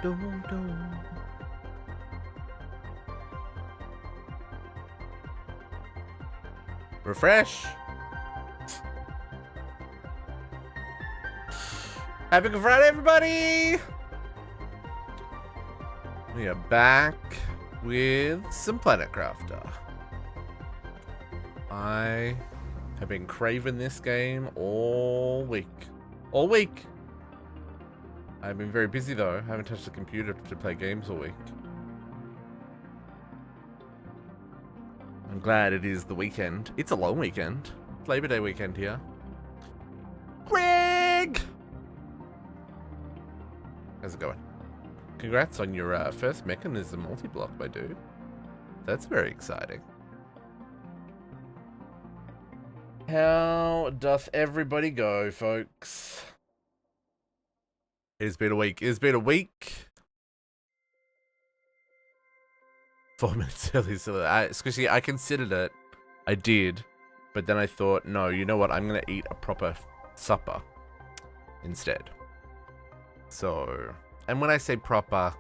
dum, dum. Refresh. Happy Good Friday, everybody! We are back with some Planet Crafter. I have been craving this game all week. All week! I've been very busy though. I haven't touched the computer to play games all week. I'm glad it is the weekend. It's a long weekend. It's Labor Day weekend here. Greg! How's it going? Congrats on your first mechanism multi-block, my dude. That's very exciting. How doth everybody go, folks? It's been a week. It's been a week. 4 minutes early, so especially I considered it. I did, but then I thought, no, you know what? I'm gonna eat a proper supper instead. So, and when I say proper,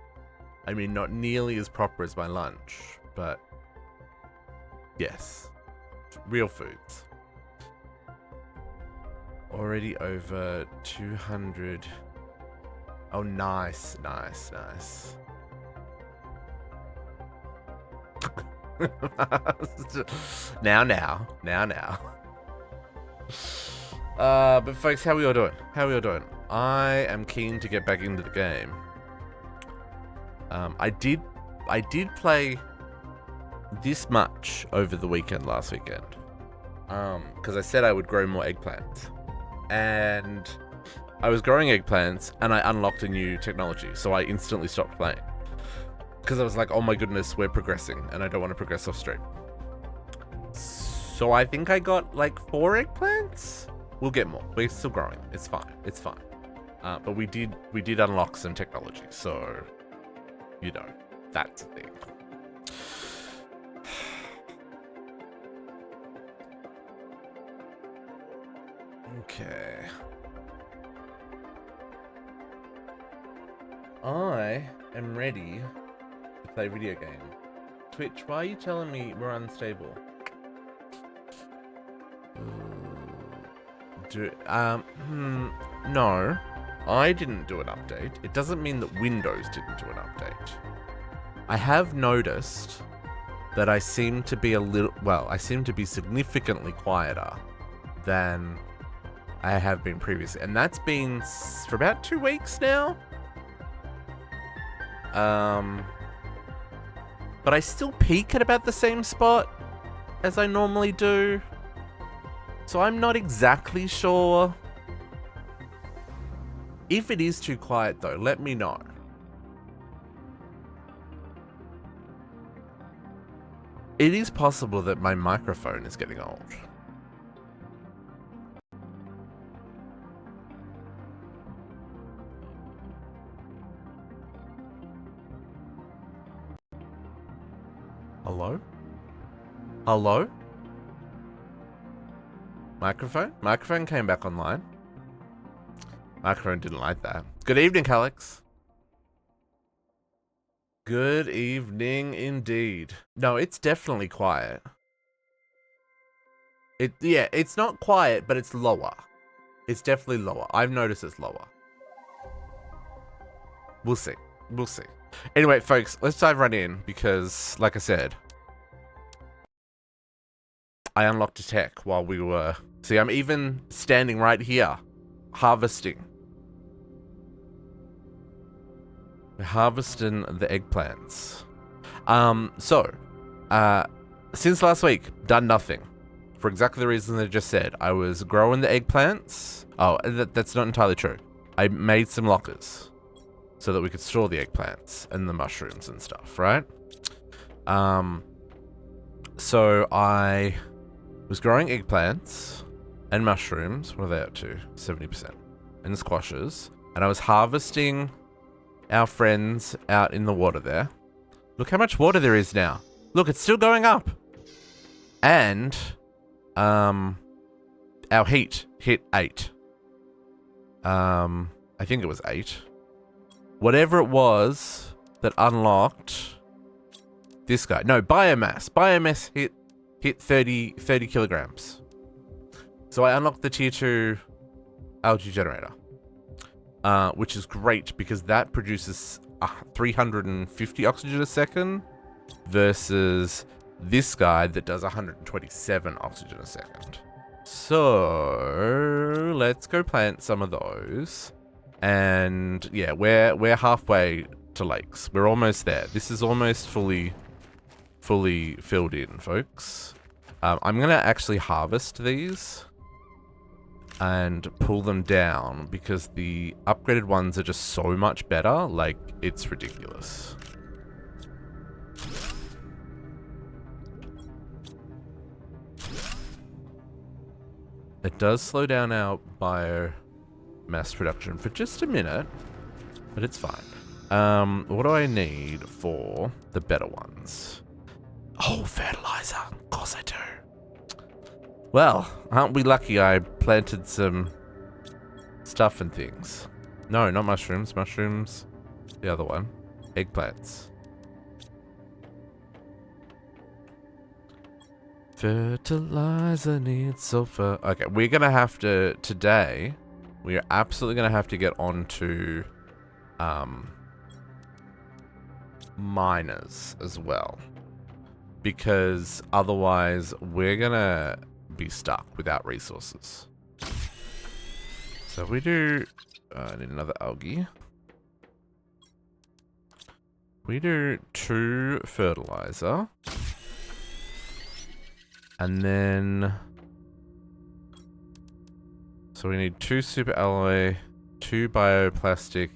I mean not nearly as proper as my lunch, but yes, real foods. Already over 200. Oh, nice, nice, nice. now. But folks, how we all doing? How we all doing? I am keen to get back into the game. I did play this much over the weekend last weekend. Because I said I would grow more eggplants. And I was growing eggplants and I unlocked a new technology, so I instantly stopped playing. Because I was like, oh my goodness, we're progressing, and I don't want to progress off stream. So I think I got like 4 eggplants? We'll get more. We're still growing. It's fine. It's fine. But we did unlock some technology, so you know, that's a thing. Okay. I am ready to play video game. Twitch, why are you telling me we're unstable? No. I didn't do an update. It doesn't mean that Windows didn't do an update. I have noticed that I seem to be I seem to be significantly quieter than I have been previously. And that's been for about 2 weeks now. But I still peak at about the same spot as I normally do. So I'm not exactly sure. If it is too quiet though, let me know. It is possible that my microphone is getting old. Hello? Hello? Microphone? Microphone came back online. Microphone didn't like that. Good evening, Alex. Good evening indeed. No, it's definitely quiet. Yeah, it's not quiet, but it's lower. It's definitely lower. I've noticed it's lower. We'll see. We'll see. Anyway, folks, let's dive right in because, like I said, I unlocked a tech while we were... See, I'm even standing right here, harvesting. We're harvesting the eggplants. Since last week, done nothing. For exactly the reason I just said. I was growing the eggplants. Oh, that's not entirely true. I made some lockers so that we could store the eggplants and the mushrooms and stuff, right? So I was growing eggplants and mushrooms. What are they up to? 70%. And squashes. And I was harvesting our friends out in the water there. Look how much water there is now. Look, it's still going up. And our heat hit 8. I think it was 8. whatever it was that unlocked this guy. No, biomass. Biomass hit 30 kilograms. So I unlocked the tier 2 algae generator, which is great because that produces 350 oxygen a second versus this guy that does 127 oxygen a second. So let's go plant some of those. And yeah, we're halfway to lakes. We're almost there. This is almost fully filled in, folks. I'm gonna actually harvest these and pull them down because the upgraded ones are just so much better. Like, it's ridiculous. It does slow down our biomass production for just a minute, but it's fine. What do I need for the better ones? Oh, fertilizer. Of course I do. Well, aren't we lucky I planted some stuff and things? No, not mushrooms. Mushrooms. The other one. Eggplants. Fertilizer needs sulfur. Okay, we're going to have to, today, we are absolutely going to have to get onto miners as well. Because otherwise we're going to be stuck without resources. So we do... I need another algae. We do 2 fertilizer. And then... So we need 2 super alloy, 2 bioplastic.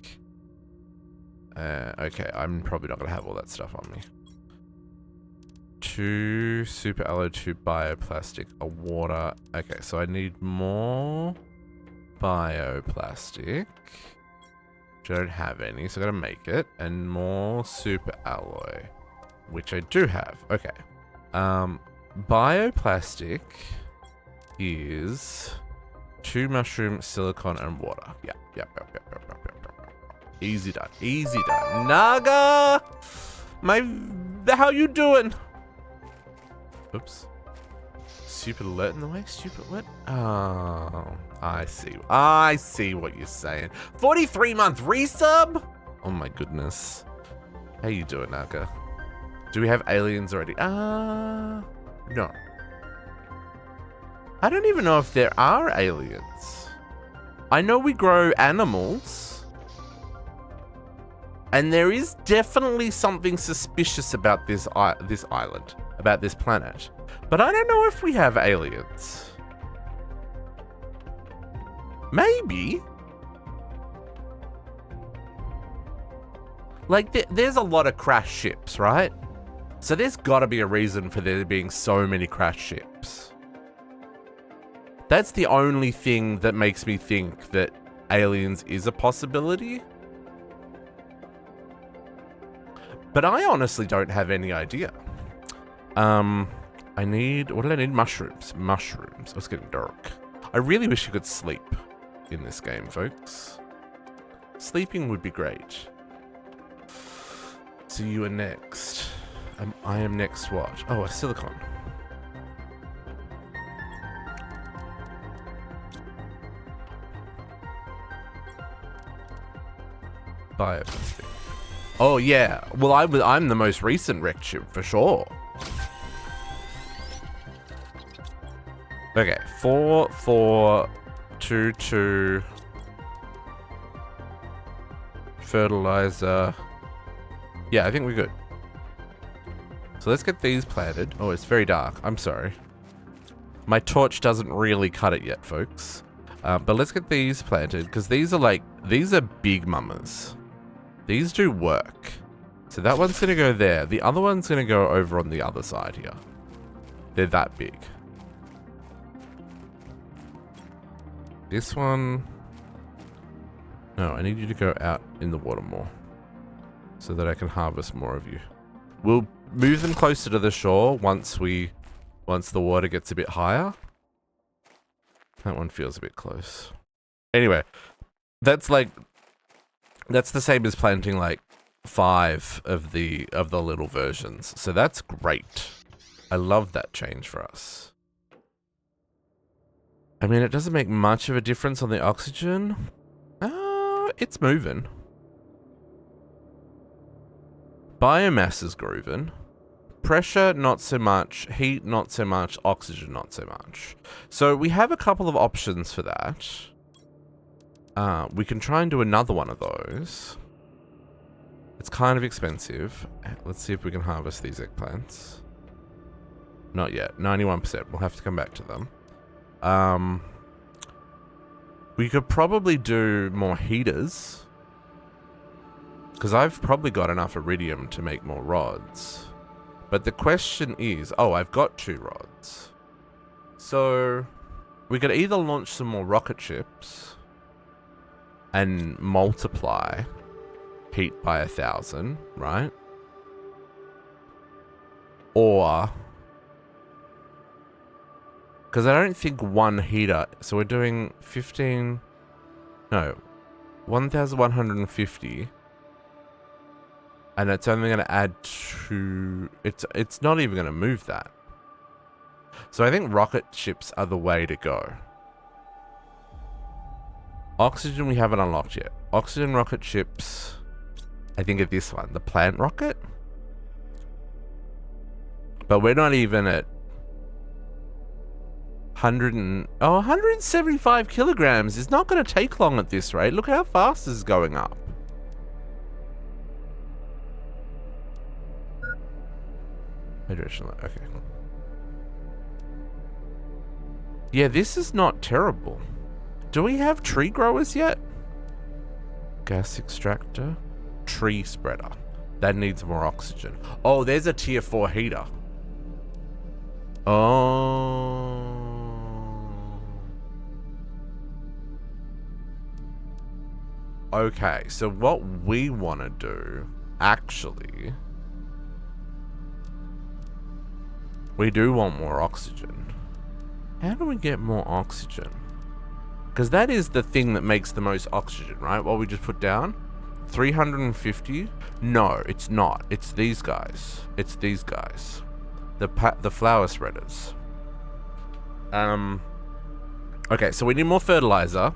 Okay, I'm probably not going to have all that stuff on me. 2 super alloy, 2 bioplastic, a water. Okay, so I need more bioplastic, which I don't have any, so I gotta make it, and more super alloy, which I do have. Okay. Bioplastic is 2 mushroom, silicon, and water. Yep. Easy done. Easy done. Naga! How you doing? Oops. Stupid alert in the way? Stupid alert? Oh, I see. I see what you're saying. 43-month resub? Oh my goodness. How you doing, Naga? Do we have aliens already? No. I don't even know if there are aliens. I know we grow animals. And there is definitely something suspicious about this island, about this planet. But I don't know if we have aliens. Maybe. Like, there's a lot of crashed ships, right? So there's got to be a reason for there being so many crashed ships. That's the only thing that makes me think that aliens is a possibility. But I honestly don't have any idea. I need... What did I need? Mushrooms. Mushrooms. It's getting dark. I really wish you could sleep in this game, folks. Sleeping would be great. So you are next. I am next what? Oh, a silicon. Bioplastic. Oh yeah. Well, I'm the most recent wrecked ship for sure. Okay, 4, 4, 2, 2. Fertilizer. Yeah, I think we're good. So let's get these planted. Oh, it's very dark. I'm sorry. My torch doesn't really cut it yet, folks. But let's get these planted, because these are big mamas. These do work. So that one's going to go there. The other one's going to go over on the other side here. They're that big. This one... No, I need you to go out in the water more. So that I can harvest more of you. We'll move them closer to the shore once the water gets a bit higher. That one feels a bit close. Anyway, that's like That's the same as planting like 5 of the little versions. So that's great. I love that change for us. I mean, it doesn't make much of a difference on the oxygen. It's moving. Biomass is grooving. Pressure, not so much. Heat, not so much. Oxygen, not so much. So we have a couple of options for that. We can try and do another one of those. It's kind of expensive. Let's see if we can harvest these eggplants. Not yet. 91%. We'll have to come back to them. We could probably do more heaters. Because I've probably got enough iridium to make more rods. But the question is... Oh, I've got 2 rods. So... we could either launch some more rocket ships... and multiply heat by 1,000, right? Or... because I don't think one heater... so we're doing 15... no. 1,150... and it's only going to add to... It's not even going to move that. So I think rocket ships are the way to go. Oxygen we haven't unlocked yet. Oxygen rocket ships... I think of this one. The plant rocket? But we're not even at... 175 kilograms is not going to take long at this rate. Look how fast this is going up. Okay. Yeah, this is not terrible. Do we have tree growers yet? Gas extractor. Tree spreader. That needs more oxygen. Oh, there's a tier 4 heater. Oh. Okay, so what we want to do, actually... we do want more oxygen. How do we get more oxygen? Because that is the thing that makes the most oxygen, right? What we just put down? 350? No, it's not. It's these guys. It's these guys. The flower spreaders. Okay, so we need more fertilizer.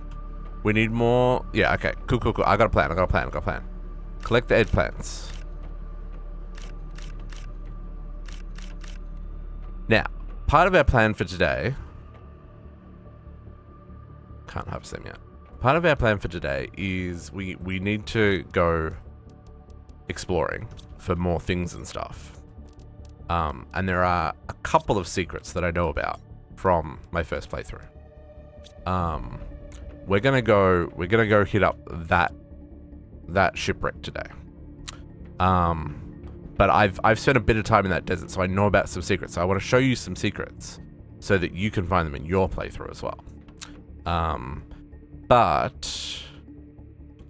We need more... yeah, okay. Cool. I got a plan. Collect the eggplants. Now, part of our plan for today... can't harvest them yet. Part of our plan for today is we need to go exploring for more things and stuff. And there are a couple of secrets that I know about from my first playthrough. We're gonna go hit up that shipwreck today. But I've spent a bit of time in that desert, so I know about some secrets. So I want to show you some secrets so that you can find them in your playthrough as well. But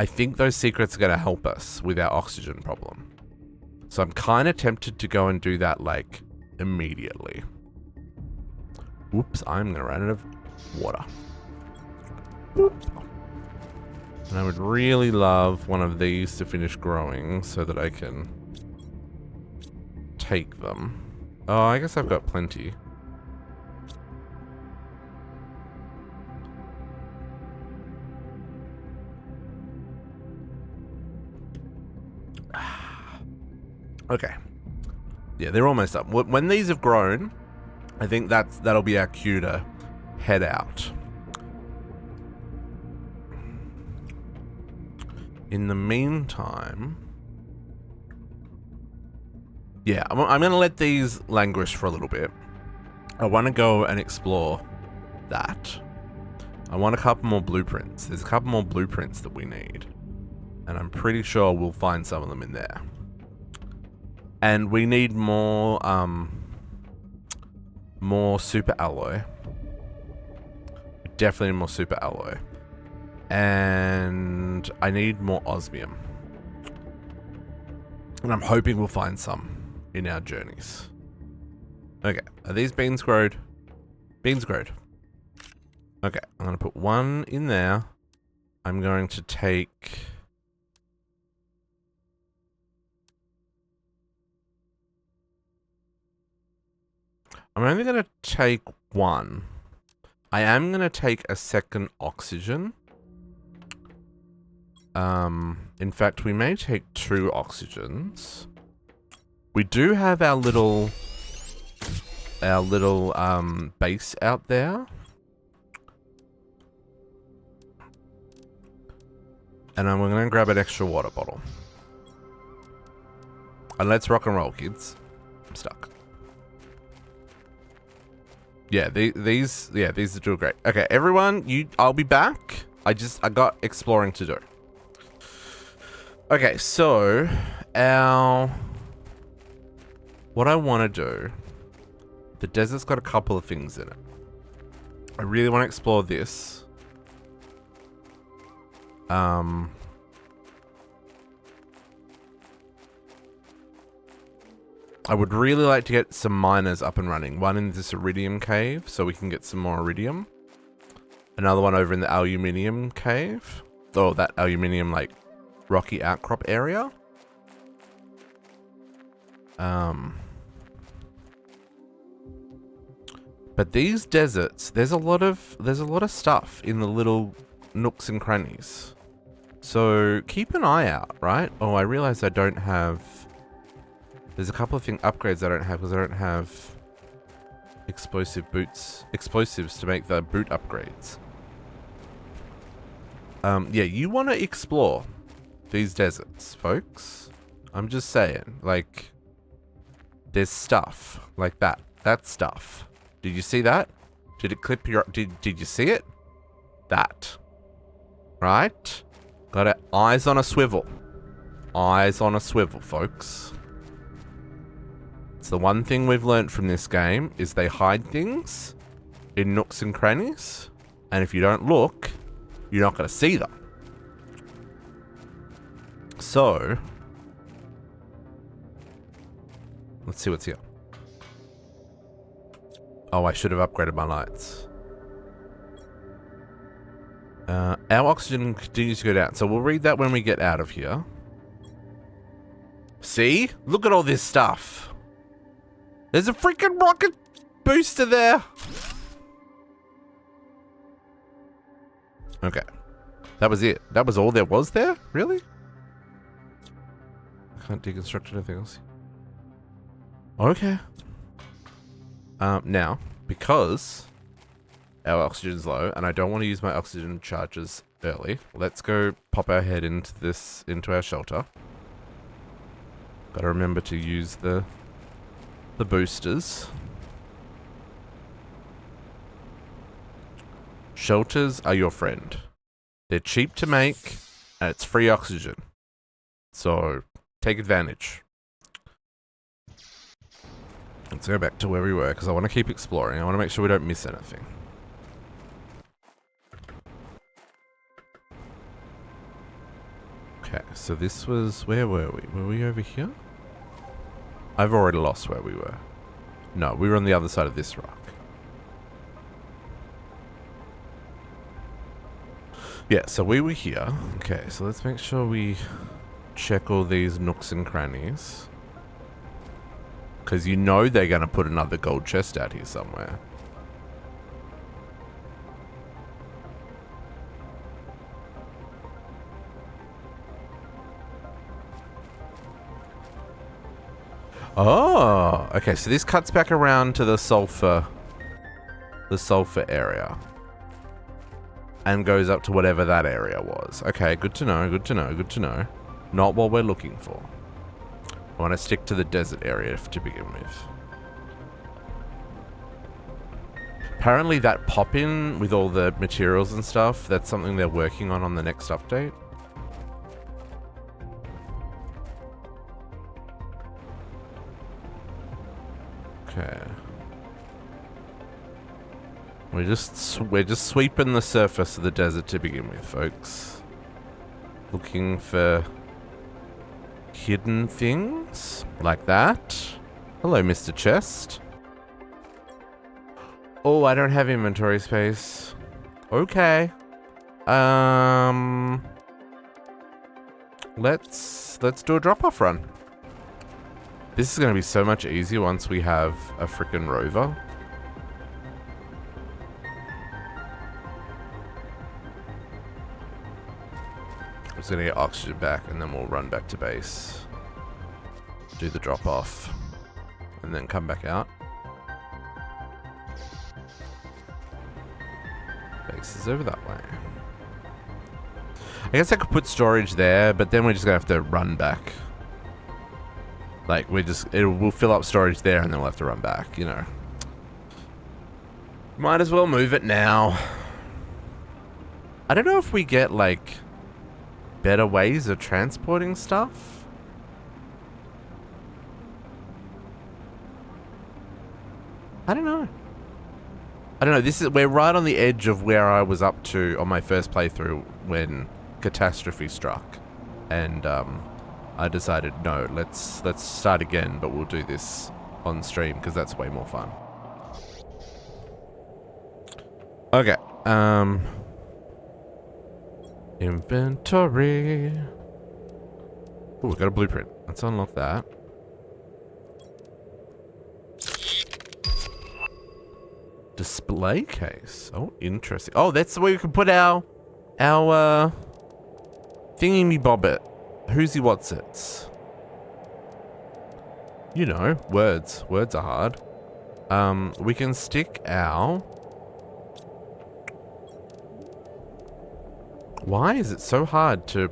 I think those secrets are going to help us with our oxygen problem. So I'm kind of tempted to go and do that, like, immediately. Oops, I'm going to run out of water. Boop. And I would really love one of these to finish growing so that I can take them. Oh, I guess I've got plenty. Okay. Yeah, they're almost up. When these have grown, I think that'll be our cue to head out. In the meantime... yeah, I'm going to let these languish for a little bit. I want to go and explore that. I want a couple more blueprints. There's a couple more blueprints that we need. And I'm pretty sure we'll find some of them in there. And we need more super alloy. Definitely more super alloy. And I need more osmium. And I'm hoping we'll find some in our journeys. Okay, are these beans growed? Beans growed. Okay, I'm going to put one in there. I'm going to take I'm only going to take one. I am going to take a second oxygen. In fact, we may take 2 oxygens. We do have our little base out there. And I'm going to grab an extra water bottle. And let's rock and roll, kids. I'm stuck. Yeah, these are doing great. Okay, everyone, I'll be back. I got exploring to do. Okay, so what I want to do, the desert's got a couple of things in it. I really want to explore this. I would really like to get some miners up and running. One in this iridium cave, so we can get some more iridium. Another one over in the aluminium cave. Oh, that aluminium, like, rocky outcrop area. But these deserts, there's a lot of stuff in the little nooks and crannies. So keep an eye out, right? Oh, I realize I don't have... There's a couple of upgrades I don't have because I don't have explosives to make the boot upgrades. Yeah, you want to explore these deserts, folks. I'm just saying, like, there's stuff like that. That stuff. Did you see that? Did it clip your... Did you see it? That. Right? Got it. Eyes on a swivel. Eyes on a swivel, folks. It's the one thing we've learned from this game is they hide things in nooks and crannies. And if you don't look, you're not going to see them. So, let's see what's here. Oh, I should have upgraded my lights. Our oxygen continues to go down. So we'll read that when we get out of here. See? Look at all this stuff. There's a freaking rocket booster there. Okay. That was it. That was all there was there? Really? I can't deconstruct anything else. Okay. Now, because our oxygen's low, and I don't want to use my oxygen charges early, let's go pop our head into our shelter. Gotta remember to use the boosters. Shelters are your friend. They're cheap to make, and it's free oxygen. So, take advantage. Let's go back to where we were, because I want to keep exploring. I want to make sure we don't miss anything. Okay, so this was... Where were we? Were we over here? I've already lost where we were. No, we were on the other side of this rock. Yeah, so we were here. Okay, so let's make sure we check all these nooks and crannies. Because you know they're going to put another gold chest out here somewhere. Oh, okay, so this cuts back around to the sulfur area. And goes up to whatever that area was. Okay, good to know, good to know, good to know. Not what we're looking for. I want to stick to the desert area to begin with. Apparently that pop-in with all the materials and stuff, that's something they're working on the next update. Okay. We're just sweeping the surface of the desert to begin with, folks. Looking for hidden things like that. Hello, Mr. Chest. Oh, I don't have inventory space. Okay. Let's do a drop-off run. This is going to be so much easier once we have a frickin' rover. just gonna get oxygen back and then we'll run back to base. Do the drop off. And then come back out. Base is over that way. I guess I could put storage there, but then we're just gonna have to run back. Like, we'll fill up storage there and then we'll have to run back, you know. Might as well move it now. I don't know if we get, like, better ways of transporting stuff. I don't know. We're right on the edge of where I was up to on my first playthrough when catastrophe struck. And, I decided, no, let's start again, but we'll do this on stream because that's way more fun. Okay, inventory. Oh, we got a blueprint. Let's unlock that. Display case. Oh, interesting. Oh, that's where we can put our thingy-me-bobbit. Who's he what's it's? You know, words. Words are hard. We can stick our... Why is it so hard to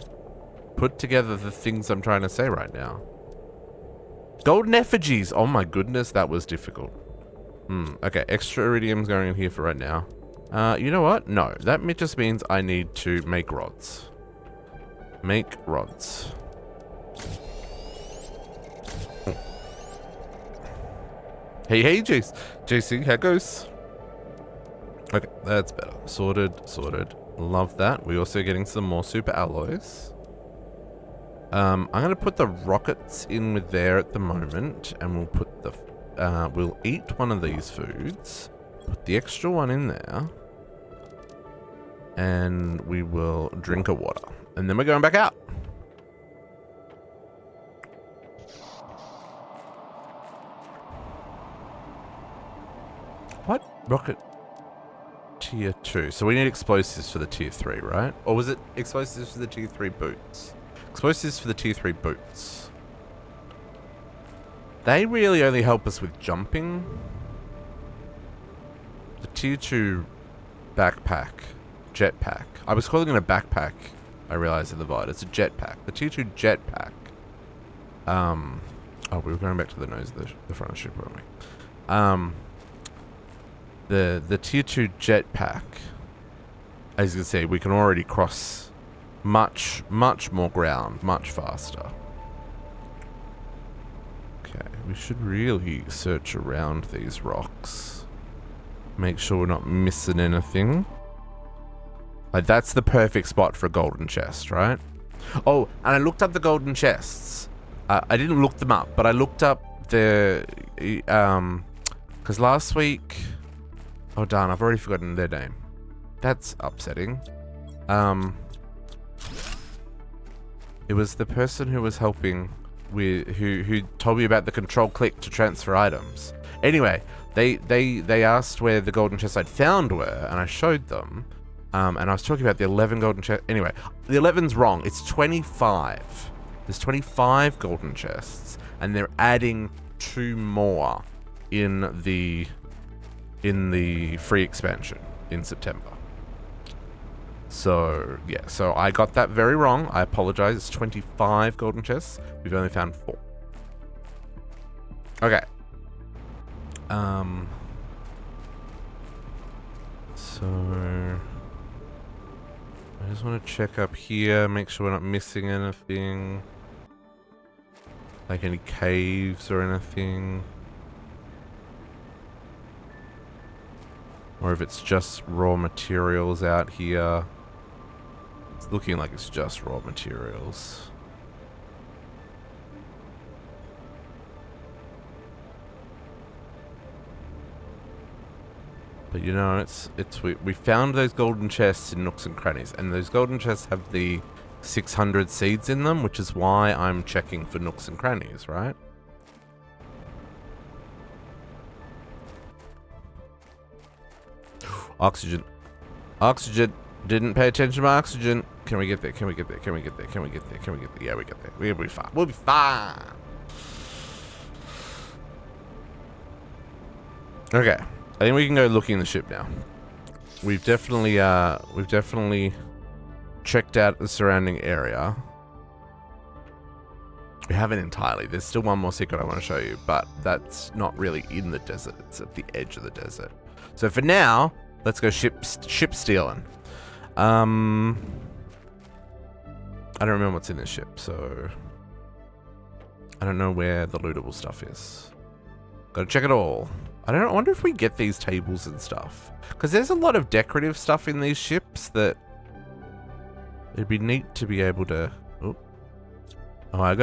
put together the things I'm trying to say right now? Golden effigies! Oh my goodness, that was difficult. Okay, extra iridium's going in here for right now. You know what? No, that just means I need to make rods. Make rods. Hey, JC, how goes? Okay, that's better. Sorted. Love that. We're also getting some more super alloys. I'm gonna put the rockets in with there at the moment, and we'll put the we'll eat one of these foods, put the extra one in there, and we will drink a water. And then we're going back out. What? Rocket tier 2. So we need explosives for the tier 3, right? Or was it explosives for the tier 3 boots? Explosives for the tier 3 boots. They really only help us with jumping. The tier 2 backpack. Jetpack. I was calling it a backpack. I realized in the VOD. It's a jetpack. The tier 2 jetpack. Oh, we were going back to the nose of the front of the ship, weren't we? The tier 2 jetpack, as you can see, we can already cross much more ground, much faster. Okay, we should really search around these rocks. Make sure we're not missing anything. Like, that's the perfect spot for a golden chest, right? Oh, and I looked up the golden chests. I didn't look them up, but I looked up the... because last week... Oh, darn, I've already forgotten their name. That's upsetting. It was the person who was helping with... Who told me about the control click to transfer items. Anyway, they asked where the golden chests I'd found were, and I showed them. And I was talking about the 11 golden chests. Anyway, the 11's wrong. It's 25. There's 25 golden chests, and they're adding 2 more in the free expansion in September. So, yeah. So I got that very wrong. I apologize. It's 25 golden chests. We've only found 4. Okay. So... I just want to check up here, make sure we're not missing anything. Like any caves or anything. Or if it's just raw materials out here. It's looking like it's just raw materials. But you know, we found those golden chests in nooks and crannies, and those golden chests have the 600 seeds in them, which is why I'm checking for nooks and crannies, right? Oxygen. Oxygen. Didn't pay attention to my oxygen. Can we get there? Can we get there? Can we get there? Can we get there? Can we get there? Yeah, we get there. We'll be fine. We'll be fine. Okay. I think we can go looking the ship now. We've definitely checked out the surrounding area. We haven't entirely. There's still one more secret I want to show you, but that's not really in the desert. It's at the edge of the desert. So for now, let's go ship stealing. I don't remember what's in this ship, so I don't know where the lootable stuff is. Gotta check it all. I wonder if we get these tables and stuff, because there's a lot of decorative stuff in these ships that it'd be neat to be able to. Oh, I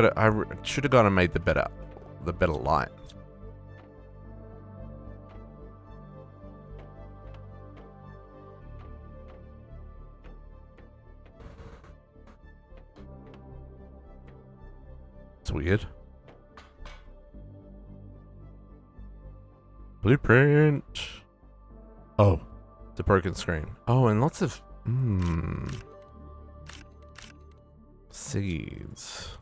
should have gone and made the better light. It's weird. Blueprint. Oh, it's a broken screen. Oh, and lots of seeds.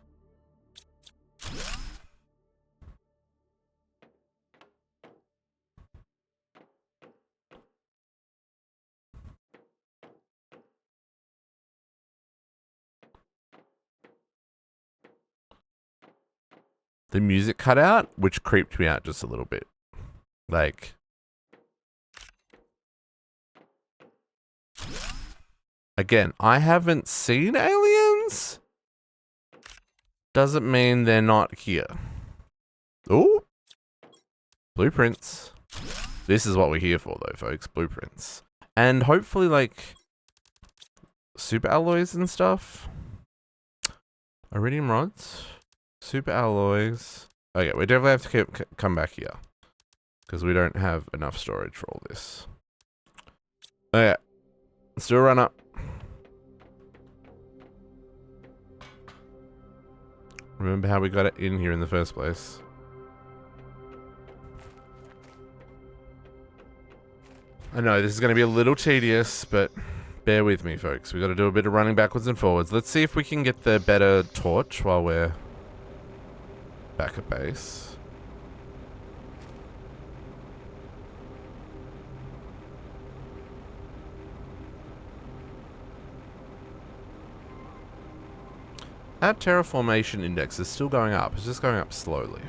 The music cut out, which creeped me out just a little bit. Like, again, I haven't seen aliens. Doesn't mean they're not here. Oh, blueprints. This is what we're here for, though, folks. Blueprints. And hopefully, like, super alloys and stuff. Iridium rods. Super alloys. Okay, we definitely have to come back here, because we don't have enough storage for all this. Okay, let's do a run up. Remember how we got it in here in the first place. I know this is going to be a little tedious, but bear with me, folks. We got to do a bit of running backwards and forwards. Let's see if we can get the better torch while we're back at base. Our terraformation index is still going up. It's just going up slowly.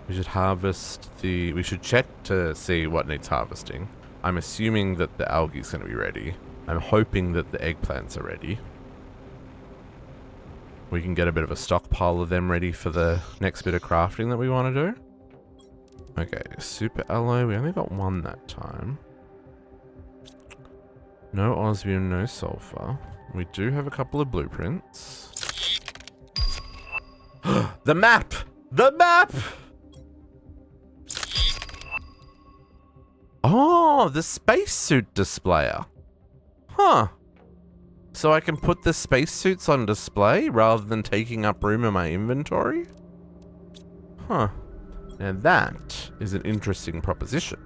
We should harvest the... We should check to see what needs harvesting. I'm assuming that the algae is going to be ready. I'm hoping that the eggplants are ready. We can get a bit of a stockpile of them ready for the next bit of crafting that we want to do. Okay, super alloy. We only got one that time. No osmium, no sulfur. We do have a couple of blueprints. The map! The map! Oh, the spacesuit displayer. Huh. So I can put the spacesuits on display rather than taking up room in my inventory? Huh. Now that is an interesting proposition.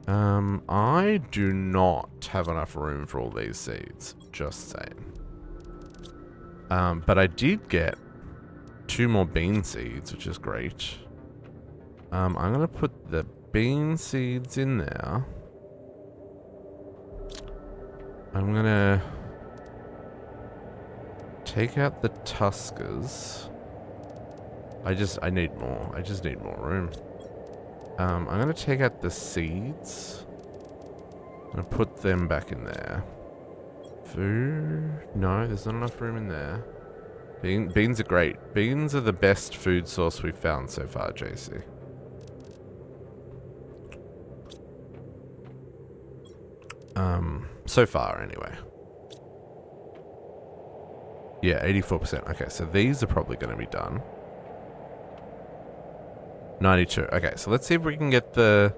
I do not have enough room for all these seeds. Just saying. But I did get 2 more bean seeds, which is great. I'm gonna put the bean seeds in there. I'm gonna take out the tuskers. I need more. I just need more room. I'm gonna take out the seeds. I'm gonna put them back in there. Food? No, there's not enough room in there. Beans are great. Beans are the best food source we've found so far, JC. So far, anyway. Yeah, 84%. Okay, so these are probably going to be done. 92. Okay, so let's see if we can get the...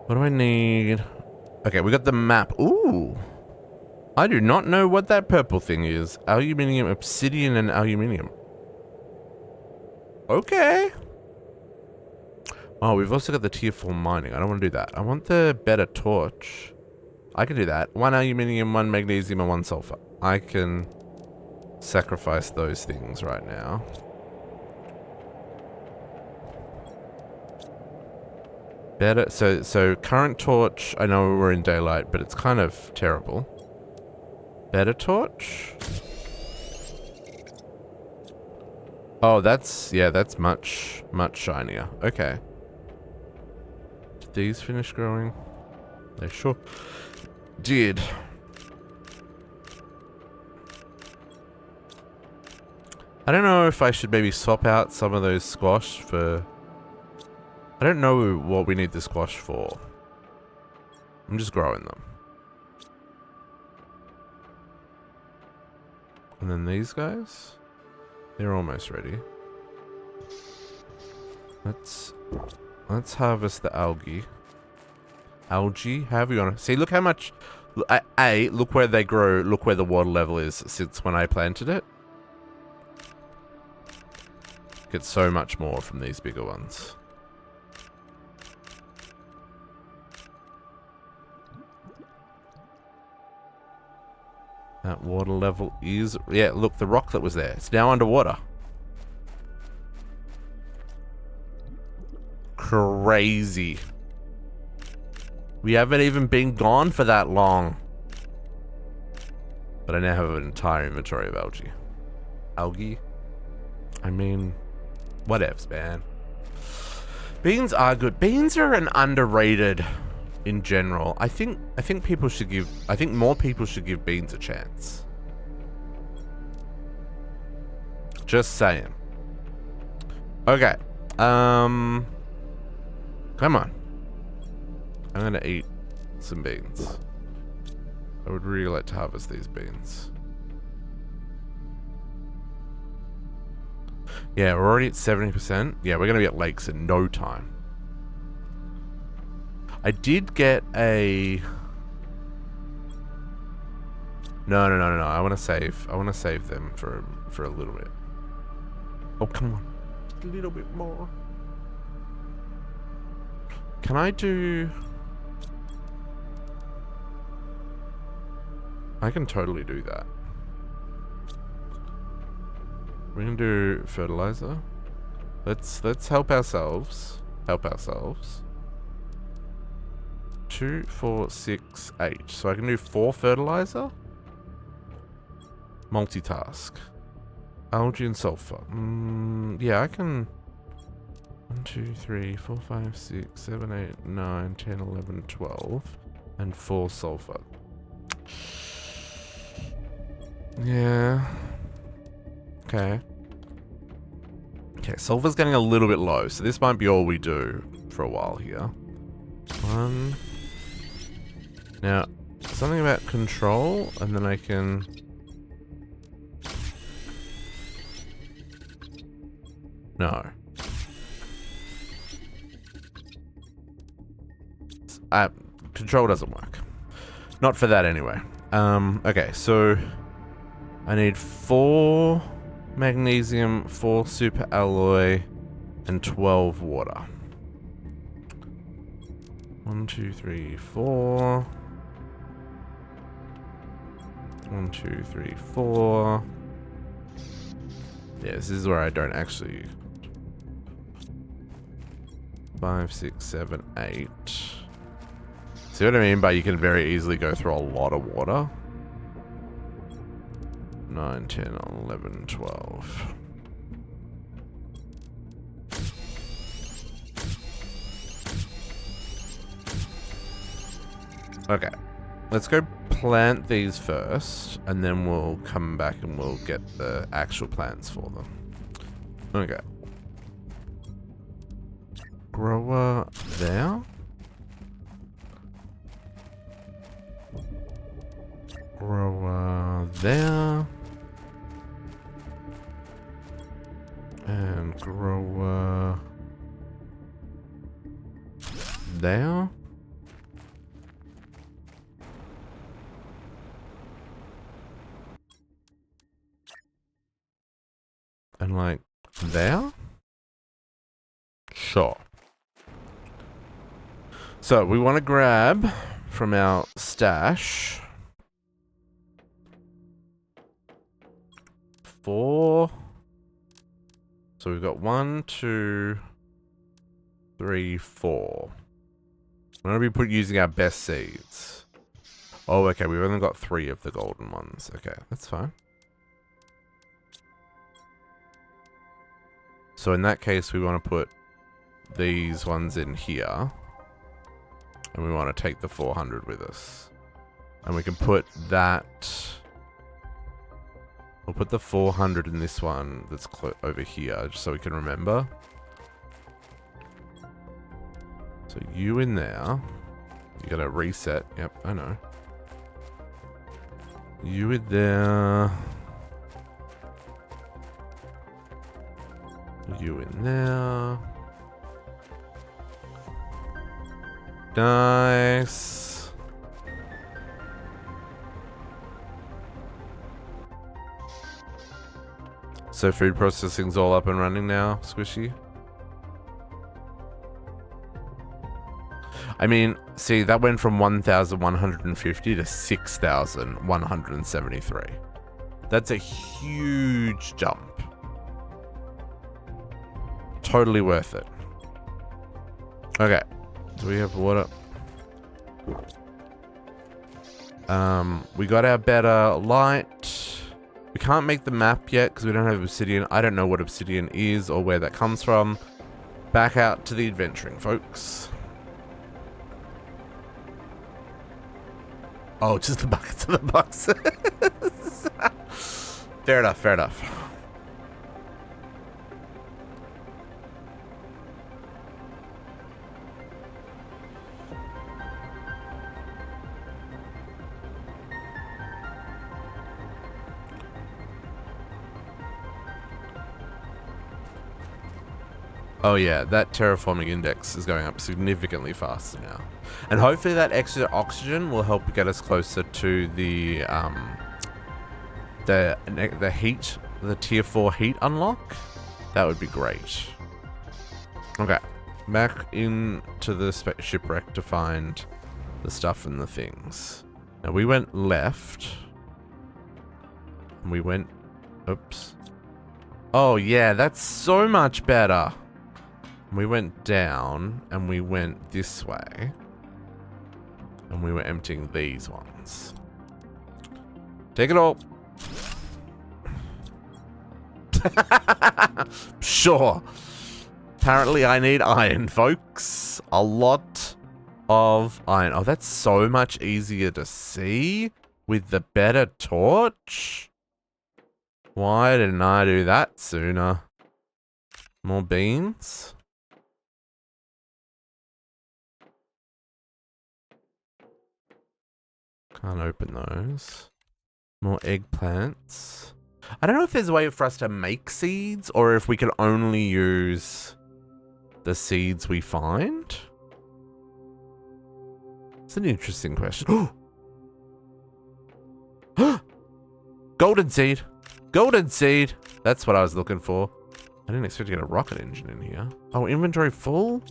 What do I need? Okay, we got the map. Ooh! I do not know what that purple thing is. Aluminium, obsidian, and aluminium. Okay. Oh, we've also got the tier 4 mining. I don't want to do that. I want the better torch. I can do that. 1 aluminium, 1 magnesium, and 1 sulfur. I can sacrifice those things right now. Better. So current torch. I know we're in daylight, but it's kind of terrible. Better torch. Oh, that's much shinier. Okay. Did these finish growing? They sure did. I don't know if I should maybe swap out some of those squash for... I don't know what we need the squash for. I'm just growing them. And then these guys? They're almost ready. Let's harvest the algae. Algae? However you want to... See, look how much... A, look where they grow. Look where the water level is since when I planted it. Get so much more from these bigger ones. That water level is... Yeah, look, the rock that was there. It's now underwater. Crazy. We haven't even been gone for that long. But I now have an entire inventory of algae. Algae? I mean... Whatevs, man. Beans are good. Beans are an underrated... in general. I think people should give... I think more people should give beans a chance. Just saying. Okay. Come on. I'm gonna eat some beans. I would really like to harvest these beans. Yeah, we're already at 70%. Yeah, we're gonna be at lakes in no time. I did get a... No. I want to save them for a little bit. Oh, come on. Just a little bit more. Can I do... I can totally do that. We can do fertilizer. Let's help ourselves. 2, 4, 6, 8. So I can do 4 fertilizer. Multitask. Algae and sulfur. Yeah, I can... 1, 2, 3, 4, 5, 6, 7, 8, 9, 10, 11, 12. And 4 sulfur. Yeah. Okay. Okay, sulfur's getting a little bit low, so this might be all we do for a while here. 1... Now, something about control, and then I can... No. Control doesn't work. Not for that anyway. Okay, so... I need 4 magnesium, 4 super alloy, and 12 water. 1, 2, 3, 4... 1, 2, 3, 4. Yeah, this is where I don't actually... 5, 6, 7, 8. See what I mean by you can very easily go through a lot of water? 9, 10, 11, 12. Okay. Let's go plant these first, and then we'll come back and we'll get the actual plants for them. Okay. Grower there. Grower there. And grower there. And like there? Sure. So we want to grab from our stash 4. So we've got 1, 2, 3, 4. We're going to be using our best seeds. Oh, okay. We've only got 3 of the golden ones. Okay, that's fine. So in that case, we want to put these ones in here. And we want to take the 400 with us. And we can put that... We'll put the 400 in this one that's over here, just so we can remember. So you in there. You gotta reset. Yep, I know. You in there. You in there. Nice. So food processing's all up and running now, Squishy? I mean, see, that went from 1,150 to 6,173. That's a huge jump. Totally worth it. Okay. Do we have water? We got our better light. We can't make the map yet because we don't have obsidian. I don't know what obsidian is or where that comes from. Back out to the adventuring, folks. Oh, just the buckets of the boxes. Fair enough, fair enough. Oh yeah, that terraforming index is going up significantly faster now. And hopefully that extra oxygen will help get us closer to the heat, the tier 4 heat unlock. That would be great. Okay, back into the shipwreck to find the stuff and the things. Now we went left. And we went, oops. Oh yeah, that's so much better. We went down, and we went this way. And we were emptying these ones. Take it all. Sure. Apparently I need iron, folks. A lot of iron. Oh, that's so much easier to see with the better torch. Why didn't I do that sooner? More beans? Can't open those. More eggplants. I don't know if there's a way for us to make seeds or if we can only use the seeds we find. It's an interesting question. Golden seed. Golden seed. That's what I was looking for. I didn't expect to get a rocket engine in here. Oh, inventory full?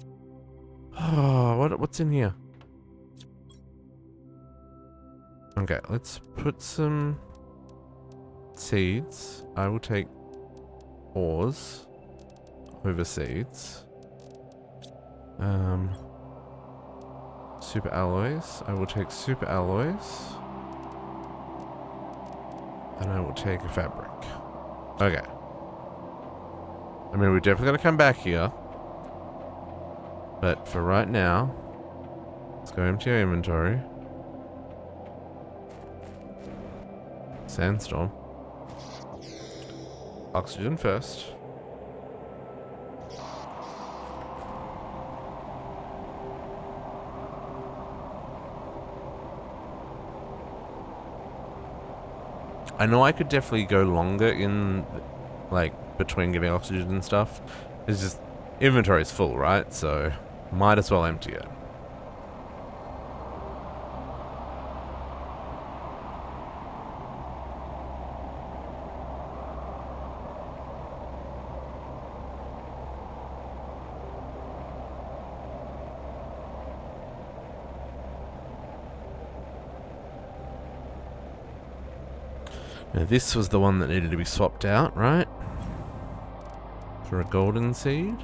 Oh, what's in here? Okay, let's put some seeds. I will take ores over seeds. Super alloys. I will take super alloys. And I will take a fabric. Okay. I mean, we're definitely going to come back here. But for right now, let's go empty our inventory. Sandstorm. Oxygen first. I know I could definitely go longer in, like, between getting oxygen and stuff. It's just, inventory is full, right? So, might as well empty it. Now this was the one that needed to be swapped out, right? For a golden seed.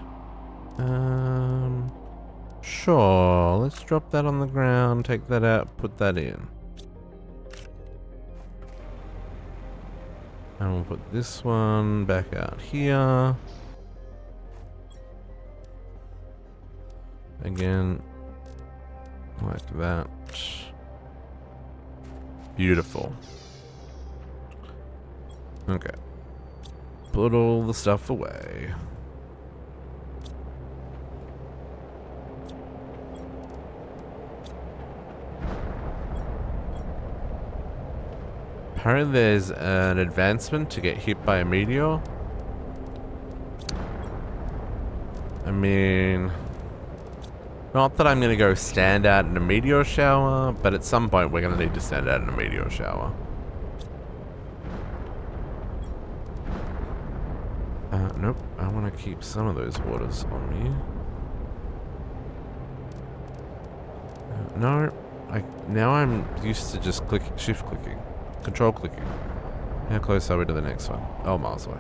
Sure. Let's drop that on the ground, take that out, put that in. And we'll put this one back out here. Again, like that. Beautiful. Okay. Put all the stuff away. Apparently there's an advancement to get hit by a meteor. I mean... Not that I'm going to go stand out in a meteor shower, but at some point we're going to need to stand out in a meteor shower. Nope. I want to keep some of those waters on me. No. Now I'm used to just shift clicking. Control clicking. How close are we to the next one? Oh, miles away.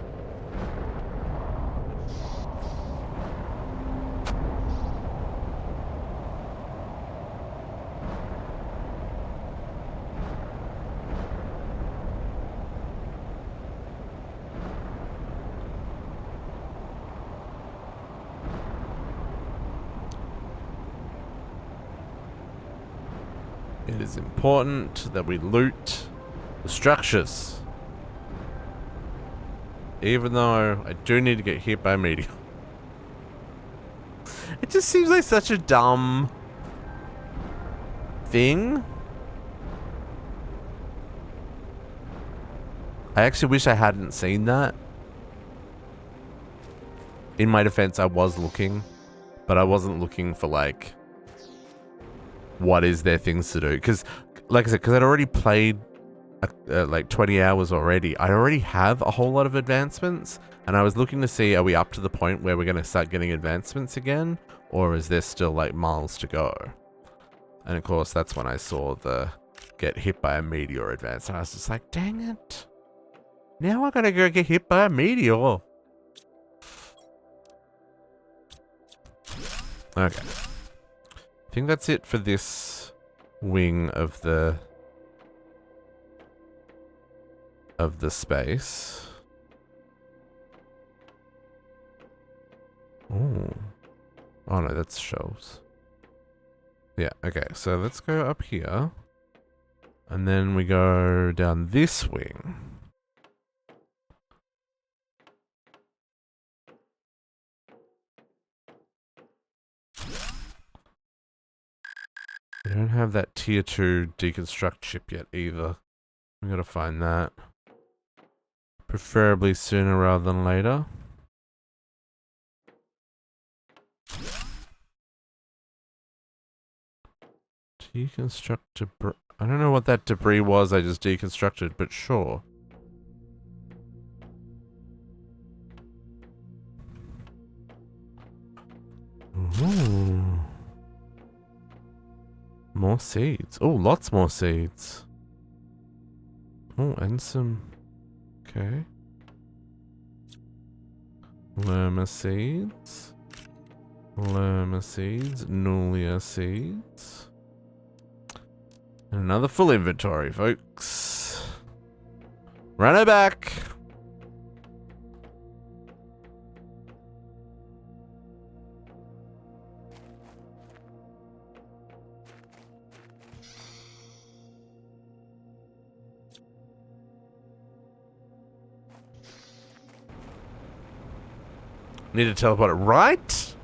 It is important that we loot the structures. Even though I do need to get hit by a meteor. It just seems like such a dumb thing. I actually wish I hadn't seen that. In my defense, I was looking, but I wasn't looking for like, what is there things to do? Because, like I said, because I'd already played like 20 hours already. I already have a whole lot of advancements, and I was looking to see, are we up to the point where we're going to start getting advancements again, or is there still like miles to go? And of course, that's when I saw the get hit by a meteor advance, and I was just like, dang it. Now I gotta go get hit by a meteor. Okay. I think that's it for this wing of the space. Oh. Oh no, that's shelves. Yeah, okay, so let's go up here. And then we go down this wing. We don't have that tier 2 deconstruct chip yet either. We gotta find that. Preferably sooner rather than later. Deconstruct debris. I don't know what that debris was I just deconstructed, but sure. Ooh. More seeds. Oh, lots more seeds. Oh, and some... Okay. Lerma seeds. Lerma seeds. Nulia seeds. And another full inventory, folks. Run it back. Need to teleport it, right?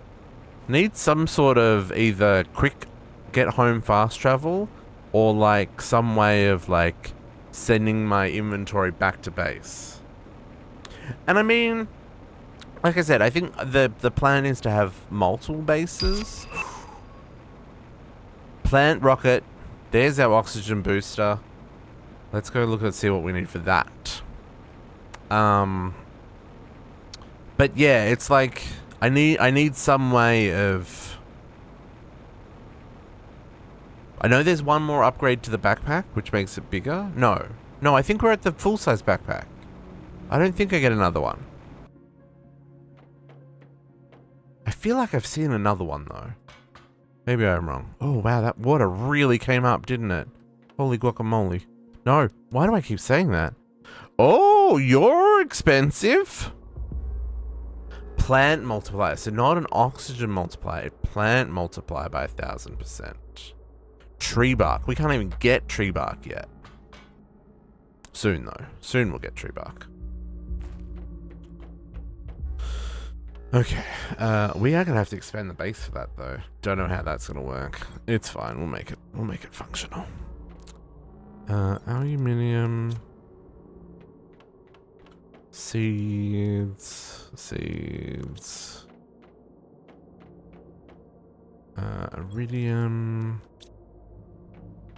Need some sort of either quick get home fast travel or like some way of like sending my inventory back to base. And I mean, like I said, I think the plan is to have multiple bases. Plant rocket. There's our oxygen booster. Let's go look and see what we need for that. But yeah, it's like I need some way of. I know there's one more upgrade to the backpack, which makes it bigger. No, No, I think we're at the full-size backpack. I don't think I get another one. I feel like I've seen another one, though. Maybe I'm wrong. Oh, wow, that water really came up, didn't it? Holy guacamole. No, why do I keep saying that? Oh, you're expensive. Plant multiplier. So not an oxygen multiplier, a plant multiplier by 1000%. Tree bark. We can't even get tree bark yet. Soon, though. Soon we'll get tree bark. Okay. We are gonna have to expand the base for that, though. Don't know how that's gonna work. It's fine. We'll make it. We'll make it functional. Aluminium. Seeds. Iridium.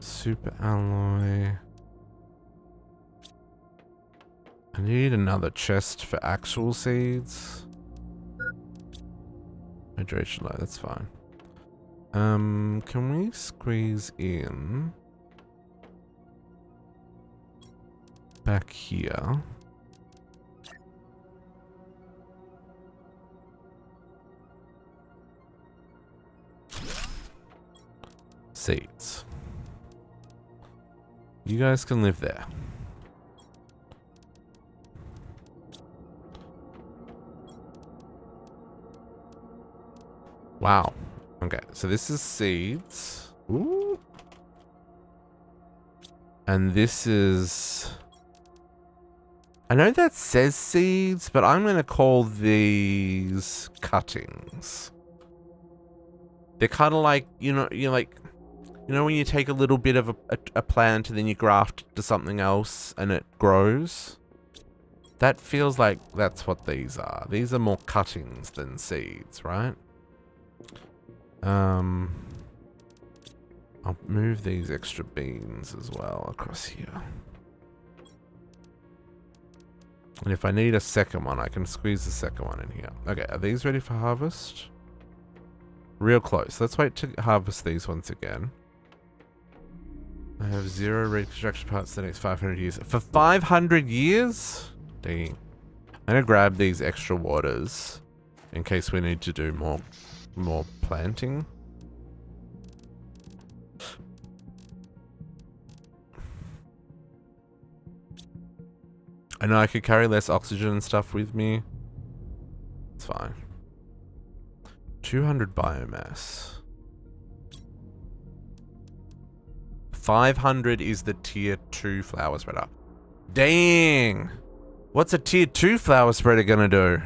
Super alloy. I need another chest for actual seeds. Hydration light, that's fine. Can we squeeze in back here? Seeds. You guys can live there. Wow. Okay, so this is seeds. Ooh. And this is... I know that says seeds, but I'm going to call these cuttings. They're kind of like, you know when you take a little bit of a plant and then you graft it to something else and it grows? That feels like that's what these are. These are more cuttings than seeds, right? I'll move these extra beans as well across here. And if I need a second one, I can squeeze the second one in here. Okay, are these ready for harvest? Real close. Let's wait to harvest these once again. I have 0 reconstruction parts the next 500 years. For 500 years? Dang. I'm gonna grab these extra waters in case we need to do more planting. I know I could carry less oxygen and stuff with me. It's fine. 200 biomass. 500 is the tier 2 flower spreader. Dang! What's a tier 2 flower spreader gonna do?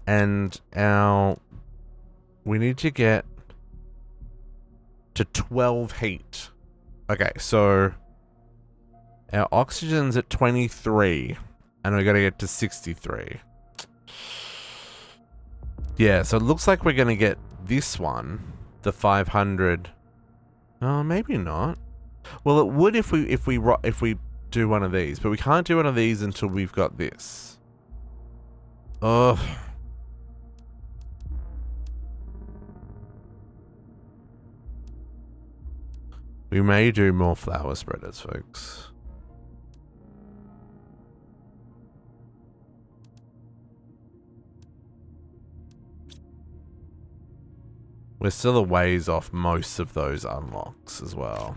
And we need to get to 12 heat. Okay, so our oxygen's at 23 and we gotta get to 63. Yeah, so it looks like we're gonna get this one, the 500. Oh, maybe not. Well, it would if we do one of these, but we can't do one of these until we've got this. Ugh. We may do more flower spreaders, folks. We're still a ways off most of those unlocks as well.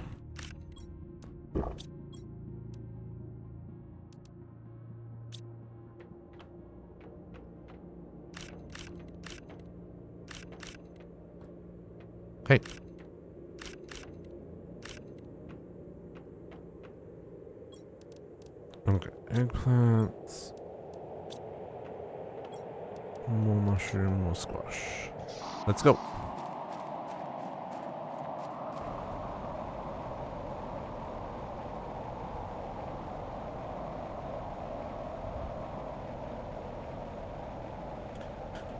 Hey. Okay, eggplants. More mushroom, more squash. Let's go.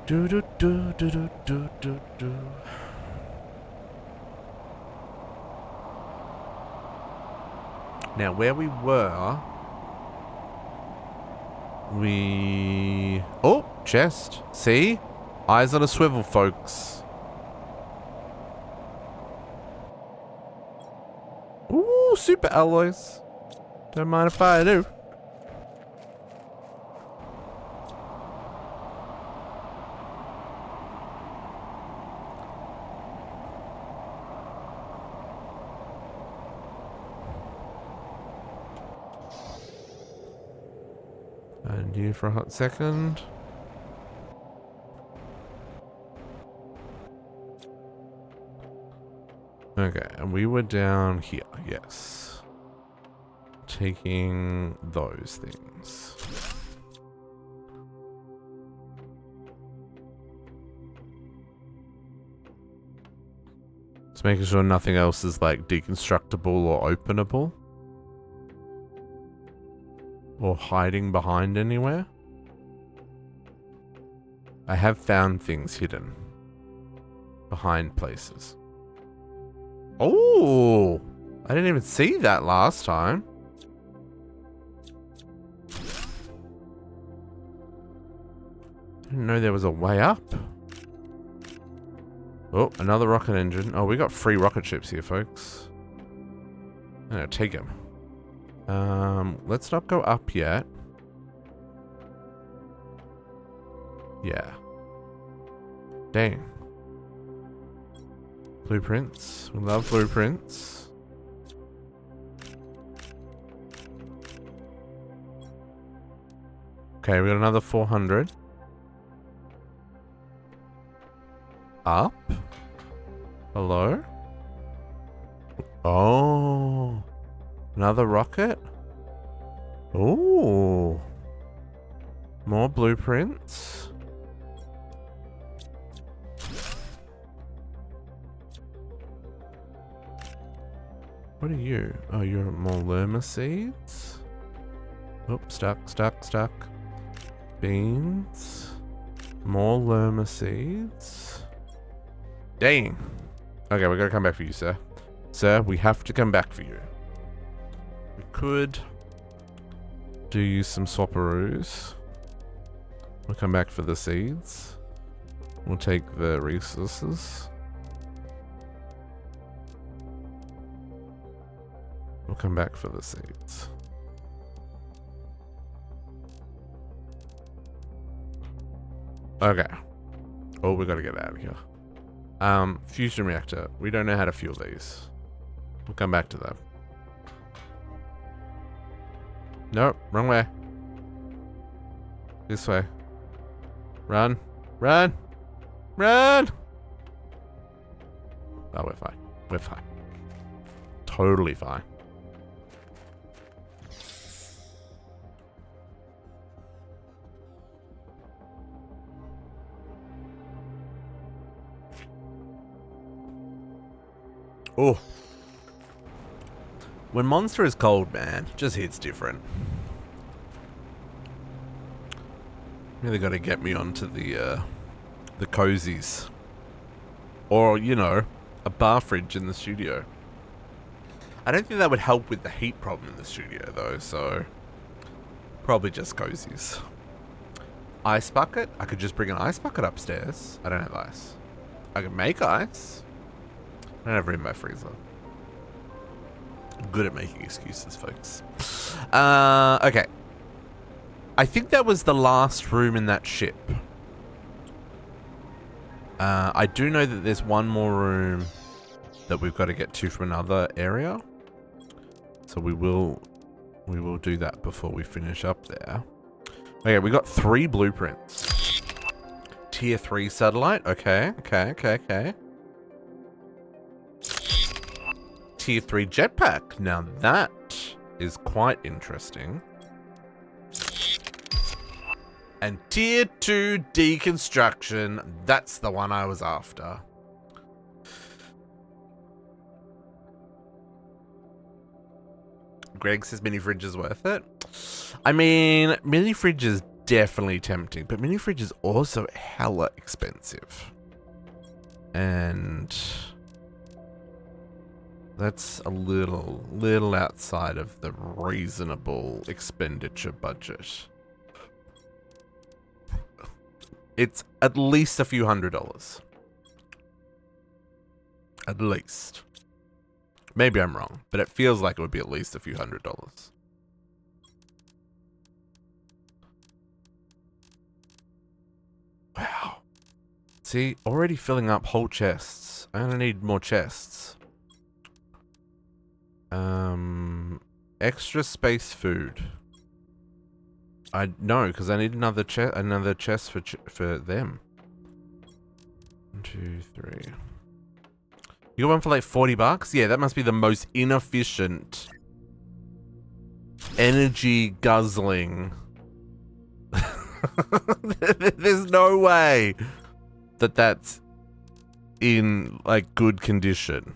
Do do do do do do do do. Now where we were, oh, chest. See? Eyes on a swivel, folks. super alloys. Don't mind if I do. And you for a hot second. Okay, and we were down here, yes. Taking those things. Just making sure nothing else is like deconstructible or openable. Or hiding behind anywhere. I have found things hidden behind places. Oh, I didn't even see that last time. I didn't know there was a way up. Oh, another rocket engine. Oh, we got 3 rocket ships here, folks. I'm gonna take them. Let's not go up yet. Yeah. Dang. Blueprints. We love blueprints. Okay, we got another 400. Up? Hello? Oh. Another rocket? Oh. More blueprints. What are you? Oh, you're more lerma seeds? Oh, stuck. Beans. More lerma seeds. Dang. Okay, we gotta come back for you, sir. Sir, we have to come back for you. We could do you some swapperoos. We'll come back for the seeds. We'll take the resources. We'll come back for the seeds. Okay. Oh, we gotta get out of here. Fusion reactor. We don't know how to fuel these. We'll come back to that. Nope, wrong way. This way. Run. Run! Run! Oh, we're fine. We're fine. Totally fine. Oh. When Monster is cold, man, it just hits different. Really got to get me onto the cozies. Or, you know, a bar fridge in the studio. I don't think that would help with the heat problem in the studio, though, so probably just cozies. Ice bucket? I could just bring an ice bucket upstairs. I don't have ice. I can make ice. I don't have room in my freezer. I'm good at making excuses, folks. Okay. I think that was the last room in that ship. I do know that there's one more room that we've got to get to from another area. So we will do that before we finish up there. Okay, we got 3 blueprints. Tier 3 satellite. Okay. Tier 3 jetpack. Now that is quite interesting. And Tier 2 deconstruction. That's the one I was after. Greg says mini fridge is worth it. I mean, mini fridge is definitely tempting, but mini fridge is also hella expensive. And that's a little outside of the reasonable expenditure budget. It's at least a few $100s. At least. Maybe I'm wrong, but it feels like it would be at least a few $100s. Wow. See, already filling up whole chests. I'm gonna need more chests. Extra space food. I know, because I need another chest for them. 1, 2, 3. You got one for like $40? Yeah, that must be the most inefficient, energy guzzling. There's no way that that's in like good condition.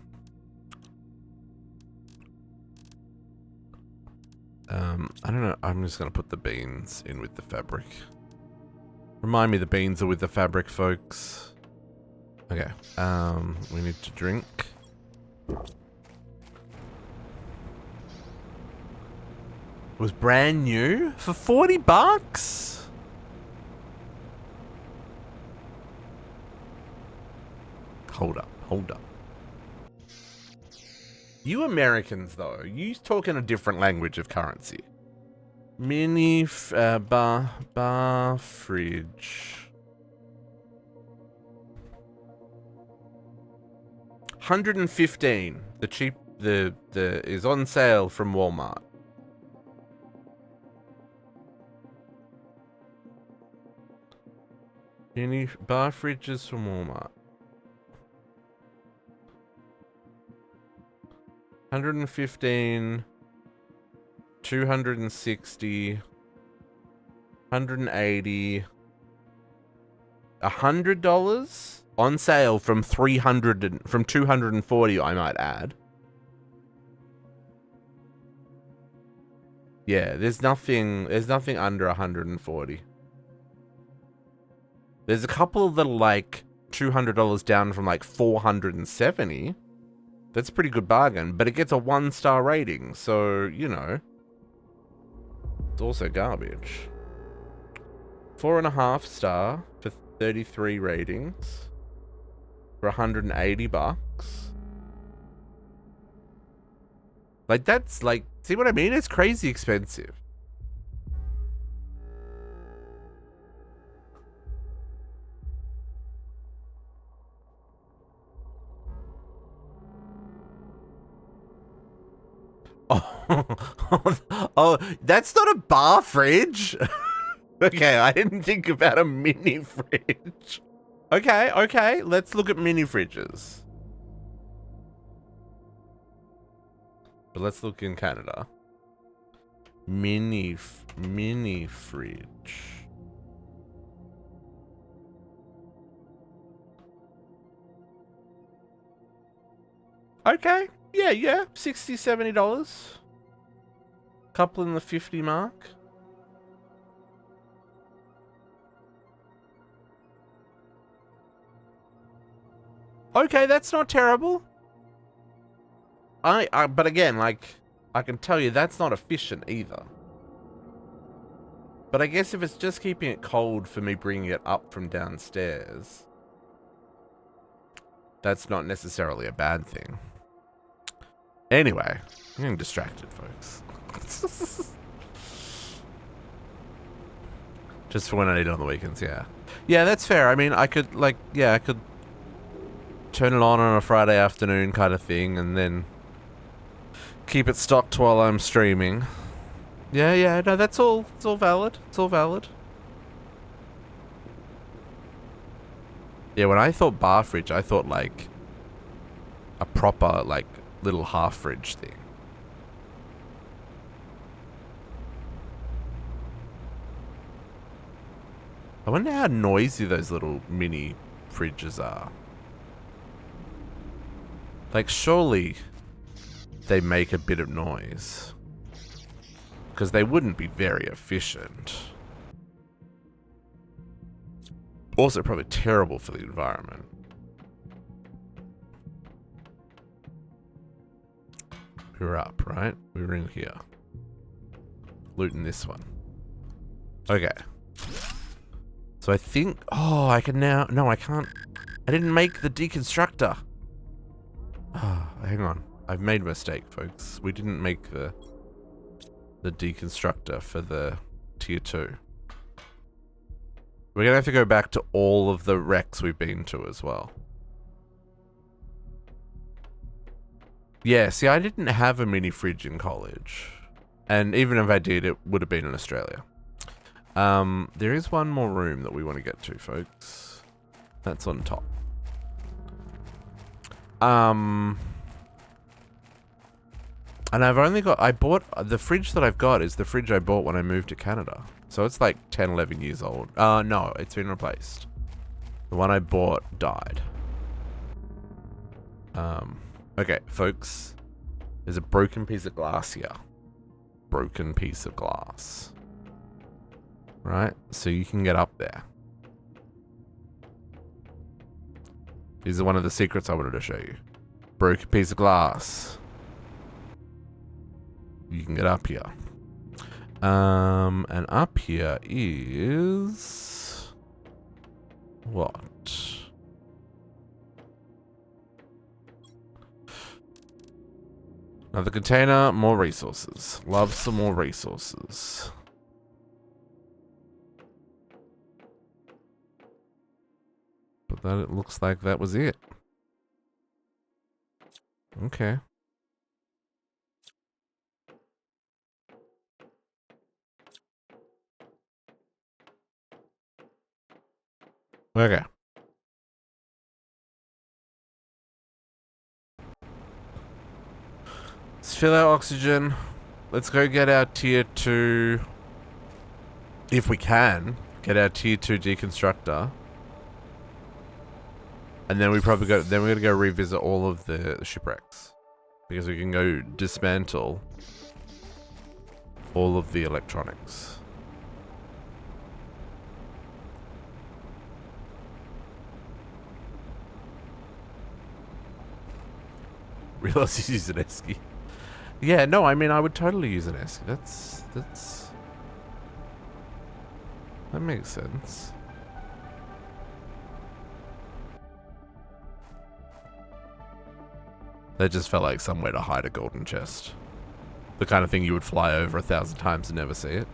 I don't know. I'm just gonna put the beans in with the fabric. Remind me the beans are with the fabric, folks. Okay. We need to drink. It was brand new for $40? Hold up. You Americans, though, you talk in a different language of currency. Mini bar fridge. 115. The cheap the is on sale from Walmart. Mini bar fridges from Walmart. 115, 260, 180, $100 on sale from 240, I might add. Yeah, there's nothing under 140. There's a couple that are like $200 down from like 470. That's a pretty good bargain, but it gets a 1-star rating, so, you know. It's also garbage. 4.5 star for 33 ratings for $180. Like, that's like, see what I mean? It's crazy expensive. Oh, that's not a bar fridge. Okay, I didn't think about a mini fridge. Okay, let's look at mini fridges. But let's look in Canada. Mini fridge. Okay. Yeah, $60, $70. Couple in the 50 mark. Okay, that's not terrible. But again, like, I can tell you that's not efficient either. But I guess if it's just keeping it cold for me bringing it up from downstairs, that's not necessarily a bad thing. Anyway, I'm getting distracted, folks. Just for when I need it on the weekends, yeah. Yeah, that's fair. I mean, I could, like, yeah, I could turn it on a Friday afternoon kind of thing and then keep it stocked while I'm streaming. Yeah, no, that's all, it's all valid. It's all valid. Yeah, when I thought bar fridge, I thought, like, a proper, like, little half fridge thing. I wonder how noisy those little mini fridges are. Like, surely they make a bit of noise. Because they wouldn't be very efficient. Also probably terrible for the environment. We're up, right? We're in here. Looting this one. Okay. So I think... Oh, I can now... No, I can't... I didn't make the deconstructor. Oh, hang on. I've made a mistake, folks. We didn't make the deconstructor for the tier 2. We're gonna have to go back to all of the wrecks we've been to as well. Yeah, see, I didn't have a mini fridge in college. And even if I did, it would have been in Australia. There is one more room that we want to get to, folks. That's on top. And I've only got, the fridge that I've got is the fridge I bought when I moved to Canada. So it's like 10, 11 years old. No, it's been replaced. The one I bought died. Okay, folks. There's a broken piece of glass here. Broken piece of glass. Right? So you can get up there. These are one of the secrets I wanted to show you. Broken piece of glass. You can get up here. And up here is... what? Another container, more resources. Love some more resources. But that, it looks like that was it. Okay. Okay. Let's fill our oxygen. Let's go get our tier 2. If we can, get our tier 2 deconstructor. And then we probably go, then we're gonna go revisit all of the shipwrecks. Because we can go dismantle all of the electronics. Realize he's using an esky. Yeah, no, I mean, I would totally use an esky. That makes sense. That just felt like somewhere to hide a golden chest. The kind of thing you would fly over 1,000 times and never see it.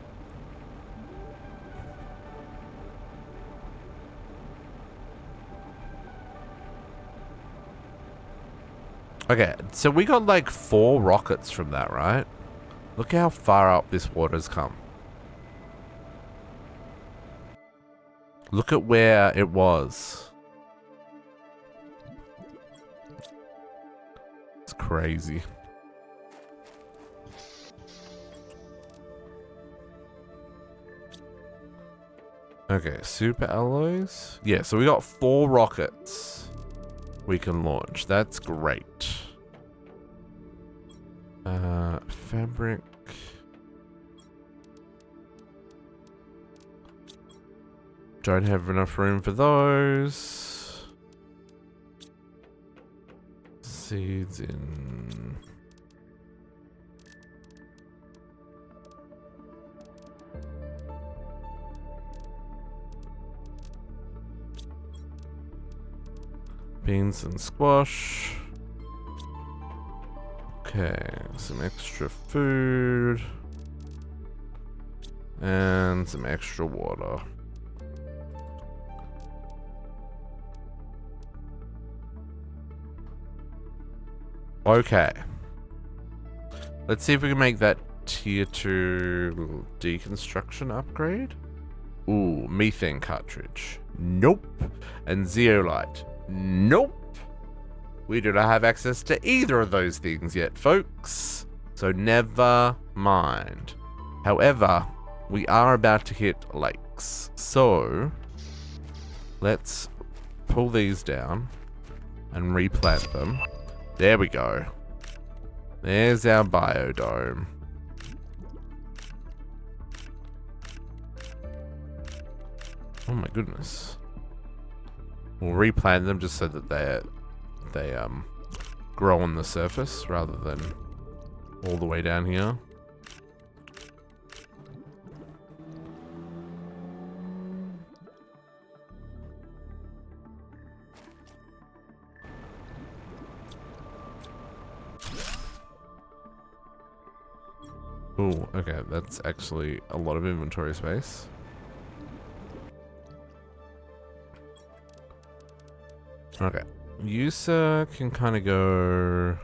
Okay, so we got like 4 rockets from that, right? Look how far up this water's come. Look at where it was. It's crazy. Okay, super alloys. Yeah, so we got 4 rockets we can launch. That's great. Fabric. Don't have enough room for those. Seeds in. Beans and squash. Okay, some extra food. And some extra water. Okay. Let's see if we can make that tier 2 deconstruction upgrade. Ooh, methane cartridge. Nope. And zeolite. Nope. We do not have access to either of those things yet, folks. So never mind. However, we are about to hit lakes. So let's pull these down and replant them. There we go. There's our biodome. Oh my goodness. We'll replant them just so that they grow on the surface rather than all the way down here. Ooh, okay, that's actually a lot of inventory space. Okay. User can kind of go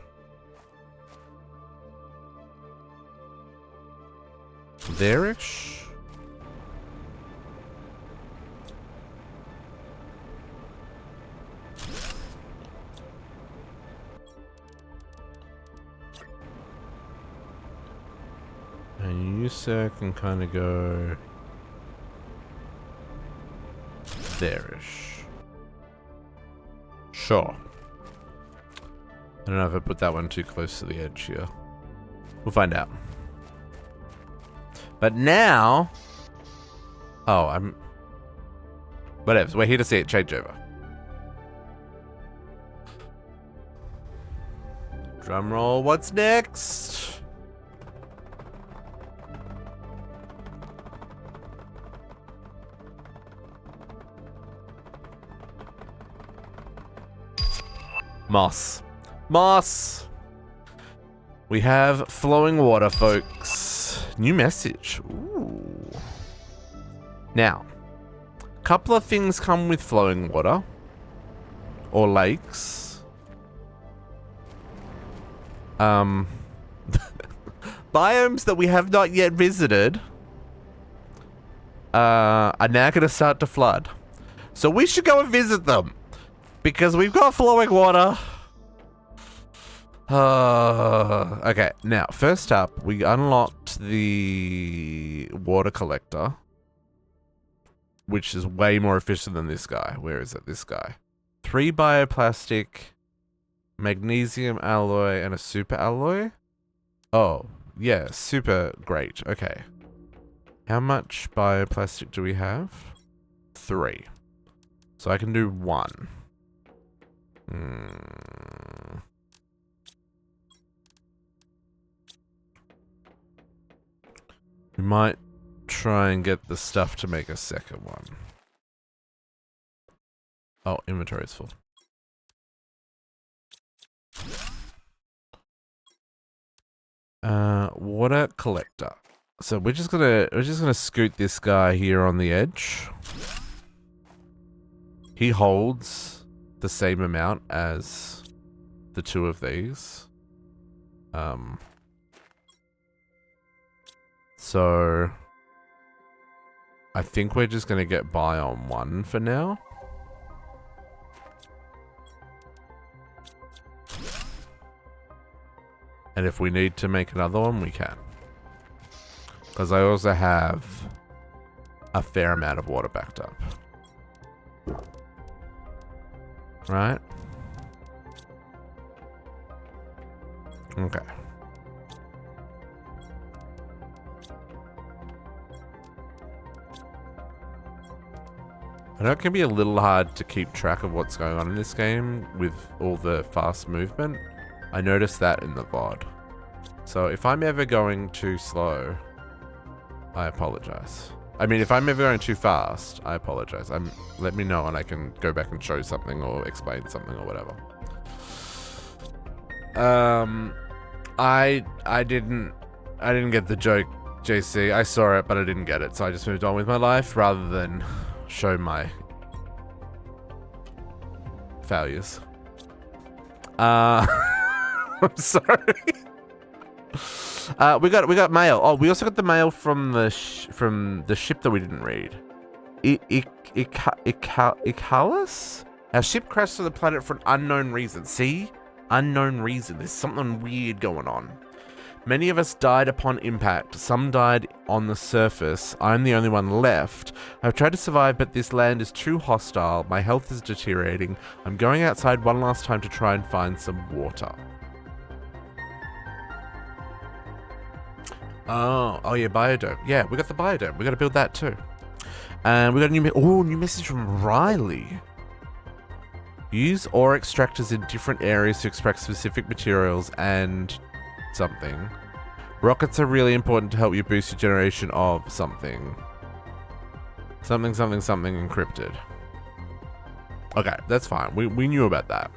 there-ish. And user can kind of go there-ish. Sure. I don't know if I put that one too close to the edge here. We'll find out. But now... Oh, I'm... Whatever, we're here to see it change over. Drum roll, what's next? Moss. Moss! We have flowing water, folks. New message. Ooh. Now, a couple of things come with flowing water. Or lakes. Biomes that we have not yet visited are now going to start to flood. So we should go and visit them. Because we've got flowing water. Okay, now, first up, we unlocked the water collector. Which is way more efficient than this guy. Where is it? This guy. 3 bioplastic, magnesium alloy, and a super alloy? Oh, yeah, super great. Okay. How much bioplastic do we have? 3. So I can do 1. We might try and get the stuff to make a second one. Oh, inventory is full. Water collector. So we're just gonna scoot this guy here on the edge. He holds the same amount as the 2 of these. So I think we're just gonna get by on 1 for now. And if we need to make another one, we can. Because I also have a fair amount of water backed up. Right? Okay. I know it can be a little hard to keep track of what's going on in this game with all the fast movement. I noticed that in the VOD. So if I'm ever going too slow, I apologize. I mean, if I'm ever going too fast, I apologize. Let me know and I can go back and show something or explain something or whatever. I didn't get the joke, JC. I saw it, but I didn't get it, so I just moved on with my life rather than show my failures. I'm sorry. We got mail. Oh, we also got the mail from the ship that we didn't read. Icalis? Our ship crashed to the planet for an unknown reason. See? Unknown reason. There's something weird going on. Many of us died upon impact. Some died on the surface. I'm the only one left. I've tried to survive, but this land is too hostile. My health is deteriorating. I'm going outside one last time to try and find some water. Oh yeah, biodome. Yeah, we got the biodome. We got to build that too. And we got a new message from Riley. Use ore extractors in different areas to extract specific materials and something. Rockets are really important to help you boost your generation of something. Something encrypted. Okay, that's fine. We knew about that.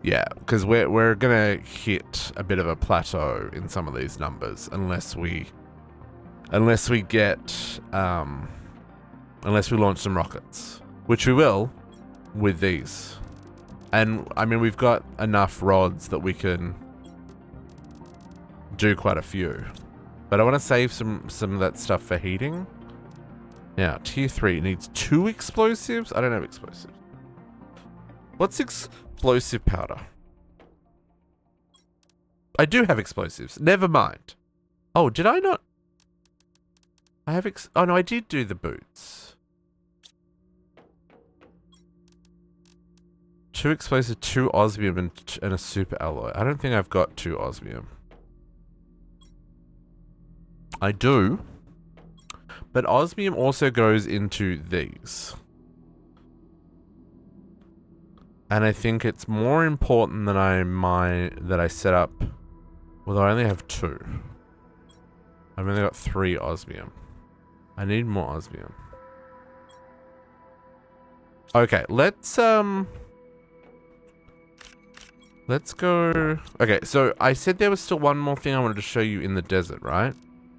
Yeah, because we're gonna hit a bit of a plateau in some of these numbers unless we get unless we launch some rockets, which we will with these. And I mean, we've got enough rods that we can do quite a few, but I want to save some of that stuff for heating. Now, tier 3 needs 2 explosives. I don't have explosives. What's explosive powder? I do have explosives. Never mind. Oh, did I not? I have oh no, I did do the boots. 2 explosive, 2 osmium, and a super alloy. I don't think I've got 2 osmium. I do. But osmium also goes into these. And I think it's more important that I set up. Well, I only have 2. I've only got 3 osmium. I need more osmium. Okay, let's go. Okay, so I said there was still one more thing I wanted to show you in the desert, right?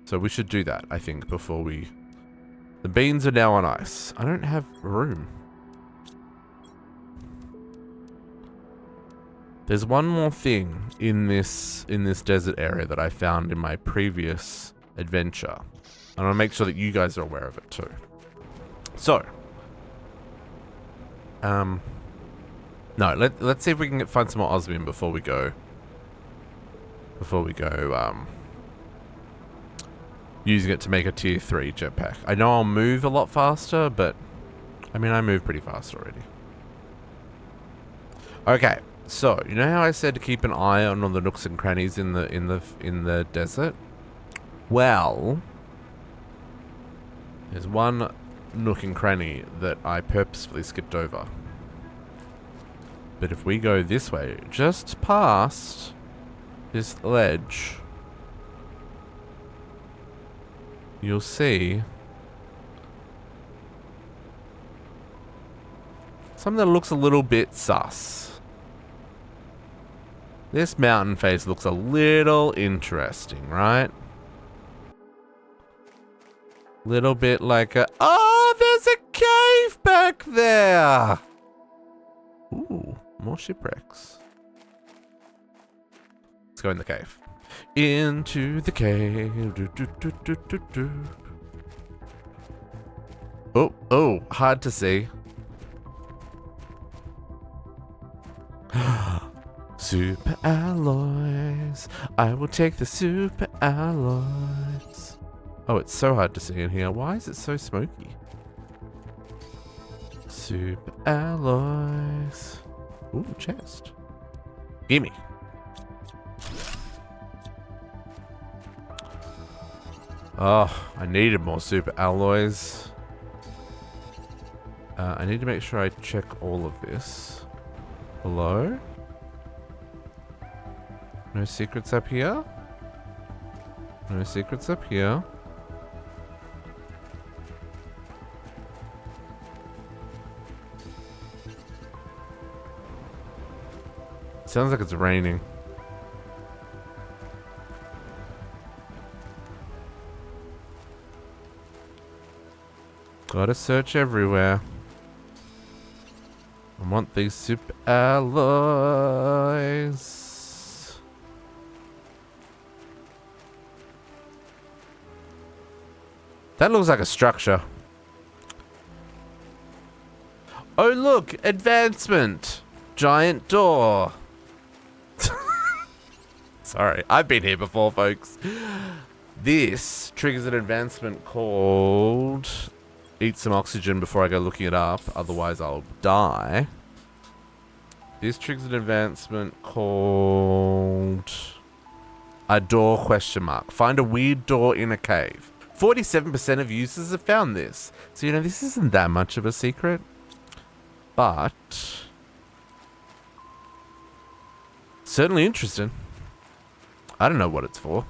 So we should do that, I think, before we... The beans are now on ice. I don't have room. There's one more thing in this desert area that I found in my previous adventure. And I want to make sure that you guys are aware of it too. So, no, let's see if we can find some more osmium before we go. Using it to make a tier 3 jetpack. I know I'll move a lot faster, but I mean, I move pretty fast already. Okay, so you know how I said to keep an eye on all the nooks and crannies in the desert? Well, there's one nook and cranny that I purposefully skipped over. But if we go this way, just past this ledge, you'll see something that looks a little bit sus. This mountain face looks a little interesting, right? Little bit like a... Oh, there's a cave back there! Ooh, more shipwrecks. Let's go in the cave. Into the cave. Do, do, do, do, do, do. Oh, hard to see. Super alloys. I will take the super alloys. Oh, it's so hard to see in here. Why is it so smoky? Super alloys. Ooh, chest. Gimme. Oh, I needed more super alloys. I need to make sure I check all of this. Hello? No secrets up here? No secrets up here. Sounds like it's raining. Gotta search everywhere. I want these super alloys. That looks like a structure. Oh look, advancement. Giant door. Sorry, I've been here before, folks. This triggers an advancement called... Eat some oxygen before I go looking it up, otherwise I'll die. This triggers an advancement called... A door question mark. Find a weird door in a cave. 47% of users have found this. So, you know, this isn't that much of a secret. But... certainly interesting. I don't know what it's for.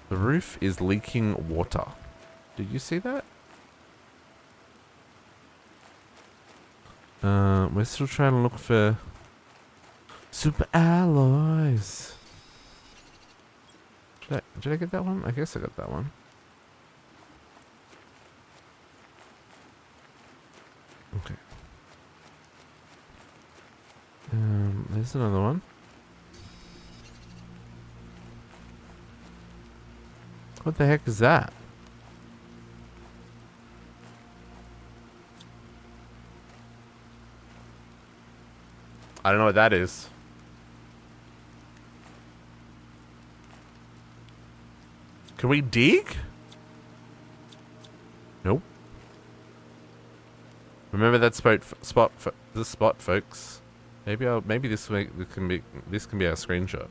The roof is leaking water. Did you see that? We're still trying to look for Super alloys. Did I get that one? I guess I got that one. Okay. There's another one. What the heck is that? I don't know what that is. Can we dig? Nope. Remember that spot, folks. Maybe this can be our screenshot.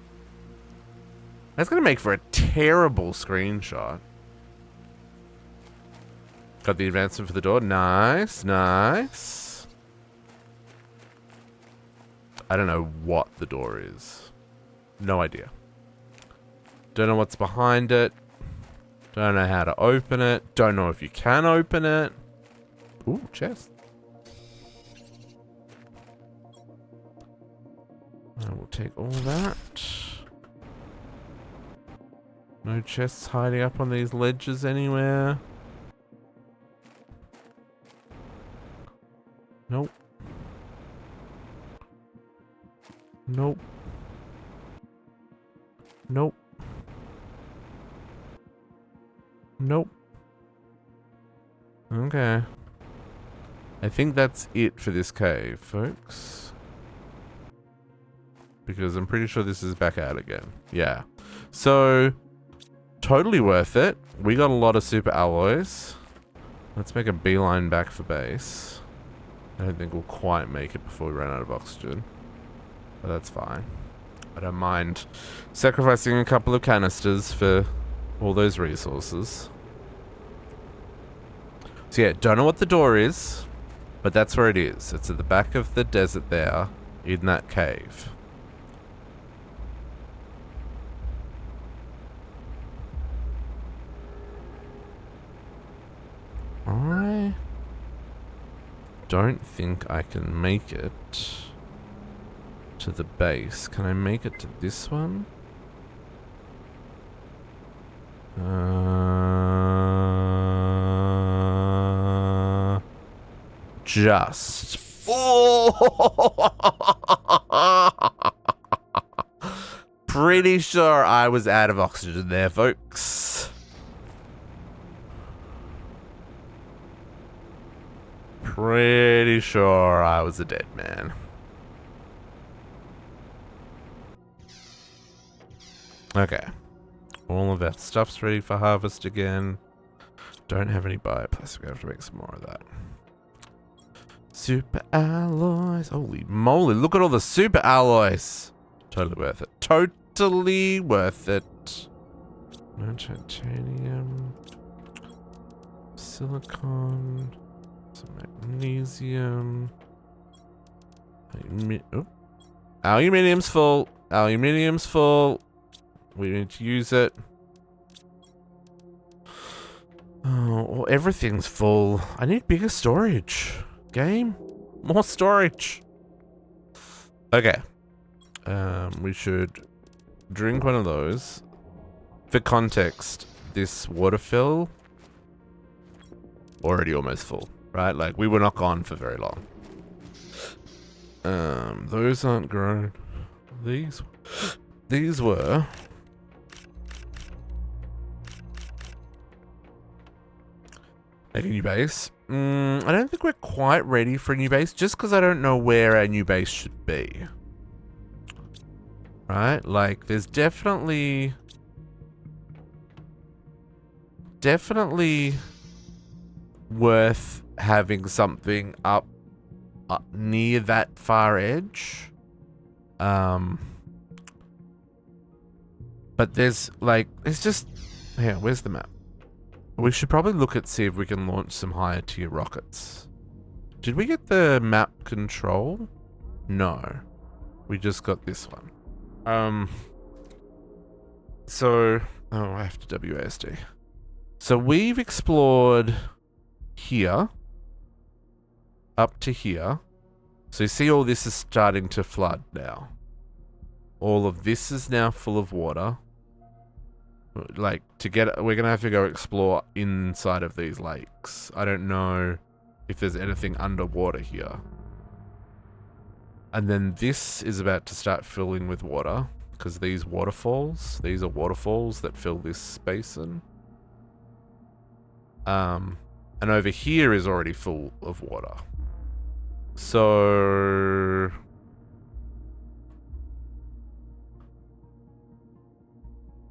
That's gonna make for a terrible screenshot. Got the advancement for the door. Nice, nice. I don't know what the door is. No idea. Don't know what's behind it. Don't know how to open it. Don't know if you can open it. Ooh, chest. I will take all that. No chests hiding up on these ledges anywhere. Nope. Nope. Nope. Nope. Okay. I think that's it for this cave, folks. Because I'm pretty sure this is back out again. Yeah. So, totally worth it. We got a lot of super alloys. Let's make a beeline back for base. I don't think we'll quite make it before we run out of oxygen. But that's fine. I don't mind sacrificing a couple of canisters for all those resources. So yeah, don't know what the door is, but that's where it is. It's at the back of the desert there, in that cave. I don't think I can make it to the base. Can I make it to this one? Just. Oh! Pretty sure I was out of oxygen there, folks. Pretty sure I was a dead man. Okay. All of our stuff's ready for harvest again. Don't have any bioplastic. I have to make some more of that. Super alloys. Holy moly. Look at all the super alloys. Totally worth it. Totally worth it. No titanium. Silicon. Some magnesium. Aluminium's full. Aluminium's full. We need to use it. Oh, well, everything's full. I need bigger storage. Game? More storage. Okay. We should drink one of those. For context, this water fill already almost full, right? Like, we were not gone for very long. Those aren't grown. These were. Make a new base. I don't think we're quite ready for a new base, just because I don't know where our new base should be. Right? Like, there's definitely worth having something up near that far edge. But there's just... Here, where's the map? We should probably look at see if we can launch some higher tier rockets. Did we get the map control? No. We just got this one. So... Oh, I have to WASD. So we've explored here. Up to here. So you see all this is starting to flood now. All of this is now full of water. Like, we're gonna have to go explore inside of these lakes. I don't know if there's anything underwater here. And then this is about to start filling with water, because these are waterfalls that fill this basin. And over here is already full of water. So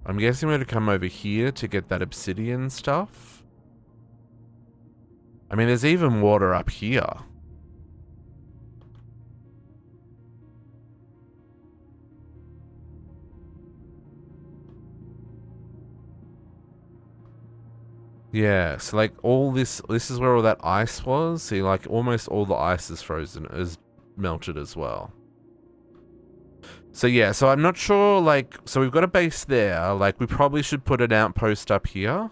I'm guessing we're going to come over here to get that obsidian stuff. I mean, there's even water up here. Yeah, so like all this is where all that ice was. See, like almost all the ice is frozen, is melted as well. So yeah, so I'm not sure, like, so we've got a base there. Like, we probably should put an outpost up here.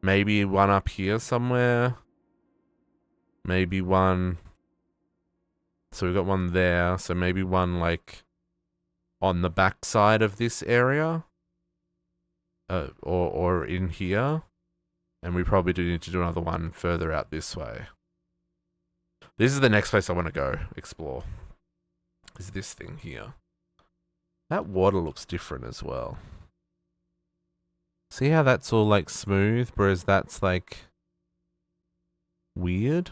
Maybe one up here somewhere. Maybe one. So we've got one there. So maybe one, like, on the back side of this area. Or in here. And we probably do need to do another one further out this way. This is the next place I want to go explore. Is this thing here. That water looks different as well. See how that's all like smooth, whereas that's like weird?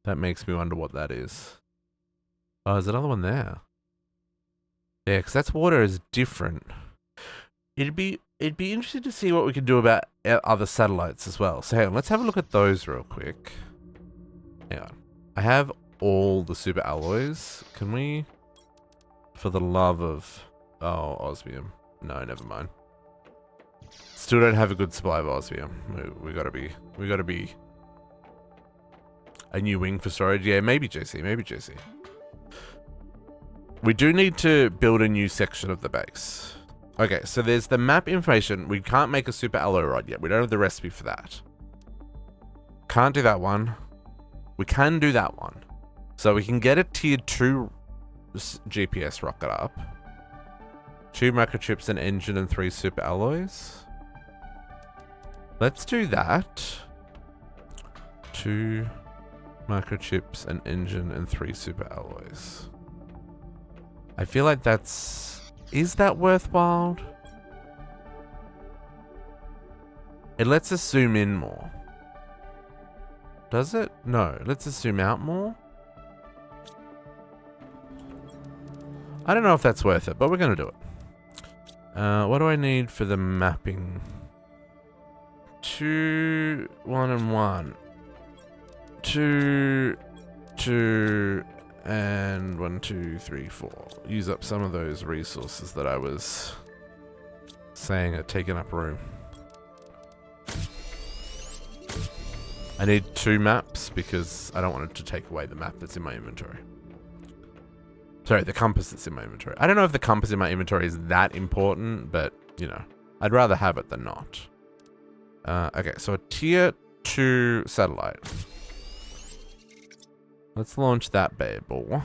That makes me wonder what that is. Oh, there's another one there. Yeah, because that's water is different. It'd be interesting to see what we can do about other satellites as well. So hang on, let's have a look at those real quick. Hang on. I have all the super alloys. Can we, for the love of... Oh, osmium. No, never mind. Still don't have a good supply of osmium. We gotta be... A new wing for storage. Yeah, maybe JC, maybe JC. We do need to build a new section of the base. Okay, so there's the map information. We can't make a super alloy rod yet. We don't have the recipe for that. Can't do that one. We can do that one. So we can get a tier 2 GPS rocket up. 2 microchips, an engine, and 3 super alloys. Let's do that. 2 microchips, an engine, and 3 super alloys. I feel like that's... Is that worthwhile? It lets us zoom in more. Does it? No. Let's us zoom out more. I don't know if that's worth it, but we're going to do it. What do I need for the mapping? 2, 1, and 1. 2, 2... And 1, 2, 3, 4. Use up some of those resources that I was saying are taking up room. I need 2 maps because I don't want it to take away the map that's in my inventory. Sorry, the compass that's in my inventory. I don't know if the compass in my inventory is that important, but, you know, I'd rather have it than not. Okay, so a tier 2 satellite. Let's launch that bad boy.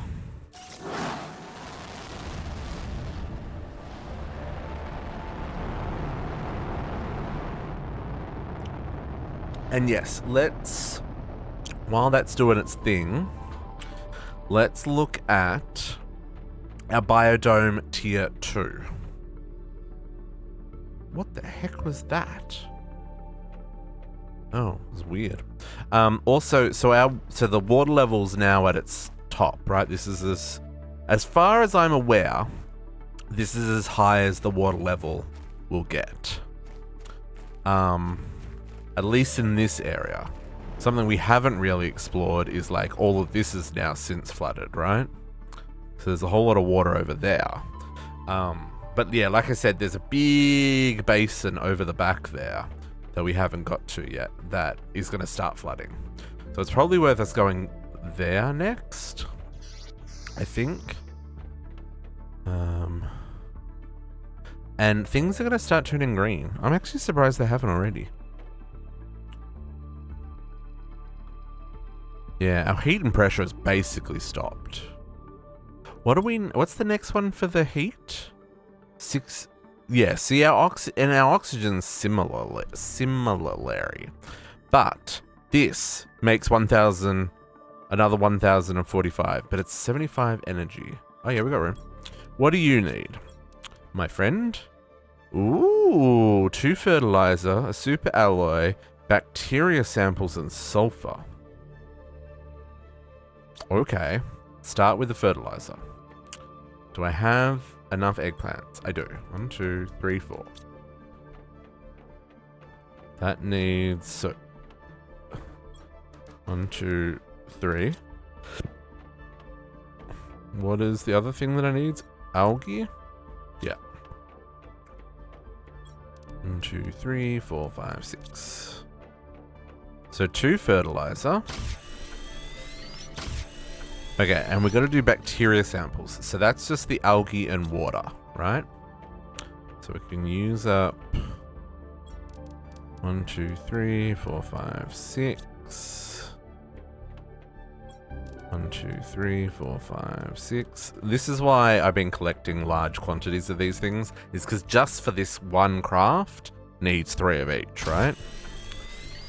And yes, let's, while that's doing its thing, let's look at our biodome tier 2. What the heck was that? Oh, it was weird. Also, so the water level's now at its top, right? This is as far as I'm aware, this is as high as the water level will get. At least in this area. Something we haven't really explored is like all of this is now since flooded, right? So there's a whole lot of water over there. But yeah, like I said, there's a big basin over the back there that we haven't got to yet that is going to start flooding. So it's probably worth us going there next, I think. And things are going to start turning green. I'm actually surprised they haven't already. Yeah, our heat and pressure is basically stopped. What's the next one for the heat? 6. Yeah, see our oxygen's similarly. But this makes 1,000, another 1,045, but it's 75 energy. Oh yeah, we got room. What do you need, my friend? Ooh, 2 fertilizer, a super alloy, bacteria samples, and sulfur. Okay, start with the fertilizer. Do I have enough eggplants? I do. 1, 2, 3, 4. That needs... So 1, 2, 3. What is the other thing that I need? Algae? Yeah. 1, 2, 3, 4, 5, 6. So 2 fertilizer. Okay, and we've got to do bacteria samples. So that's just the algae and water, right? So we can use up 1, 2, 3, 4, 5, 6. 1, 2, 3, 4, 5, 6. This is why I've been collecting large quantities of these things, is because just for this one craft needs 3 of each, right?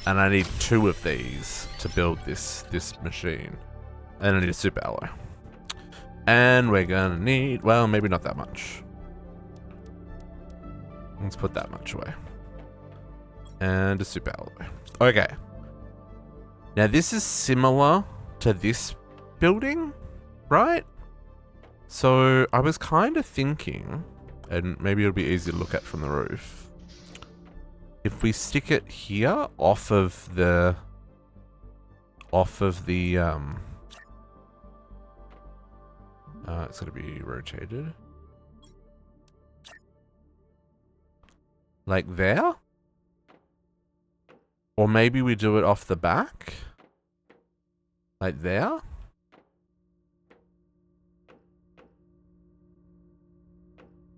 And I need 2 of these to build this machine. And I need a super alloy. And we're gonna need, well, maybe not that much. Let's put that much away. And a super alloy. Okay. Now this is similar to this building, right? So I was kind of thinking, and maybe it'll be easy to look at from the roof, if we stick it here off of the it's going to be rotated. Like there? Or maybe we do it off the back? Like there?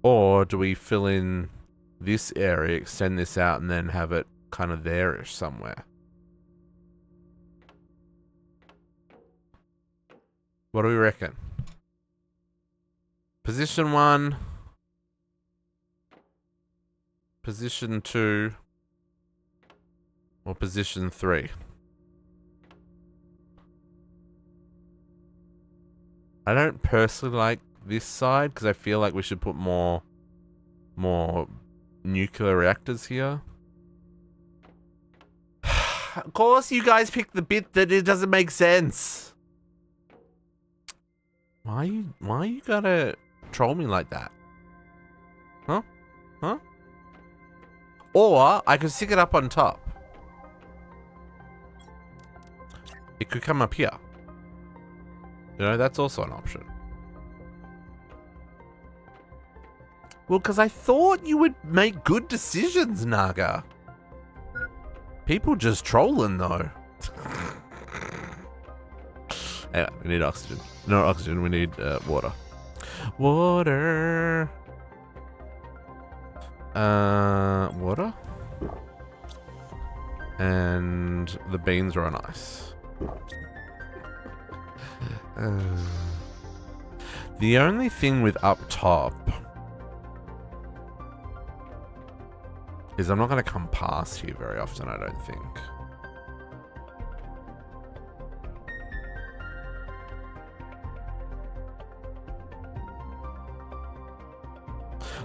Or do we fill in this area, extend this out, and then have it kind of there-ish somewhere? What do we reckon? Position 1. Position 2. Or position 3. I don't personally like this side because I feel like we should put more nuclear reactors here. Of course you guys picked the bit that it doesn't make sense. Why you gotta troll me like that? Huh? Huh? Or I could stick it up on top. It could come up here. You know, that's also an option. Well, because I thought you would make good decisions, Naga. People just trolling, though. Anyway, we need oxygen. No oxygen, we need water. Water. Water. And the beans are on ice. The only thing with up top is I'm not going to come past here very often, I don't think.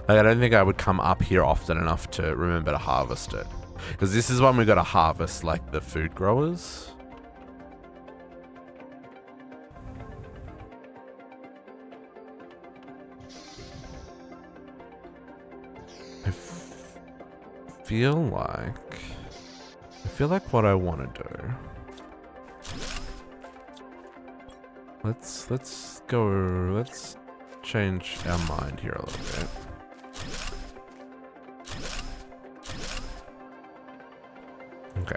Like, I don't think I would come up here often enough to remember to harvest it. Because this is when we got to harvest, like, the food growers. I feel like what I want to do. Let's change our mind here a little bit. Okay.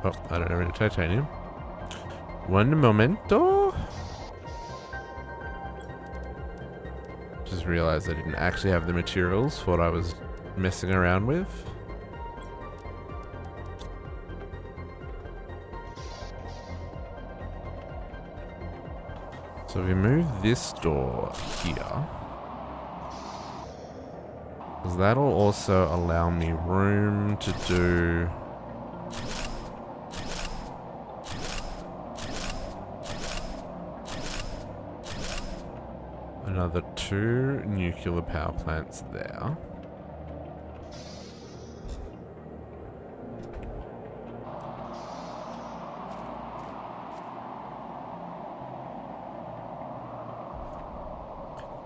Oh, I don't have any titanium. One momento. just realized I didn't actually have the materials for what I was messing around with. So we move this door here, because that'll also allow me room to do another 2 nuclear power plants there.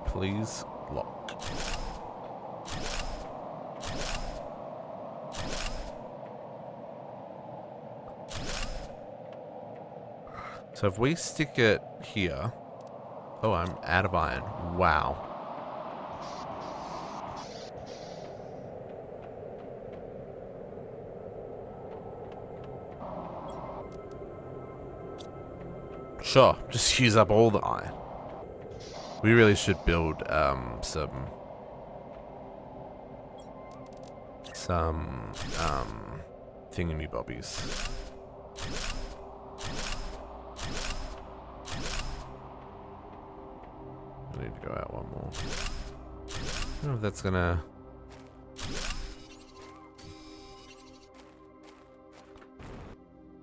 Please lock. So if we stick it here... Oh, I'm out of iron. Wow. Sure, just use up all the iron. We really should build some thingamybobbies. I need to go out one more. I don't know if that's gonna...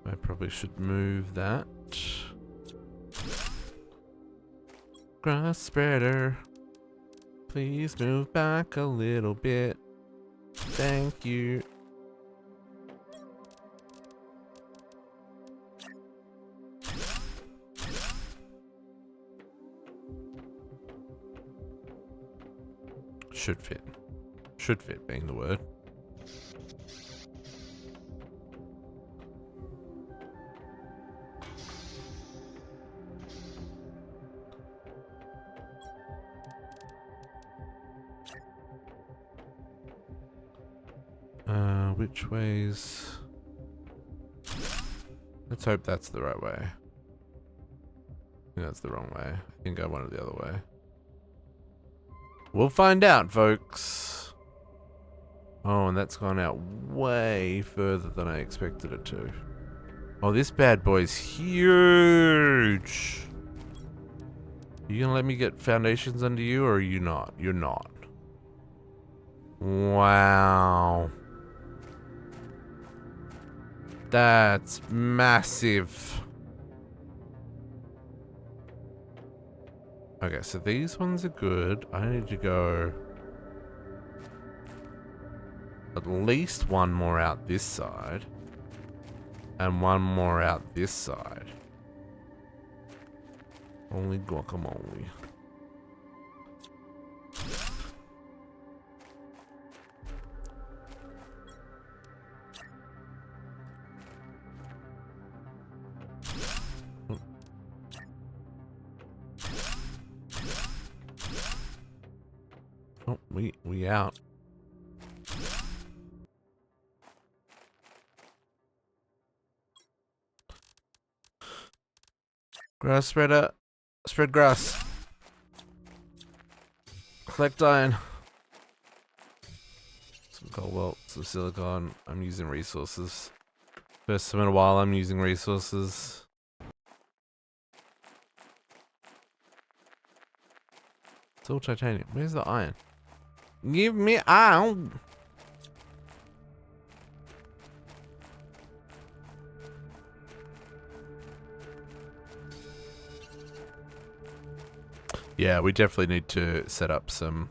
I probably should move that. Grass spreader, please move back a little bit. Thank you. Should fit. Should fit being the word. Which ways? Let's hope that's the right way. I think that's the wrong way. I think I wanted the other way. We'll find out, folks. Oh, and that's gone out way further than I expected it to. Oh, this bad boy's huge. Are you gonna let me get foundations under you, or are you not? You're not. Wow. That's massive. Okay, so these ones are good. I need to go at least one more out this side and one more out this side. Holy guacamole. Oh, we out. Grass spreader. Spread grass. Collect iron. Some cobalt, some silicon. I'm using resources. First time in a while I'm using resources. It's all titanium. Where's the iron? Give me iron. Yeah, we definitely need to set up some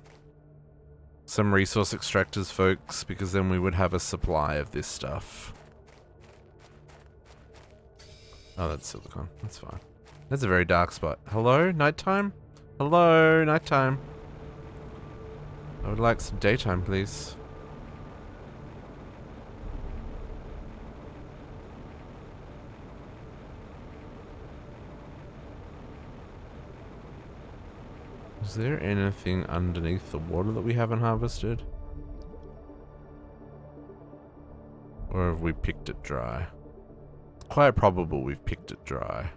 resource extractors, folks, because then we would have a supply of this stuff. Oh, that's silicon. That's fine. That's a very dark spot. Hello, nighttime? Hello, nighttime. I would like some daytime, please. Is there anything underneath the water that we haven't harvested? Or have we picked it dry? It's quite probable we've picked it dry.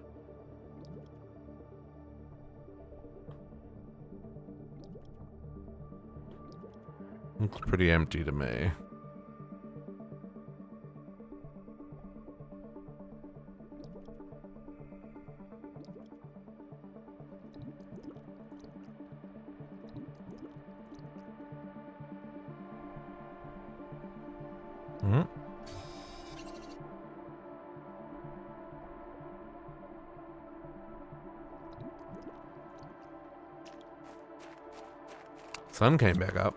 Looks pretty empty to me. Hmm. Sun came back up.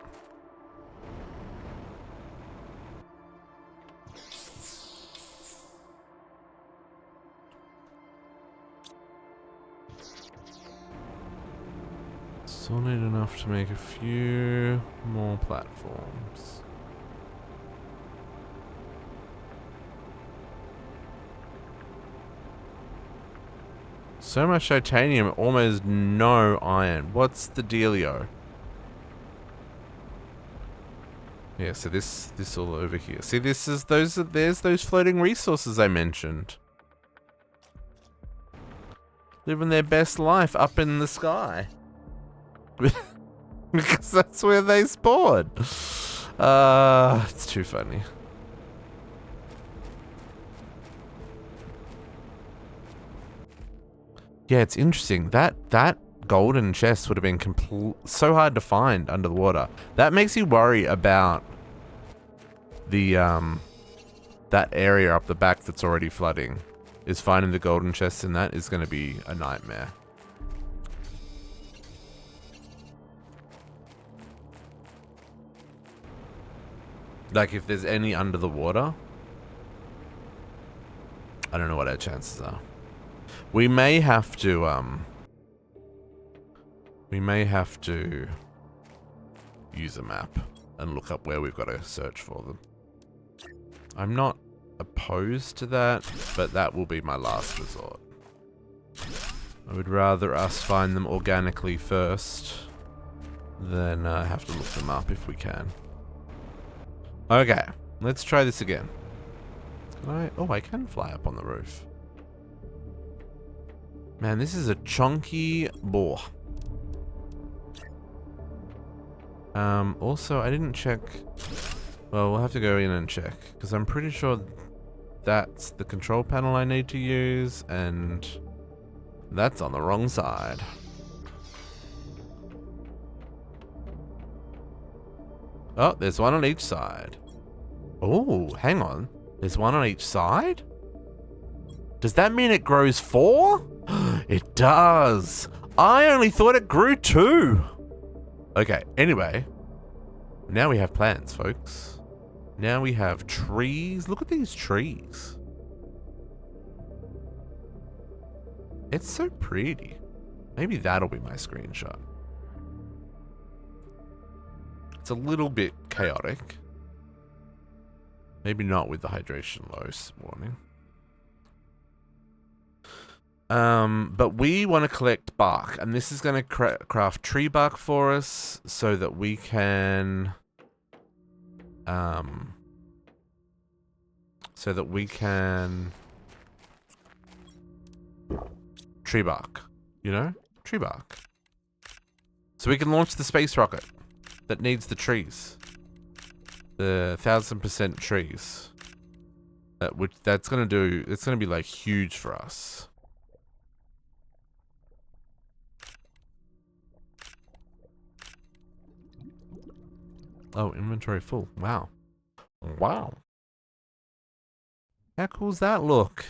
Still need enough to make a few more platforms. So much titanium, almost no iron. What's the dealio? Yeah, so this all over here. See, there's those floating resources I mentioned. Living their best life up in the sky. Because that's where they spawn. It's too funny. Yeah, it's interesting. That golden chest would have been so hard to find under the water. That makes you worry about the that area up the back that's already flooding. Is finding the golden chest in that is going to be a nightmare. Like if there's any under the water, I don't know what our chances are. We may have to use a map and look up where we've got to search for them. I'm not opposed to that, but that will be my last resort. I would rather us find them organically first than have to look them up if we can. Okay, let's try this again. Can I? Oh, I can fly up on the roof. Man, this is a chunky bore. Also, I didn't check. Well, we'll have to go in and check, because I'm pretty sure that's the control panel I need to use, and that's on the wrong side. Oh, there's one on each side. Oh, hang on. There's one on each side? Does that mean it grows 4? It does. I only thought it grew 2. Okay, anyway. Now we have plants, folks. Now we have trees. Look at these trees. It's so pretty. Maybe that'll be my screenshot. It's a little bit chaotic. Maybe not with the hydration lows warning. But we want to collect bark, and this is going to craft tree bark for us so that we can tree bark, you know? Tree bark. So we can launch the space rocket that needs the trees. The 1000% trees. That's gonna do, it's gonna be like huge for us. Oh, inventory full. Wow. Wow. How cool's that look?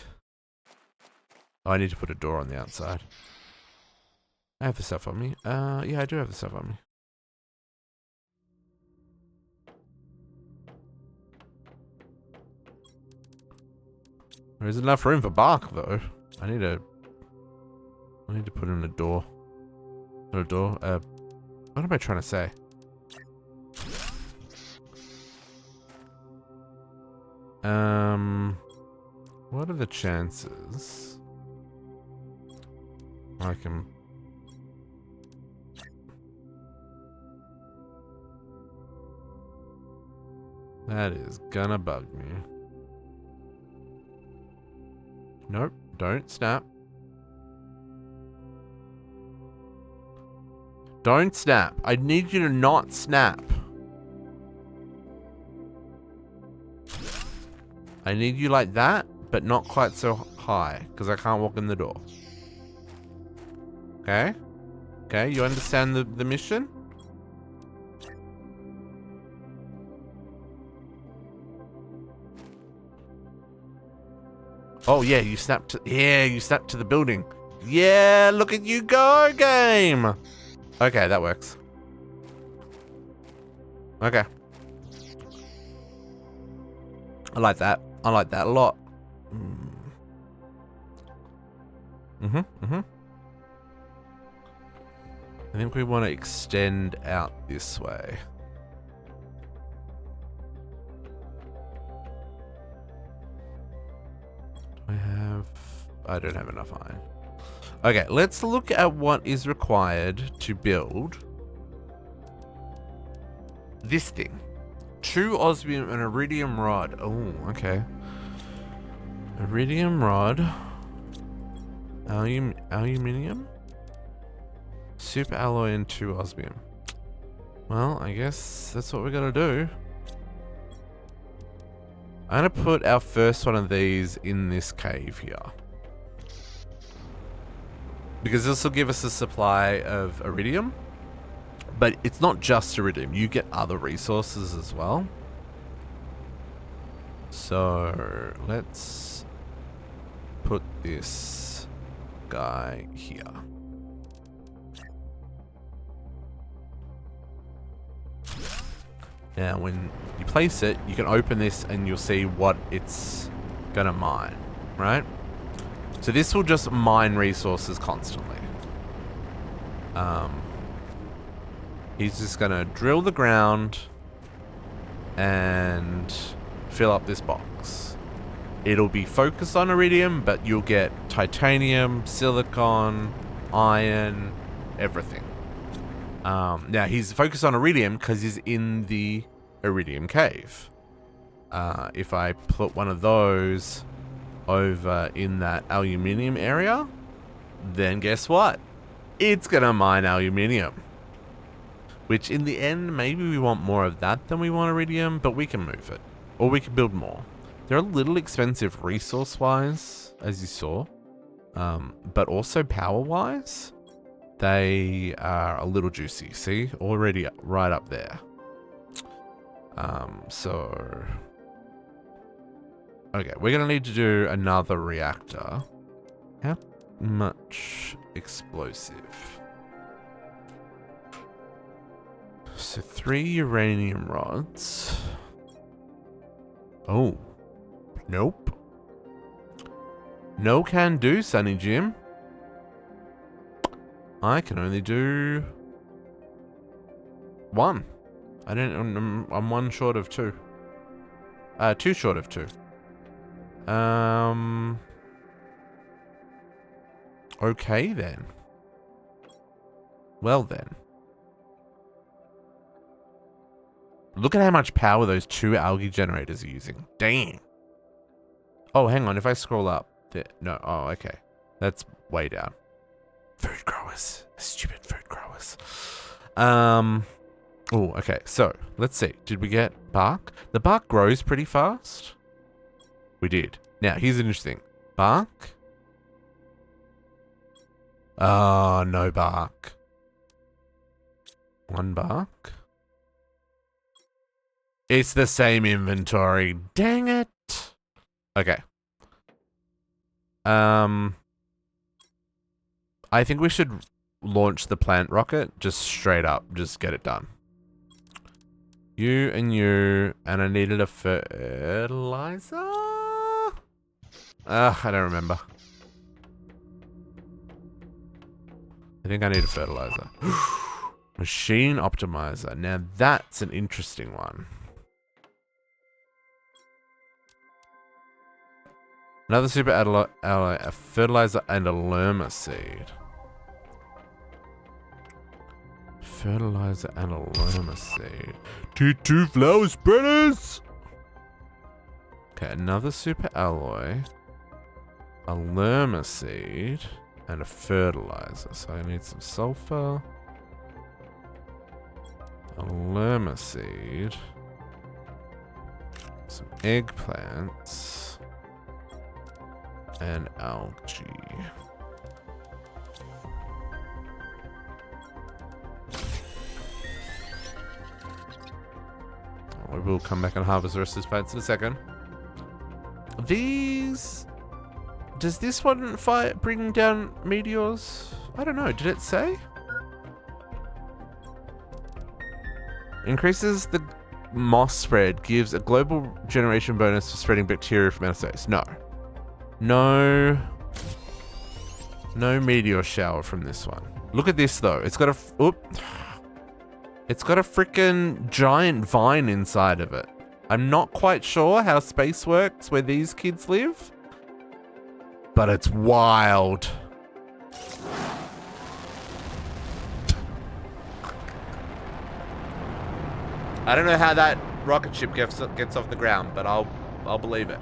Oh, I need to put a door on the outside. I have the stuff on me. Yeah, I do have the stuff on me. There isn't enough room for bark, though. I need to put in a door. Not a door. What am I trying to say? What are the chances I can... That is gonna bug me. Nope, don't snap. Don't snap. I need you to not snap. I need you like that, but not quite so high, because I can't walk in the door. Okay? Okay, you understand the mission? Oh yeah, you snapped to, you snapped to the building. Yeah, look at you go, game! Okay, that works. Okay. I like that. I like that a lot. I think we want to extend out this way. I don't have enough iron. Okay, let's look at what is required to build this thing. 2 osmium and iridium rod. Oh, okay. Iridium rod. Aluminium? Super alloy and 2 osmium. Well, I guess that's what we're gonna do. I'm gonna put our first one of these in this cave here. Because this will give us a supply of iridium. But it's not just iridium. You get other resources as well. So let's put this guy here. Now, when you place it, you can open this and you'll see what it's gonna mine, right? So this will just mine resources constantly. He's just gonna drill the ground and fill up this box. It'll be focused on iridium, but you'll get titanium, silicon, iron, everything. Now he's focused on iridium because he's in the iridium cave. If I put one of those over in that aluminium area, then guess what? It's gonna mine aluminium. Which in the end, maybe we want more of that than we want iridium, but we can move it. Or we can build more. They're a little expensive resource-wise, as you saw. But also power-wise, they are a little juicy. See? Already right up there. So... Okay, we're going to need to do another reactor. How much explosive? So 3 uranium rods. Oh. Nope. No can do, Sonny Jim. I can only do 1. I'm 1 short of 2. 2 short of 2. Okay then. Well then. Look at how much power those 2 algae generators are using. Dang. Oh, hang on. If I scroll up. There, no. Oh, okay. That's way down. Food growers. Stupid food growers. Oh, okay. So, let's see. Did we get bark? The bark grows pretty fast. We did. Now, here's interesting. Bark. Oh, no bark. 1 bark. It's the same inventory. Dang it. Okay. I think we should launch the plant rocket just straight up. Just get it done. You and you. And I needed a fertilizer? I don't remember. I think I need a fertilizer. Machine optimizer. Now that's an interesting one. Another super alloy, a fertilizer, and a lerma seed. Fertilizer and a lerma seed. T2 flower spreaders! Okay, another super alloy, a lerma seed, and a fertilizer. So I need some sulfur, a lerma seed, Some eggplants. And algae. We will come back and harvest the rest of these plants in a second. These... Does this one bring down meteors? I don't know. Did it say? Increases the moss spread. Gives a global generation bonus for spreading bacteria from outer space. No. No. No meteor shower from this one. Look at this though. It's got a... It's got a freaking giant vine inside of it. I'm not quite sure how space works where these kids live. But it's wild. I don't know how that rocket ship gets off the ground, but I'll believe it.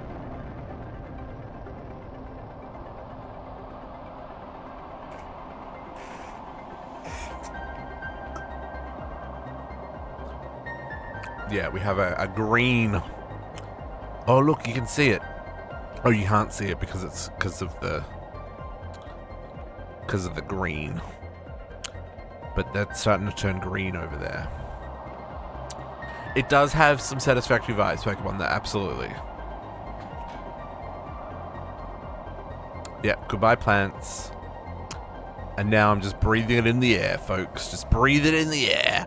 Yeah, we have a green. Oh, look, you can see it. Oh, you can't see it because it's because of the green. But that's starting to turn green over there. It does have some satisfactory vibes, Pokemon, that absolutely. Yep, goodbye plants. And now I'm just breathing it in the air, folks. Just breathe it in the air.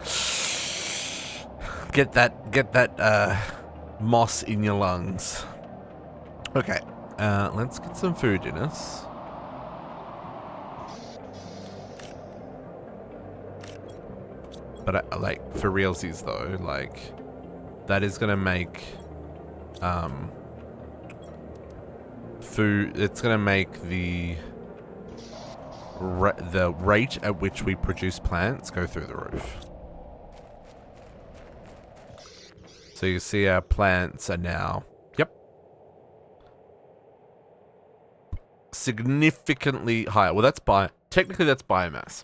Get that moss in your lungs. Okay, let's get some food in us. But like, for realsies though, like, that is gonna make food. It's gonna make the rate at which we produce plants go through the roof. So you see our plants are now, yep, significantly higher. Well, technically that's biomass.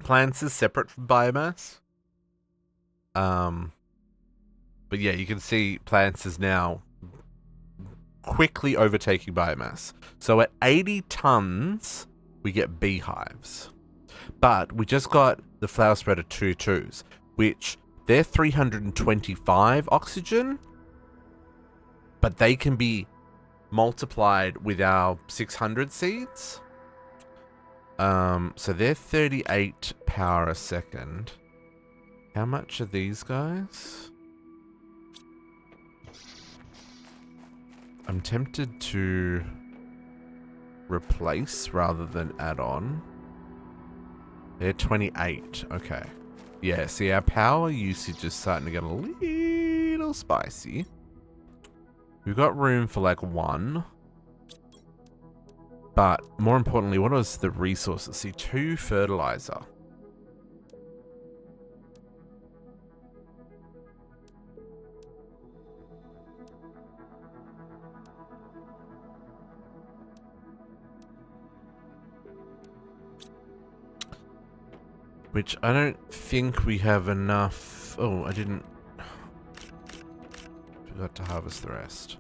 Plants is separate from biomass. But yeah, you can see plants is now quickly overtaking biomass. So at 80 tons, we get beehives. But we just got the flower spreader 2/2s, which they're 325 oxygen, but they can be multiplied with our 600 seeds. So they're 38 power a second. How much are these guys? I'm tempted to replace rather than add on. They're 28. Okay. Yeah, see, our power usage is starting to get a little spicy. We've got room for like one. But more importantly, what was the resources? See, 2 fertilizer. Which I don't think we have enough. Oh, I didn't. Forgot to harvest the rest.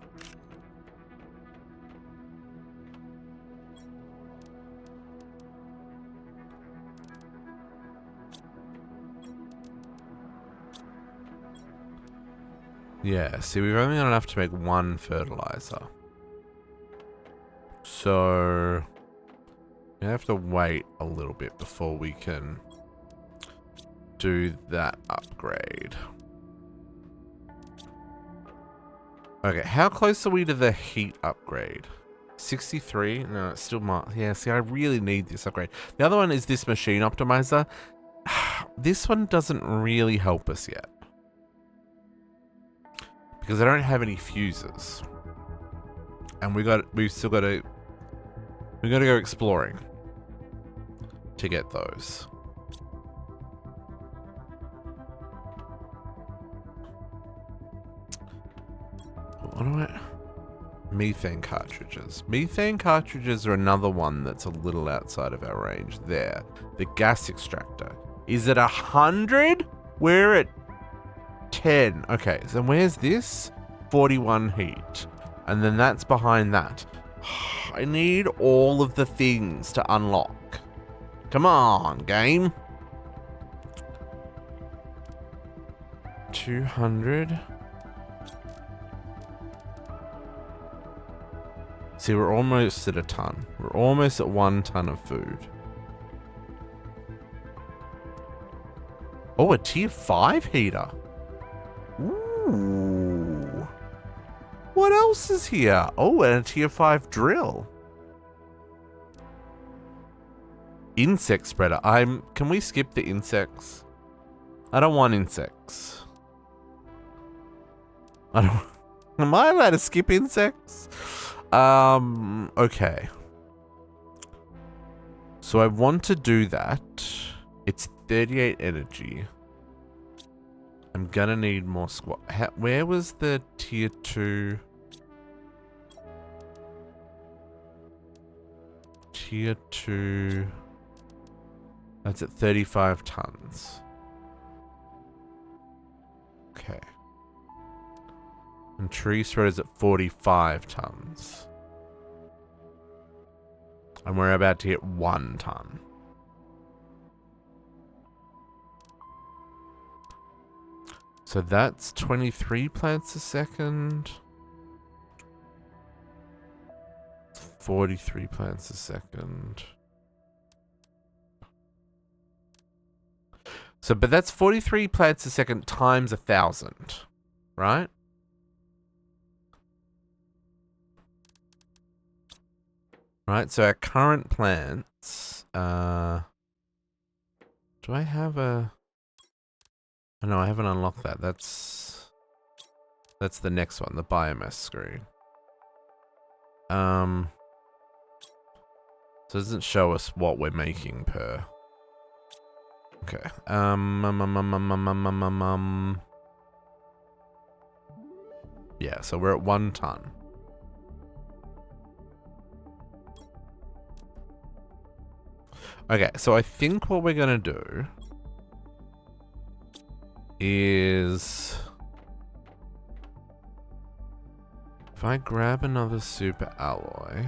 Yeah, see, we've only got enough to make 1 fertilizer. So we have to wait a little bit before we can do that upgrade. Okay, how close are we to the heat upgrade? 63? No, it's still yeah, see, I really need this upgrade. The other one is this machine optimizer. This one doesn't really help us yet, because I don't have any fuses. And we gotta go exploring to get those. What do I... Methane cartridges. Methane cartridges are another one that's a little outside of our range. There. The gas extractor. Is it 100? We're at 10. Okay, so where's this? 41 heat. And then that's behind that. I need all of the things to unlock. Come on, game. 200. See, we're almost at a ton. We're almost at 1 ton of food. Oh, a tier 5 heater. Ooh. What else is here? Oh, and a tier 5 drill. Insect spreader. Can we skip the insects? I don't want insects. Am I allowed to skip insects? Okay. So I want to do that. It's 38 energy. I'm gonna need more squat. Where was the tier 2? Tier 2. That's at 35 tons. Okay. And tree spreaders at 45 tons. And we're about to hit 1 ton. So that's 23 plants a second. 43 plants a second. So, but that's 43 plants a second times 1,000, right? Right, so our current plants, do I have a... Oh, no, I haven't unlocked that. That's the next one, the biomass screen. So it doesn't show us what we're making per. Okay. Yeah, so we're at 1 ton. Okay, so I think what we're gonna do is if I grab another super alloy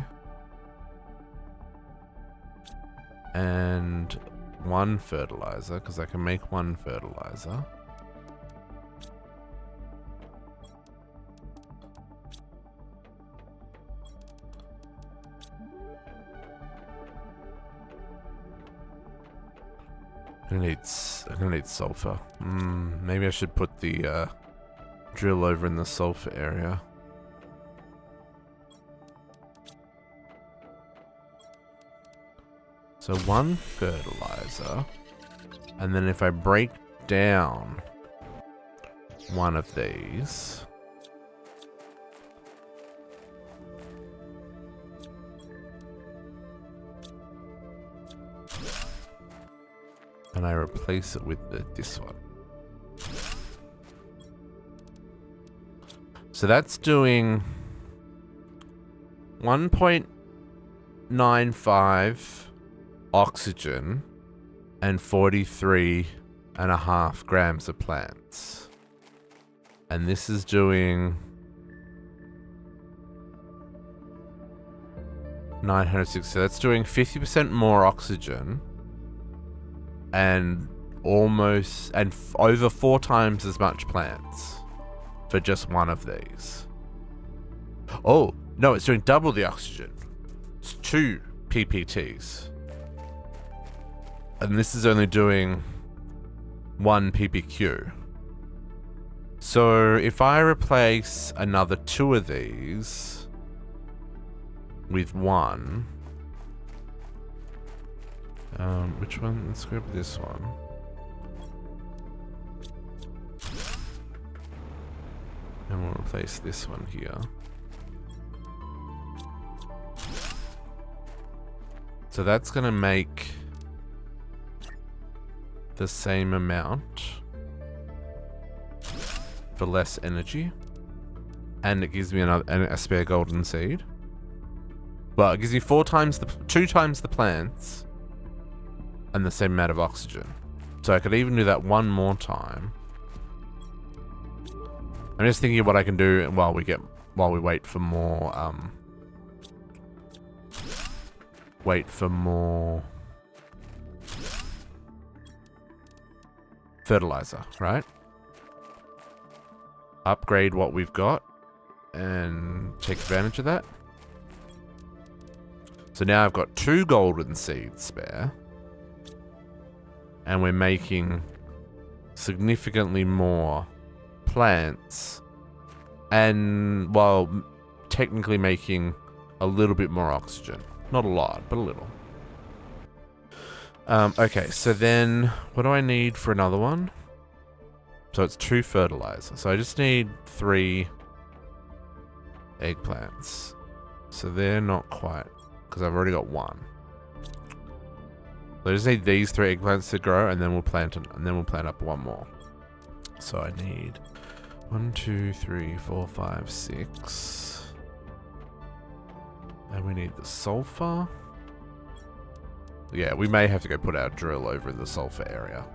and 1 fertilizer, because I can make 1 fertilizer. I'm gonna need sulfur. Maybe I should put the drill over in the sulfur area. So 1 fertilizer, and then if I break down 1 of these, and I replace it with this one. So that's doing 1.95 oxygen and 43.5 grams of plants. And this is doing 906. So that's doing 50% more oxygen and over 4 times as much plants for just 1 of these. Oh, no, it's doing double the oxygen. It's 2 PPTs. And this is only doing 1 PPQ. So if I replace another 2 of these with 1, which one? Let's grab this one. And we'll replace this one here. So that's gonna make the same amount for less energy, and it gives me a spare golden seed. Well, it gives me 2 times the plants and the same amount of oxygen. So I could even do that 1 more time. I'm just thinking of what I can do while we wait for more, fertilizer, right? Upgrade what we've got and take advantage of that. So now I've got 2 golden seeds spare. And we're making significantly more plants. And, well, technically making a little bit more oxygen. Not a lot, but a little. Okay, so then what do I need for another one? So it's 2 fertilizer. So I just need 3 eggplants. So they're not quite, because I've already got 1. So I just need these 3 eggplants to grow, and then we'll plant up 1 more. So I need 1, 2, 3, 4, 5, 6. And we need the sulfur. Yeah, we may have to go put our drill over in the sulfur area.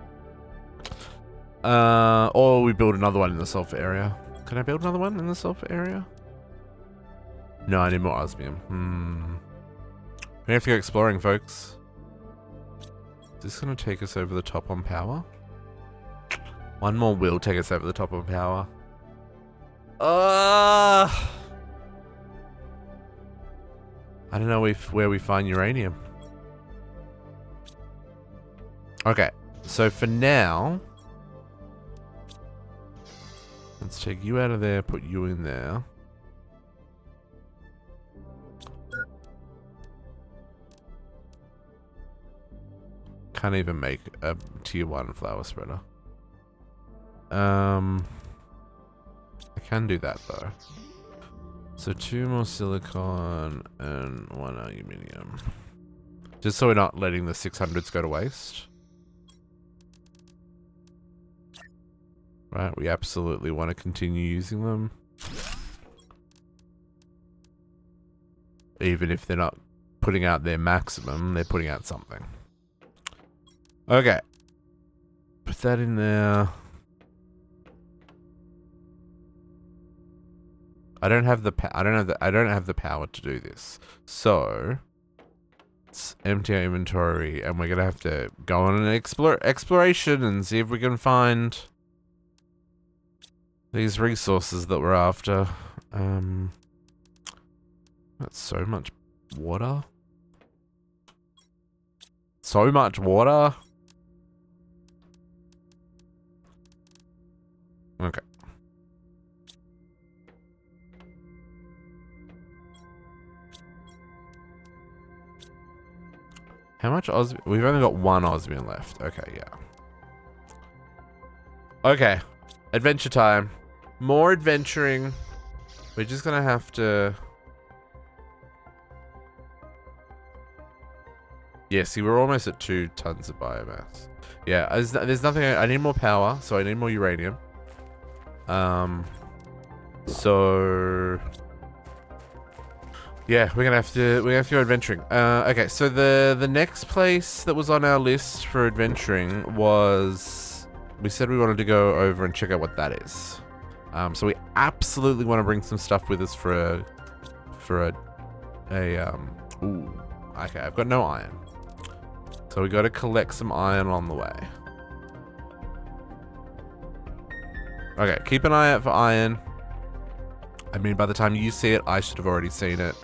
Or we build another one in the sulfur area. Can I build another one in the sulfur area? No, I need more osmium. We have to go exploring, folks. Is this going to take us over the top on power? 1 more will take us over the top on power. I don't know where we find uranium. Okay, so for now, let's take you out of there, put you in there. Can't even make a tier 1 flower spreader. I can do that though. So 2 more silicon and 1 aluminium. Just so we're not letting the 600s go to waste. Right, we absolutely want to continue using them. Even if they're not putting out their maximum, they're putting out something. Okay. Put that in there. I don't have the power to do this. So let's empty our inventory, and we're gonna have to go on an exploration and see if we can find these resources that we're after. That's so much water. So much water. Okay. How much osmium? We've only got 1 osmium left. Okay, yeah. Okay. Adventure time. More adventuring. We're just gonna have to... Yeah, see, we're almost at 2 tons of biomass. Yeah, there's nothing... I need more power, so I need more uranium. So... Yeah, we're gonna have to go adventuring. Okay, so the next place that was on our list for adventuring was... We said we wanted to go over and check out what that is. So we absolutely want to bring some stuff with us for a ooh, okay, I've got no iron. So we got to collect some iron on the way. Okay, keep an eye out for iron. I mean, by the time you see it, I should have already seen it.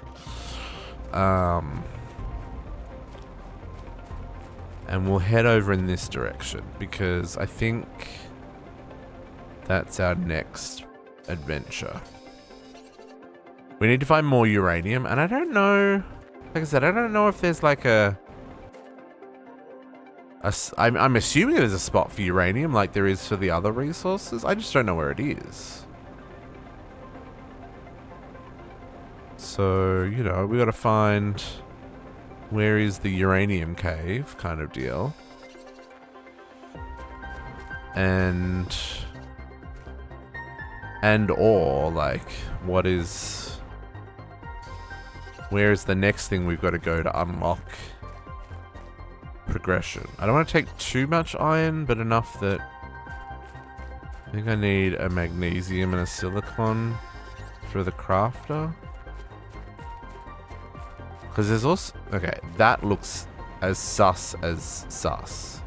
And we'll head over in this direction because I think that's our next adventure. We need to find more uranium, and I don't know, like I said, I don't know if there's like I'm assuming there's a spot for uranium like there is for the other resources. I just don't know where it is. So, you know, we gotta find where is the uranium cave kind of deal. And or like, what is, where is the next thing we've got to go to unlock progression? I don't want to take too much iron, but enough that I think I need a magnesium and a silicon for the crafter. Because there's also... Okay, that looks as sus as sus.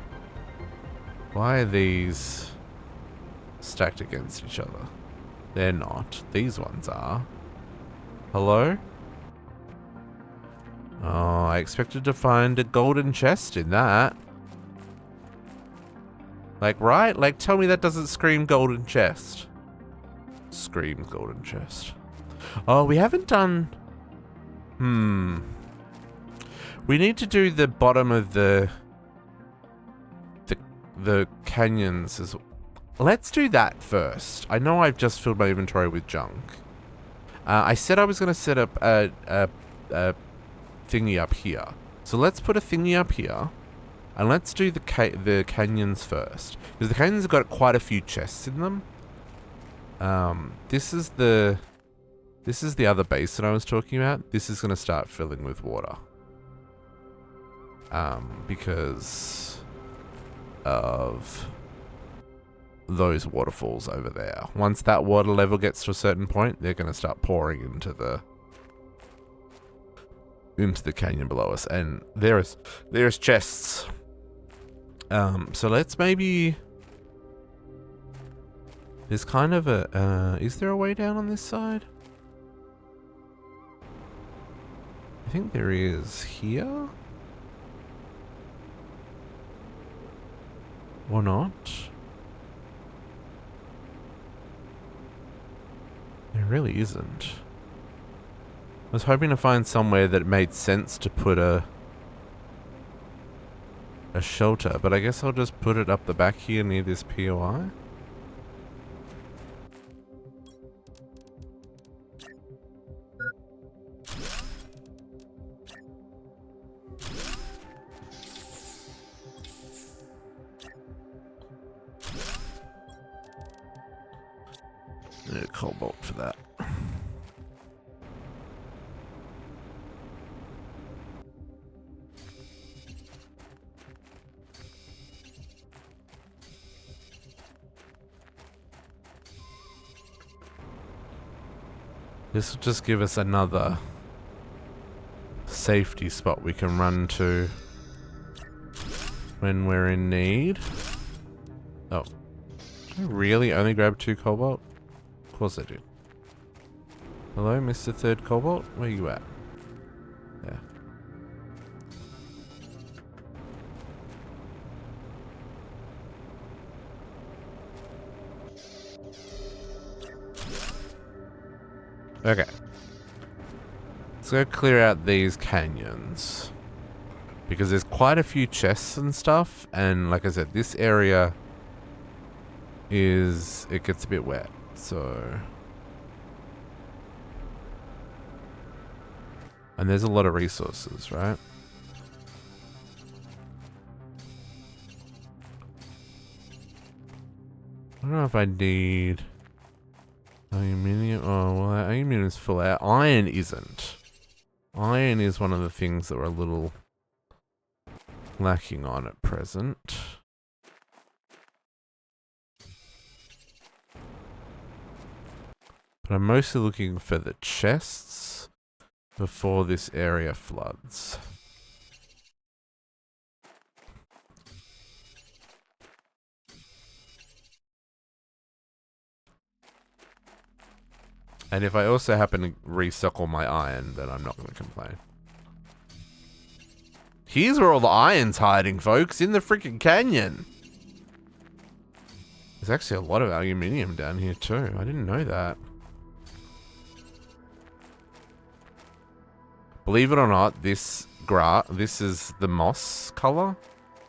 Why are these stacked against each other? They're not. These ones are. Hello? Oh, I expected to find a golden chest in that. Like, right? Like, tell me that doesn't scream golden chest. Screams golden chest. Oh, we haven't done... We need to do the bottom of the canyons as well. Let's do that first. I know I've just filled my inventory with junk. I said I was going to set up a thingy up here. So let's put a thingy up here. And let's do the canyons first. Because the canyons have got quite a few chests in them. This is the other basin I was talking about. This is going to start filling with water. Because of those waterfalls over there. Once that water level gets to a certain point, they're going to start pouring into the canyon below us. And there's chests. So let's maybe... There's kind of a... is there a way down on this side? I think there is here. Or not? There really isn't. I was hoping to find somewhere that made sense to put a shelter, but I guess I'll just put it up the back here near this POI. Need a cobalt for that. This will just give us another safety spot we can run to when we're in need. Oh. Did I really only grab 2 cobalt? Of course I did. Hello, Mr. Third Cobalt? Where you at? There. Okay. Let's go clear out these canyons. Because there's quite a few chests and stuff. And like I said, this area it gets a bit wet. So... And there's a lot of resources, right? I don't know if I need... Aluminium. Oh, well, aluminium is full out. Iron isn't. Iron is one of the things that we're a little lacking on at present. But I'm mostly looking for the chests before this area floods. And if I also happen to restock all my iron, then I'm not going to complain. Here's where all the iron's hiding, folks, in the freaking canyon. There's actually a lot of aluminium down here too. I didn't know that. Believe it or not, this is the moss color.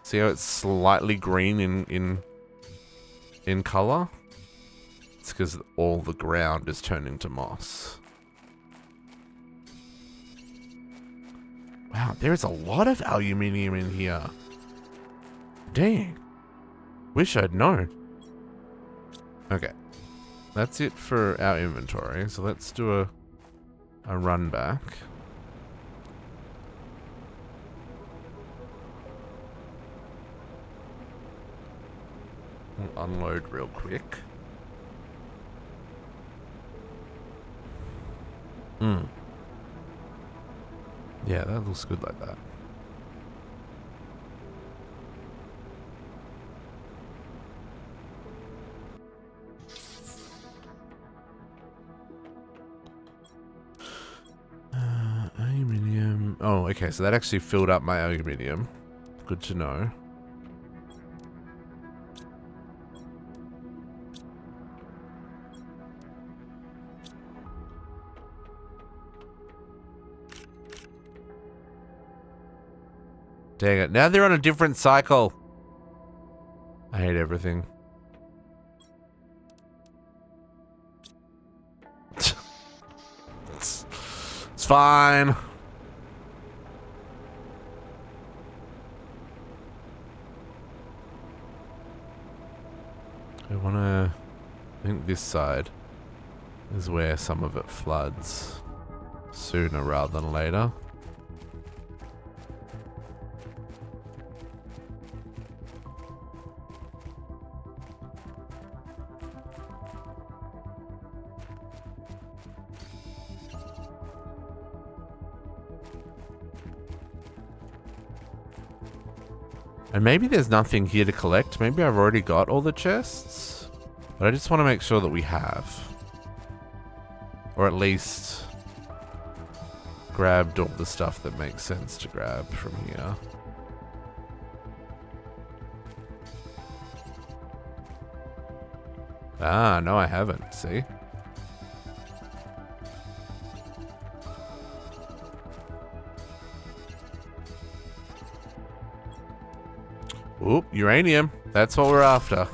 See how it's slightly green in color? It's because all the ground is turned into moss. Wow, there's a lot of aluminium in here. Dang. Wish I'd known. Okay. That's it for our inventory. So let's do a run back. We'll unload real quick. Mm. Yeah, that looks good like that. Aluminium. Oh, okay, so that actually filled up my aluminium. Good to know. Dang it. Now they're on a different cycle. I hate everything. It's fine. I think this side is where some of it floods sooner rather than later. And maybe there's nothing here to collect. Maybe I've already got all the chests. But I just want to make sure that we have. Or at least grabbed all the stuff that makes sense to grab from here. Ah, no I haven't. See? Oop, uranium. That's what we're after.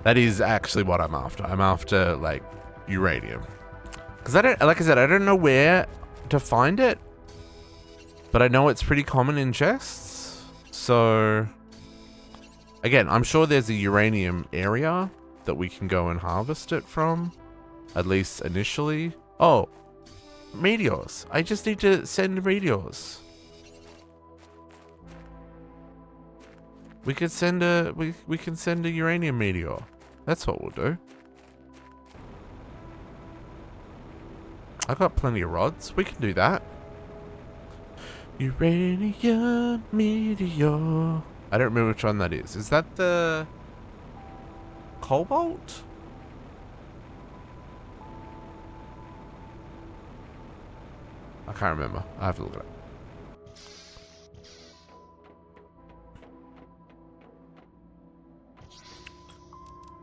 That is actually what I'm after. I'm after, like, uranium. Because I don't, like I said, I don't know where to find it. But I know it's pretty common in chests. So, again, I'm sure there's a uranium area that we can go and harvest it from. At least initially. Oh, meteors. I just need to send meteors. We could send a we can send a uranium meteor. That's what we'll do. I've got plenty of rods. We can do that. Uranium meteor. I don't remember which one that is. Is that the cobalt? I can't remember. I have to look it up.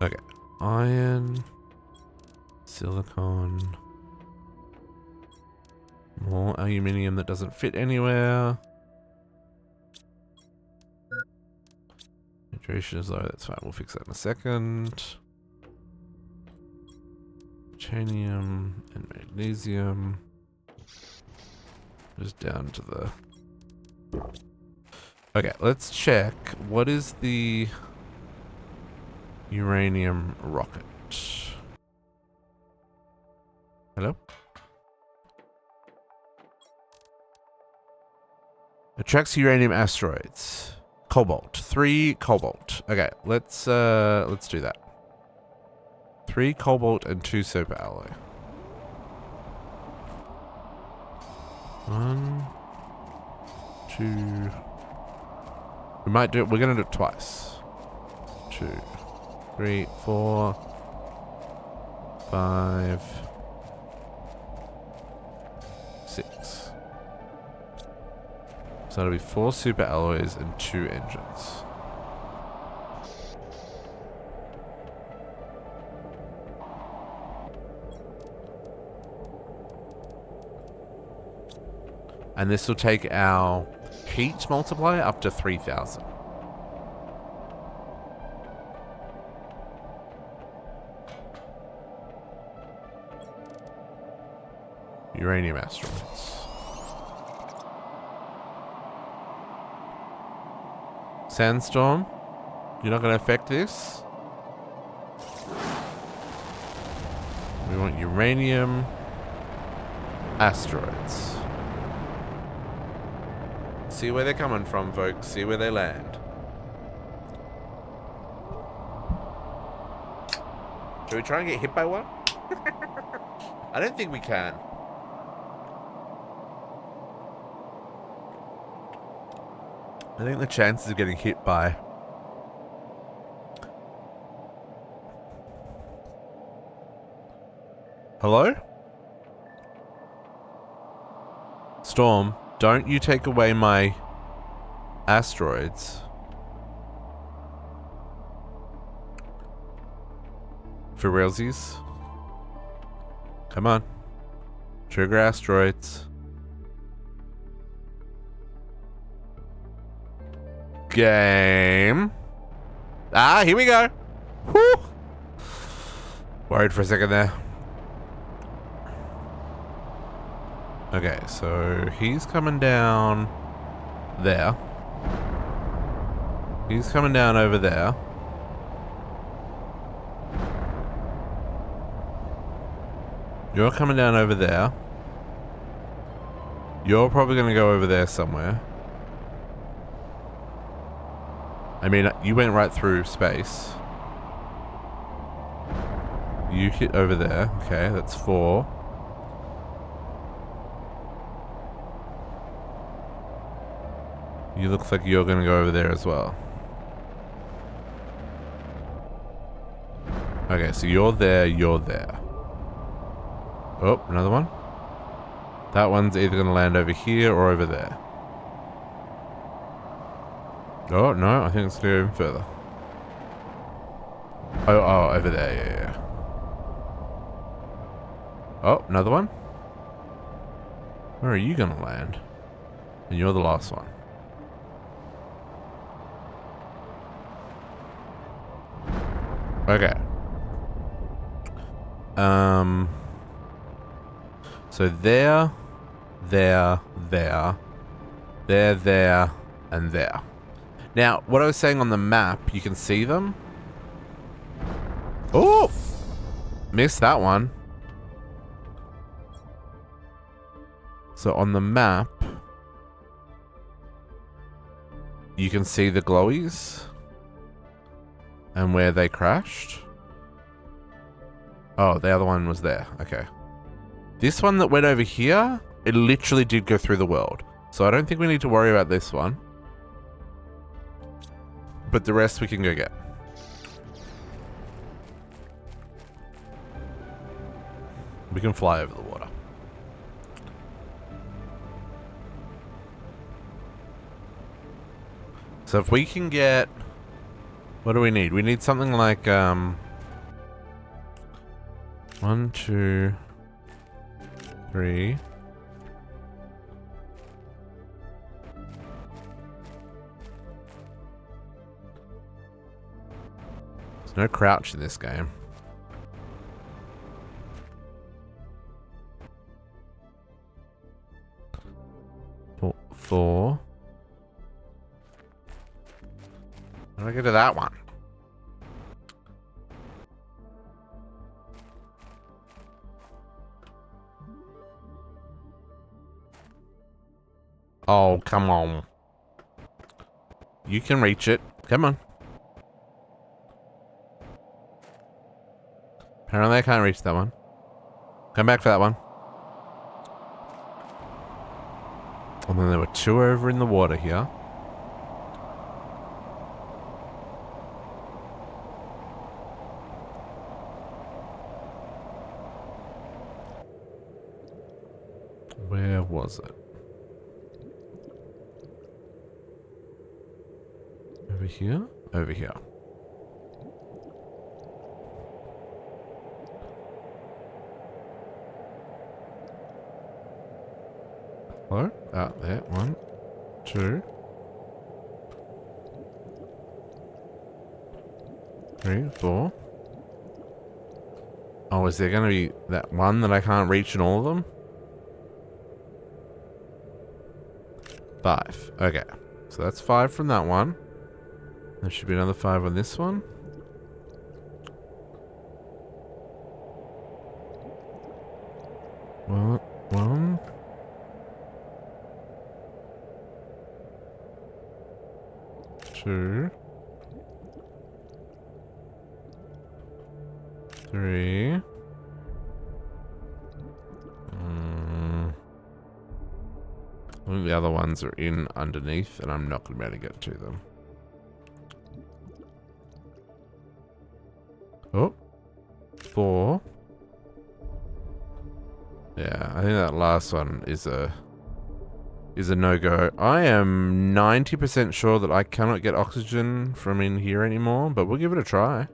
Okay, iron, silicon, more aluminium that doesn't fit anywhere. Hydration is low, that's fine, we'll fix that in a second. Titanium and magnesium. Just down to the... Okay, let's check. What is the... uranium rocket? Hello? Attracts uranium asteroids. Cobalt. 3 cobalt. Okay, let's do that. 3 cobalt and 2 super alloy. 1, 2. We might do it. We're gonna do it twice. 2, 3, 4, 5, 6. So that'll be 4 super alloys and 2 engines. And this will take our heat multiplier up to 3,000. Uranium asteroids. Sandstorm, you're not going to affect this. We want uranium asteroids. See where they're coming from, folks. See where they land. Should we try and get hit by one? I don't think we can. I think the chances of getting hit by hello? Storm, don't you take away my asteroids. For realsies. Come on. Trigger asteroids. Game. Ah, here we go. Whew. Worried for a second there. Okay, so he's coming down there. He's coming down over there. You're coming down over there. You're probably going to go over there somewhere. I mean, you went right through space. You hit over there. Okay, that's 4. You look like you're going to go over there as well. Okay, so you're there, you're there. Oh, another one. That one's either going to land over here or over there. Oh, no, I think it's going to go even further. Oh, over there, yeah. Oh, another one. Where are you going to land? And you're the last one. Okay. So there, and there. Now, what I was saying on the map, you can see them. Oh! Missed that one. So on the map, you can see the glowies and where they crashed. Oh, the other one was there. Okay. This one that went over here, it literally did go through the world. So I don't think we need to worry about this one. But the rest we can go get. We can fly over the water. So if we can get... What do we need? We need something like, 1, 2, 3. There's no crouch in this game. Four. How do I get to that one? Oh, come on. You can reach it. Come on. Apparently I can't reach that one. Come back for that one. And then there were 2 over in the water here. Where was it? Over here? Over here. Hello? Out there. 1, 2, 3, 4. Oh, is there going to be that one that I can't reach in all of them? 5. Okay. So that's 5 from that one. There should be another 5 on this one. Well, 1. 2. 3. I think the other ones are in underneath, and I'm not going to be able to get to them. Oh. 4. Yeah, I think that last one is a no-go. I am 90% sure that I cannot get oxygen from in here anymore, but we'll give it a try.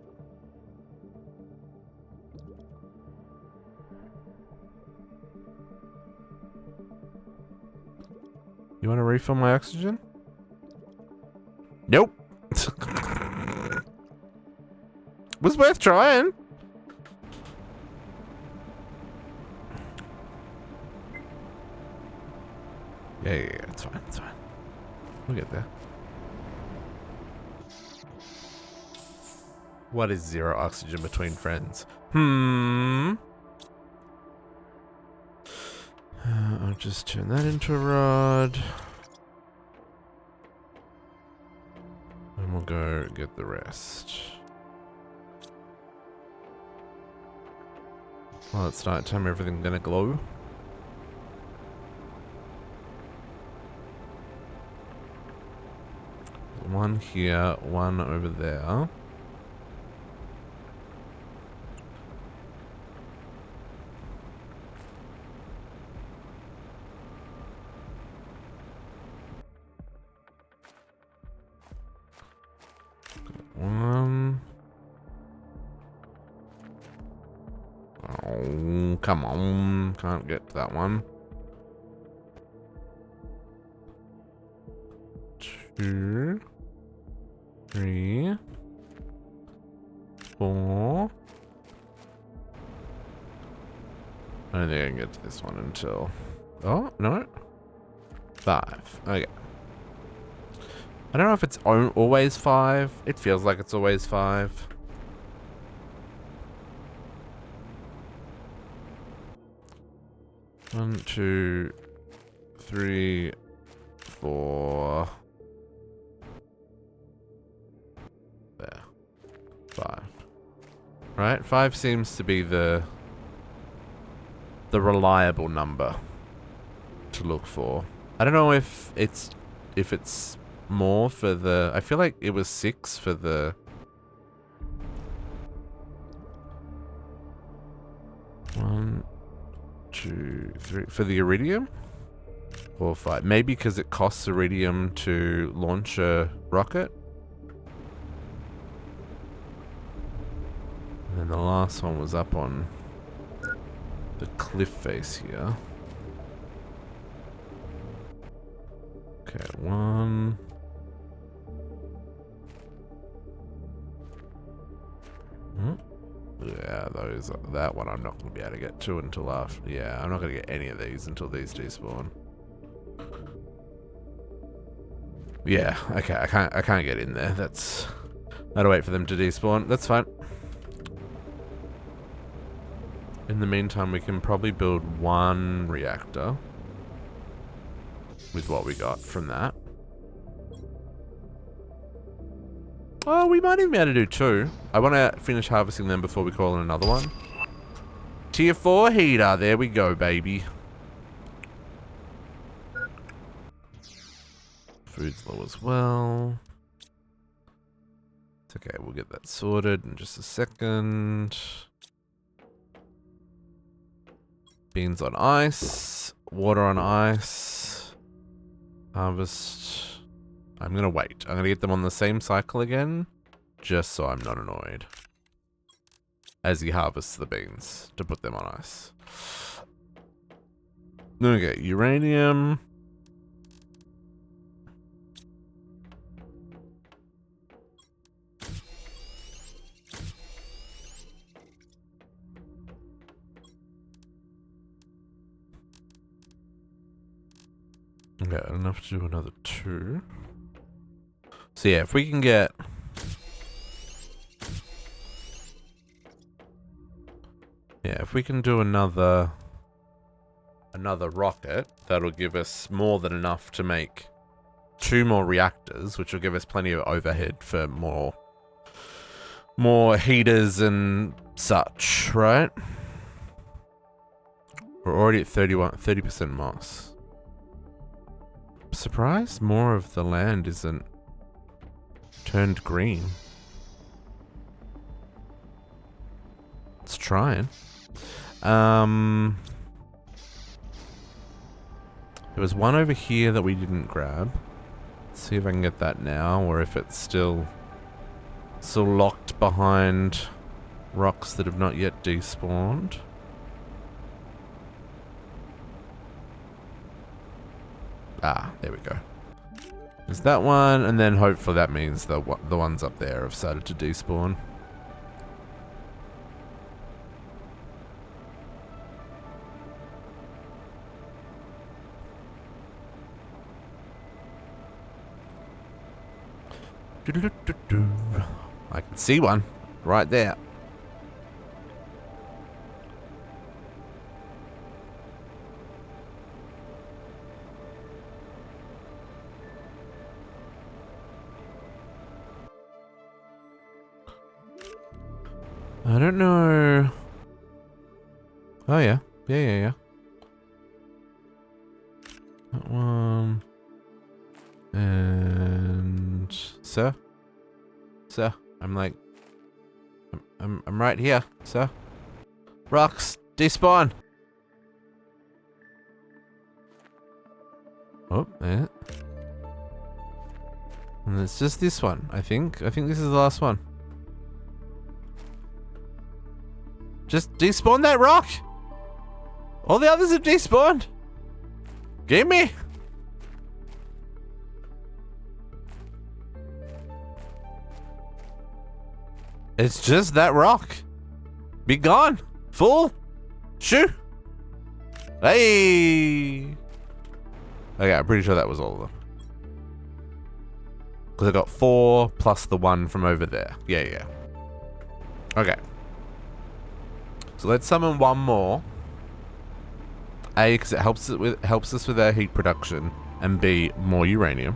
You want to refill my oxygen? Nope. Was worth trying. Yeah, it's fine, it's fine. We'll get there. What is 0 oxygen between friends? I'll just turn that into a rod. And we'll go get the rest. Well, it's night time, everything's gonna glow. One here, one over there. One. Oh, come on. Can't get to that one. 2, 3, 4. I don't think I can get to this one until... Oh, no. 5. Okay. I don't know if it's always 5. It feels like it's always 5. One, 2, 3, 4. There. 5. Right? 5 seems to be the reliable number to look for. I don't know if it's more for the... I feel like it was 6 for the... One, 2, 3... For the iridium? Or 5. Maybe because it costs iridium to launch a rocket. And then the last one was up on the cliff face here. Okay, 1... Yeah, that one I'm not going to be able to get to until after. Yeah, I'm not going to get any of these until these despawn. Yeah, okay, I can't get in there. That's... I gotta wait for them to despawn. That's fine. In the meantime, we can probably build 1 reactor with what we got from that. Oh, we might even be able to do 2. I want to finish harvesting them before we call in another one. Tier 4 heater. There we go, baby. Food's low as well. It's okay. We'll get that sorted in just a second. Beans on ice. Water on ice. Harvest... I'm going to wait. I'm going to get them on the same cycle again, just so I'm not annoyed. As he harvests the beans to put them on ice. Okay, uranium. Okay, enough to do another 2. So yeah, if we can get... Yeah, if we can do another rocket, that'll give us more than enough to make 2 more reactors, which will give us plenty of overhead for more heaters and such, right? We're already at 30% moss. surprised more of the land isn't turned green. It's trying. There was one over here that we didn't grab. Let's see if I can get that now, or if it's still locked behind rocks that have not yet despawned. Ah, there we go. There's that one, and then hopefully that means the ones up there have started to despawn. I can see one right there. I don't know. Oh yeah. Yeah. That one. And sir, I'm like, I'm right here, sir. Rocks, despawn. Oh, yeah. And it's just this one, I think. I think this is the last one. Just despawn that rock. All the others have despawned. Give me. It's just that rock. Be gone. Full. Shoo. Hey. Okay, I'm pretty sure that was all of them. Because I got 4 plus the 1 from over there. Yeah. Okay. So let's summon one more. A, because it helps us with our heat production, and B, more uranium.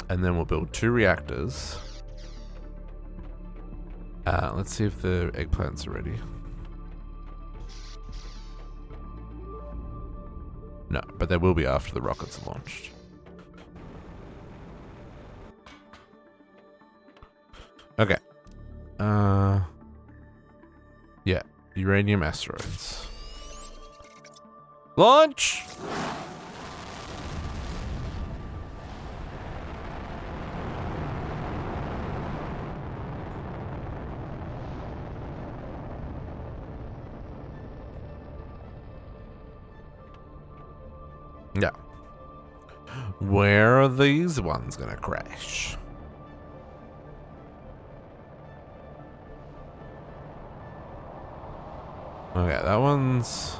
And then we'll build 2 reactors. Let's see if the eggplants are ready. No, but they will be after the rockets are launched. Okay. Yeah, uranium asteroids. Launch! Yeah. Where are these ones gonna crash? Okay, that one's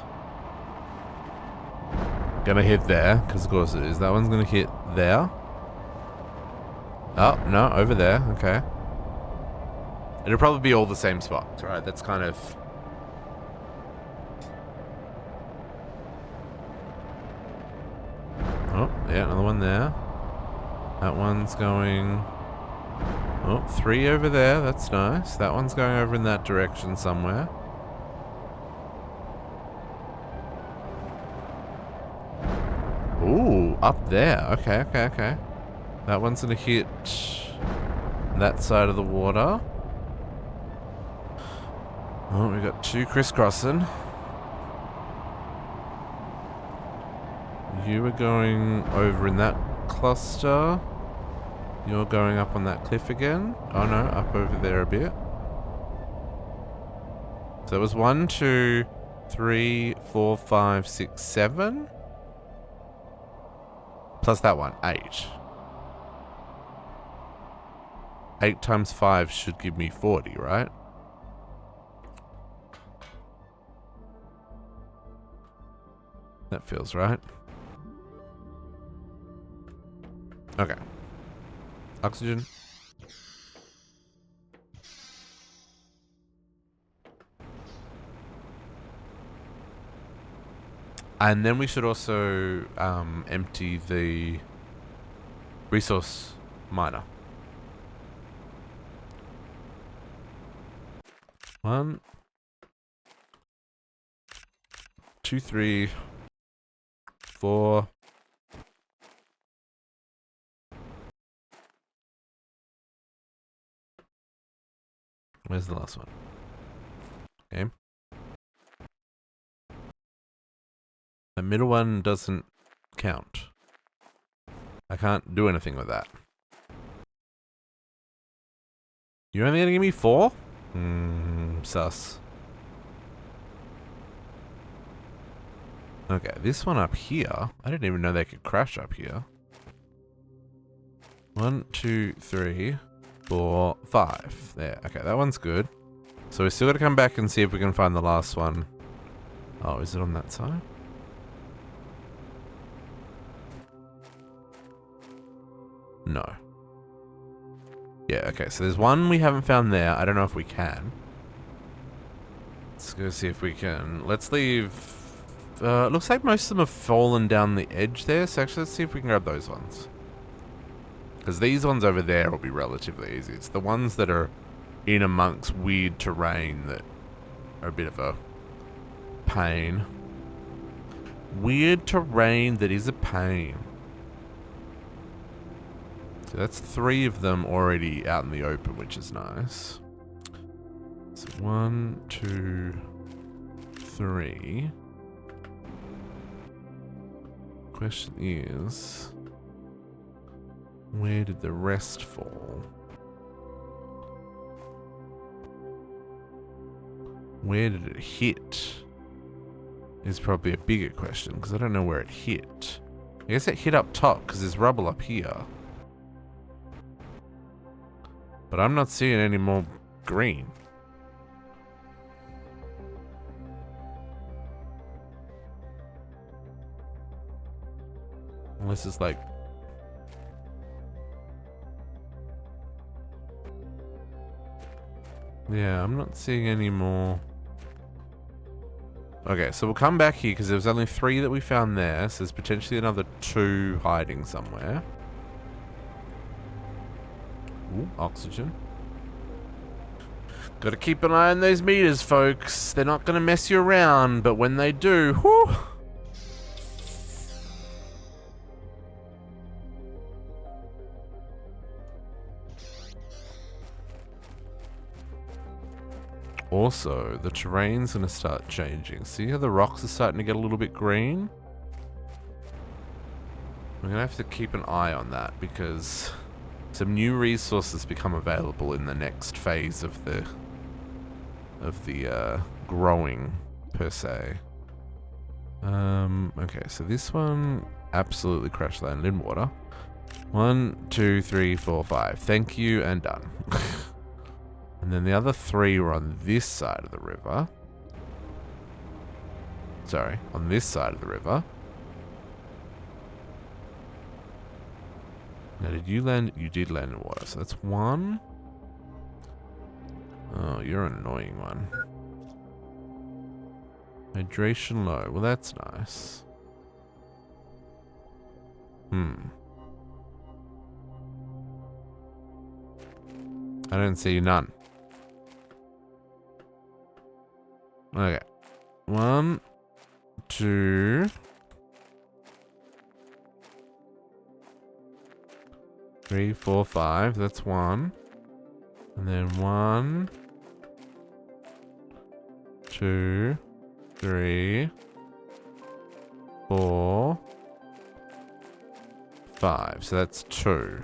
gonna hit there, because of course it is. That one's gonna hit there. Oh, no, over there. Okay. It'll probably be all the same spots, right? That's kind of... Oh, yeah, another one there. That one's going... Oh, 3 over there. That's nice. That one's going over in that direction somewhere. Ooh, up there. Okay. That one's gonna hit that side of the water. Oh, we got 2 crisscrossing. You were going over in that cluster. You're going up on that cliff again. Oh no, up over there a bit. So it was 1, 2, 3, 4, 5, 6, 7. Plus that one, 8. 8 times 5 should give me 40, right? That feels right. Okay. Oxygen. And then we should also empty the Resource miner. 1, 2, 3, 4. Where's the last one? Okay. The middle one doesn't count. I can't do anything with that. You're only gonna give me 4? Sus. Okay, this one up here. I didn't even know they could crash up here. 1, 2, 3, 4, 5. There. Okay, that one's good. So we still got to come back and see if we can find the last one. Oh, is it on that side? No. Yeah, okay, so there's one we haven't found there. I don't know if we can. Let's go see if we can. Let's leave... it looks like most of them have fallen down the edge there, so actually let's see if we can grab those ones. Because these ones over there will be relatively easy. It's the ones that are in amongst weird terrain that are a bit of a pain. Weird terrain that is a pain. So that's 3 of them already out in the open, which is nice. So 1, 2, 3. Question is, where did the rest fall? Where did it hit? Is probably a bigger question, because I don't know where it hit. I guess it hit up top, because there's rubble up here. But I'm not seeing any more green. Unless it's like... Yeah, I'm not seeing any more. Okay, so we'll come back here because there was only 3 that we found there. So there's potentially another 2 hiding somewhere. Ooh, oxygen. Gotta keep an eye on those meters, folks. They're not gonna mess you around, but when they do, whew. Also, the terrain's gonna start changing. See how the rocks are starting to get a little bit green? We're gonna have to keep an eye on that because some new resources become available in the next phase of the growing per se. Okay, so this one absolutely crash landed in water. 1, 2, 3, 4, 5. Thank you and done. And then the other 3 were on this side of the river. Sorry, on this side of the river. Now, did you land? You did land in water, so that's 1. Oh, you're an annoying one. Hydration low. Well, that's nice. I don't see none. Okay. 1, 2, 3, 4, 5. That's 1. And then 1, 2, 3, 4, 5. So that's 2.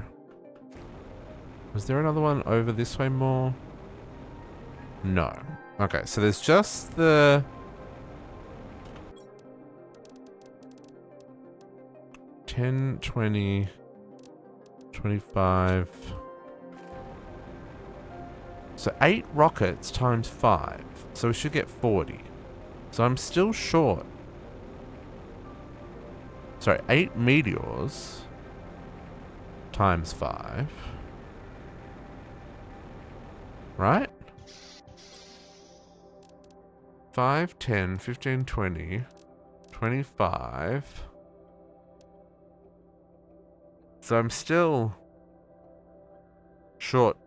Was there another one over this way more? No. Okay, so there's just the... 10, 20, 25... So 8 rockets times 5. So we should get 40. So I'm still short. Sorry, 8 meteors times 5. Right? 5, 10, 15, 20, 25, So I'm still short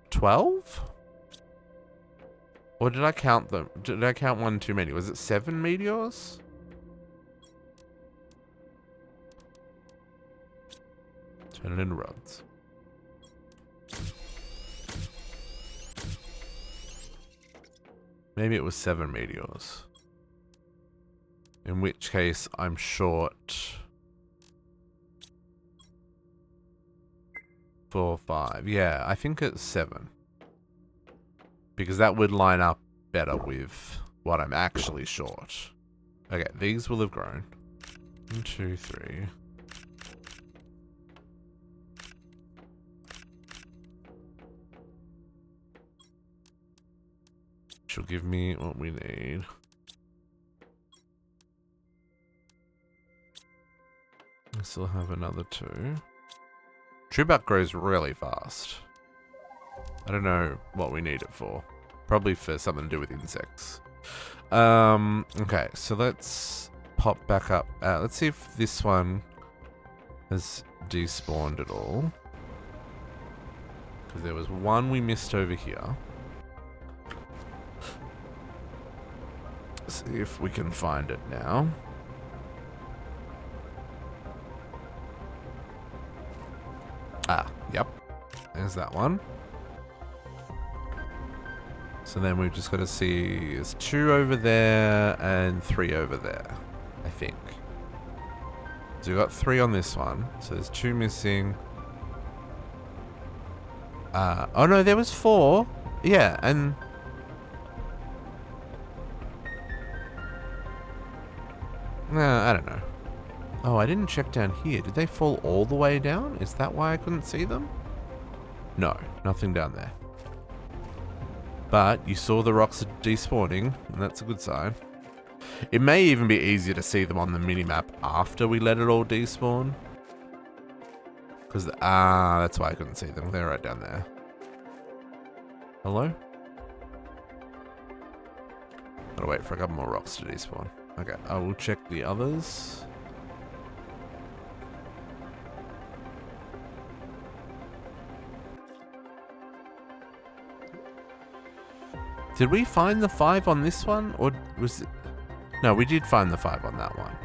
12? Or did I count them? Did I count one too many? Was it 7 meteors? Turn it into rods. Maybe it was 7 meteors. In which case, I'm short 4, 5. Yeah, I think it's 7. Because that would line up better with what I'm actually short. Okay, these will have grown. 1, 2, 3. She'll give me what we need. I still have another 2. Trueback grows really fast. I don't know what we need it for. Probably for something to do with insects. Okay, so let's pop back up. Let's see if this one has despawned at all. Because there was one we missed over here. See if we can find it now. Ah, yep. There's that one. So then we've just got to see, there's 2 over there and 3 over there, I think. So we've got 3 on this one. So there's 2 missing. Oh no, there was 4. Yeah, and... I don't know. Oh, I didn't check down here. Did they fall all the way down? Is that why I couldn't see them? No, nothing down there. But you saw the rocks despawning, and that's a good sign. It may even be easier to see them on the minimap after we let it all despawn. Because, that's why I couldn't see them. They're right down there. Hello? Gotta wait for a couple more rocks to despawn. Okay, I will check the others. Did we find the 5 on this one? Or was it... No, we did find the 5 on that one.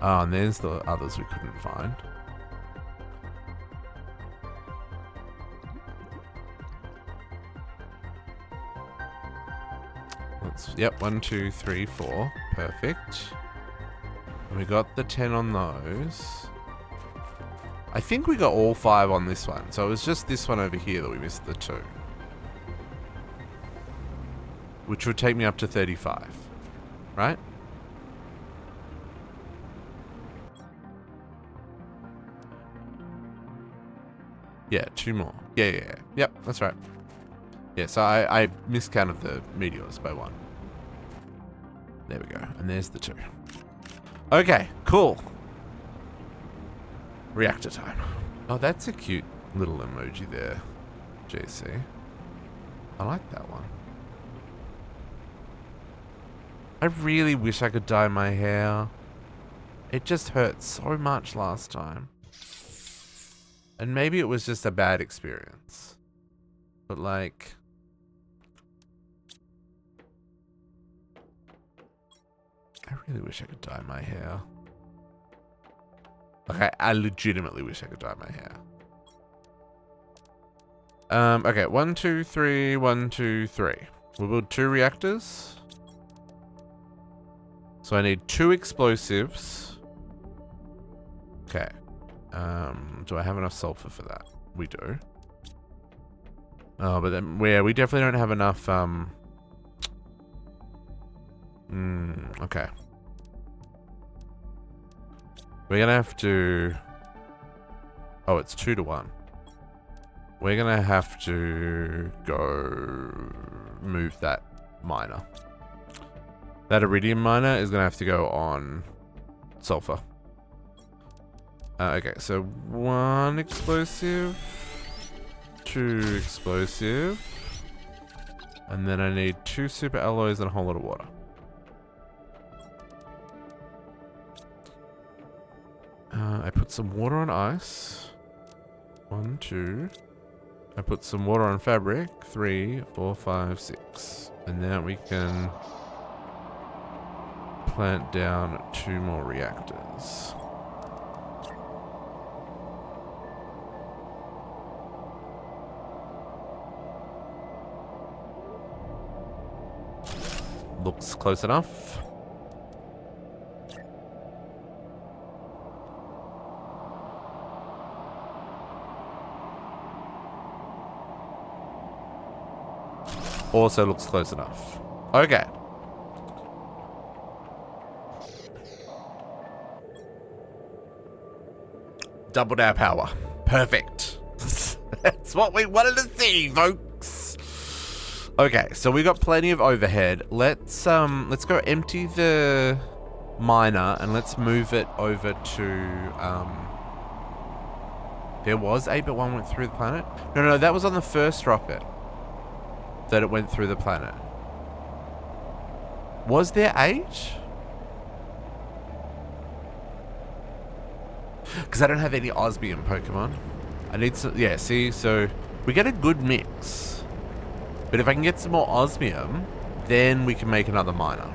Oh, and there's the others we couldn't find. Yep, 1, 2, 3, 4. Perfect. And we got the 10 on those. I think we got all 5 on this one. So it was just this one over here that we missed the 2. Which would take me up to 35. Right? Yeah, 2 more. Yeah. Yep, that's right. Yeah, so I miscounted the meteors by 1. There we go. And there's the 2. Okay, cool. Reactor time. Oh, that's a cute little emoji there, JC. I like that one. I really wish I could dye my hair. It just hurt so much last time. And maybe it was just a bad experience. But like... I really wish I could dye my hair. Okay, I legitimately wish I could dye my hair. Okay, 1, 2, 3, 1, 2, 3. We'll build 2 reactors. So I need 2 explosives. Okay. Do I have enough sulfur for that? We do. Oh, but then we definitely don't have enough, okay. We're gonna have to... Oh, it's 2 to 1. We're gonna have to go move that miner. That iridium miner is gonna have to go on sulfur. Okay, so 1 explosive, 2 explosive, and then I need 2 super alloys and a whole lot of water. I put some water on ice. 1, 2. I put some water on fabric. 3, 4, 5, 6. And now we can plant down 2 more reactors. Looks close enough. Also looks close enough. Okay. Doubled our power. Perfect. That's what we wanted to see, folks. Okay, so we got plenty of overhead. Let's go empty the miner and let's move it over to there was 8 but 1 went through the planet. No, that was on the first rocket that it went through the planet. Was there 8? Because I don't have any osmium Pokemon. I need some, yeah, see, so we get a good mix. But if I can get some more osmium, then we can make another miner.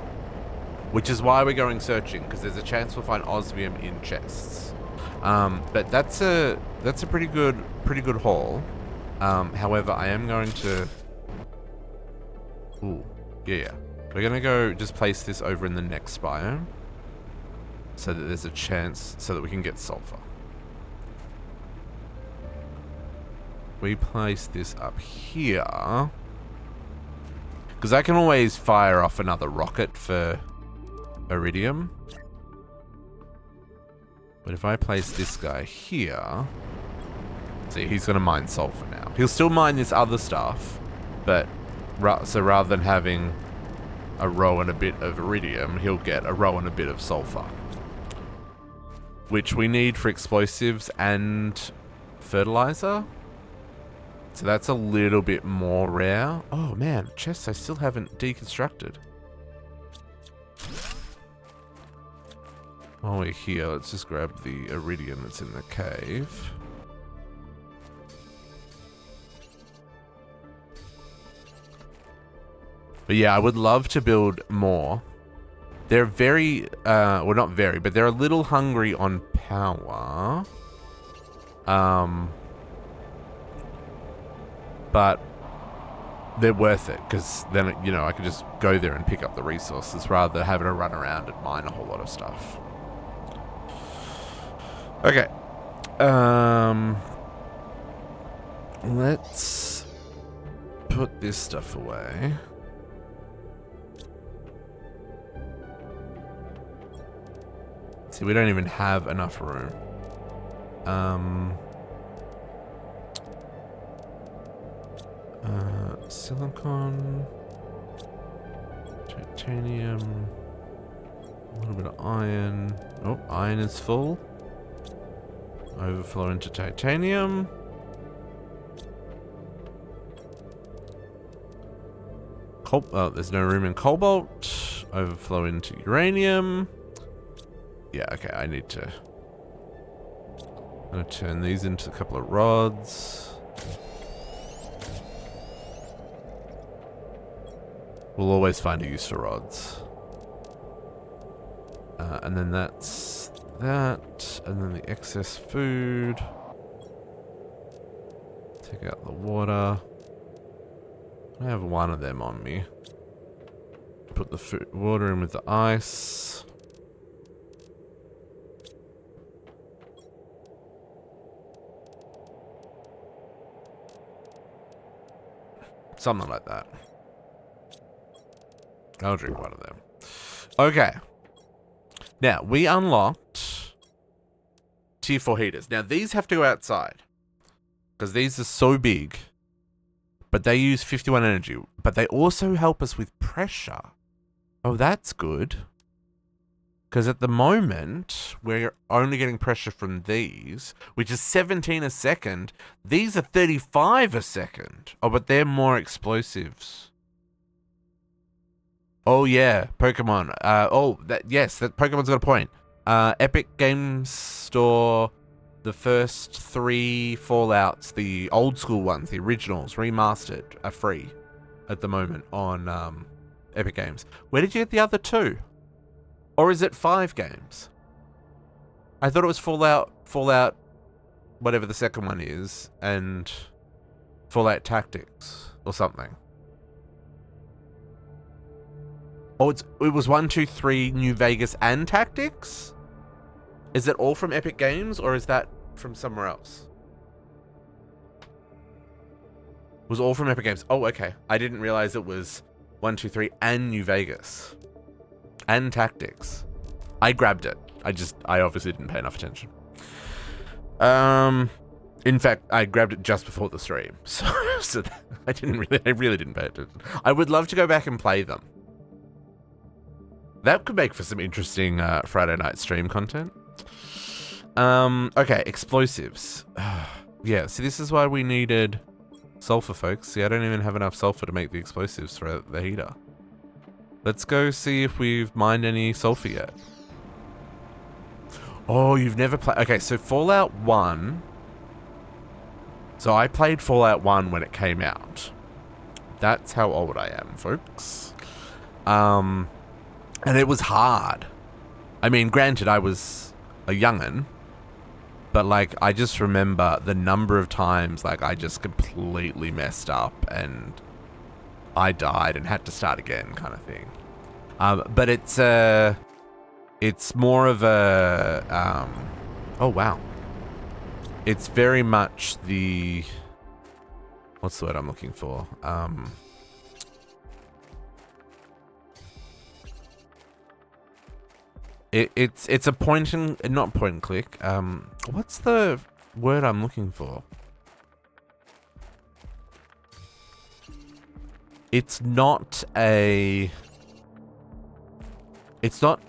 Which is why we're going searching, because there's a chance we'll find osmium in chests. But that's a pretty good haul. However, I am going to... Ooh, yeah. We're gonna go just place this over in the next biome. So that there's a chance, so that we can get sulfur. We place this up here. Because I can always fire off another rocket for iridium. But if I place this guy here... See, he's gonna mine sulfur now. He'll still mine this other stuff, but... So rather than having a row and a bit of iridium, he'll get a row and a bit of sulfur. Which we need for explosives and fertilizer. So that's a little bit more rare. Oh man, chests I still haven't deconstructed. While we're here, let's just grab the iridium that's in the cave. But yeah, I would love to build more. They're very, well not very, but they're a little hungry on power. But they're worth it, because then, you know, I can just go there and pick up the resources rather than having to run around and mine a whole lot of stuff. Okay. Let's put this stuff away. See, we don't even have enough room. Silicon, titanium, a little bit of iron. Oh, iron is full. Overflow into titanium. Oh, there's no room in cobalt. Overflow into uranium. Yeah, okay, I'm gonna turn these into a couple of rods. We'll always find a use for rods. And then that's that. And then the excess food. Take out the water. I have one of them on me. Put the water in with the ice. Something like that. I'll drink one of them. Okay. Now, we unlocked tier 4 heaters. Now, these have to go outside. Because these are so big. But they use 51 energy. But they also help us with pressure. Oh, that's good. Because at the moment, we're only getting pressure from these, which is 17 a second. These are 35 a second. Oh, but they're more explosives. Oh, yeah. Pokemon. Yes, that Pokemon's got a point. Epic Games Store, the first 3 Fallouts, the old school ones, the originals, remastered, are free at the moment on Epic Games. Where did you get the other 2? Or is it 5 games? I thought it was Fallout, whatever the second one is, and Fallout Tactics or something. Oh, it was 1, 2, 3, New Vegas and Tactics? Is it all from Epic Games, or is that from somewhere else? It was all from Epic Games. Oh, okay. I didn't realize it was 1, 2, 3 and New Vegas. And Tactics. I grabbed it. I obviously didn't pay enough attention. In fact, I grabbed it just before the stream. So I really didn't pay attention. I would love to go back and play them. That could make for some interesting Friday night stream content. Okay, explosives. Yeah, see, this is why we needed sulfur, folks. See, I don't even have enough sulfur to make the explosives for the heater. Let's go see if we've mined any sulfur yet. Oh, you've never played... Okay, so Fallout 1... So I played Fallout 1 when it came out. That's how old I am, folks. And it was hard. I mean, granted, I was a young'un, but, like, I just remember the number of times, like, I just completely messed up and I died and had to start again kind of thing. But it's more of a, oh, wow. It's very much the, what's the word I'm looking for? It's a point and, not point and click. What's the word I'm looking for? It's not a, it's not,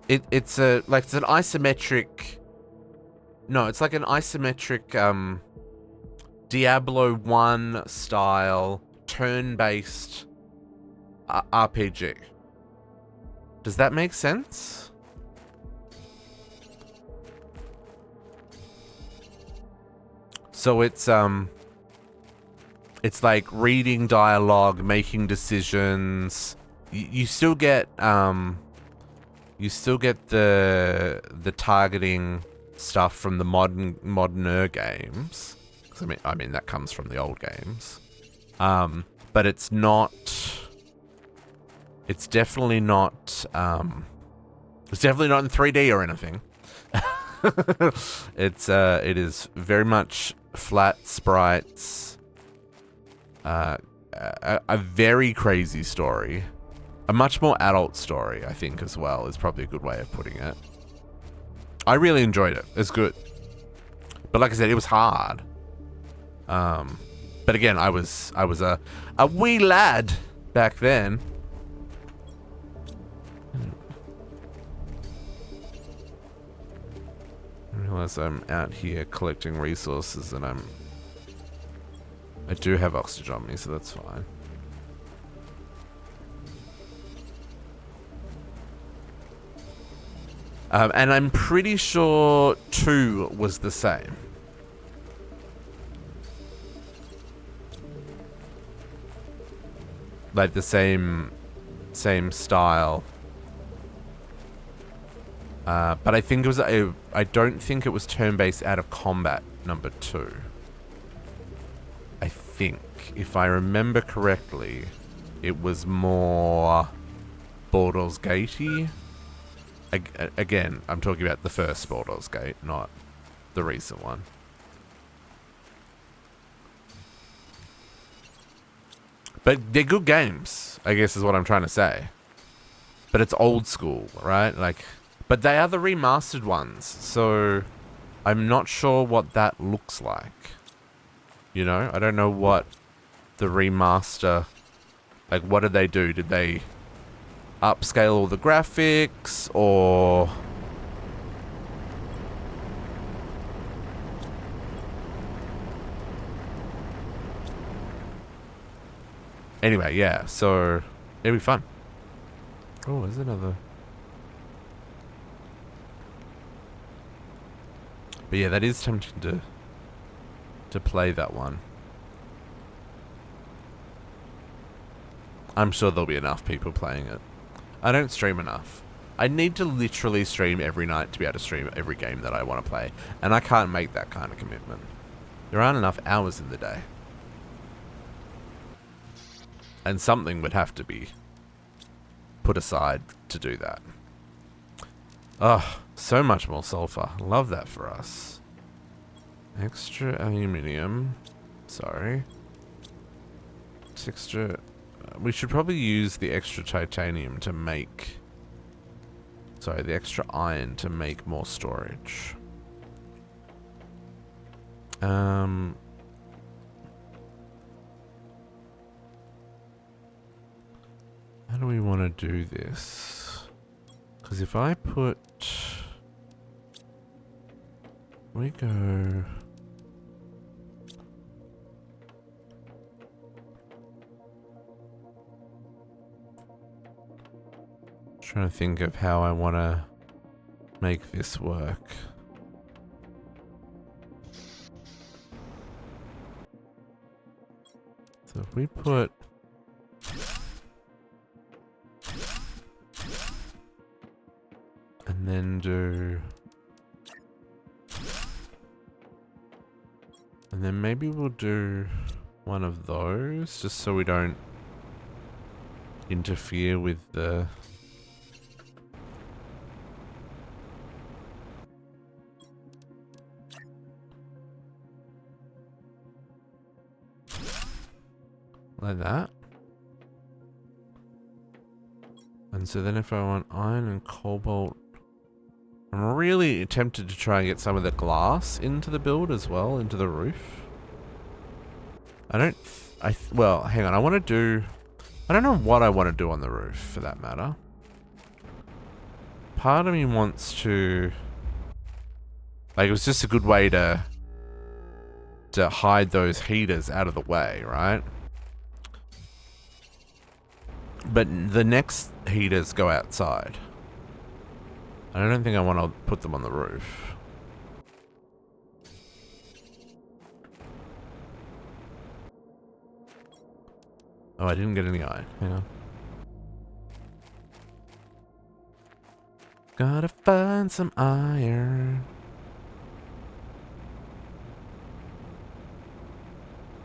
it's a, like, it's an isometric, no, it's like an isometric, Diablo 1 style, turn-based RPG. Does that make sense? So it's like reading dialogue, making decisions. You still get the targeting stuff from the moderner games. 'Cause I mean that comes from the old games. But it's not. It's definitely not. It's definitely not in 3D or anything. It is very much flat sprites. A very crazy story. A much more adult story, I think, as well, is probably a good way of putting it. I really enjoyed it. It's good. But like I said, it was hard. But again, I was a wee lad back then. I realize I'm out here collecting resources and I do have oxygen on me, so that's fine. And I'm pretty sure 2 was the same. Like the same style. But I think it was I don't think it was turn-based out of combat number 2. I think, if I remember correctly, it was more Baldur's Gate-y. Again, I'm talking about the first Baldur's Gate, not the recent one. But they're good games, I guess is what I'm trying to say. But it's old school, right? Like, but they are the remastered ones, so I'm not sure what that looks like. You know, I don't know what the remaster, like, what did they do? Did they upscale all the graphics, or anyway, yeah, so it'll be fun. Oh, there's another. But yeah, that is tempting to play that one. I'm sure there'll be enough people playing it. I don't stream enough. I need to literally stream every night to be able to stream every game that I want to play. And I can't make that kind of commitment. There aren't enough hours in the day. And something would have to be put aside to do that. Oh, so much more sulfur. Love that for us. Extra aluminium. Sorry. It's extra... we should probably use the extra titanium to make... sorry, the extra iron to make more storage. How do we want to do this? Because if I put... we go... trying to think of how I want to make this work. So if we put... and then do... and then maybe we'll do one of those, just so we don't interfere with the... like that. And so then if I want iron and cobalt, I'm really tempted to try and get some of the glass into the build as well, into the roof. Well, hang on, I want to do... I don't know what I want to do on the roof, for that matter. Part of me wants to... like, it was just a good way to hide those heaters out of the way, right? But the next heaters go outside. I don't think I want to put them on the roof. Oh, I didn't get any iron. Hang on. Gotta find some iron.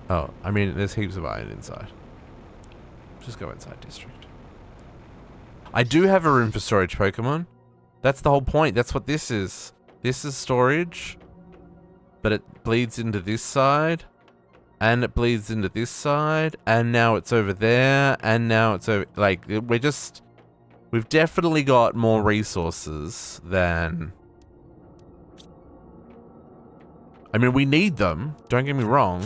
Oh, I mean, there's heaps of iron inside. Just go inside district. I do have a room for storage Pokemon. That's the whole point. That's what this is. This is storage. But it bleeds into this side. And it bleeds into this side. And now it's over there. And now it's over... like, we've definitely got more resources than... I mean, we need them. Don't get me wrong.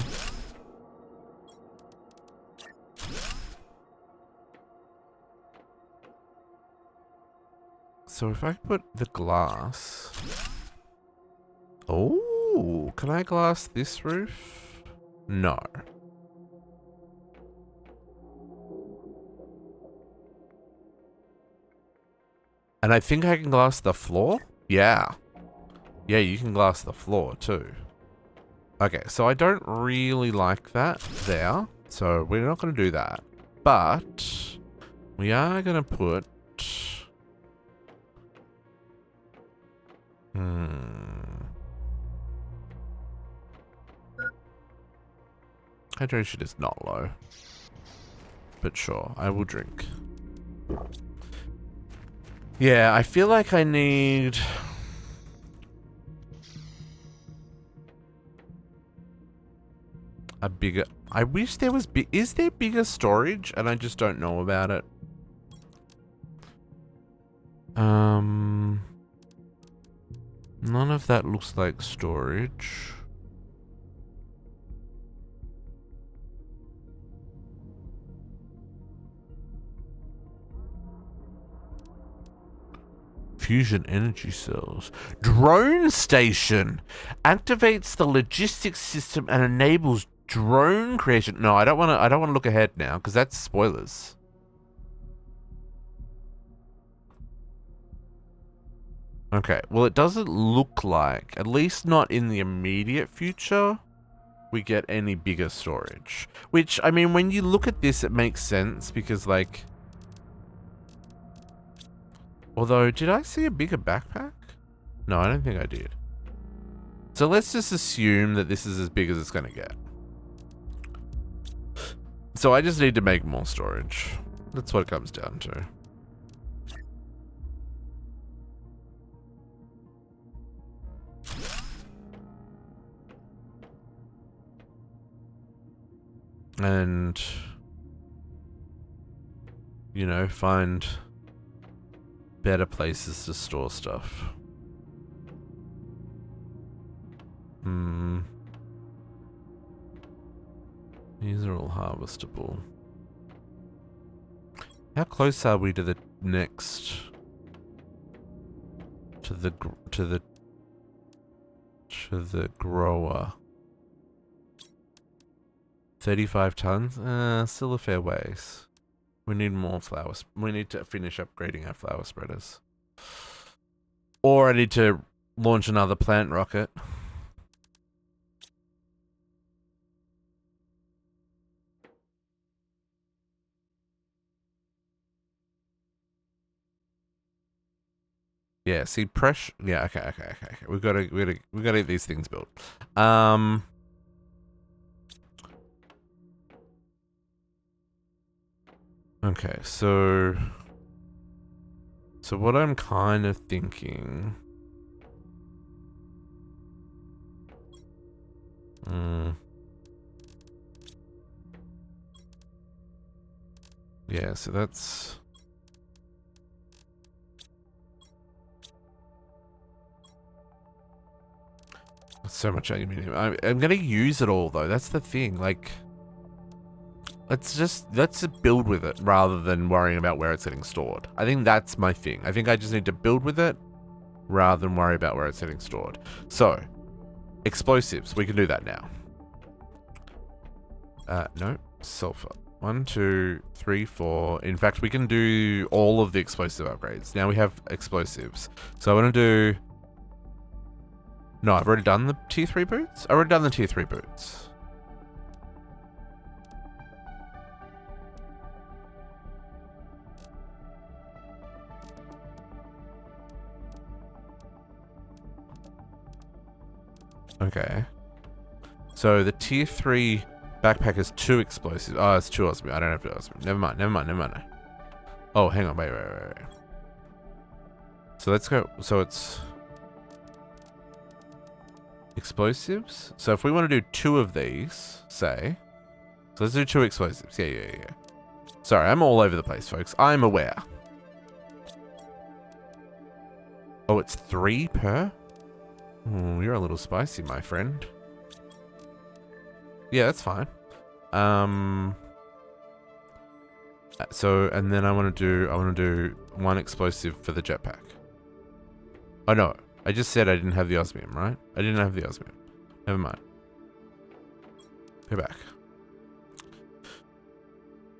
So if I put the glass... oh, can I glass this roof? No. And I think I can glass the floor? Yeah. Yeah, you can glass the floor too. Okay, so I don't really like that there. So we're not going to do that. But we are going to put... hydration is not low. But sure, I will drink. Yeah, I feel like I need... a bigger... I wish there was... is there bigger storage? And I just don't know about it. None of that looks like storage. Fusion energy cells. Drone station activates the logistics system and enables drone creation. No, I don't want to look ahead now because that's spoilers. Okay, well it doesn't look like, at least not in the immediate future, we get any bigger storage. Which, I mean, when you look at this, it makes sense because, like... Although, did I see a bigger backpack? No, I don't think I did. So let's just assume that this is as big as it's going to get. So I just need to make more storage. That's what it comes down to. And, you know, find better places to store stuff. These are all harvestable. How close are we to the next... to the grower? 35 tons? Still a fair ways. We need more flowers. We need to finish upgrading our flower spreaders. Or I need to launch another plant rocket. Yeah, see pressure. Yeah, okay. We gotta get these things built. Okay, so what I'm kind of thinking. Yeah, so that's. So much aluminium. I'm gonna use it all though. That's the thing. Like, let's just build with it rather than worrying about where it's getting stored. I think that's my thing. I think I just need to build with it rather than worry about where it's getting stored. So, explosives. We can do that now. No, sulfur. 1, 2, 3, 4. In fact, we can do all of the explosive upgrades. Now we have explosives. So I want to do. No, I've already done the tier 3 boots? I've already done the tier 3 boots. Okay. So the tier 3 backpack has 2 explosives. Oh, it's 2 osmium. I don't have to osmium. Never mind. Oh, hang on. Wait. So let's go. So it's... explosives. So if we want to do 2 of these, say, so let's do 2 explosives. Yeah. Sorry, I'm all over the place, folks. I'm aware. Oh, it's 3 per? Oh, you're a little spicy, my friend. Yeah, that's fine. So, and then I want to do 1 explosive for the jetpack. Oh no. I just said I didn't have the osmium, right? I didn't have the osmium. Never mind. Go back.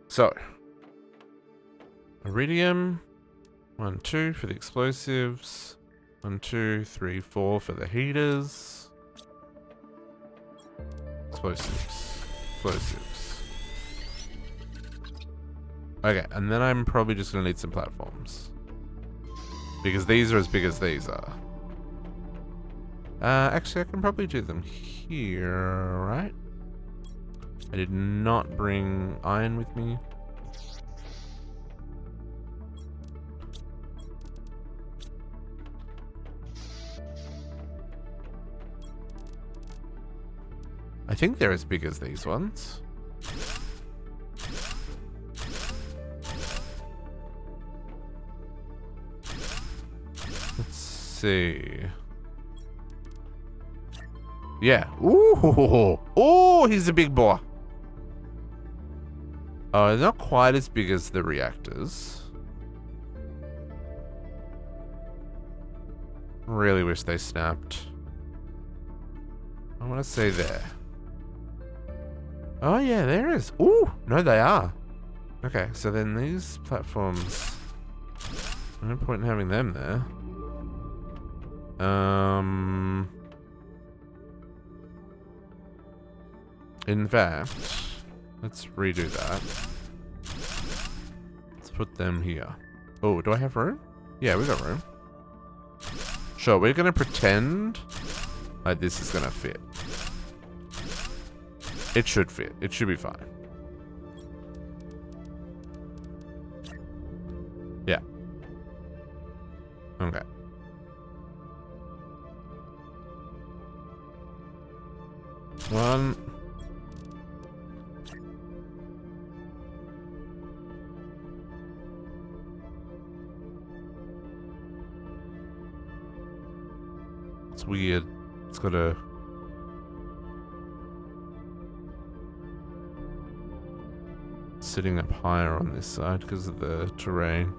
So. Iridium. 1, 2 for the explosives. 1, 2, 3, 4 for the heaters. Explosives. Okay, and then I'm probably just going to need some platforms. Because these are as big as these are. Actually, I can probably do them here, right? I did not bring iron with me. I think they're as big as these ones. Let's see. Yeah. Ooh. Oh, he's a big boy. Oh, not quite as big as the reactors. Really wish they snapped. I want to say there. Oh, yeah, there is. Ooh, no, they are. Okay, so then these platforms... No point in having them there. In fact, let's redo that. Let's put them here. Oh, do I have room? Yeah, we got room. Sure, we're gonna pretend like this is gonna fit. It should fit. It should be fine. Yeah. Okay. One. It's weird. It's got a... sitting up higher on this side because of the terrain.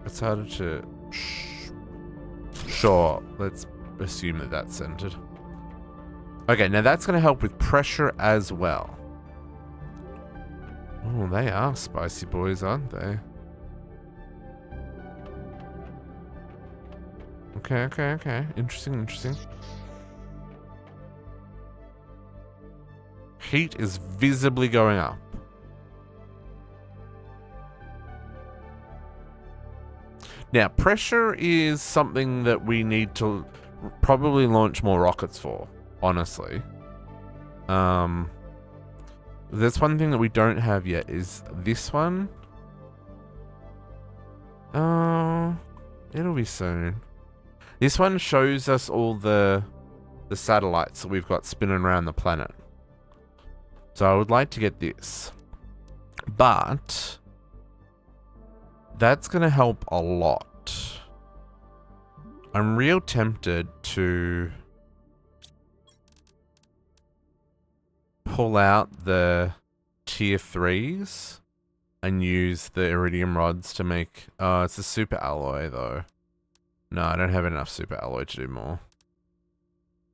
It's harder to... Sure, let's assume that that's centered. Okay, now that's going to help with pressure as well. Oh, they are spicy boys, aren't they? Okay. Interesting. Heat is visibly going up. Now, pressure is something that we need to probably launch more rockets for, honestly. There's one thing that we don't have yet, is this one. It'll be soon. This one shows us all the satellites that we've got spinning around the planet. So I would like to get this. But that's going to help a lot. I'm real tempted to pull out the tier 3s and use the iridium rods to make... Oh, it's a super alloy though. No, I don't have enough super alloy to do more.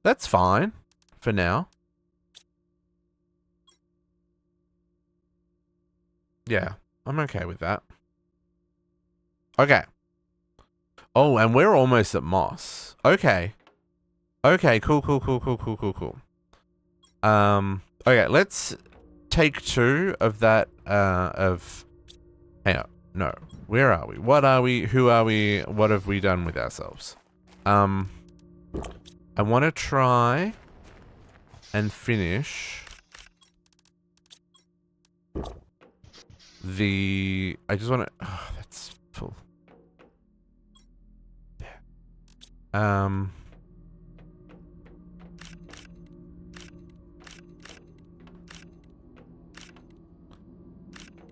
That's fine for now. Yeah, I'm okay with that. Okay. Oh, and we're almost at Moss. Okay. Okay, cool. Okay, let's take 2 of that, hang on. No. Where are we? What are we? Who are we? What have we done with ourselves? I want to try and finish the... I just want to... Oh, that's full. Yeah.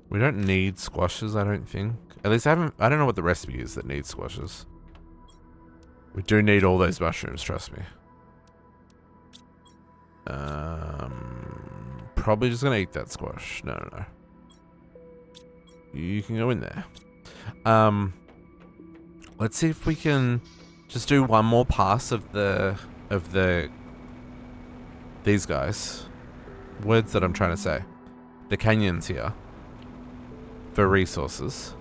We don't need squashes, I don't think. At least I don't know what the recipe is that needs squashes. We do need all those mushrooms, trust me. Probably just gonna eat that squash. No. You can go in there. Let's see if we can just do one more pass of these guys. Words that I'm trying to say. The canyons here. For resources.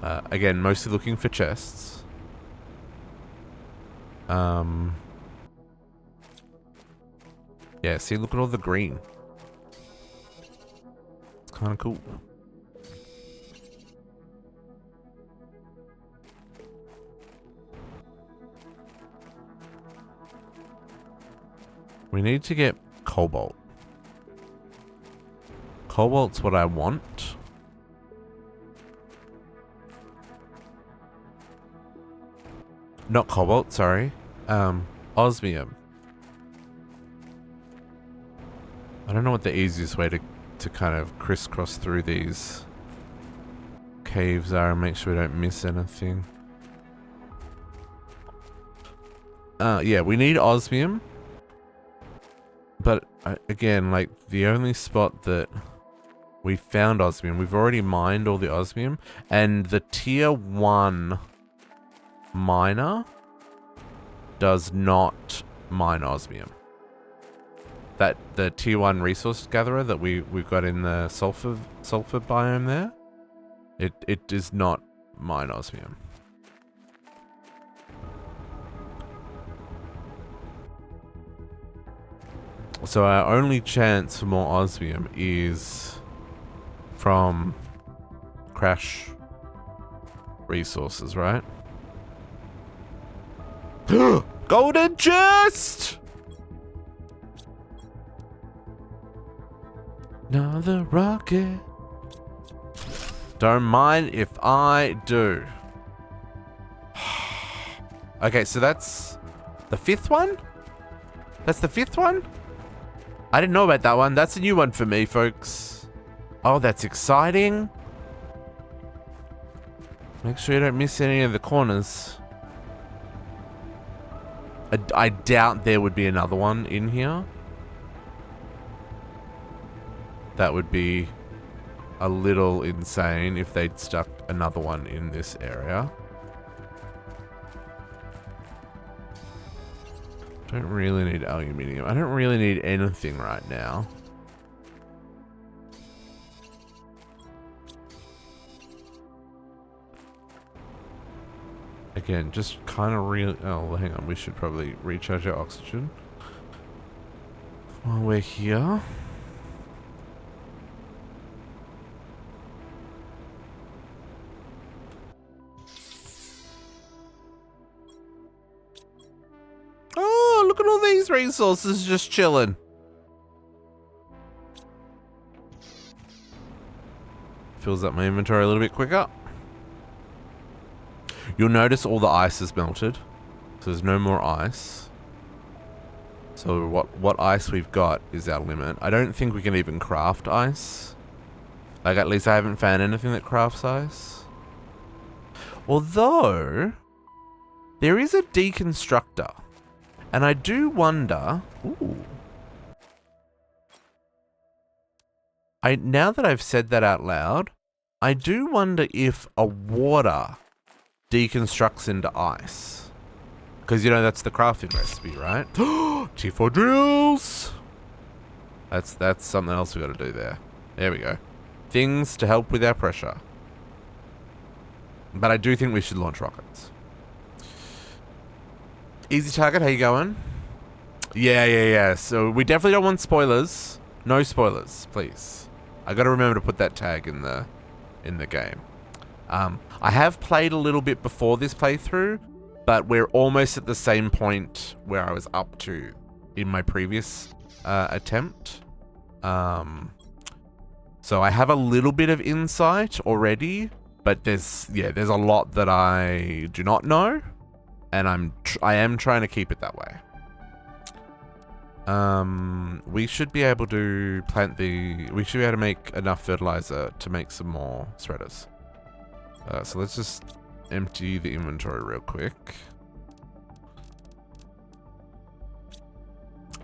Again, mostly looking for chests. Yeah, see, look at all the green. It's kind of cool. We need to get cobalt. Cobalt's what I want. Not cobalt, sorry. Osmium. I don't know what the easiest way to kind of crisscross through these caves are and make sure we don't miss anything. Yeah, we need osmium. But again, like the only spot that we found osmium, we've already mined all the osmium, and the tier 1 miner does not mine osmium. That the tier 1 resource gatherer that we've got in the sulfur biome there, it does not mine osmium. So our only chance for more osmium is from crash resources, right? Golden chest! Another rocket. Don't mind if I do. Okay, so that's the 5th one? That's the 5th one? I didn't know about that one. That's a new one for me, folks. Oh, that's exciting. Make sure you don't miss any of the corners. I doubt there would be another one in here. That would be a little insane if they'd stuck another one in this area. Don't really need aluminium. I don't really need anything right now. Again, just kind of oh, hang on. We should probably recharge our oxygen while we're here. Oh, look at all these resources just chilling. Fills up my inventory a little bit quicker. You'll notice all the ice is melted. So there's no more ice. So what ice we've got is our limit. I don't think we can even craft ice. Like, at least I haven't found anything that crafts ice. Although, there is a deconstructor. And I do wonder... Ooh. Now that I've said that out loud, I do wonder if a water deconstructs into ice. Because, you know, that's the crafting recipe, right? T4 drills! That's something else we got to do there. There we go. Things to help with our pressure. But I do think we should launch rockets. Easy target, how you going? Yeah. So we definitely don't want spoilers. No spoilers, please. I got to remember to put that tag in the game. I have played a little bit before this playthrough, but we're almost at the same point where I was up to in my previous attempt. So I have a little bit of insight already, but there's a lot that I do not know, and I am trying to keep it that way. We should be able to we should be able to make enough fertilizer to make some more spreaders. So let's just empty the inventory real quick.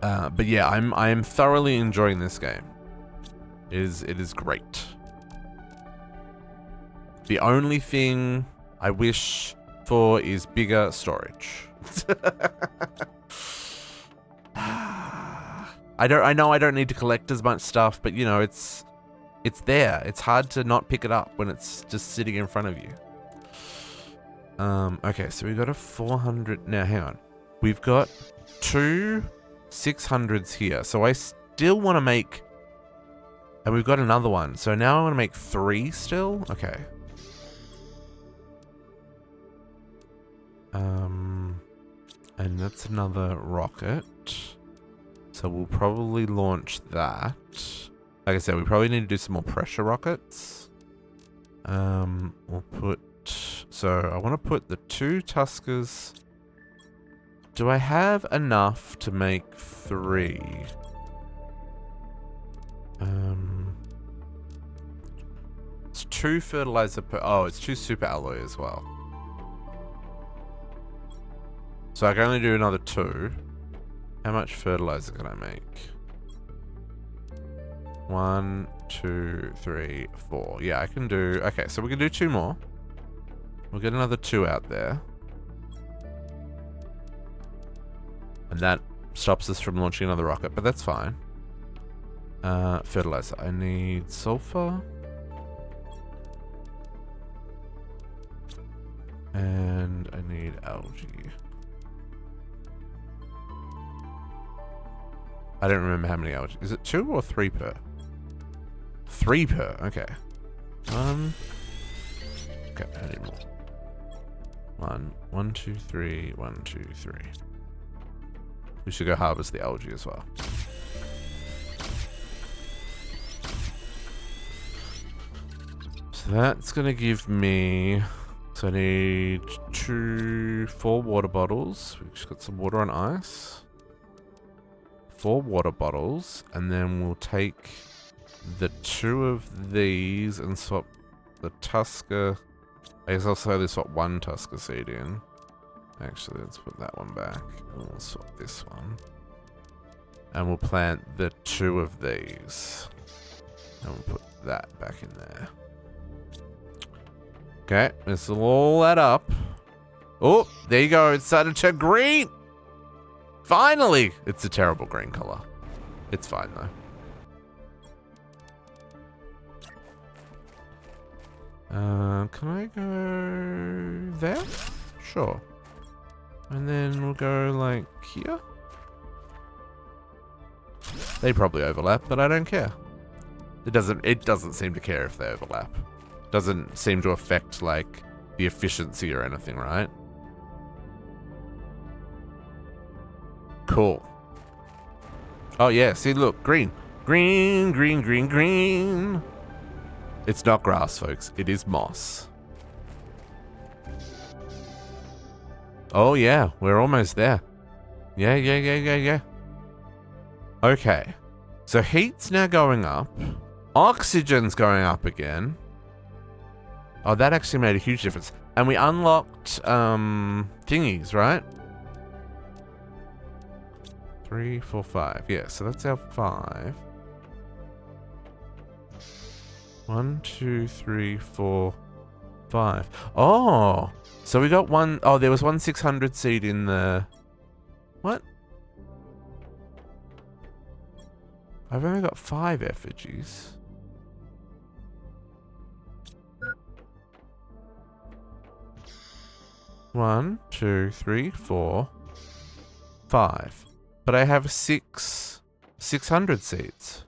But yeah, I am thoroughly enjoying this game. It is great. The only thing I wish for is bigger storage. I know I don't need to collect as much stuff, but you know, it's there. It's hard to not pick it up when it's just sitting in front of you. Okay, so we've got a 400 now. Hang on, we've got 2 600s here, so I still want to make, and we've got another one. So now I want to make 3 still. Okay. And that's another rocket. So we'll probably launch that. Like I said, we probably need to do some more pressure rockets. We'll put... So I want to put the 2 Tuskers... Do I have enough to make 3? It's 2 fertilizer per... Oh, it's 2 super alloy as well. So I can only do another 2. How much fertilizer can I make? 1, 2, 3, 4. Yeah, I can do... Okay, so we can do 2 more. We'll get another 2 out there. And that stops us from launching another rocket, but that's fine. Fertilizer. I need sulfur. And I need algae. I don't remember how many algae. Is it 2 or 3 per? 3 per, okay. Okay, I need more. 1, 2, 3, 1, 2, 3. We should go harvest the algae as well. So that's gonna give me, so I need 4 water bottles. We've just got some water on ice. 4 water bottles, and then we'll take the 2 of these and swap the Tusker. I guess I'll slowly swap 1 Tusker seed in. Actually, let's put that one back. And we'll swap this one. And we'll plant the 2 of these. And we'll put that back in there. Okay, this will all add up. Oh, there you go. It started to turn green. Finally! It's a terrible green color. It's fine though. Can I go there? Sure. And then we'll go like here. They probably overlap, but I don't care. It doesn't seem to care if they overlap. Doesn't seem to affect like the efficiency or anything, right? Cool. Oh yeah, see look, green. Green, green, green, green. It's not grass, folks. It is moss. Oh yeah, we're almost there. Yeah. Okay. So heat's now going up. Oxygen's going up again. Oh, that actually made a huge difference. And we unlocked thingies, right? 3, 4, 5. Yeah, so that's our 5. 1, 2, 3, 4, 5. Oh, so we got one. Oh, there was one 600 seed in the. What? I've only got 5 effigies. One, 2, 3, 4, 5. But I have 600 seeds.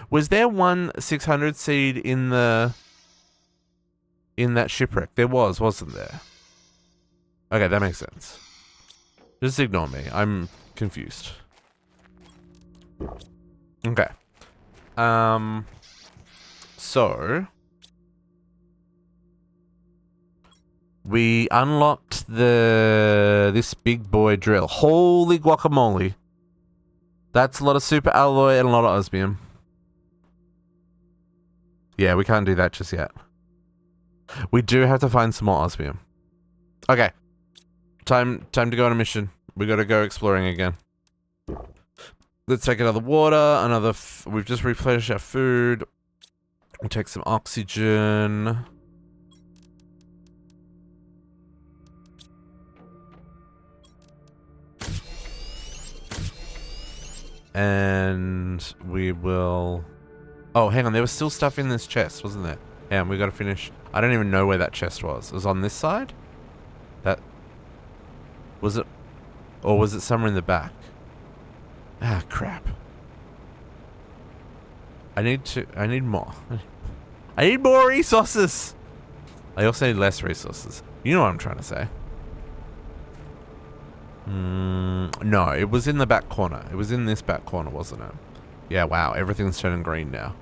Was there one 600 seed in that shipwreck? There was, wasn't there? Okay, that makes sense. Just ignore me. I'm confused. Okay. So we unlocked this big boy drill. Holy guacamole. That's a lot of super alloy and a lot of osmium. Yeah, we can't do that just yet. We do have to find some more osmium. Okay. Time to go on a mission. We gotta go exploring again. Let's take another water, we've just replenished our food. We'll take some oxygen. And we will... Oh, hang on, there was still stuff in this chest, wasn't there? Hang on, we gotta finish. I don't even know where that chest was. It was on this side? That... Was it... Or was it somewhere in the back? Ah, crap. I need more. I need more resources! I also need less resources. You know what I'm trying to say. No, it was in the back corner. It was in this back corner, wasn't it? Yeah, wow, everything's turning green now.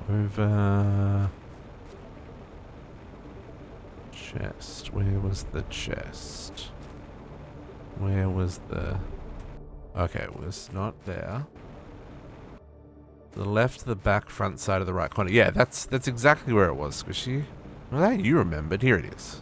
Over... Chest. Where was the chest? Where was the... Okay, it was not there. The left, the back, front side of the right corner. Yeah, that's exactly where it was, Squishy. Well, that you remembered. Here it is.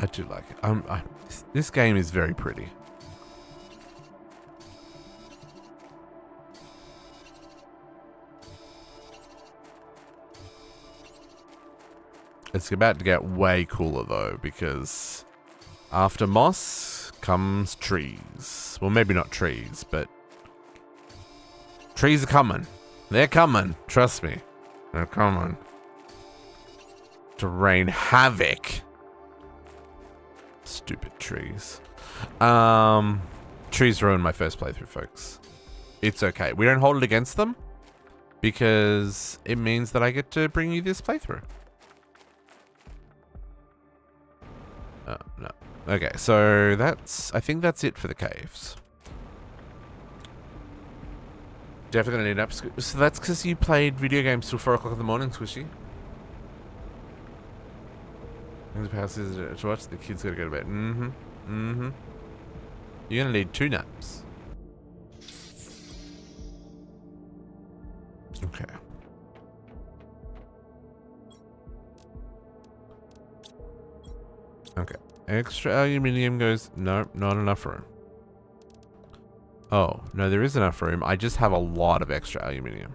I do like it. This game is very pretty. It's about to get way cooler though, because After moss comes trees. Well, maybe not trees, but trees are coming. They're coming. Trust me. They're coming. To rain havoc. Stupid trees. Trees ruined my first playthrough, folks. It's okay. We don't hold it against them because it means that I get to bring you this playthrough. No. Okay, so I think that's it for the caves. Definitely need up. So that's because you played video games till 4 o'clock in the morning, Squishy. The house is to watch. The kids gotta go to bed. You're gonna need 2 naps. Okay. Okay. Extra aluminium goes... No, not enough room. Oh, no, there is enough room. I just have a lot of extra aluminium.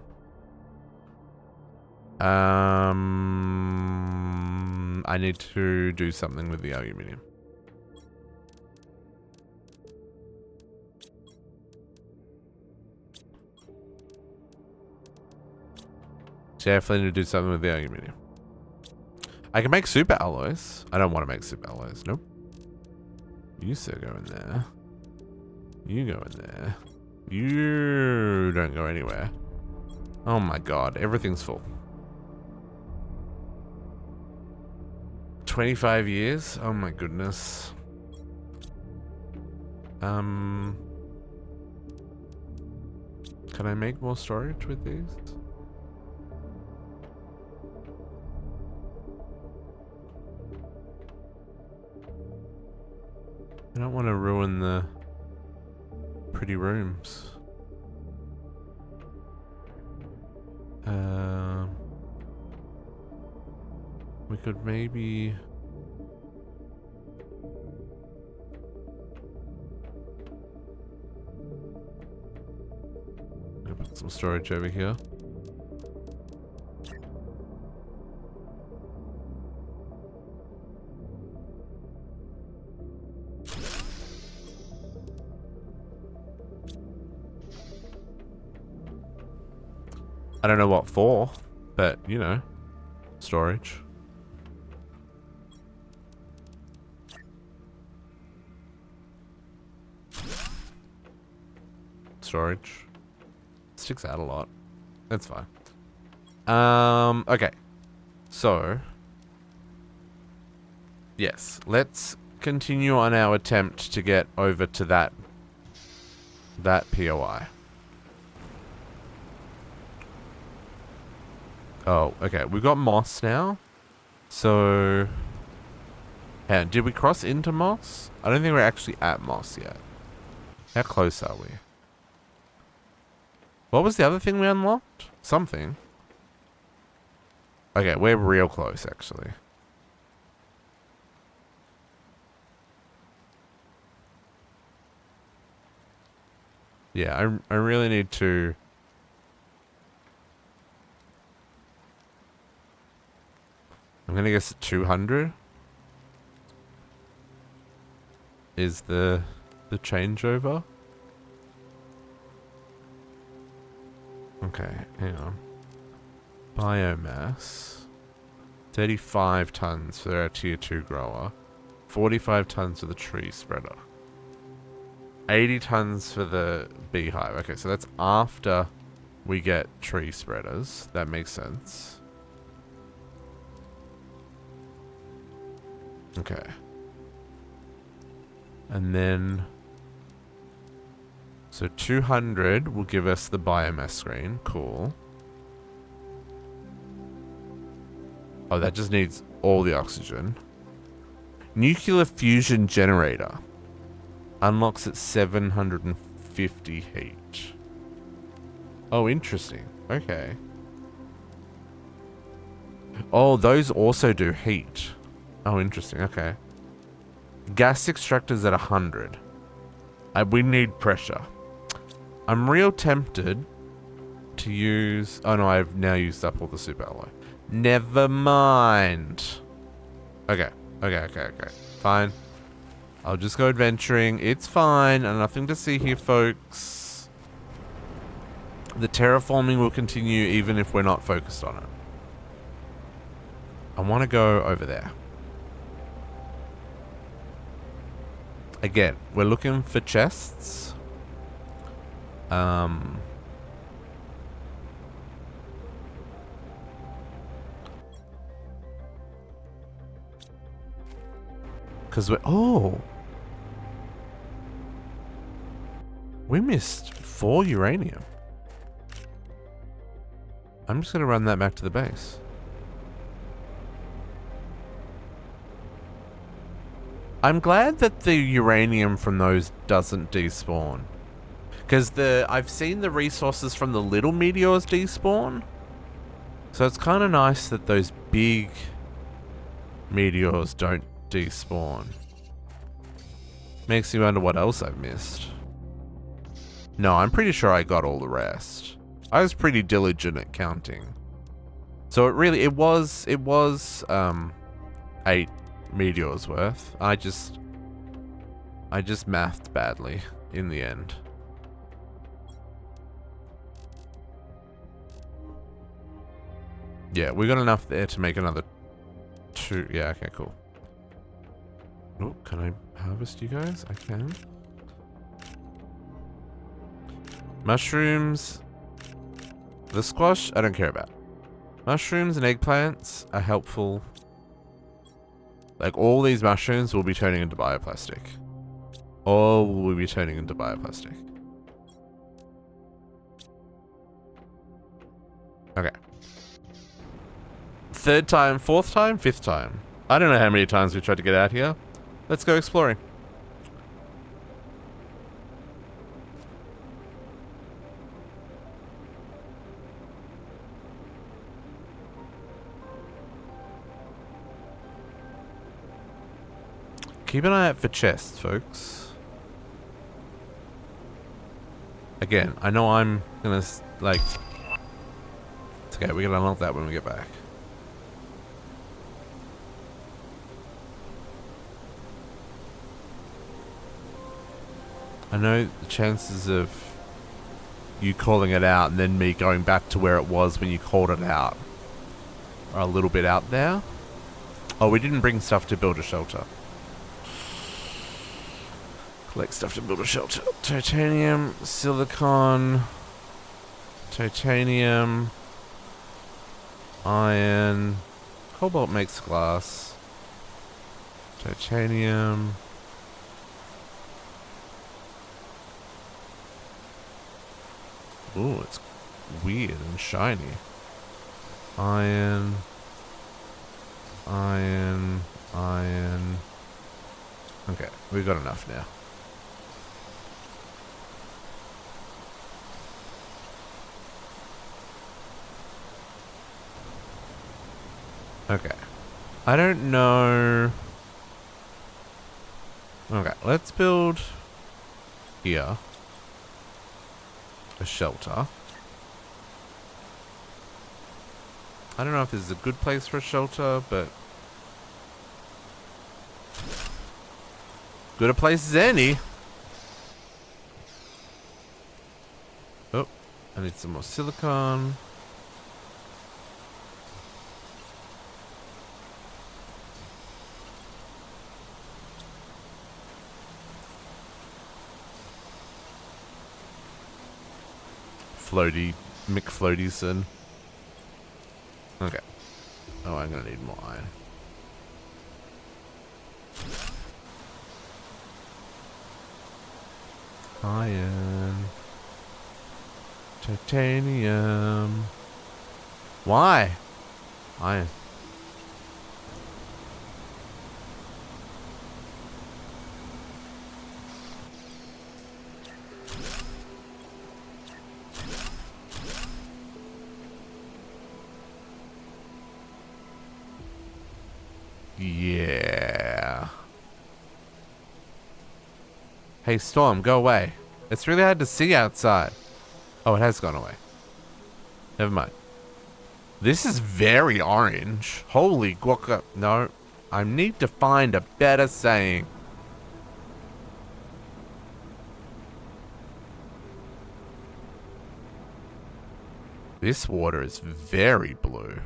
I need to do something with the aluminium. Definitely need to do something with the aluminium. I can make super alloys. I don't want to make super alloys. Nope. You still go in there. You go in there. You don't go anywhere. Oh my god, everything's full. 25 years? Oh my goodness. Can I make more storage with these? I don't want to ruin the pretty rooms. We could maybe... I'll put some storage over here. I don't know what for, but, you know, storage. Storage. Sticks out a lot. That's fine. Okay. So, yes, let's continue on our attempt to get over to that POI. Oh, okay. We've got moss now. So... Yeah, did we cross into moss? I don't think we're actually at moss yet. How close are we? What was the other thing we unlocked? Something. Okay, we're real close, actually. Yeah, I really need to... I'm gonna guess 200 is the changeover. Okay, hang on. Biomass. 35 tons for our tier 2 grower. 45 tons for the tree spreader. 80 tons for the beehive. Okay, so that's after we get tree spreaders. That makes sense. Okay. And then... So 200 will give us the biomass screen. Cool. Oh, that just needs all the oxygen. Nuclear fusion generator. Unlocks at 750 heat. Oh, interesting. Okay. Oh, those also do heat. Oh, interesting. Okay. Gas extractors at 100. We need pressure. I'm real tempted to use... Oh no, I've now used up all the super alloy. Never mind. Okay. Okay. Fine. I'll just go adventuring. It's fine. And nothing to see here, folks. The terraforming will continue even if we're not focused on it. I want to go over there. Again, we're looking for chests. Because we're... Oh! We missed 4 uranium. I'm just going to run that back to the base. I'm glad that the uranium from those doesn't despawn. Because I've seen the resources from the little meteors despawn. So it's kind of nice that those big meteors don't despawn. Makes me wonder what else I've missed. No, I'm pretty sure I got all the rest. I was pretty diligent at counting. So it was 8 meteors worth. I just mathed badly in the end. Yeah, we got enough there to make another 2. Yeah, okay, cool. Oh, can I harvest you guys? I can. Mushrooms. The squash, I don't care about. Mushrooms and eggplants are helpful. Like, all these mushrooms will be turning into bioplastic. All will be turning into bioplastic. Okay. 3rd time, 4th time, 5th time. I don't know how many times we tried to get out here. Let's go exploring. Keep an eye out for chests, folks. Again, I know I'm gonna, like... It's okay, we can unlock that when we get back. I know the chances of you calling it out and then me going back to where it was when you called it out are a little bit out there. Oh, we didn't bring stuff to build a shelter. Collect stuff to build a shelter. Titanium, silicon, titanium, iron, cobalt makes glass, titanium. Ooh, it's weird and shiny. Iron, iron, iron. Okay, we've got enough now. Okay. I don't know. Okay, let's build here a shelter. I don't know if this is a good place for a shelter, but good a place as any. Oh, I need some more silicon. Floaty, McFloatyson. Okay. Oh, I'm gonna need more iron. Iron. Titanium. Why? Iron. Yeah. Hey, Storm, go away. It's really hard to see outside. Oh, it has gone away. Never mind. This is very orange. Holy guaca. No. I need to find a better saying. This water is very blue.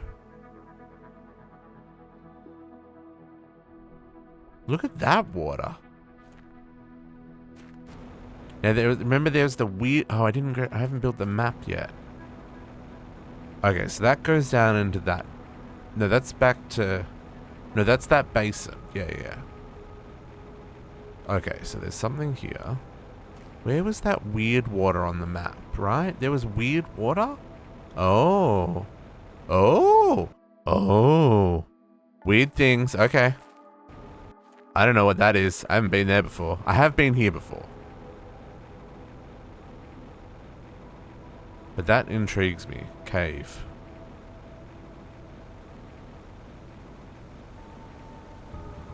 Look at that water. Now, remember there's the weird... Oh, I haven't built the map yet. Okay, so that goes down into that. No, that's back to... No, that's that basin. Yeah. Okay, so there's something here. Where was that weird water on the map, right? There was weird water? Oh. Weird things. Okay. I don't know what that is. I haven't been there before. I have been here before. But that intrigues me. Cave.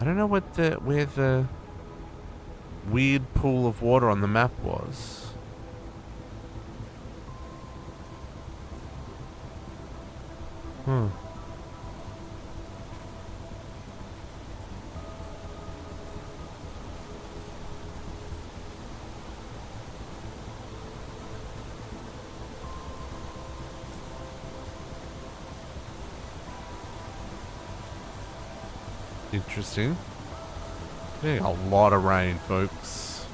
I don't know where the weird pool of water on the map was. Interesting. Getting a lot of rain, folks.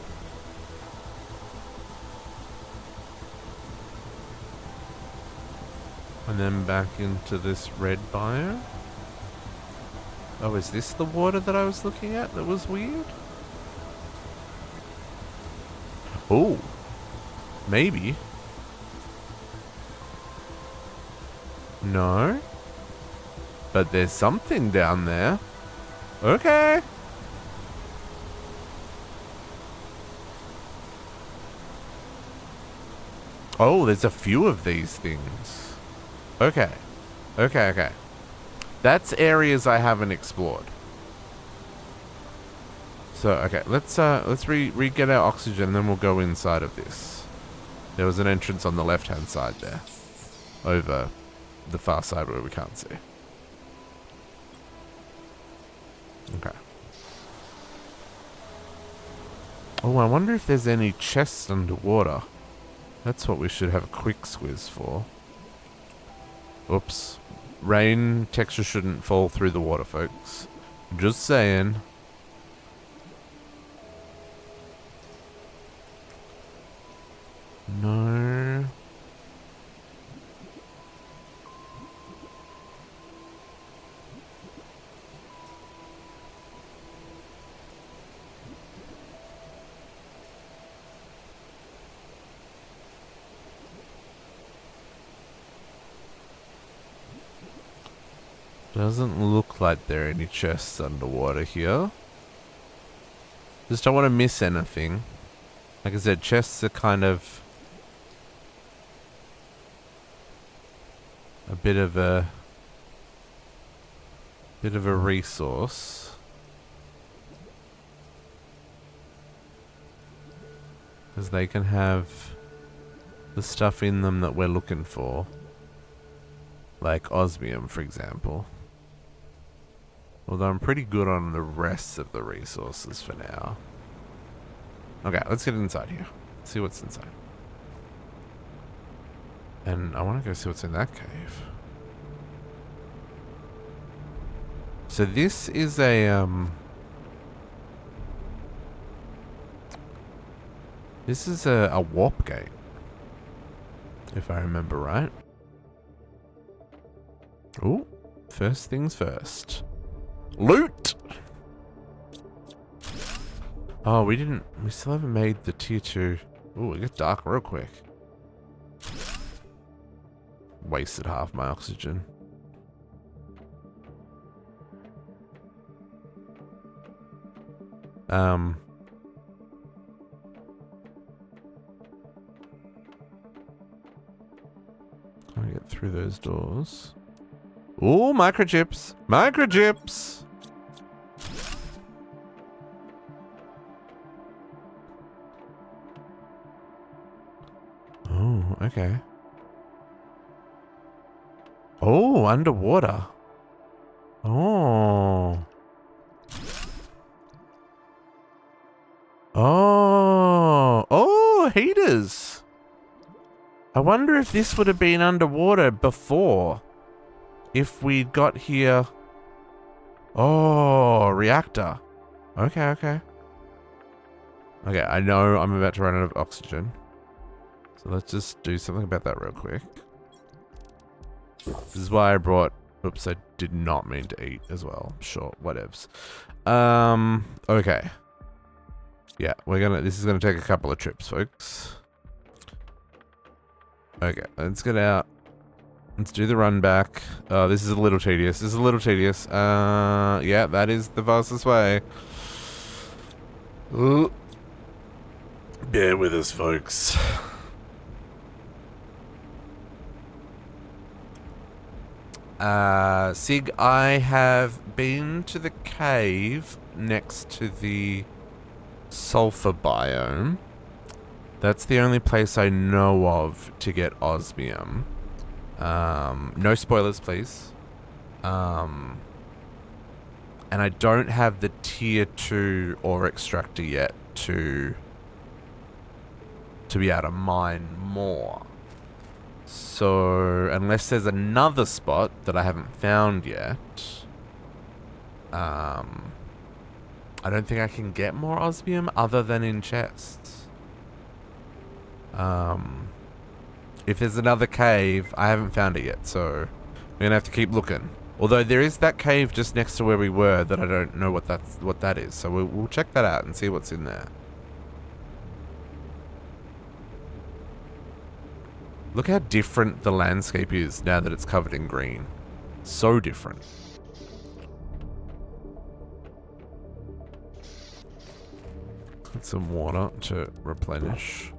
And then back into this red biome. Oh, is this the water that I was looking at that was weird? Oh. Maybe. No. But there's something down there. Okay. Oh, there's a few of these things. Okay. That's areas I haven't explored. So, okay, let's re-get our oxygen, and then we'll go inside of this. There was an entrance on the left-hand side there. Over the far side where we can't see. Okay. Oh, I wonder if there's any chests underwater. That's what we should have a quick squiz for. Oops. Rain texture shouldn't fall through the water, folks. Just saying. No. Doesn't look like there are any chests underwater here. Just don't want to miss anything. Like I said, chests are kind of a bit of a resource. Because they can have the stuff in them that we're looking for. Like osmium, for example. Although I'm pretty good on the rest of the resources for now. Okay, let's get inside here. See what's inside. And I want to go see what's in that cave. So this is a this is a warp gate, if I remember right. Ooh, first things first. Loot! Oh, we still haven't made the tier 2. Ooh, it gets dark real quick. Wasted half my oxygen. Can I get through those doors? Ooh, microchips! Microchips! Oh, okay. Oh, underwater. Oh. Oh. Oh, heaters. I wonder if this would have been underwater before. If we'd got here... Oh, reactor. Okay, okay. Okay, I know I'm about to run out of oxygen. So let's just do something about that real quick. This is why I brought... Oops, I did not mean to eat as well. Sure, whatevs. Okay. Yeah, this is gonna take a couple of trips, folks. Okay, let's get out. Let's do the run back. Oh, this is a little tedious. Yeah, that is the fastest way. Ooh. Bear with us, folks. Sig, I have been to the cave next to the sulfur biome. That's the only place I know of to get osmium. No spoilers, please. And I don't have the tier 2 ore extractor yet to be able to mine more. So, unless there's another spot that I haven't found yet, I don't think I can get more osmium other than in chests. If there's another cave, I haven't found it yet, so we're gonna have to keep looking. Although there is that cave just next to where we were that I don't know what that is, so we'll check that out and see what's in there. Look how different the landscape is now that it's covered in green. So different. Get some water to replenish.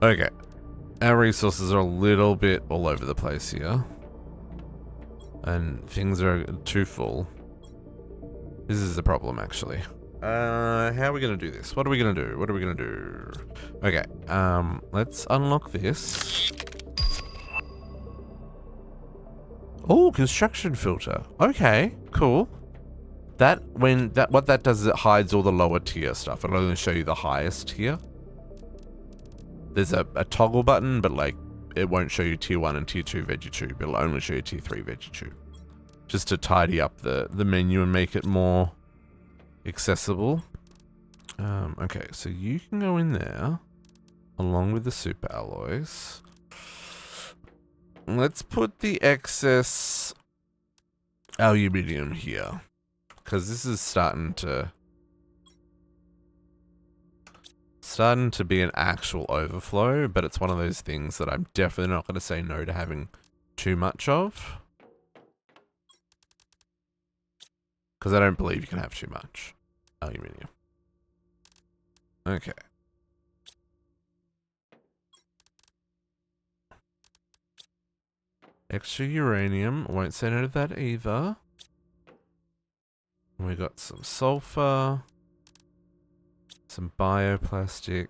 Okay. Our resources are a little bit all over the place here. And things are too full. This is a problem, actually. How are we gonna do this? What are we gonna do? Okay, let's unlock this. Oh, construction filter. Okay, cool. What that does is it hides all the lower tier stuff. It'll only show you the highest tier. There's a toggle button, but like it won't show you tier 1 and tier 2 VeggiTube. It'll only show you tier 3 VeggiTube. Just to tidy up the menu and make it more accessible. Okay, so you can go in there along with the super alloys. Let's put the excess aluminium here, because this is starting to be an actual overflow, but it's one of those things that I'm definitely not going to say no to having too much of, because I don't believe you can have too much aluminium. Okay. Extra uranium. Won't say no to that either. We got some sulfur. Some bioplastic.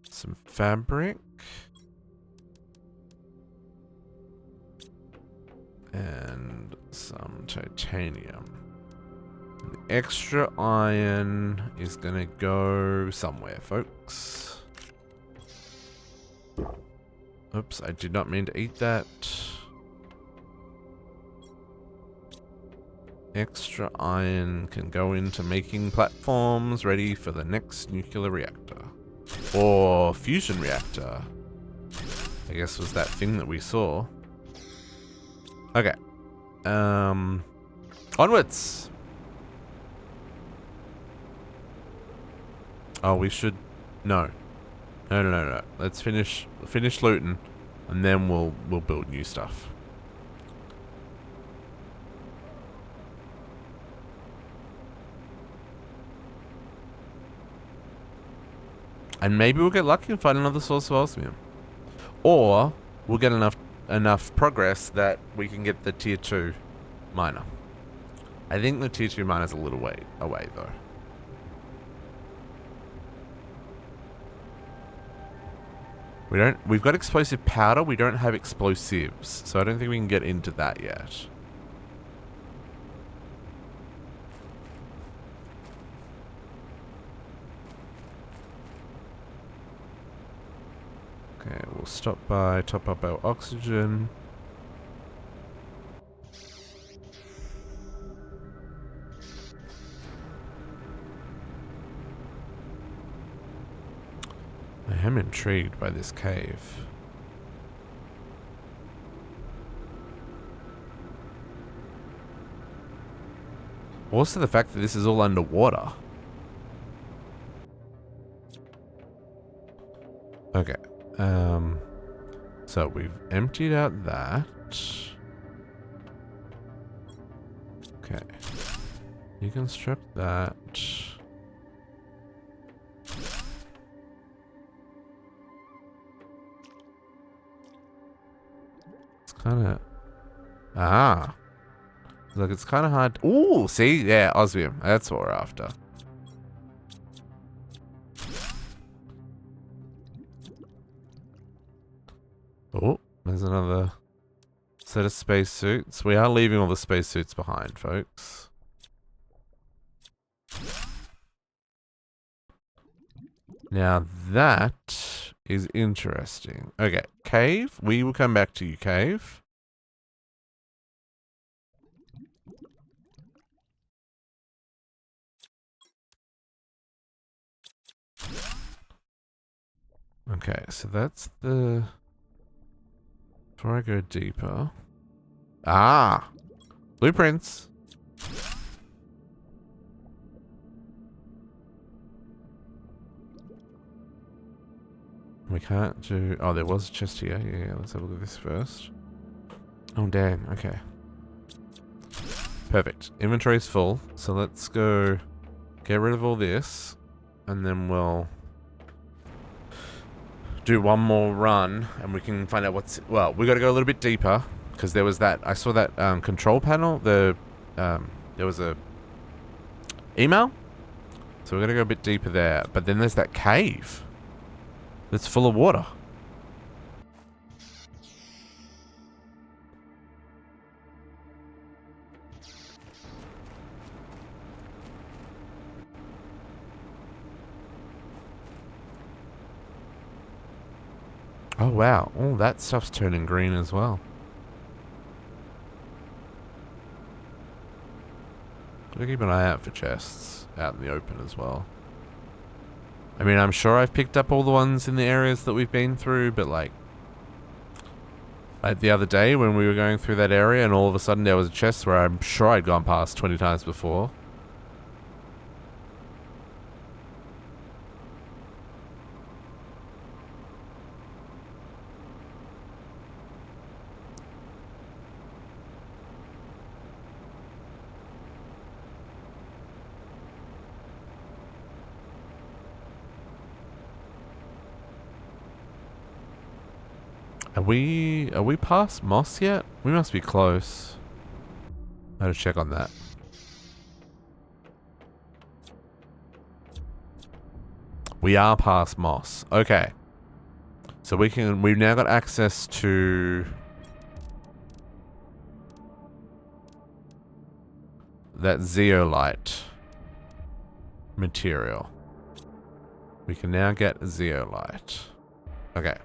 Some fabric. And some titanium. And the extra iron is gonna go somewhere, folks. Oops, I did not mean to eat that. Extra iron can go into making platforms ready for the next nuclear reactor. Or fusion reactor. I guess was that thing that we saw. Okay. Onwards! Oh, we should... No. No. Let's finish looting, and then we'll build new stuff. And maybe we'll get lucky and find another source of osmium. Or we'll get enough progress that we can get the tier 2 miner. I think the tier 2 miner is a little way away though. We've got explosive powder, we don't have explosives, so I don't think we can get into that yet. we'll stop by, top up our oxygen. I am intrigued by this cave. Also the fact that this is all underwater. Okay. So we've emptied out that. Okay. Deconstruct that. It's kind of... Ah. Look, it's kind of hard. Ooh, see? Yeah, osmium. That's what we're after. Oh, there's another set of spacesuits. We are leaving all the spacesuits behind, folks. Now that is interesting. Okay, cave. We will come back to you, cave. Okay, so that's the... Before I go deeper... Ah! Blueprints! We can't do... Oh, there was a chest here. Yeah, let's have a look at this first. Oh, damn. Okay. Perfect. Inventory's full. So let's go get rid of all this. And then we'll... do one more run, and we can find out what's... Well, we got to go a little bit deeper, because there was that... I saw that control panel. There was a email. So we're going to go a bit deeper there. But then there's that cave that's full of water. Oh, wow. All that stuff's turning green as well. Gotta keep an eye out for chests out in the open as well. I mean, I'm sure I've picked up all the ones in the areas that we've been through, but like the other day when we were going through that area and all of a sudden there was a chest where I'm sure I'd gone past 20 times before. Are we past Moss yet? We must be close. I gotta check on that. We are past Moss. Okay. So we've now got access to that zeolite material. We can now get zeolite. Okay.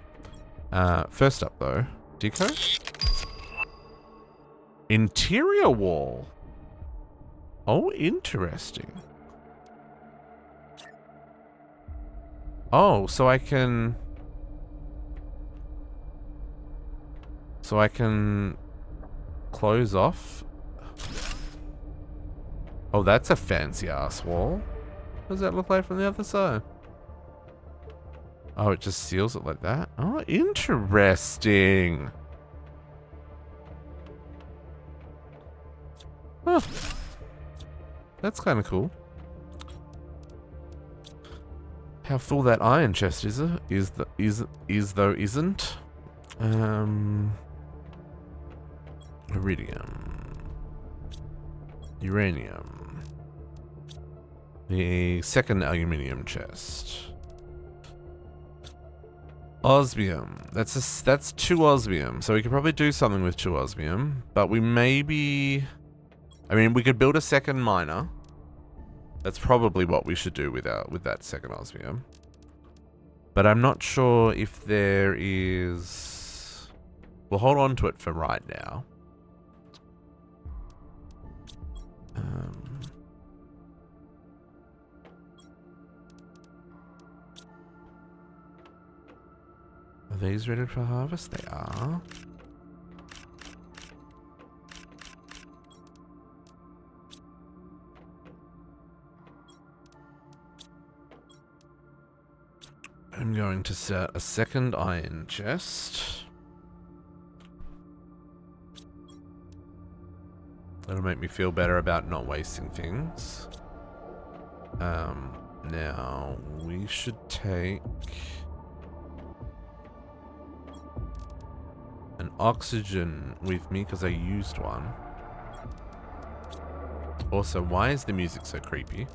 First up though, deco. Interior wall. Oh, interesting. Oh, so I can close off. Oh, that's a fancy ass wall. What does that look like from the other side? Oh, it just seals it like that? Oh, interesting. Huh. That's kind of cool. How full that iron chest is though isn't. Iridium. Uranium. The second aluminium chest. Osmium. That's 2 osmium. So we could probably do something with 2 osmium. But we maybe... I mean, we could build a second miner. That's probably what we should do with that second osmium. But I'm not sure if there is... We'll hold on to it for right now. Are these ready for harvest? They are. I'm going to set a second iron chest. That'll make me feel better about not wasting things. Now we should take an oxygen with me because I used one. Also, why is the music so creepy?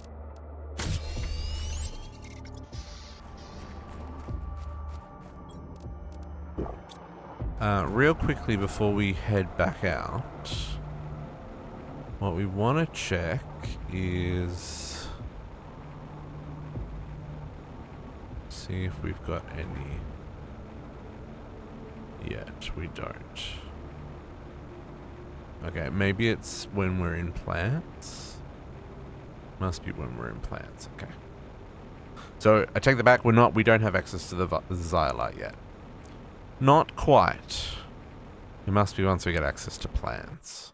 Real quickly before we head back out, what we want to check is see if we've got any yet. We don't. Okay, maybe it's when we're in plants. Must be when we're in plants. Okay. So I take that back. We don't have access to the xylite yet. Not quite. It must be once we get access to plants.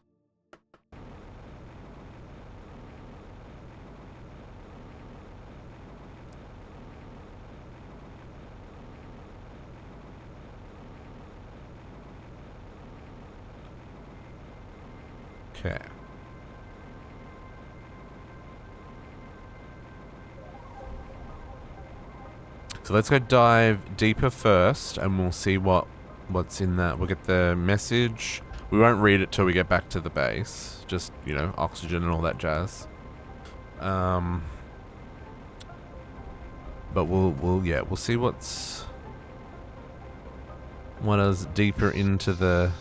Okay. So let's go dive deeper first, and we'll see what's in that. We'll get the message. We won't read it till we get back to the base. Just, you know, oxygen and all that jazz. But we'll see what is deeper into the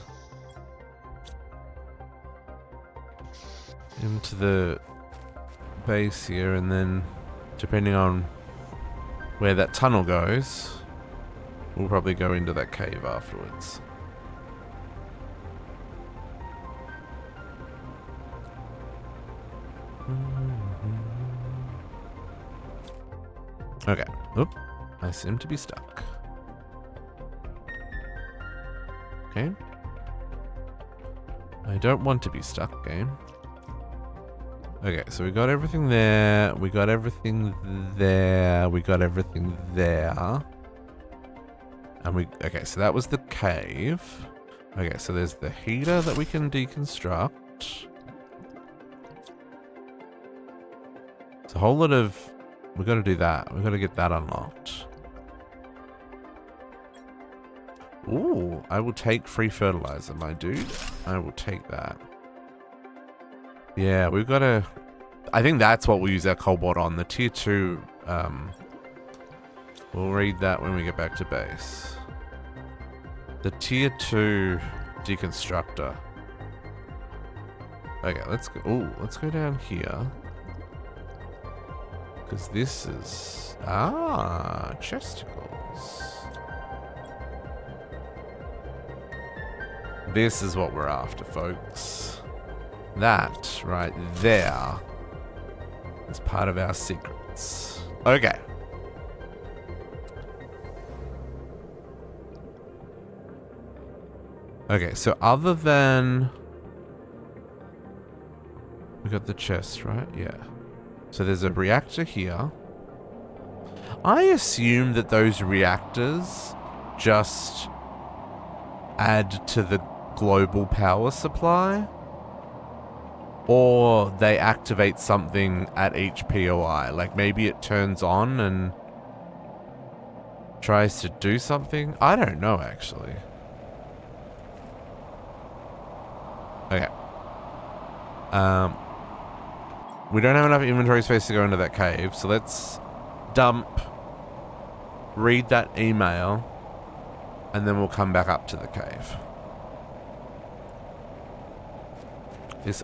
base here, and then depending on where that tunnel goes, we'll probably go into that cave afterwards. Okay. Oop. I seem to be stuck. Okay. I don't want to be stuck, game. Okay, so we got everything there. We got everything there. We got everything there. And okay, so that was the cave. Okay, so there's the heater that we can deconstruct. It's a whole lot of... We got to do that. We got to get that unlocked. Ooh, I will take free fertilizer, my dude. I will take that. Yeah, we've got to... I think that's what we'll use our cobalt on. The tier 2... we'll read that when we get back to base. The tier 2 deconstructor. Okay, let's go... Ooh, let's go down here. Because this is... Ah, chesticles. This is what we're after, folks. That right there is part of our secrets. Okay. Okay, so other than... We got the chest, right? Yeah. So there's a reactor here. I assume that those reactors just add to the global power supply. Or they activate something at each POI. Like maybe it turns on and tries to do something. I don't know, actually. Okay. We don't have enough inventory space to go into that cave, so let's dump, read that email, and then we'll come back up to the cave. This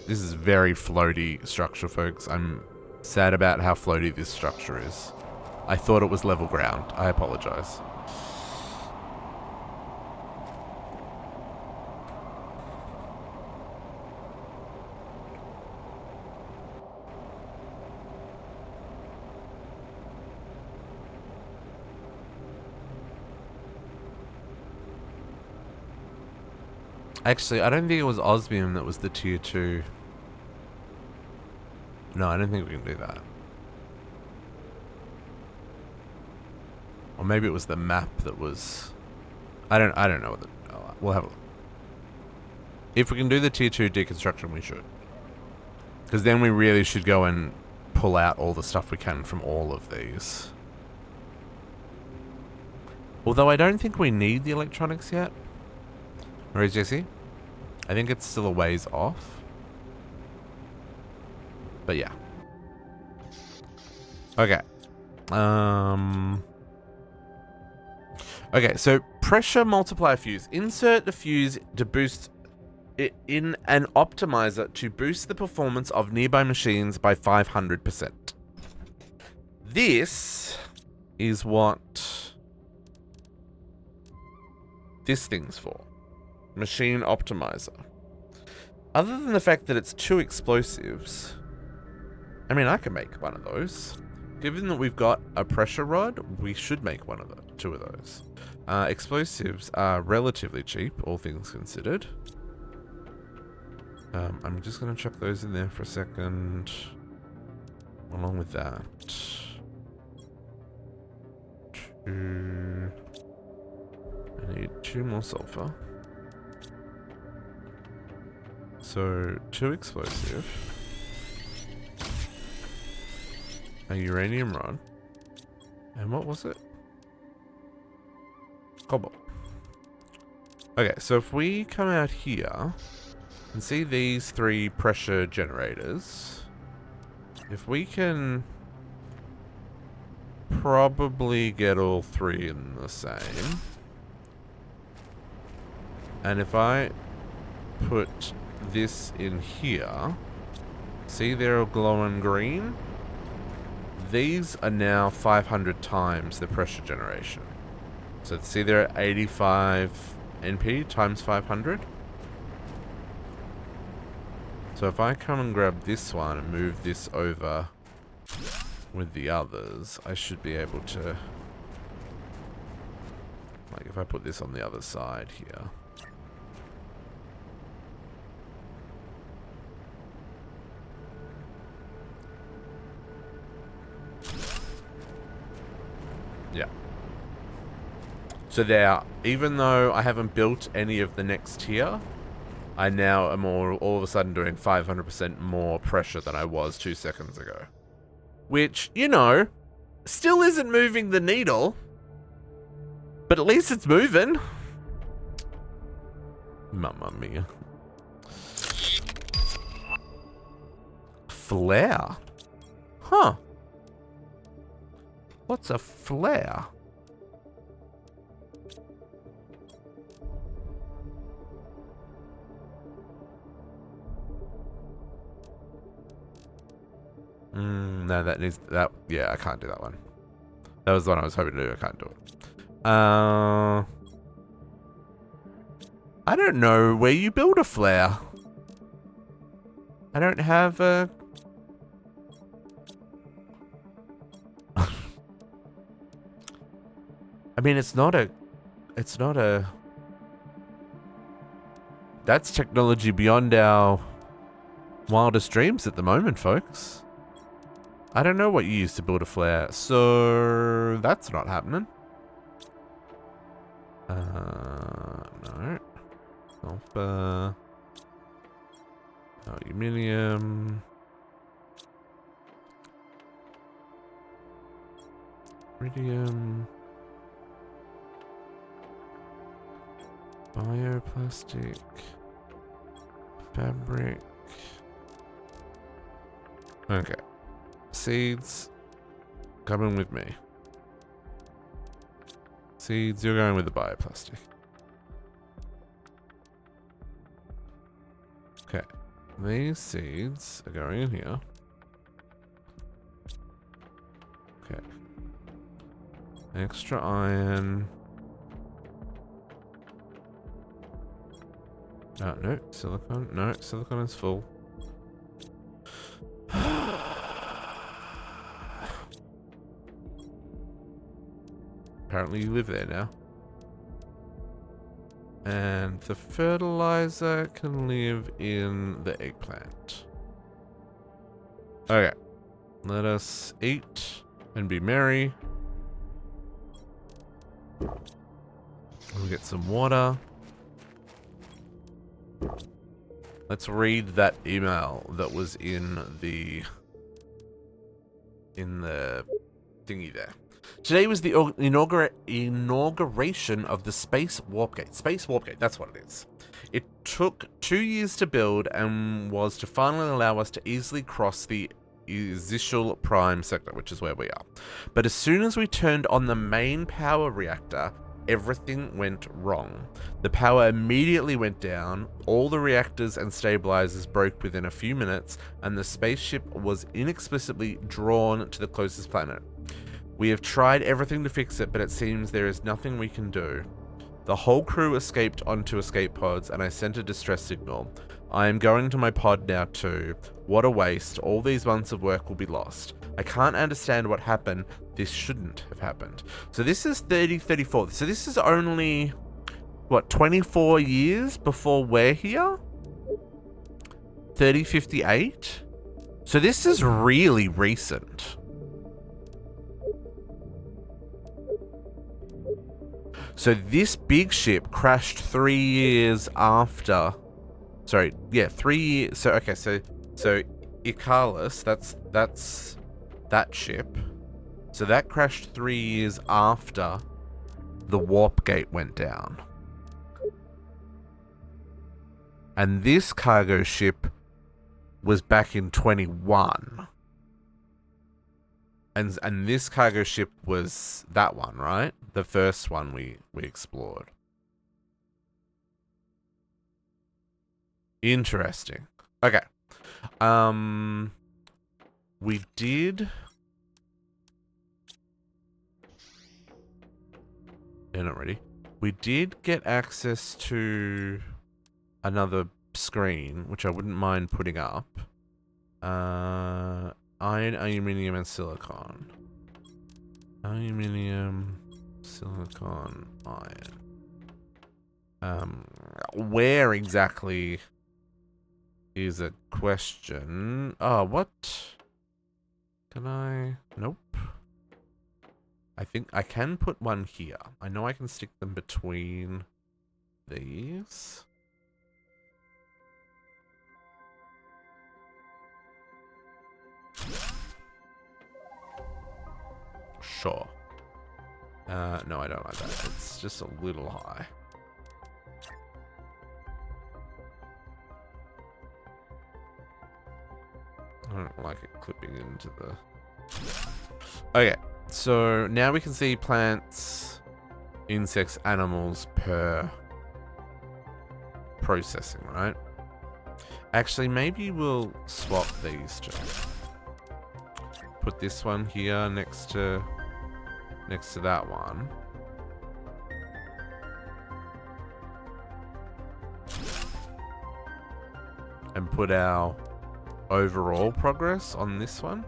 is very floaty structure, folks. I'm sad about how floaty this structure is. I thought it was level ground. I apologize. Actually, I don't think it was osmium that was the tier 2. No, I don't think we can do that. Or maybe it was the map that was... I don't know what the... Oh, we'll have a look. If we can do the tier 2 deconstruction, we should. Because then we really should go and pull out all the stuff we can from all of these. Although I don't think we need the electronics yet. Where is Jesse? I think it's still a ways off. But yeah. Okay. Okay, so pressure multiplier fuse. Insert the fuse to boost it in an optimizer to boost the performance of nearby machines by 500%. This is what this thing's for. Machine optimizer. Other than the fact that it's 2 explosives, I mean, I can make one of those. Given that we've got a pressure rod, we should make one of the 2 of those. Explosives are relatively cheap, all things considered. I'm just going to chuck those in there for a second. Along with that. 2. I need 2 more sulfur. So, 2 explosive. A uranium rod. And what was it? Cobalt. Okay, so if we come out here and see these 3 pressure generators, if we can probably get all 3 in the same. And if I put this in here, see they're glowing green? These are now 500 times the pressure generation. So see they're at 85 NP times 500. So if I come and grab this one and move this over with the others, I should be able to... Like if I put this on the other side here. Yeah. So there, even though I haven't built any of the next tier, I now am all of a sudden doing 500% more pressure than I was 2 seconds ago. Which, you know, still isn't moving the needle. But at least it's moving. Mamma mia. Flare? Huh. What's a flare? No, that needs that. Yeah, I can't do that one. That was the one I was hoping to do. I can't do it. I don't know where you build a flare. I don't have a... I mean, it's not a... That's technology beyond our wildest dreams at the moment, folks. I don't know what you use to build a flare, so that's not happening. No. Sulfur. Aluminium. Iridium. Bioplastic. Fabric. Okay. Seeds. Coming with me. Seeds, you're going with the bioplastic. Okay. These seeds are going in here. Okay. Extra iron. Oh, no, silicon. No, silicon is full. Apparently you live there now. And the fertilizer can live in the eggplant. Okay. Let us eat and be merry. We'll get some water. Let's read that email that was in the thingy there. Today was the inauguration of the Space Warp Gate. Space Warp Gate, that's what it is. It took 2 years to build and was to finally allow us to easily cross the Ischel Prime sector, which is where we are. But as soon as we turned on the main power reactor, everything went wrong. The power immediately went down, all the reactors and stabilizers broke within a few minutes, and the spaceship was inexplicably drawn to the closest planet. We have tried everything to fix it, but it seems there is nothing we can do. The whole crew escaped onto escape pods, and I sent a distress signal. I am going to my pod now too. What a waste. All these months of work will be lost. I can't understand what happened. This shouldn't have happened. So this is 3034. So this is only, what, 24 years before we're here? 3058? So this is really recent. So this big ship crashed 3 years after. Sorry, yeah, 3 years. So okay, so Icarus, that's that ship. So that crashed 3 years after the warp gate went down. And this cargo ship was back in 21. And this cargo ship was that one, right? The first one we explored. Interesting. Okay. We did... Yeah, not ready. We did get access to another screen, which I wouldn't mind putting up. Iron, aluminium, and silicon. Aluminium, silicon, iron. Where exactly is a question. Oh, what? Can I? Nope. I think I can put one here. I know I can stick them between these. Sure. No, I don't like that. It's just a little high. I don't like it clipping into the... Okay, so now we can see plants, insects, animals per processing, right? Actually, maybe we'll swap these two. Put this one here next to that one. And put our overall progress on this one.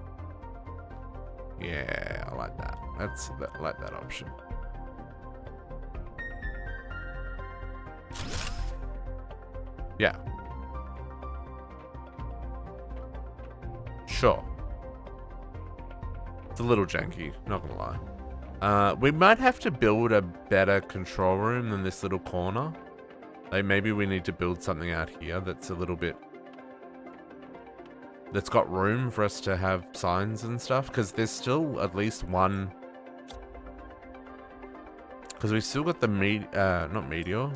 Yeah, I like that. I like that option. Yeah. Sure. It's a little janky, not gonna lie. We might have to build a better control room than this little corner. Like maybe we need to build something out here that's a little bit... that's got room for us to have signs and stuff, because there's still at least one... because we've still got the not meteor.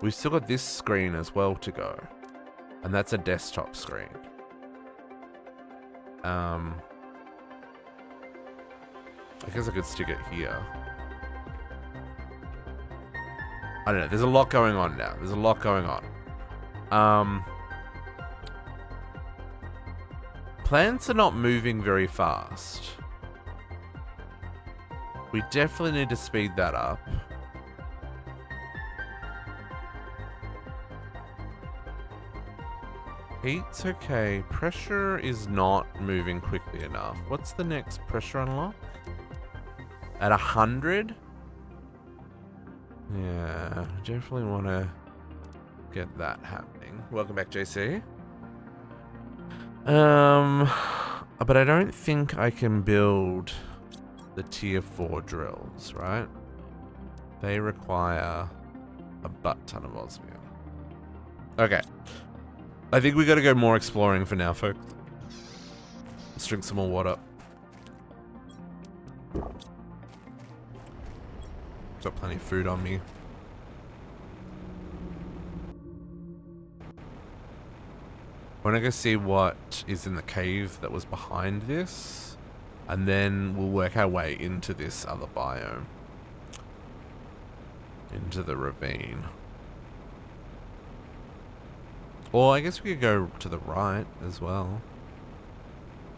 We've still got this screen as well to go. And that's a desktop screen. I guess I could stick it here. I don't know, there's a lot going on now. There's a lot going on. Plants are not moving very fast. We definitely need to speed that up. Heat's okay. Pressure is not moving quickly enough. What's the next pressure unlock? At 100? Yeah, definitely want to get that happening. Welcome back, JC. But I don't think I can build the tier 4 drills, right? They require a butt ton of osmium. Okay. I think we got to go more exploring for now, folks. Let's drink some more water. Got plenty of food on me. I want to go see what is in the cave that was behind this, and then we'll work our way into this other biome. Into the ravine. Or I guess we could go to the right as well.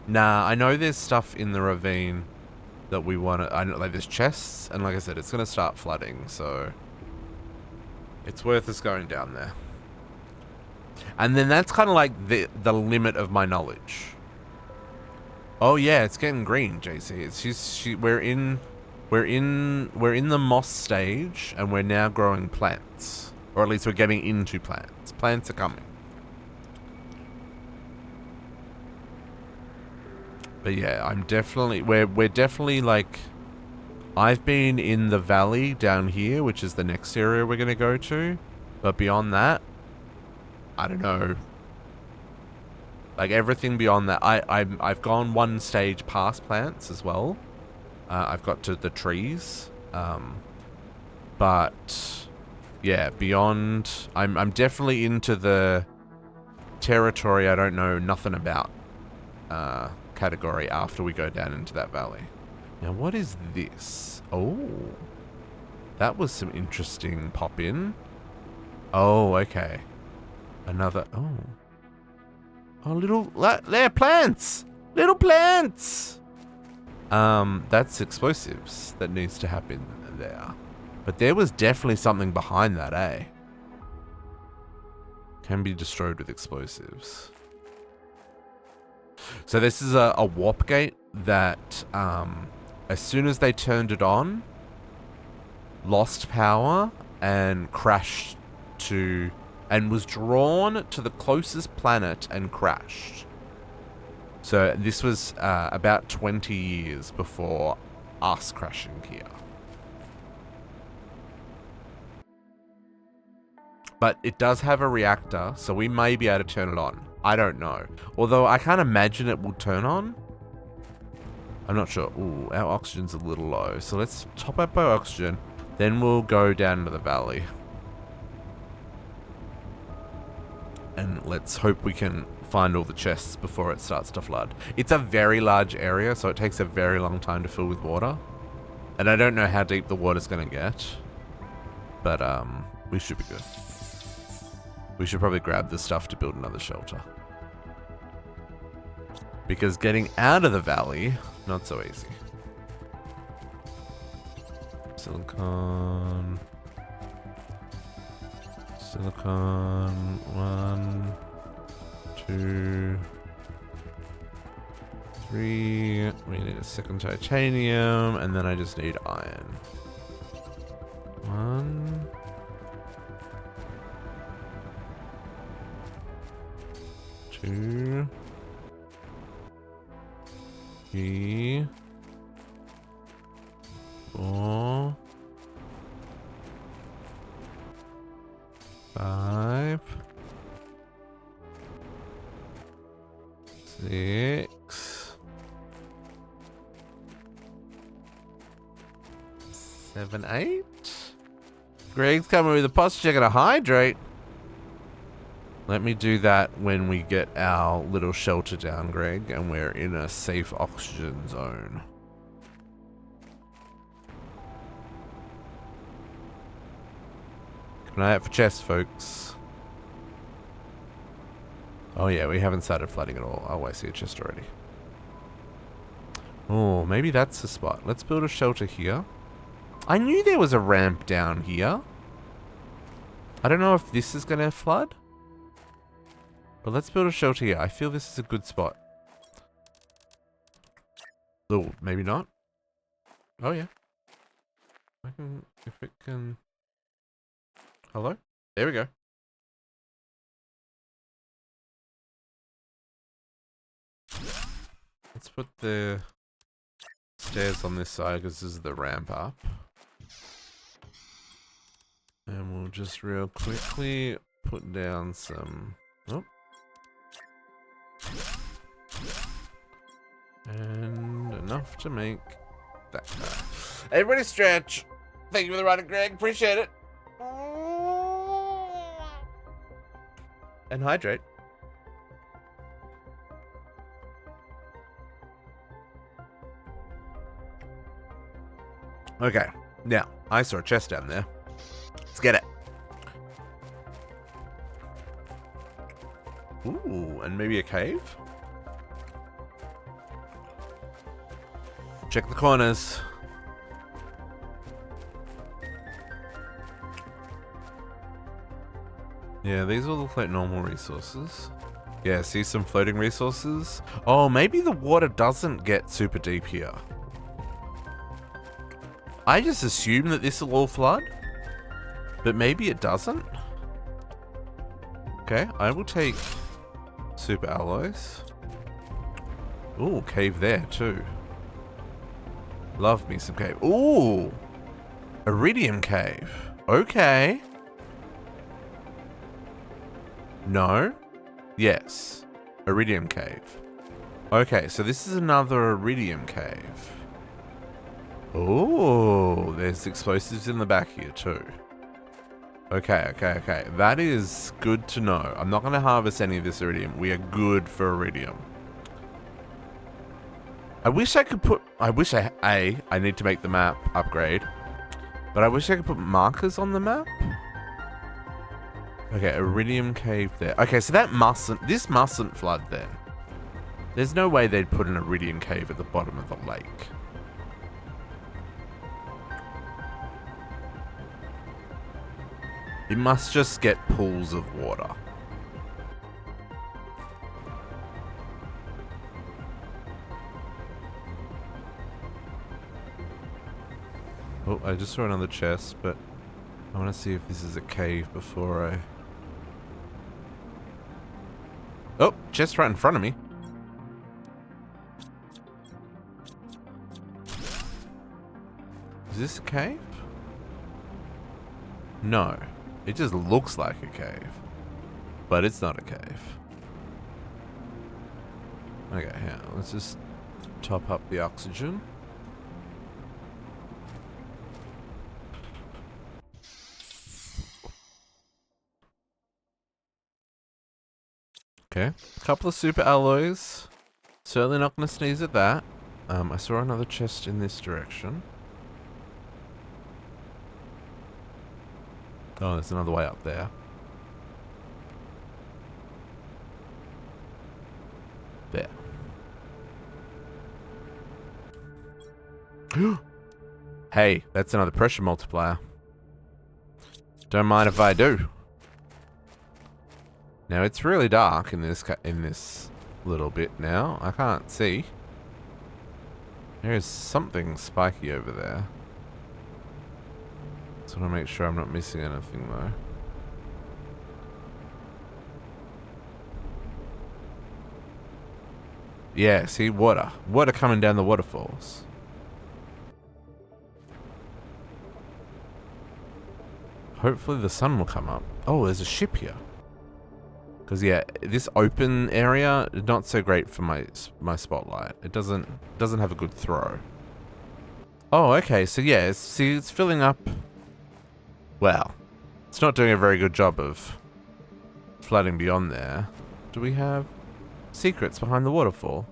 Nah, I know there's stuff in the ravine that we want to... I know, like, there's chests, and like I said, it's going to start flooding, so... It's worth us going down there. And then that's kind of like the limit of my knowledge. Oh yeah, it's getting green, JC. It's just... We're in the moss stage, and we're now growing plants. Or at least we're getting into plants. Plants are coming. But yeah, I'm definitely... We're definitely, like... I've been in the valley down here, which is the next area we're going to go to. But beyond that, I don't know. Like, everything beyond that... I've gone one stage past plants as well. I've got to the trees. But... Yeah, beyond... I'm definitely into the territory I don't know nothing about. Category after we go down into that valley. Now, what is this? Oh, that was some interesting pop in. Oh, okay. Another. Oh, little. They're plants. Little plants. That's explosives that needs to happen there. But there was definitely something behind that, eh? Can be destroyed with explosives. So this is a warp gate that, as soon as they turned it on, lost power and crashed to, and was drawn to the closest planet and crashed. So this was about 20 years before us crashing here. But it does have a reactor, so we may be able to turn it on. I don't know. Although I can't imagine it will turn on. I'm not sure. Ooh, our oxygen's a little low. So let's top up our oxygen. Then we'll go down to the valley. And let's hope we can find all the chests before it starts to flood. It's a very large area, so it takes a very long time to fill with water. And I don't know how deep the water's going to get. But we should be good. We should probably grab the stuff to build another shelter. Because getting out of the valley, not so easy. Silicon. Silicon. 1, 2, 3. We need a second titanium, and then I just need iron. 1. 2, 3, 4, 5, 6, 7, 8. Greg's coming with a posture checking to hydrate. Let me do that when we get our little shelter down, Greg, and we're in a safe oxygen zone. Keep an eye out for chests, folks. Oh yeah, we haven't started flooding at all. Oh, I see a chest already. Oh, maybe that's the spot. Let's build a shelter here. I knew there was a ramp down here. I don't know if this is going to flood. But let's build a shelter here. I feel this is a good spot. Oh, maybe not. Oh, yeah. If it can... Hello? There we go. Let's put the stairs on this side because this is the ramp up. And we'll just real quickly put down some... Oh. And enough to make that guy. Everybody stretch. Thank you for the ride, Greg. Appreciate it. And hydrate. Okay. Now, I saw a chest down there. Let's get it. Ooh, and maybe a cave? Check the corners. Yeah, these all look like normal resources. Yeah, see some floating resources? Oh, maybe the water doesn't get super deep here. I just assume that this will all flood. But maybe it doesn't. Okay, I will take super alloys. Ooh, cave there too. Love me some cave. Ooh! Iridium cave. Okay. No? Yes. Iridium cave. Okay, so this is another iridium cave. Oh, there's explosives in the back here too. Okay. That is good to know. I'm not going to harvest any of this iridium. We are good for iridium. I wish I could put... I need to make the map upgrade. But I wish I could put markers on the map. Okay, iridium cave there. Okay, so that mustn't... This mustn't flood then. There's no way they'd put an iridium cave at the bottom of the lake. It must just get pools of water. Oh, I just saw another chest, but I want to see if this is a cave before I... Oh, chest right in front of me. Is this a cave? No. It just looks like a cave. But it's not a cave. Okay, yeah, let's just top up the oxygen. Okay, a couple of super alloys. Certainly not going to sneeze at that. I saw another chest in this direction. Oh, there's another way up there. There. Hey, that's another pressure multiplier. Don't mind if I do. Now it's really dark in this little bit now. I can't see. There is something spiky over there. Just want to make sure I'm not missing anything though. Yeah, see, water. Water coming down the waterfalls. Hopefully the sun will come up. Oh, there's a ship here. Because yeah, this open area is not so great for my spotlight. It doesn't have a good throw. Oh, okay. So yeah, see, it's filling up. Well, it's not doing a very good job of flooding beyond there. Do we have secrets behind the waterfall?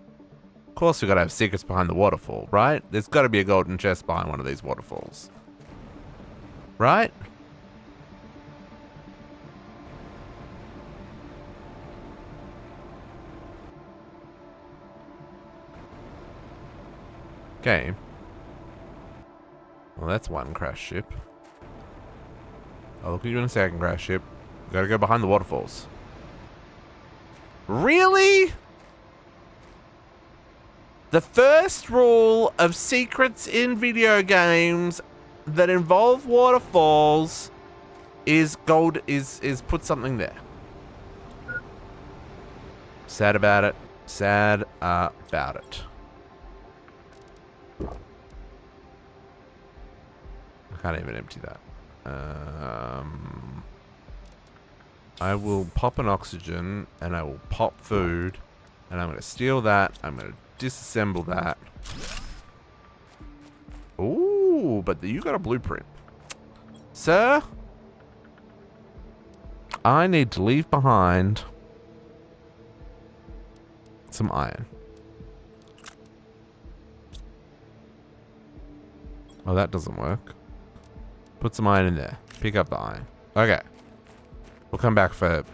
Of course we gotta have secrets behind the waterfall, right? There's gotta be a golden chest behind one of these waterfalls. Right? Game. Well, that's one crash ship. I'll look at you in a second, crash ship. You gotta go behind the waterfalls. Really? The first rule of secrets in video games that involve waterfalls is put something there. Sad about it. Sad about it. I can't even empty that. I will pop an oxygen and I will pop food and I'm going to steal that. I'm going to disassemble that. Ooh, but you got a blueprint. Sir, I need to leave behind some iron. Oh, that doesn't work. Put some iron in there. Pick up the iron. Okay. We'll come back to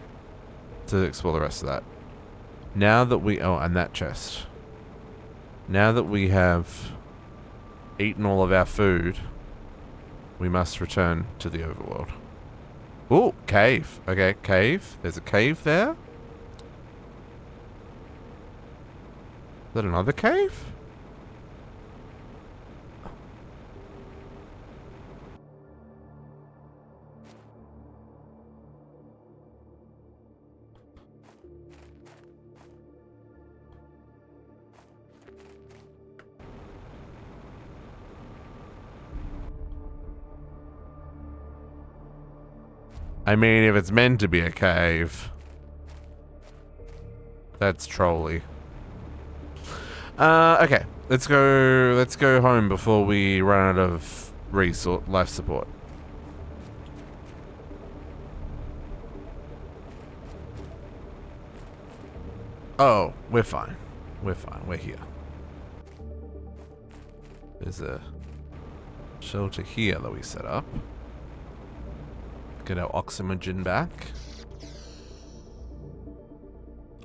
explore the rest of that. Now that we... Oh, and that chest. Now that we have eaten all of our food, we must return to the overworld. Ooh, cave. Okay, cave. There's a cave there. Is that another cave? I mean, if it's meant to be a cave, that's trolly. Okay, let's go home before we run out of life support. Oh, we're fine. We're fine. We're here. There's a shelter here that we set up. Get our oxygen back.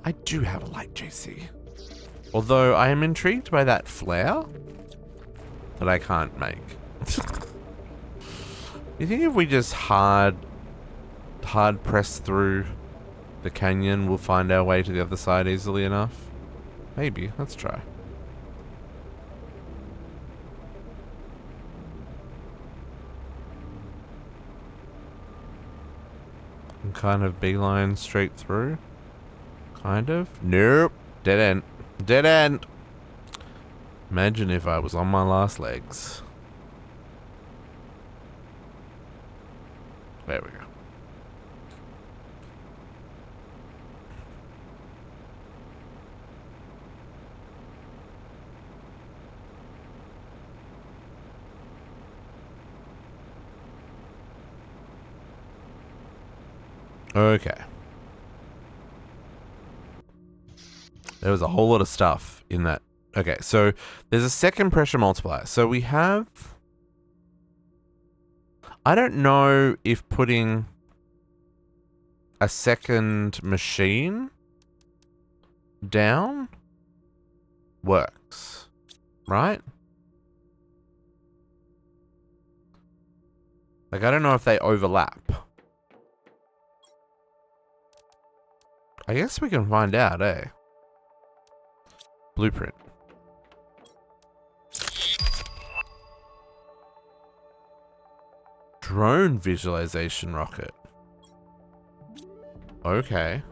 I do have a light, JC. Although I am intrigued by that flare that I can't make. You think if we just hard press through the canyon, we'll find our way to the other side easily enough? Maybe. Let's try. And kind of beeline straight through. Kind of. Nope. Dead end. Dead end. Imagine if I was on my last legs. There we go. Okay. There was a whole lot of stuff in that. Okay, so there's a second pressure multiplier. So we have... I don't know if putting a second machine down works, right? Like, I don't know if they overlap. I guess we can find out, eh? Blueprint. Drone visualization rocket. Okay.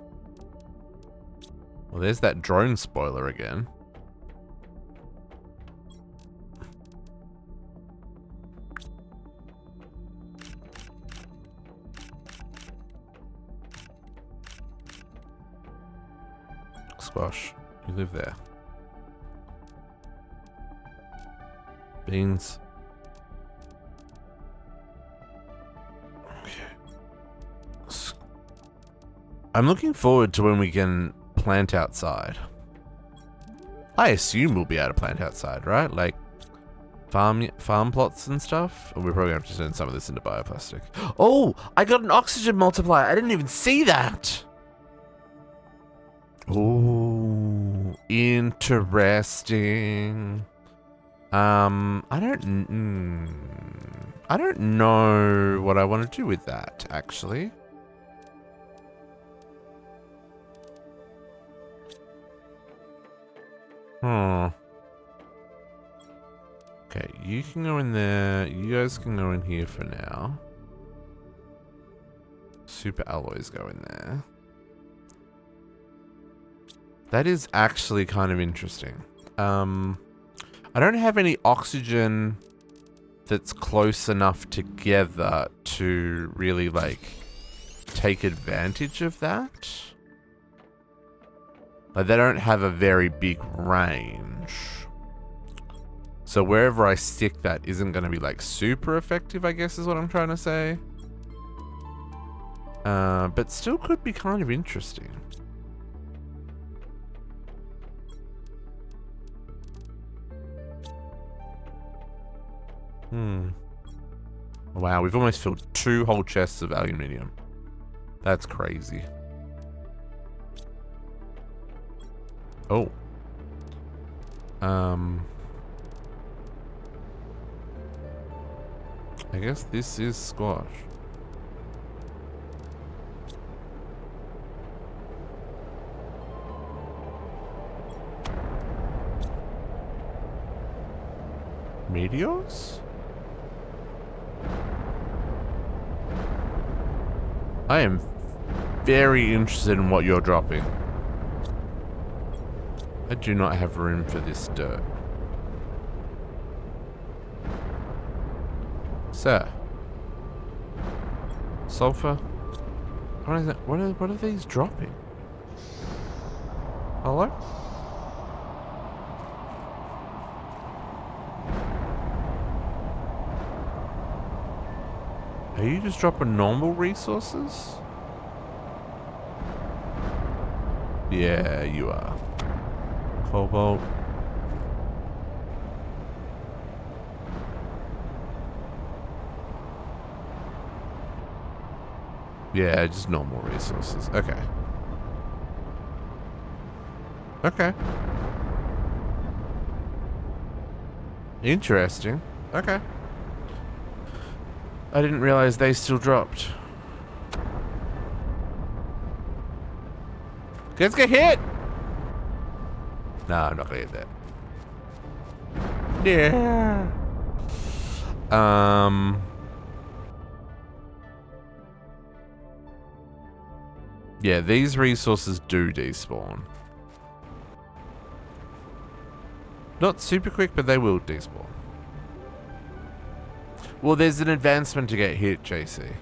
Well, there's that drone spoiler again. Squash, you live there. Beans. Okay. I'm looking forward to when we can plant outside. I assume we'll be able to plant outside, right? Like farm plots and stuff. Or we're probably going to have to turn some of this into bioplastic. Oh, I got an oxygen multiplier. I didn't even see that. Oh, interesting. I don't know what I want to do with that, actually. Hmm. Okay, you can go in there. You guys can go in here for now. Super alloys go in there. That is actually kind of interesting. I don't have any oxygen that's close enough together to really, like, take advantage of that. Like, they don't have a very big range. So wherever I stick that isn't going to be, like, super effective, I guess is what I'm trying to say. But still could be kind of interesting. Wow, we've almost filled 2 whole chests of aluminium. That's crazy. Oh. I guess this is squash. Meteors? I am very interested in what you're dropping. I do not have room for this dirt. Sir. Sulfur? What is that? What are these dropping? Hello? Are you just dropping normal resources? Yeah, you are. Cobalt. Yeah, just normal resources. Okay. Okay. Interesting. Okay. I didn't realize they still dropped. Let's get hit! Nah, I'm not gonna hit that. Yeah. Yeah, these resources do despawn. Not super quick, but they will despawn. Well, there's an advancement to get hit, JC.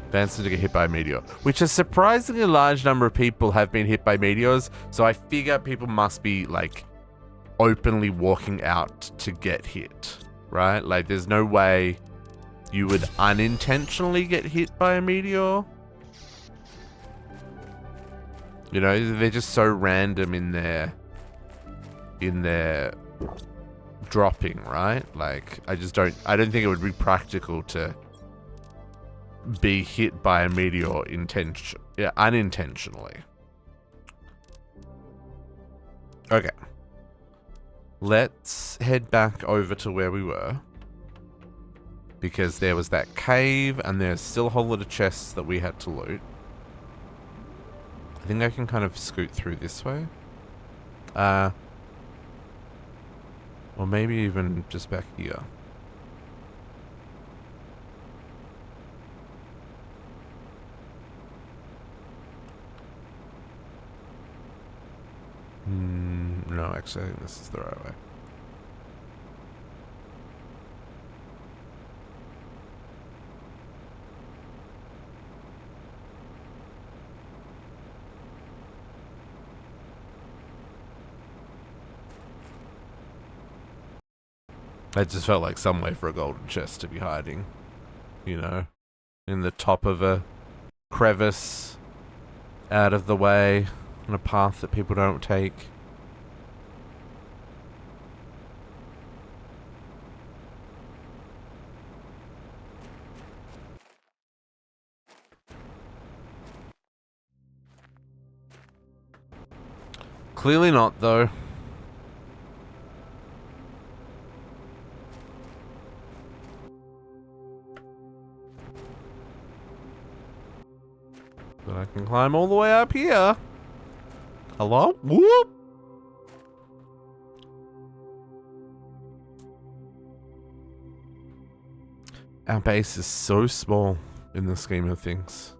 Advancement to get hit by a meteor. Which a surprisingly large number of people have been hit by meteors, so I figure people must be, like, openly walking out to get hit, right? Like, there's no way you would unintentionally get hit by a meteor. You know, they're just so random in their dropping, right? Like, I don't think it would be practical to be hit by a meteor unintentionally. Okay. Let's head back over to where we were. Because there was that cave, and there's still a whole lot of chests that we had to loot. I think I can kind of scoot through this way. Or maybe even just back here. No, actually, I think this is the right way. That just felt like some way for a golden chest to be hiding. You know? In the top of a crevice. Out of the way. On a path that people don't take. Clearly not, though. But I can climb all the way up here. Hello? Whoop! Our base is so small in the scheme of things.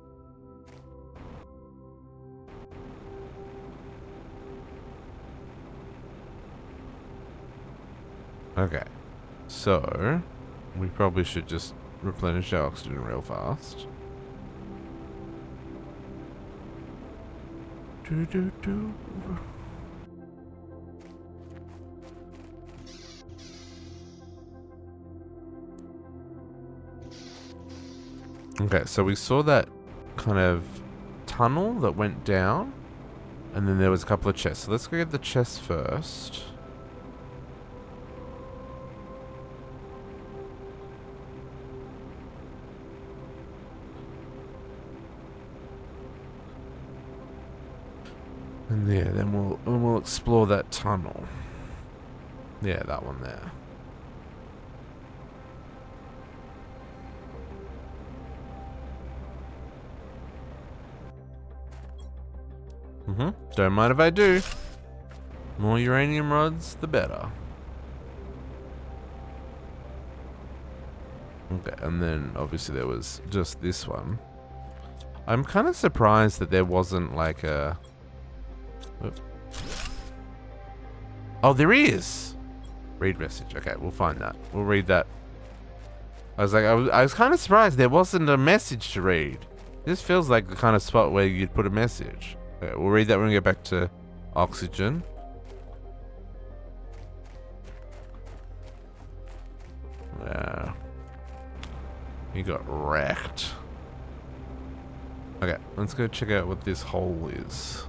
Okay, so we probably should just replenish our oxygen real fast. Okay, so we saw that kind of tunnel that went down, and then there was a couple of chests. So let's go get the chests first. And yeah, then we'll explore that tunnel. Yeah, that one there. Don't mind if I do. More uranium rods, the better. Okay, and then obviously there was just this one. I'm kind of surprised that there wasn't like a... Oh, there is! Read message. Okay, we'll find that. We'll read that. I was kind of surprised there wasn't a message to read. This feels like the kind of spot where you'd put a message. Okay, we'll read that when we get back to oxygen. Yeah. You got wrecked. Okay, let's go check out what this hole is.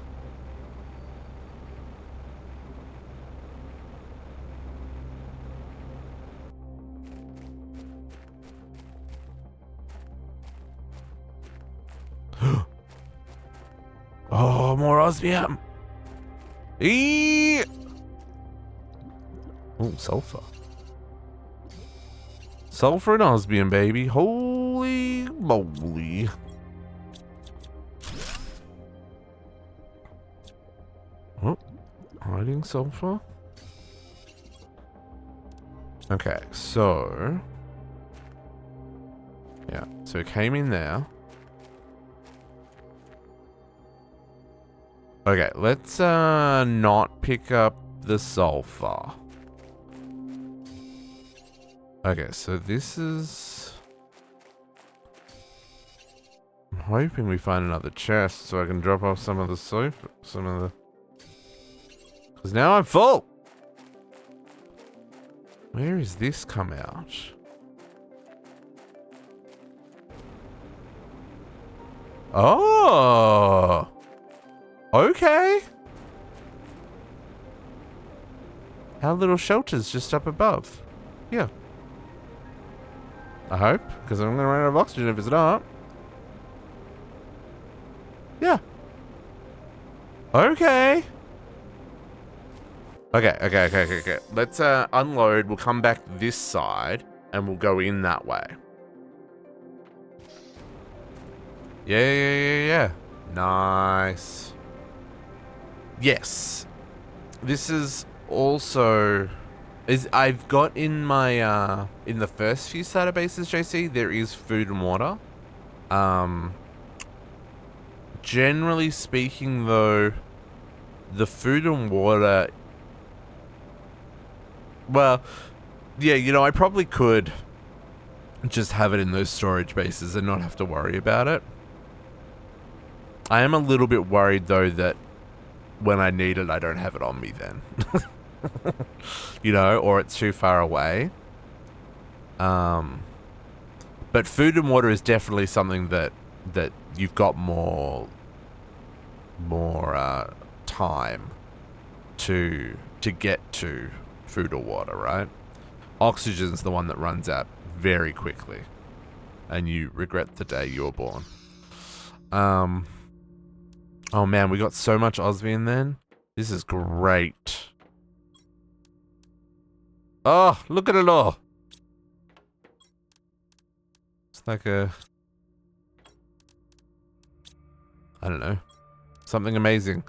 Oh, more osmium. Eee! Oh, sulfur. Sulfur and osmium, baby. Holy moly. Oh, hiding sulfur. Okay, so... yeah, so it came in there. Okay, let's not pick up the sulfur. Okay, so this is... I'm hoping we find another chest so I can drop off some of the sulfur, because now I'm full! Where is this come out? Oh! Okay. Our little shelter's just up above. Yeah. I hope, because I'm going to run out of oxygen if it's not. Yeah. Okay. Okay. Let's unload. We'll come back this side, and we'll go in that way. Yeah. Nice. Yes. This is also... I've got in my, in the first few starter bases, JC, there is food and water. Generally speaking, though, the food and water... well, yeah, you know, I probably could just have it in those storage bases and not have to worry about it. I am a little bit worried, though, that when I need it, I don't have it on me then. You know, or it's too far away. But food and water is definitely something that you've got more time to get to food or water, right? Oxygen's the one that runs out very quickly, and you regret the day you were born. Oh man, we got so much osmium then. This is great. Oh, look at it all. It's like a... I don't know. Something amazing.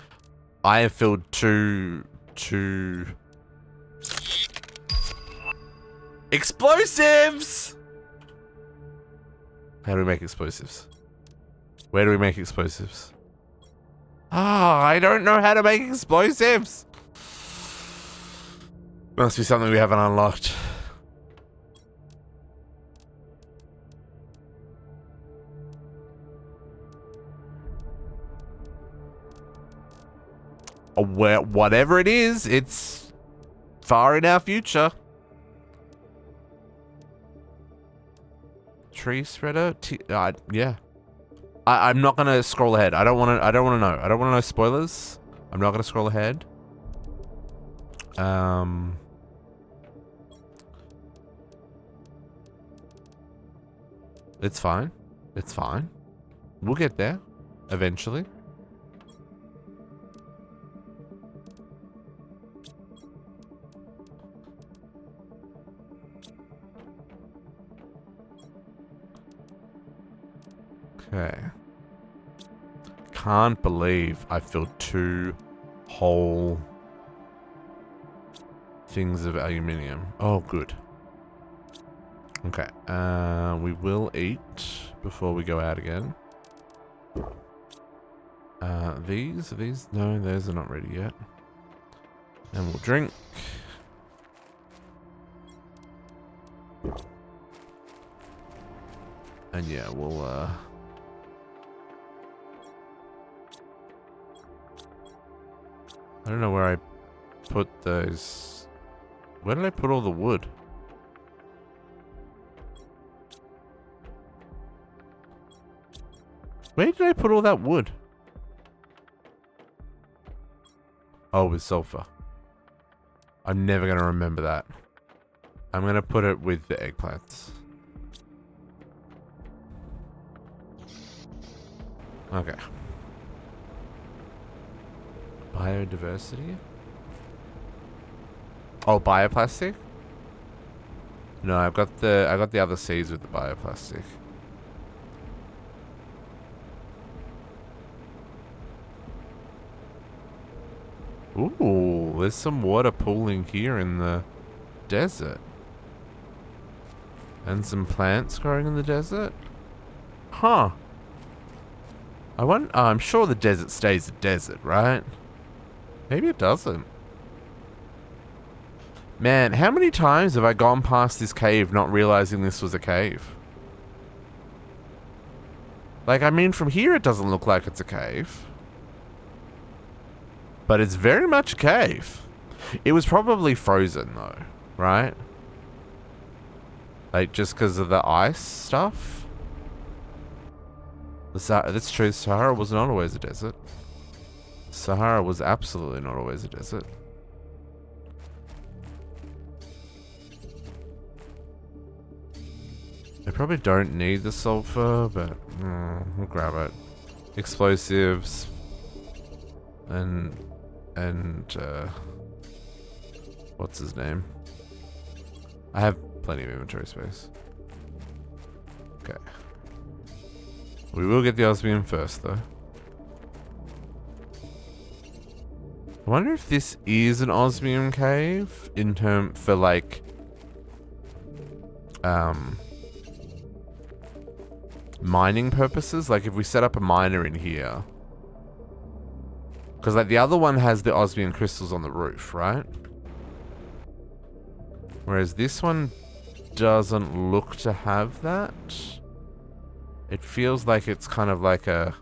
I have filled two explosives! How do we make explosives? Where do we make explosives? Ah, I don't know how to make explosives! Must be something we haven't unlocked. Whatever it is, it's far in our future. Tree spreader? Yeah. I'm not gonna scroll ahead. I don't wanna know. I don't wanna know spoilers. I'm not gonna scroll ahead. It's fine. It's fine. We'll get there. Eventually. Okay. Can't believe I filled 2 whole things of aluminium. Oh, good. Okay. We will eat before we go out again. These? No, those are not ready yet. And we'll drink. And yeah, we'll, I don't know where I put those. Where did I put all the wood? Where did I put all that wood? Oh, with sulfur. I'm never going to remember that. I'm going to put it with the eggplants. Okay. Biodiversity? Oh, bioplastic? No, I got the other seeds with the bioplastic. Ooh, there's some water pooling here in the desert. And some plants growing in the desert? Huh. I'm sure the desert stays a desert, right? Maybe it doesn't. Man, how many times have I gone past this cave not realizing this was a cave? Like, I mean, from here it doesn't look like it's a cave. But it's very much a cave. It was probably frozen, though, right? Like, just because of the ice stuff? That's true, Sahara was not always a desert. Sahara was absolutely not always a desert. I probably don't need the sulfur, but we'll grab it. Explosives. And what's his name? I have plenty of inventory space. Okay. We will get the osmium first, though. I wonder if this is an osmium cave for like mining purposes. Like if we set up a miner in here. Because like the other one has the osmium crystals on the roof, right? Whereas this one doesn't look to have that. It feels like it's kind of like a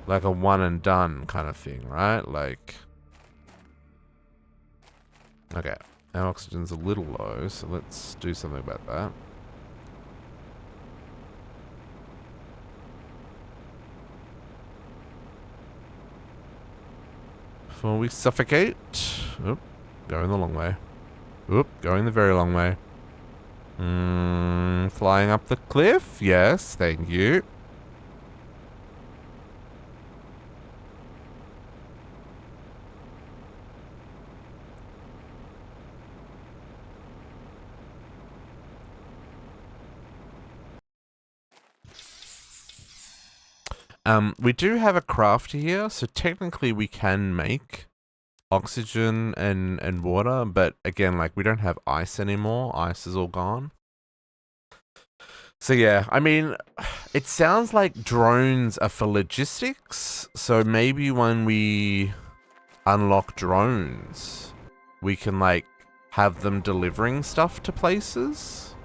one and done kind of thing, right? Like, okay, our oxygen's a little low, so let's do something about that. Before we suffocate. Oop, going the long way. Oop, going the very long way. Flying up the cliff? Yes, thank you. We do have a craft here, so technically we can make oxygen and water, but again, like, we don't have ice anymore. Ice is all gone. So yeah, I mean, it sounds like drones are for logistics, so maybe when we unlock drones, we can, like, have them delivering stuff to places.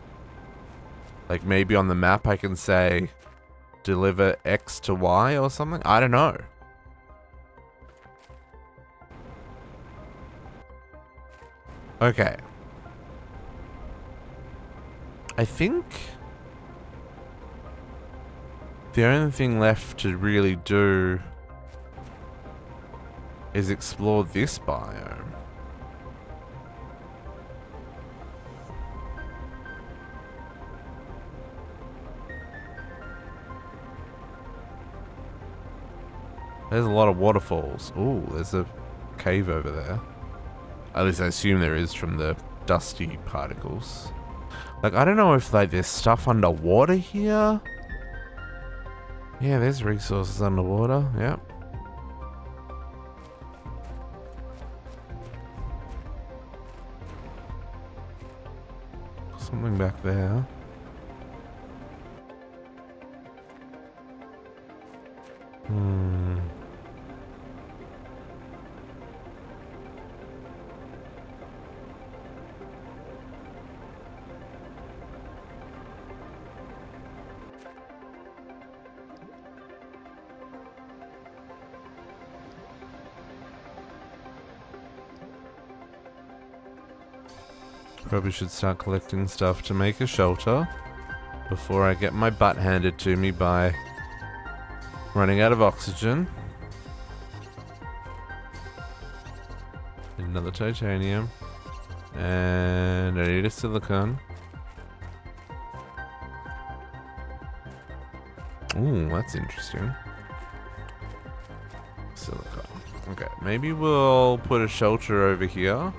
Like, maybe on the map I can say, deliver X to Y or something? I don't know. Okay. I think the only thing left to really do is explore this biome. There's a lot of waterfalls. Ooh, there's a cave over there. At least I assume there is from the dusty particles. Like, I don't know if, like, there's stuff underwater here. Yeah, there's resources underwater. Yep. Something back there. Probably should start collecting stuff to make a shelter before I get my butt handed to me by running out of oxygen. Another titanium. And I need a silicon. Ooh, that's interesting. Silicon. Okay, maybe we'll put a shelter over here.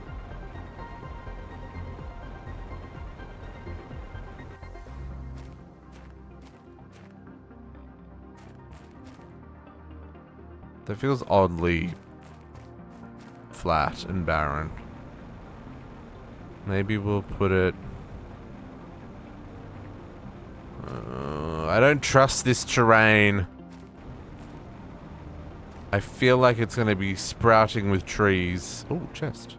That feels oddly flat and barren. Maybe we'll put it... I don't trust this terrain. I feel like it's going to be sprouting with trees. Oh, chest.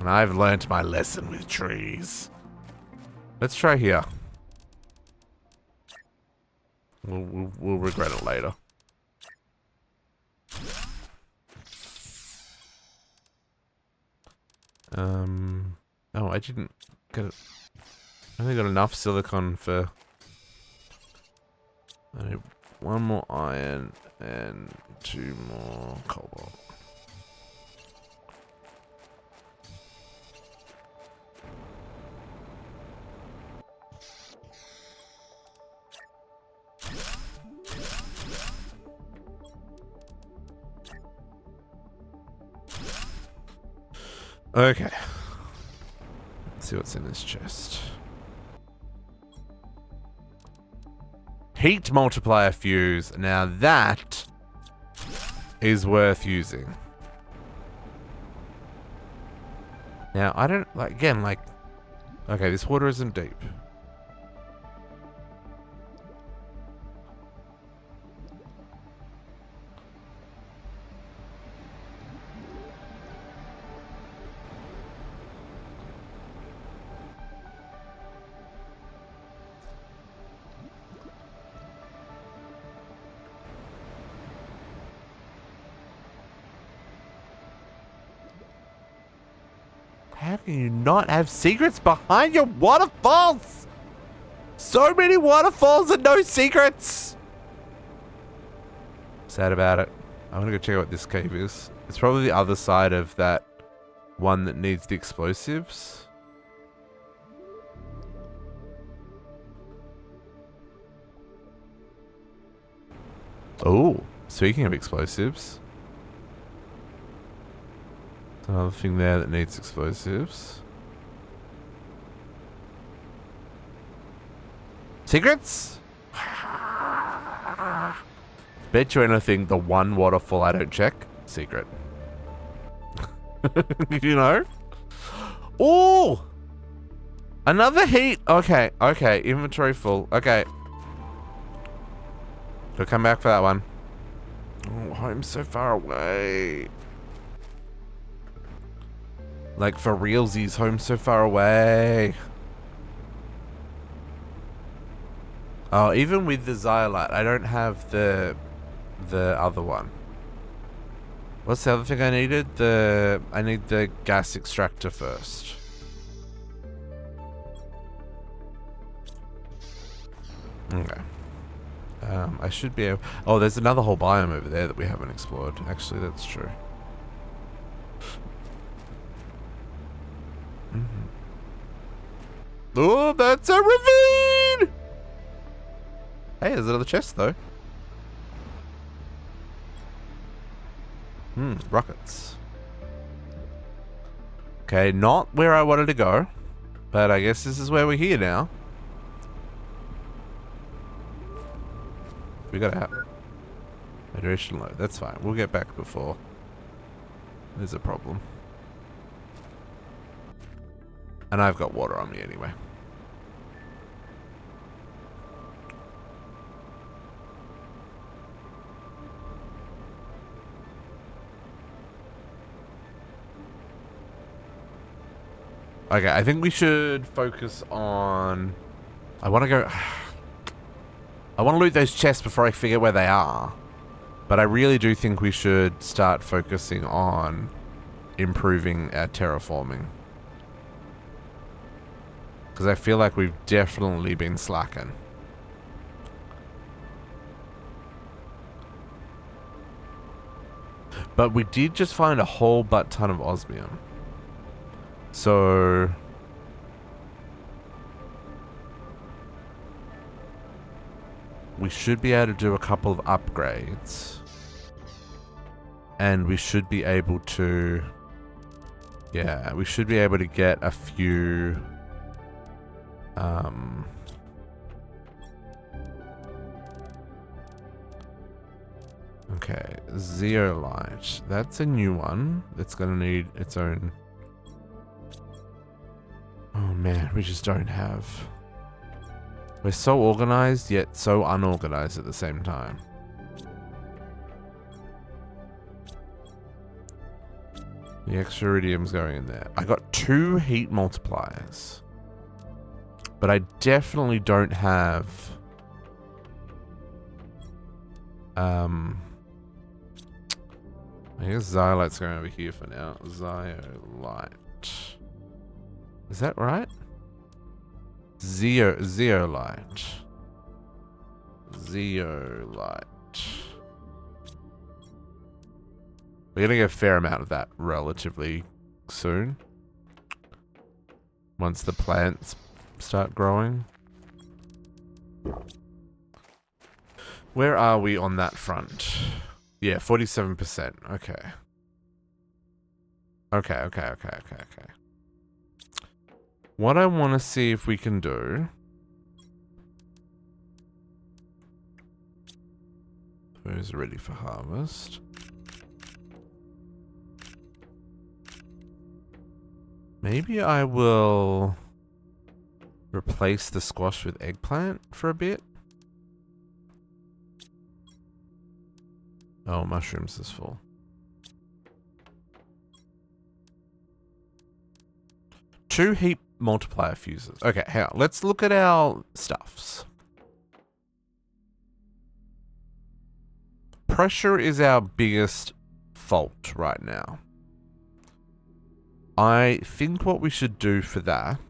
And I've learnt my lesson with trees. Let's try here. We'll regret it later. Oh, I didn't get it. I only got enough silicon for... I need one more iron and 2 more cobalt. Okay. Let's see what's in this chest. Heat multiplier fuse. Now that is worth using. Now, I don't, like, again, like, okay, this water isn't deep. How can you not have secrets behind your waterfalls? So many waterfalls and no secrets. Sad about it. I'm gonna go check out what this cave is. It's probably the other side of that one that needs the explosives. Oh, speaking of explosives. Another thing there that needs explosives. Secrets? Bet you anything, the one waterfall I don't check, secret. You know? Oh! Another heat. Okay, okay. Inventory full. Okay. We'll come back for that one. Oh, home's so far away. Like, for realsies, home's so far away. Oh, even with the Xyolite, I don't have the other one. What's the other thing I needed? I need the gas extractor first. Okay. I should be able... Oh, there's another whole biome over there that we haven't explored. Actually, that's true. Oh, that's a ravine! Hey, there's another chest, though. Rockets. Okay, not where I wanted to go. But I guess this is where we're here now. We got out. Hydration low. That's fine. We'll get back before there's a problem. And I've got water on me anyway. Okay, I think we should focus on... I want to go... I want to loot those chests before I figure where they are. But I really do think we should start focusing on improving our terraforming. Because I feel like we've definitely been slacking. But we did just find a whole butt ton of osmium. So... we should be able to do a couple of upgrades. And we should be able to... yeah, we should be able to get a few... okay, zeolite. That's a new one. It's gonna need its own... oh man, we just don't have... we're so organized, yet so unorganized at the same time. The extra iridium's going in there. I got 2 heat multipliers. But I definitely don't have... I guess Xyolite's going over here for now. Zeolite. Is that right? Zeolite. Zeolite. We're gonna get a fair amount of that relatively soon. Once the plants start growing. Where are we on that front? Yeah, 47%. Okay. Okay. What I want to see if we can do... those are ready for harvest. Maybe I will replace the squash with eggplant for a bit. Oh, mushrooms is full. Two heat multiplier fuses. Okay, hang on. Let's look at our stuffs. Pressure is our biggest fault right now. I think what we should do for that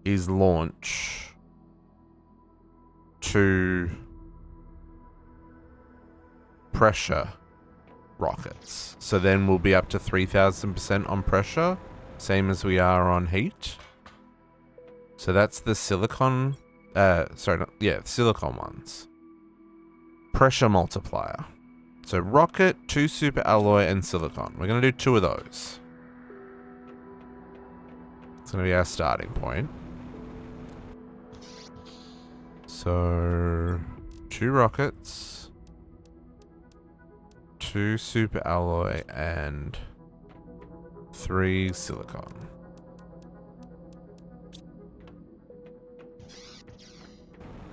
is launch 2 pressure rockets. So then we'll be up to 3000% on pressure, same as we are on heat. So that's the silicon, silicon ones. Pressure multiplier. So rocket, 2 super alloy, and silicon. We're going to do 2 of those. It's going to be our starting point. So 2 rockets. 2 super alloy and 3 silicon.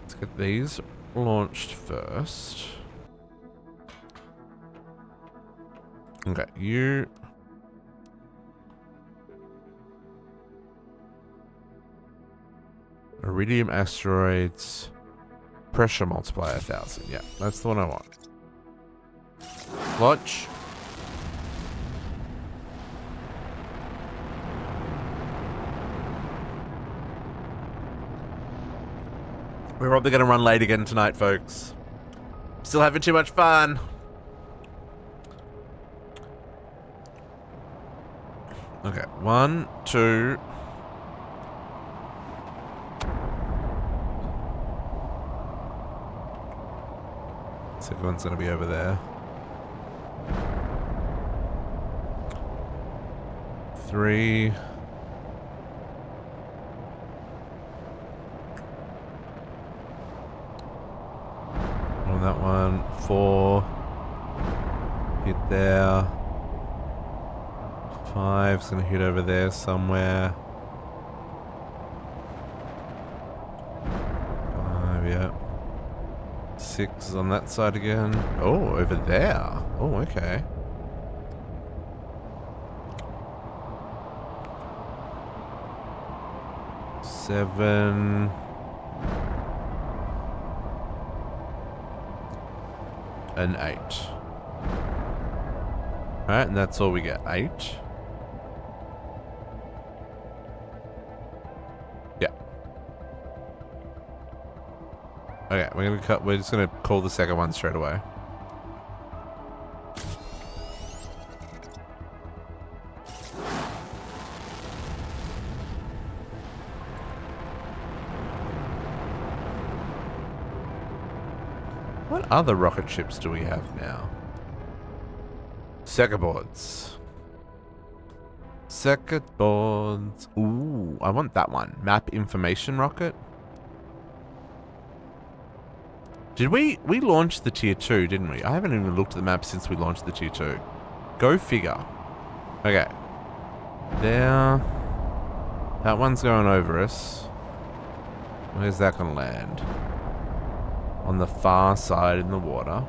Let's get these launched first. Okay, you... Iridium asteroids. Pressure multiplier 1000. Yeah, that's the one I want. Launch. We're probably going to run late again tonight, folks. Still having too much fun. Okay, 1, 2. Second one's going to be over there. 3. On that one. 4. Hit there. 5's going to hit over there somewhere. 5, yeah. 6 is on that side again. Oh, over there. Oh, okay. Seven. And 8. Alright, and that's all we get. 8. Yeah. Okay, we're just gonna call the second one straight away. What other rocket ships do we have now? Circuit boards. Circuit boards. Ooh, I want that one. Map information rocket. Did we launched the tier 2, didn't we? I haven't even looked at the map since we launched the tier 2. Go figure. Okay. There. That one's going over us. Where's that gonna land? On the far side in the water.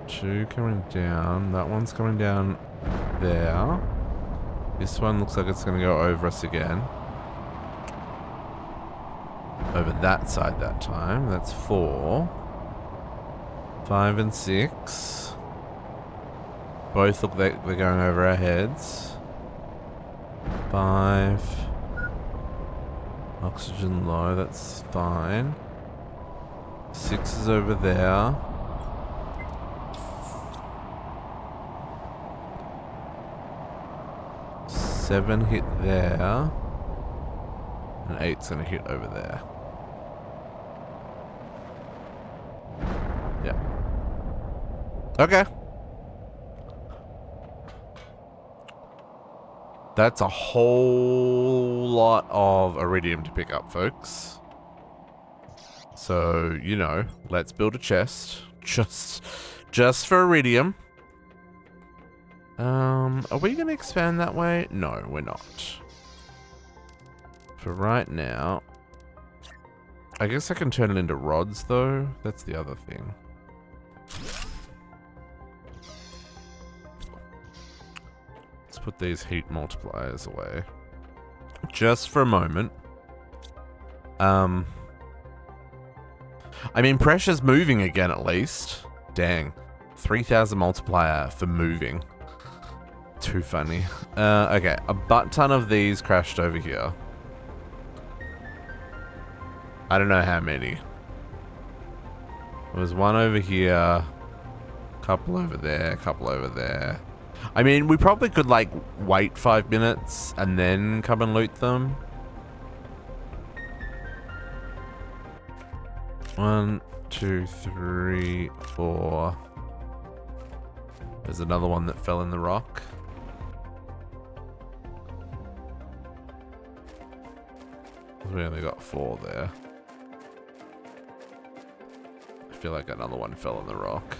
2 coming down. That one's coming down there. This one looks like it's going to go over us again. Over that side that time. That's 4. 5 and 6. Both look like they're going over our heads. 5. Oxygen low, that's fine. 6 is over there. 7 hit there. And 8's gonna hit over there. Yeah. Okay. That's a whole lot of iridium to pick up, folks. So, you know, let's build a chest. Just for iridium. Are we going to expand that way? No, we're not. For right now. I guess I can turn it into rods, though. That's the other thing. Let's put these heat multipliers away. Just for a moment. I mean, pressure's moving again, at least. Dang. 3,000 multiplier for moving. Too funny. Okay, a butt ton of these crashed over here. I don't know how many. There was one over here. Couple over there. Couple over there. I mean, we probably could, like, wait 5 minutes and then come and loot them. 1, 2, 3, 4. There's another one that fell in the rock. We only got 4 there. feel like another one fell on the rock.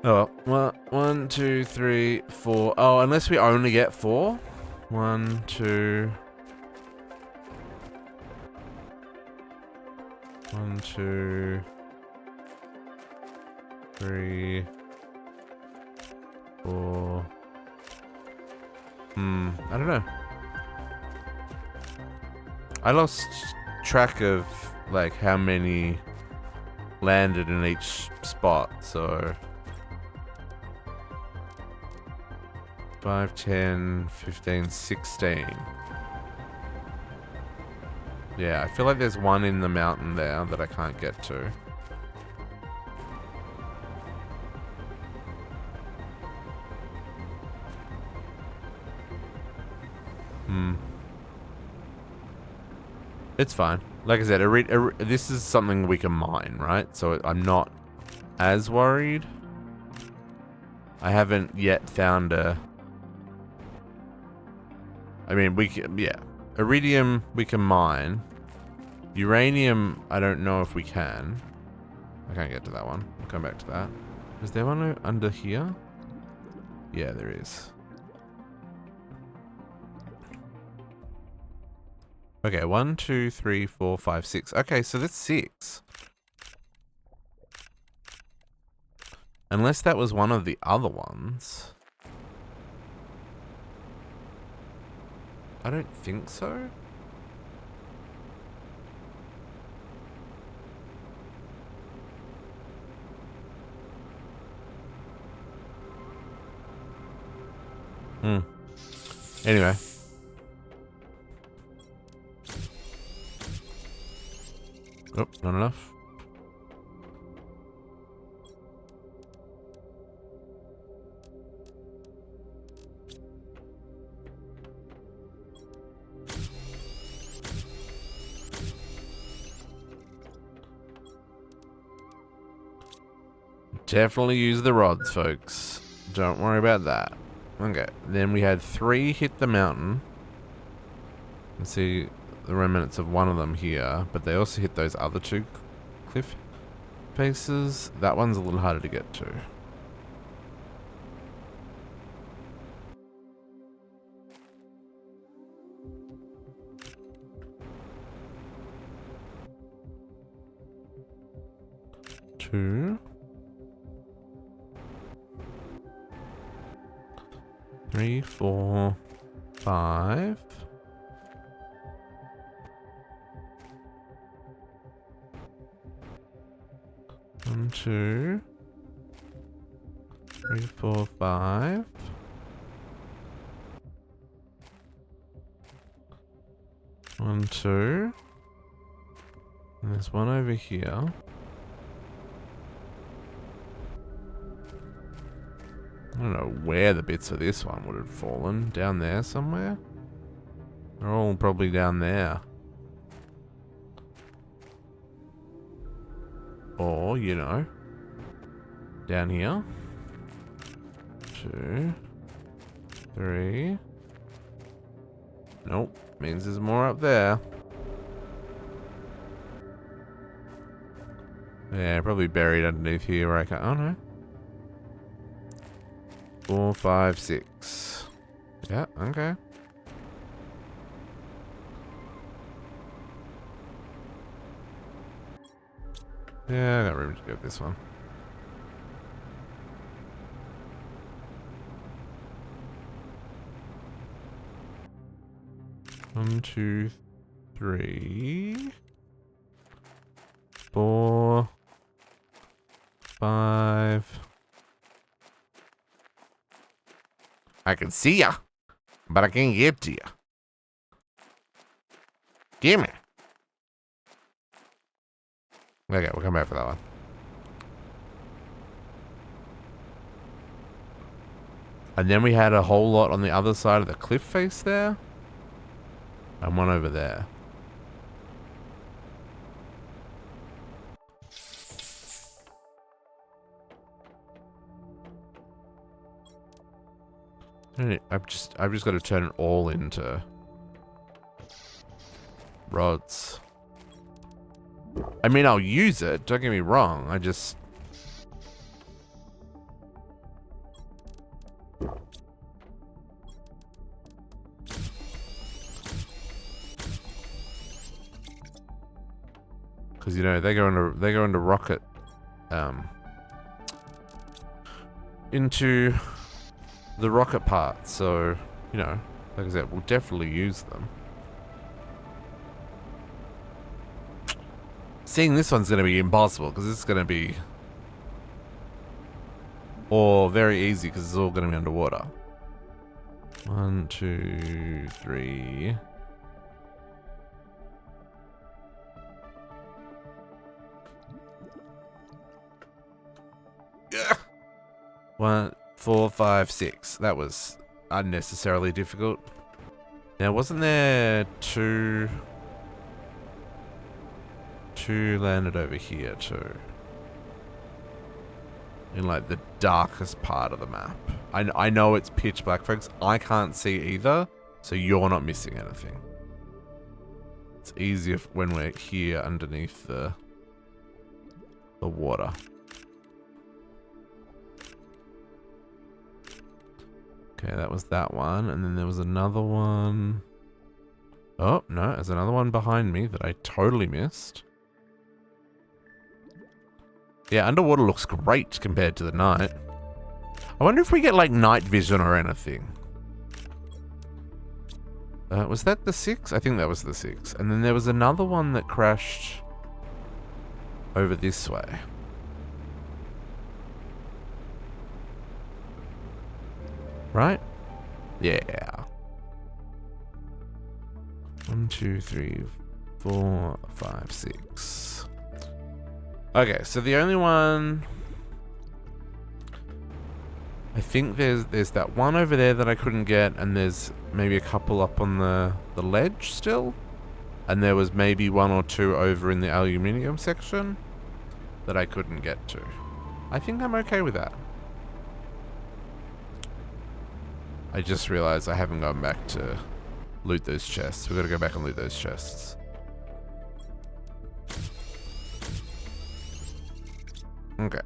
Oh, well. 1, 2, 3, 4. Oh, unless we only get 4. 1, 2. 1, 2, 3, 4. I don't know. I lost track of like how many landed in each spot, so 5, 10, 15, 16. Yeah, I feel like there's one in the mountain there that I can't get to. It's fine. Like I said, this is something we can mine, right? So I'm not as worried. I haven't yet found a... I mean, we can... Yeah. Iridium, we can mine. Uranium, I don't know if we can. I can't get to that one. I'll come back to that. Is there one under here? Yeah, there is. Okay, 1, 2, 3, 4, 5, 6. Okay, so that's 6. Unless that was one of the other ones. I don't think so. Anyway. Oops, not enough. Definitely use the rods, folks. Don't worry about that. Okay, then we had 3 hit the mountain. Let's see the remnants of one of them here, but they also hit those other 2 cliff faces. That one's a little harder to get to. Two. 3, 4, 5. One, 2, 3, 4, 5. One, 2. And there's one over here. I don't know where the bits of this one would have fallen. Down there somewhere? They're all probably down there. Or, you know, down here. 2, 3. Nope. Means there's more up there. Yeah, probably buried underneath here where I can't... Oh, no. 4, 5, 6. Yeah, okay. Yeah, I got room to get this one. One, 2, 3, 4, 5. I can see ya, but I can't get to ya. Gimme. Okay, we'll come back for that one. And then we had a whole lot on the other side of the cliff face there. And one over there. I've just got to turn it all into rods. I mean, I'll use it. Don't get me wrong. I just... Because, you know, they go into rocket... into the rocket part. So, you know, like I said, we'll definitely use them. Seeing this one's going to be impossible because it's going to be... Or very easy because it's all going to be underwater. 1, 2, 3. Yeah. 1, 4, 5, 6. That was unnecessarily difficult. Now, wasn't there two landed over here too? In like the darkest part of the map. I know it's pitch black, folks. I can't see either, so you're not missing anything. It's easier when we're here underneath the water. Okay, that was that one, and then there was another one. Oh, no, there's another one behind me that I totally missed. Yeah, underwater looks great compared to the night. I wonder if we get, like, night vision or anything. Was that the 6? I think that was the 6. And then there was another one that crashed over this way. Right? Yeah. 1, 2, 3, 4, 5, 6. Okay, so the only one... I think there's that one over there that I couldn't get, and there's maybe a couple up on the ledge still. And there was maybe 1 or 2 over in the aluminium section that I couldn't get to. I think I'm okay with that. I just realized I haven't gone back to loot those chests. We've got to go back and loot those chests. Okay.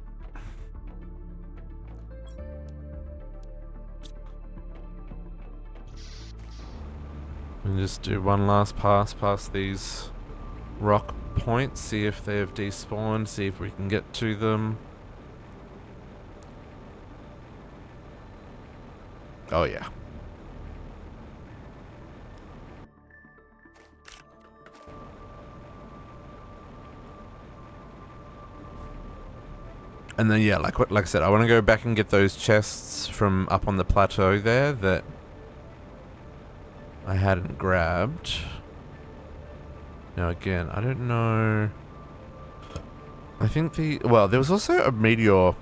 And just do one last pass past these rock points, see if they have despawned, see if we can get to them. Oh yeah. And then yeah, like I said, I want to go back and get those chests from up on the plateau there that I hadn't grabbed. Now again, I don't know. I think well, there was also a meteor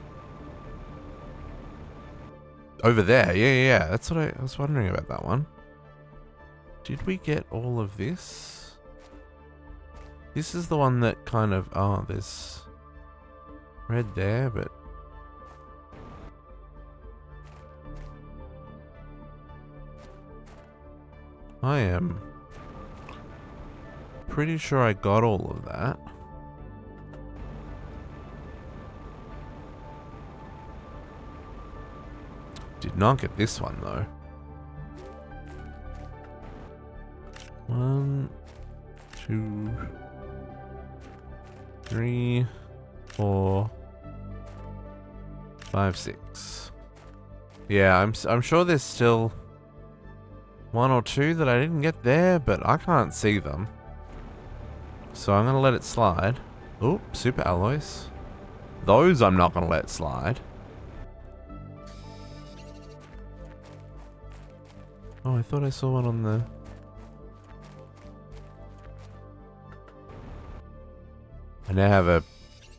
over there. Yeah. That's what I was wondering about that one. Did we get all of this? This is the one that kind of, oh, there's red there, but I am pretty sure I got all of that. Did not get this one though. 1, 2, 3, 4, 5, 6. Yeah, I'm sure there's still 1 or 2 that I didn't get there, but I can't see them. So I'm gonna let it slide. Oh, super alloys. Those I'm not gonna let slide. Oh, I thought I saw one on the... I now have a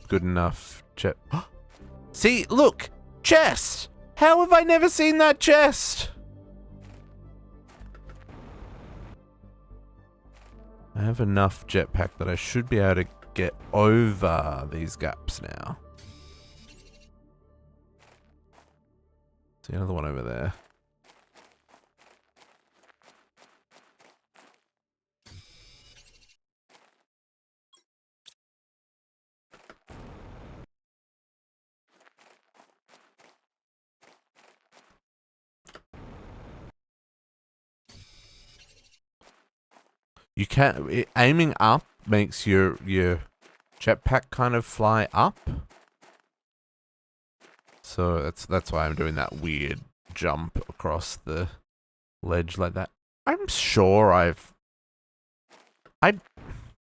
good enough chest. See, look! Chest! How have I never seen that chest? I have enough jetpack that I should be able to get over these gaps now. See another one over there. You can aiming up makes your jetpack kind of fly up. So that's why I'm doing that weird jump across the ledge like that. I'm sure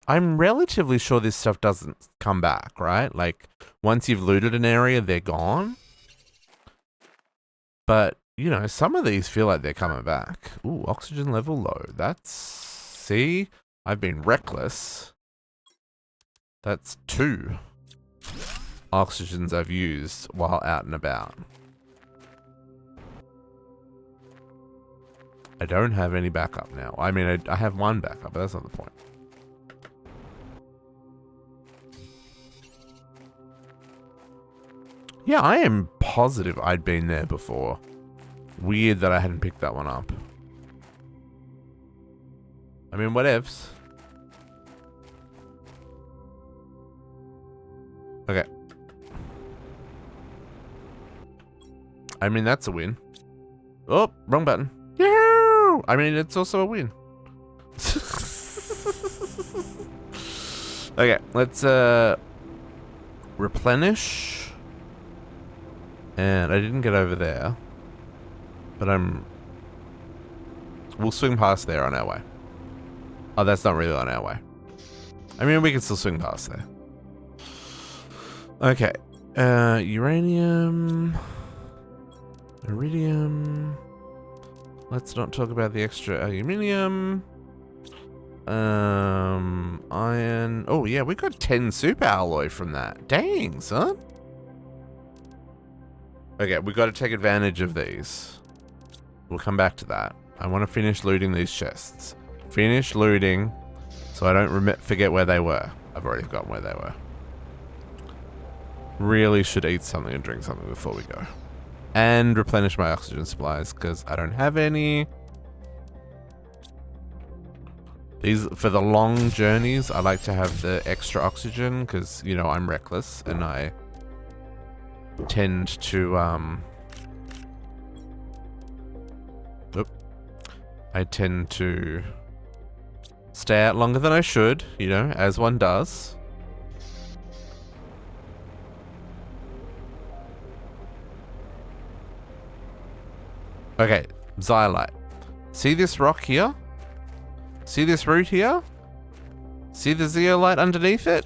I'm relatively sure this stuff doesn't come back, right? Like, once you've looted an area, they're gone. But, you know, some of these feel like they're coming back. Ooh, oxygen level low. That's... See? I've been reckless. That's 2 oxygens I've used while out and about. I don't have any backup now. I mean, I have 1 backup, but that's not the point. Yeah, I am positive I'd been there before. Weird that I hadn't picked that one up. I mean, whatevs. Okay. I mean, that's a win. Oh, wrong button. Yeah. I mean, it's also a win. Okay, let's replenish. And I didn't get over there. But we'll swing past there on our way. Oh, that's not really on our way. I mean, we can still swing past there. Okay. Uranium. Iridium. Let's not talk about the extra aluminium. Iron. Oh, yeah, we got 10 super alloy from that. Dang, son. Okay, we got to take advantage of these. We'll come back to that. I want to finish looting these chests. Finish looting so I don't forget where they were. I've already forgotten where they were. Really should eat something and drink something before we go. And replenish my oxygen supplies because I don't have any. These, for the long journeys, I like to have the extra oxygen because, you know, I'm reckless and I tend to, I tend to stay out longer than I should, you know, as one does. Okay, Xylite. See this rock here? See this root here? See the zeolite underneath it?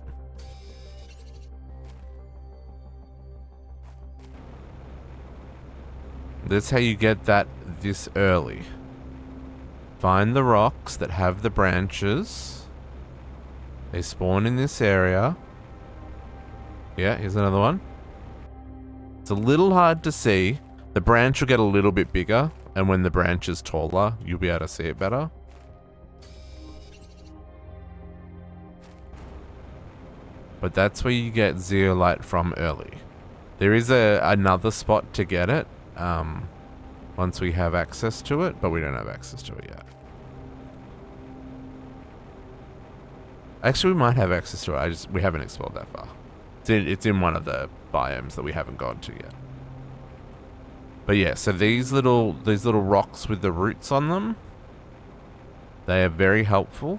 That's how you get that this early. Find the rocks that have the branches. They spawn in this area. Yeah, here's another one. It's a little hard to see. The branch will get a little bit bigger, and when the branch is taller, you'll be able to see it better. But that's where you get zeolite from early. There is another spot to get it once we have access to it, but we don't have access to it yet. Actually, we might have access to it. We haven't explored that far. It's in one of the biomes that we haven't gone to yet. But yeah, so these little rocks with the roots on them, they are very helpful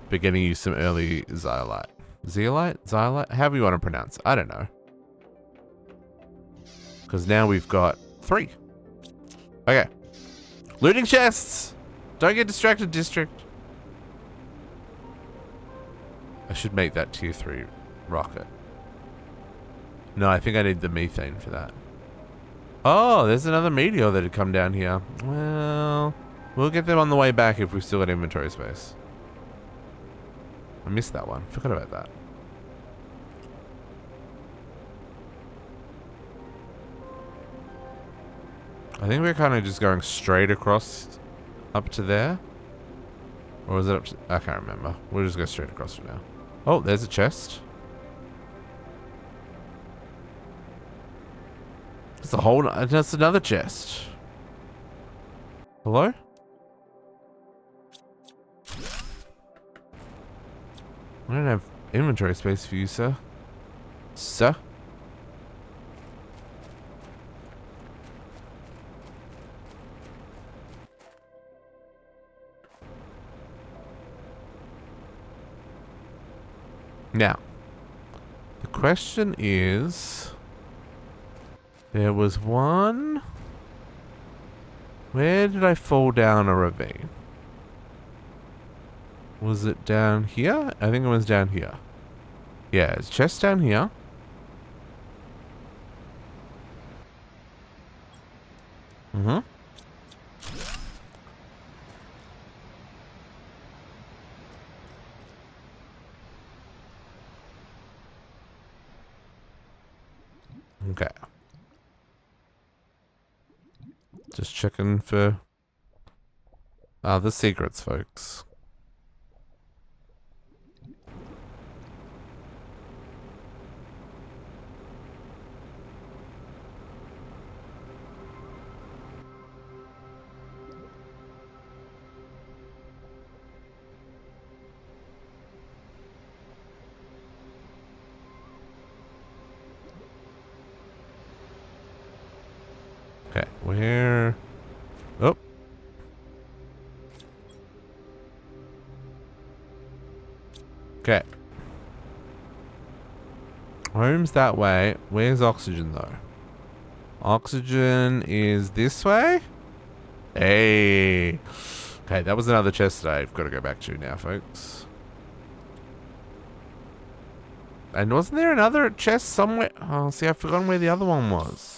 for getting you some early zeolite. Zeolite? Xylite? However you want to pronounce it. I don't know. Because now we've got 3. Okay. Looting chests! Don't get distracted, district. I should make that tier 3 rocket. No, I think I need the methane for that. Oh, there's another meteor that had come down here. Well, we'll get them on the way back if we've still got inventory space. I missed that one. Forgot about that. I think we're kind of just going straight across up to there. Or is it up to... I can't remember. We'll just go straight across for now. Oh, there's a chest. It's a whole... That's another chest. Hello? I don't have inventory space for you, sir. Sir? Now, the question is, there was one. Where did I fall down a ravine? Was it down here? I think it was down here. Yeah, it's chest down here. Mm-hmm. Okay. Just checking for other secrets, folks. Okay, where? Oh. Okay. Home's that way. Where's oxygen, though? Oxygen is this way? Hey. Okay, that was another chest that I've got to go back to now, folks. And wasn't there another chest somewhere? Oh, see, I've forgotten where the other one was.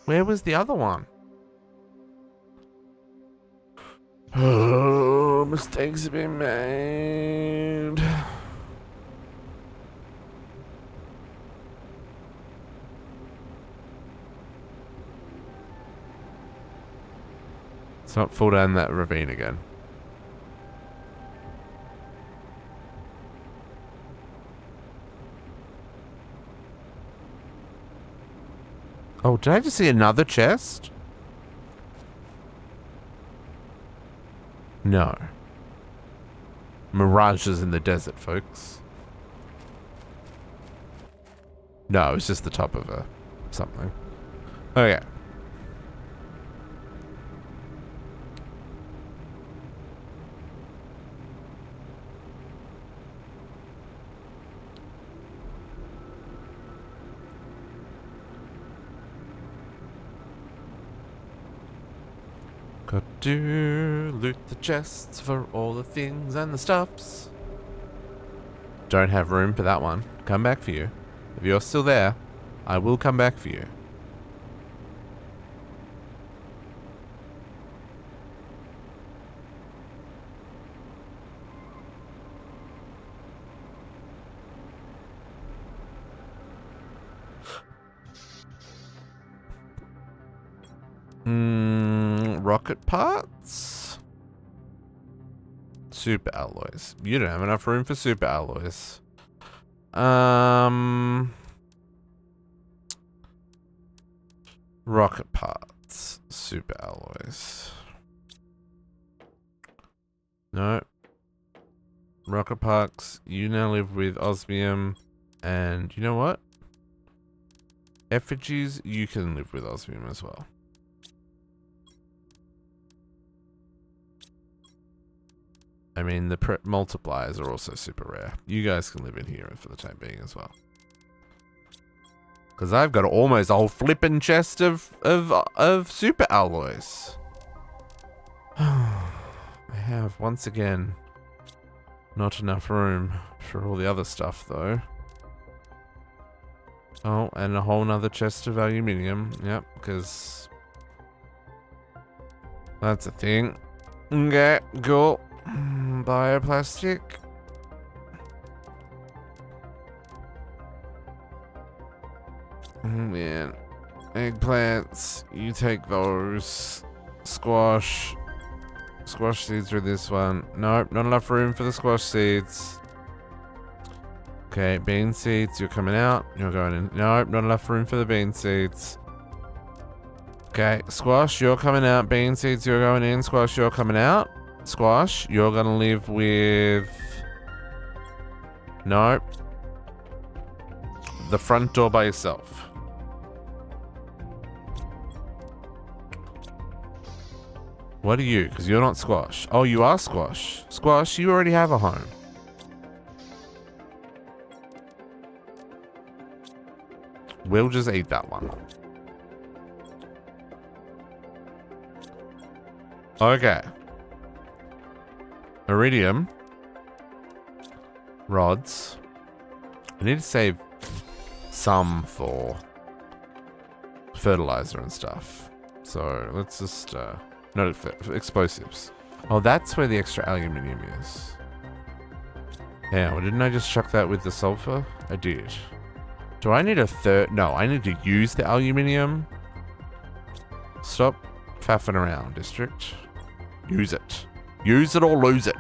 Where was the other one? Oh, mistakes have been made. Let's not fall down that ravine again. Oh, did I just see another chest? No. Mirages in the desert, folks. No, it's just the top of a something. Okay. Got to loot the chests for all the things and the stuffs. Don't have room for that one. Come back for you. If you're still there, I will come back for you. Rocket parts? Super alloys. You don't have enough room for super alloys. Rocket parts. Super alloys. No. Rocket parts. You now live with osmium. And you know what? Effigies, you can live with osmium as well. I mean, the multipliers are also super rare. You guys can live in here for the time being as well. Because I've got almost a whole flippin' chest of super alloys. I have, once again, not enough room for all the other stuff, though. Oh, and a whole nother chest of aluminium. Yep, because that's a thing. Okay, cool. Bioplastic. Oh man. Eggplants. You take those. Squash. Squash seeds are this one. Nope, not enough room for the squash seeds. Okay, bean seeds, you're coming out. You're going in. Nope, not enough room for the bean seeds. Okay, squash, you're coming out. Bean seeds, you're going in. Squash, you're coming out. Squash, you're gonna live with... Nope. The front door by yourself. What are you? Because you're not Squash. Oh, you are Squash. Squash, you already have a home. We'll just eat that one. Okay. Iridium. Rods. I need to save some for fertilizer and stuff. So let's just, no, explosives. Oh, that's where the extra aluminium is. Yeah, well, didn't I just chuck that with the sulfur? I did. Do I need a third? No, I need to use the aluminium. Stop faffing around, district. Use it. Use it or lose it.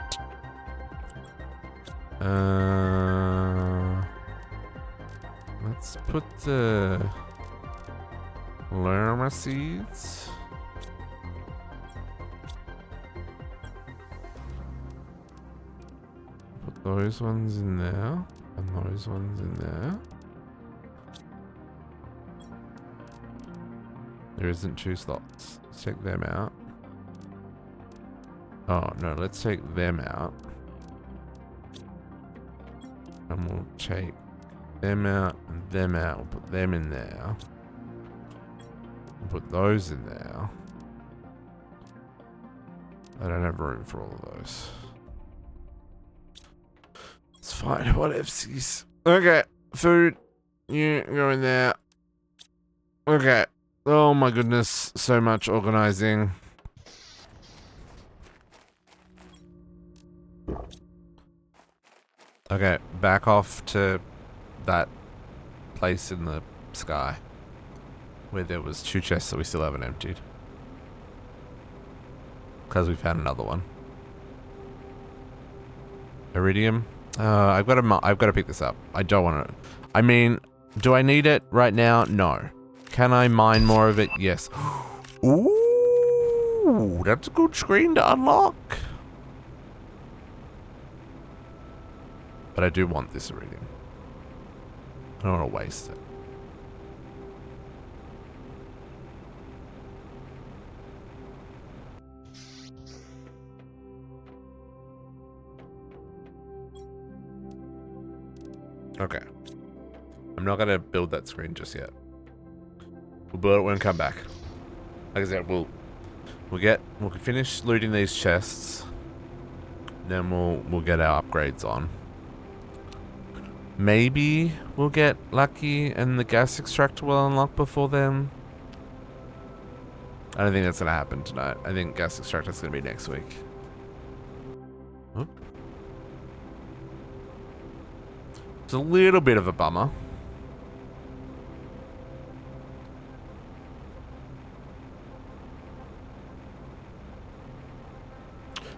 Let's put the llama seeds. Put those ones in there, and those ones in there. There isn't 2 slots. Let's take them out. Oh, no, let's take them out. And we'll take them out and them out. We'll put them in there. We'll put those in there. I don't have room for all of those. It's fine. What ifsies? Okay. Food. You go in there. Okay. Oh my goodness. So much organizing. Okay. Back off to that place in the sky where there was 2 chests that we still haven't emptied. Because we found another one. Iridium. I've got to pick this up. I don't want to. I mean, do I need it right now? No. Can I mine more of it? Yes. Ooh, that's a good screen to unlock. But I do want this iridium. I don't want to waste it. Okay. I'm not going to build that screen just yet. We'll build it when we come back. Like I said, we'll finish looting these chests. Then we'll get our upgrades on. Maybe we'll get lucky and the gas extractor will unlock before then. I don't think that's gonna happen tonight. I think gas extractor's gonna be next week. Oop. It's a little bit of a bummer.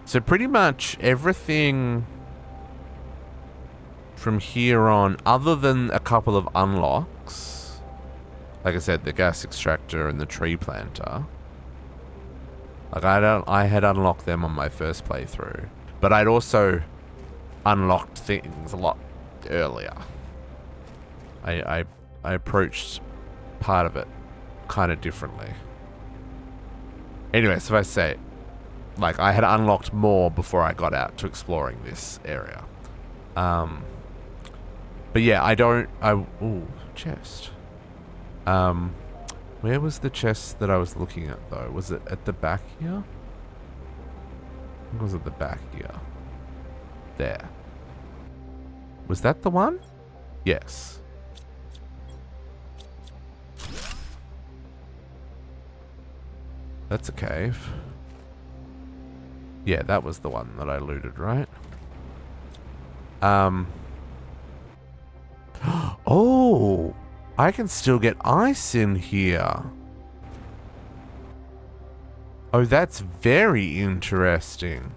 So pretty much everything from here on, other than a couple of unlocks, like I said, the gas extractor and the tree planter, like I had unlocked them on my first playthrough, but I'd also unlocked things a lot earlier. I approached part of it kind of differently. Anyway, so if I say, like, I had unlocked more before I got out to exploring this area. But yeah, ooh, chest. Where was the chest that I was looking at, though? Was it at the back here? I think it was at the back here. There. Was that the one? Yes. That's a cave. Yeah, that was the one that I looted, right? Oh, I can still get ice in here. Oh, that's very interesting.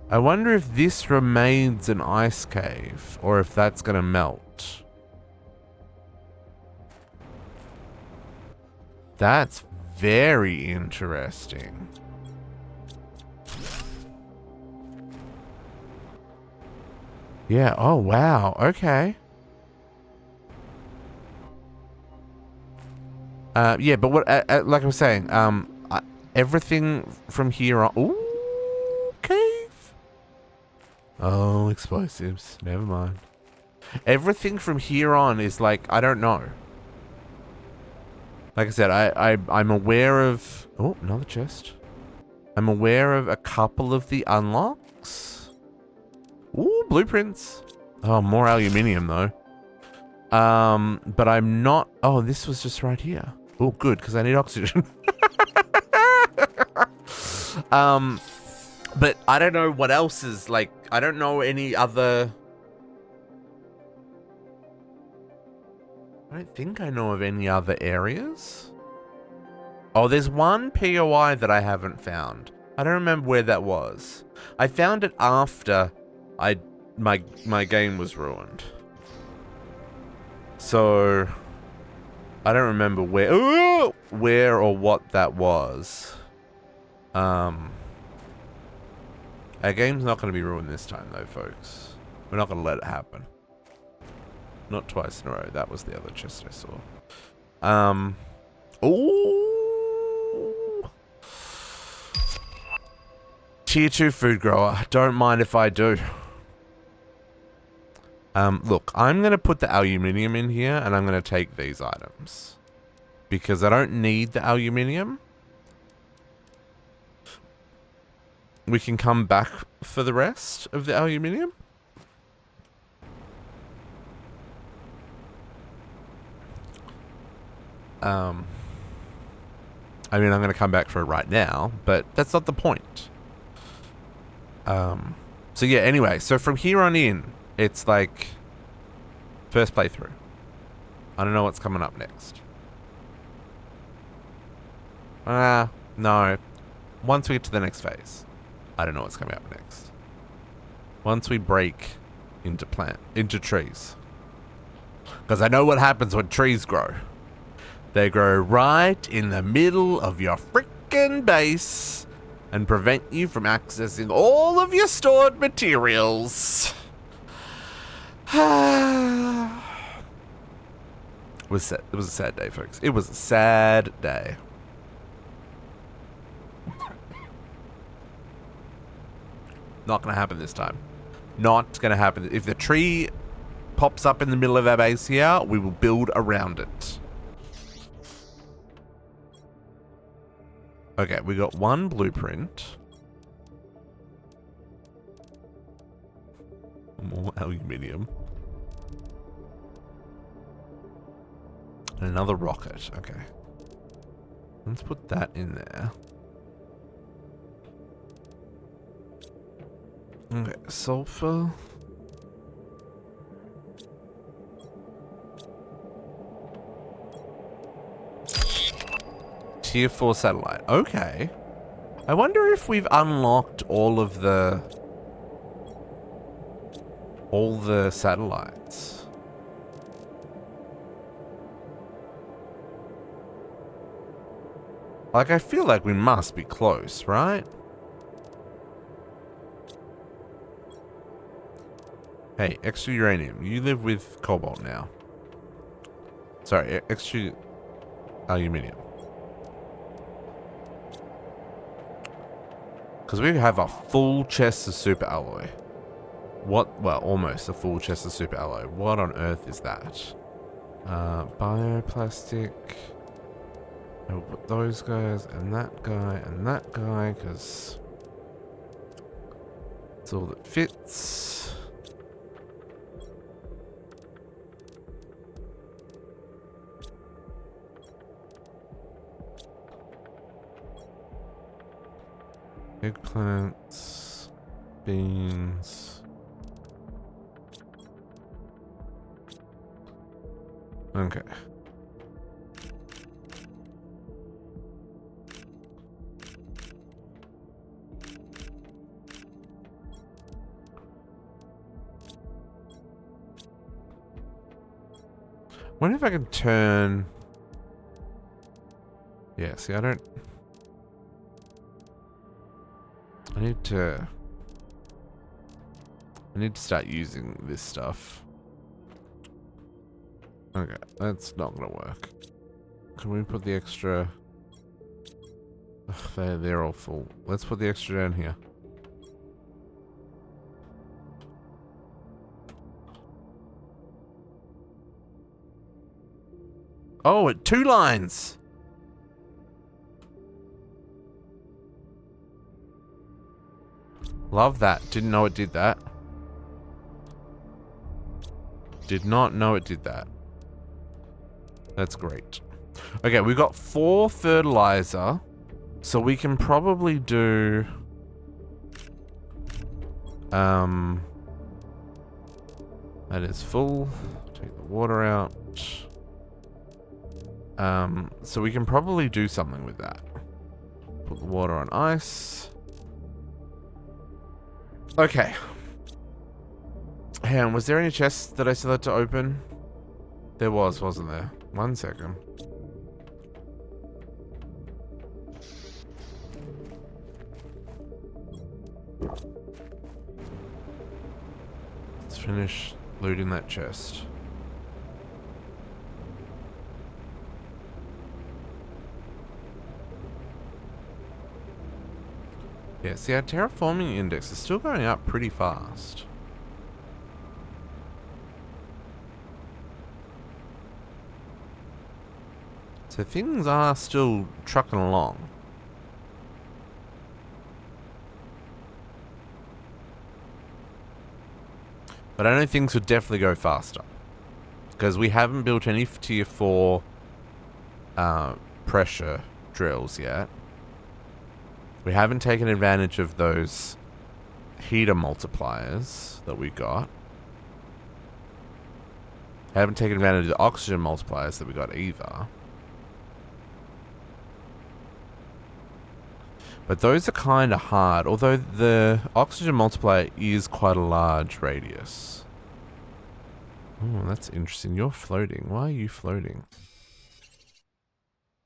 I wonder if this remains an ice cave or if that's gonna melt. That's very interesting. Yeah, oh wow, okay. Yeah, but what, like I was saying, everything from here on, ooh, cave. Oh, explosives, never mind. Everything from here on is like, I don't know. Like I said, I'm aware of... Oh, another chest. I'm aware of a couple of the unlocks. Ooh, blueprints. Oh, more aluminium though. But I'm not... Oh, this was just right here. Oh, good, because I need oxygen. But I don't know what else is, like, I don't know any other... I don't think I know of any other areas. Oh, there's one POI that I haven't found. I don't remember where that was. I found it after my game was ruined. So I don't remember where or what that was. Our game's not going to be ruined this time, though, folks. We're not going to let it happen. Not twice in a row. That was the other chest I saw. Ooh. Tier 2 food grower. Don't mind if I do. Look, I'm going to put the aluminium in here, and I'm going to take these items. Because I don't need the aluminium. We can come back for the rest of the aluminium. I mean, I'm going to come back for it right now, but that's not the point. So yeah, anyway, so from here on in, it's like first playthrough. I don't know what's coming up next. No. Once we get to the next phase, I don't know what's coming up next. Once we break into trees. Because I know what happens when trees grow. They grow right in the middle of your frickin' base and prevent you from accessing all of your stored materials. It was sad. It was a sad day, folks. It was a sad day. Not gonna happen this time. Not gonna happen. If the tree pops up in the middle of our base here, we will build around it. Okay, we got one blueprint. More aluminium. And another rocket. Okay. Let's put that in there. Okay, sulfur. Tier 4 satellite. Okay. I wonder if we've unlocked all the satellites. Like, I feel like we must be close, right? Hey, extra uranium. You live with cobalt now. Sorry, extra aluminium. Because we have a full chest of super alloy. What? Well, almost a full chest of super alloy. What on earth is that? Bioplastic. I'll put those guys and that guy, because it's all that fits. Eggplants, beans. Okay. Wonder if I can turn... Yeah, see, I need to start using this stuff. Okay, that's not gonna work. Can we put the extra... Ugh, they're all full. Let's put the extra down here. Oh, 2 lines. Love that. Didn't know it did that. Did not know it did that. That's great. Okay, we've got 4 fertilizer. So we can probably do... that is full. Take the water out. So we can probably do something with that. Put the water on ice. Okay. Hang on, was there any chests that I still had to open? There was, wasn't there? 1 second. Let's finish looting that chest. Yeah, see, our terraforming index is still going up pretty fast. So things are still trucking along. But I know things would definitely go faster. Because we haven't built any tier 4 pressure drills yet. We haven't taken advantage of those heater multipliers that we got. Haven't taken advantage of the oxygen multipliers that we got either. But those are kind of hard, although the oxygen multiplier is quite a large radius. Oh, that's interesting. You're floating. Why are you floating?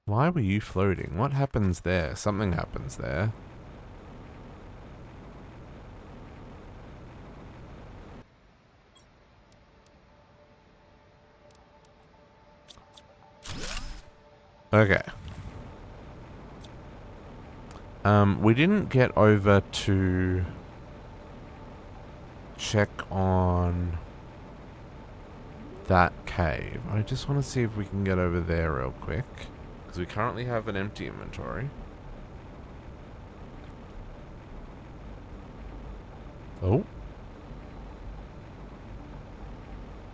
Why were you floating? What happens there? Something happens there. Okay. We didn't get over to check on that cave. I just want to see if we can get over there real quick. Because we currently have an empty inventory. Oh.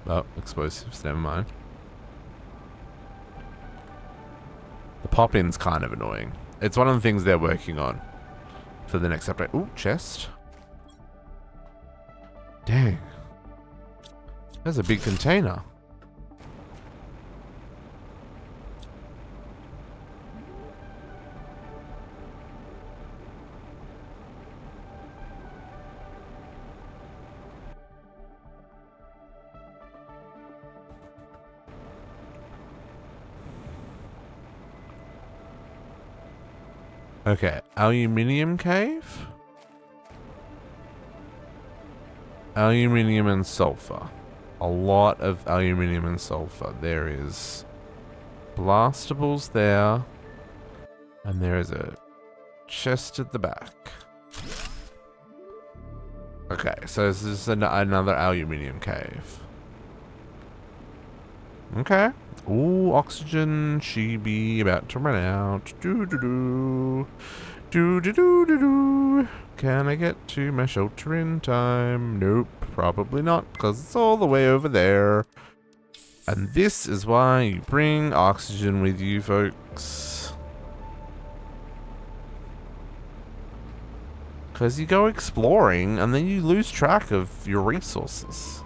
Oh, explosives, never mind. The pop-in's kind of annoying. It's one of the things they're working on for the next update. Ooh, chest. Dang. That's a big container. Okay, aluminium cave? Aluminium and sulfur. A lot of aluminium and sulfur. There is blastables there. And there is a chest at the back. Okay, so this is another aluminium cave. Okay. Ooh, oxygen. She be about to run out. Do-do-do. Do-do-do-do-do. Can I get to my shelter in time? Nope, probably not, because it's all the way over there. And this is why you bring oxygen with you, folks. Because you go exploring, and then you lose track of your resources.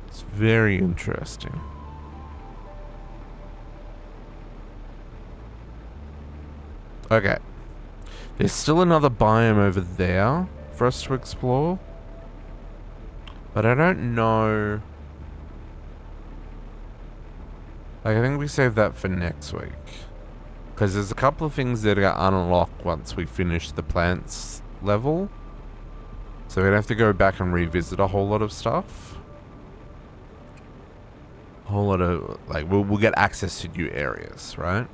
It's very interesting. Okay. There's still another biome over there for us to explore. But I don't know Like, I think we save that for next week. Because there's a couple of things that are unlocked once we finish the plants level. So we're going to have to go back and revisit a whole lot of stuff. A whole lot of, like, we'll get access to new areas, right?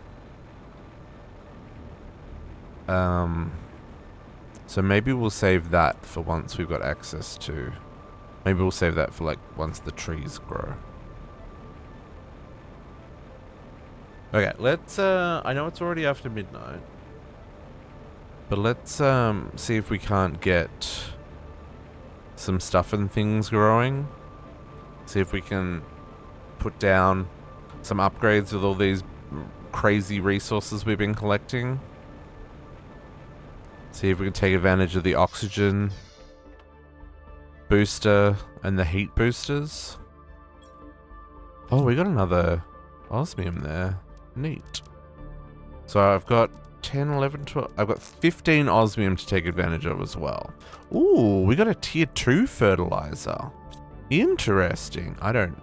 So maybe we'll save that for once we've got access to... Maybe we'll save that for, like, once the trees grow. Okay, let's, I know it's already after midnight. But let's, see if we can't get some stuff and things growing. See if we can put down some upgrades with all these crazy resources we've been collecting. See if we can take advantage of the oxygen booster and the heat boosters. Oh, we got another osmium there. Neat. So I've got 10, 11, 12... I've got 15 osmium to take advantage of as well. Ooh, we got a tier 2 fertilizer. Interesting. I don't...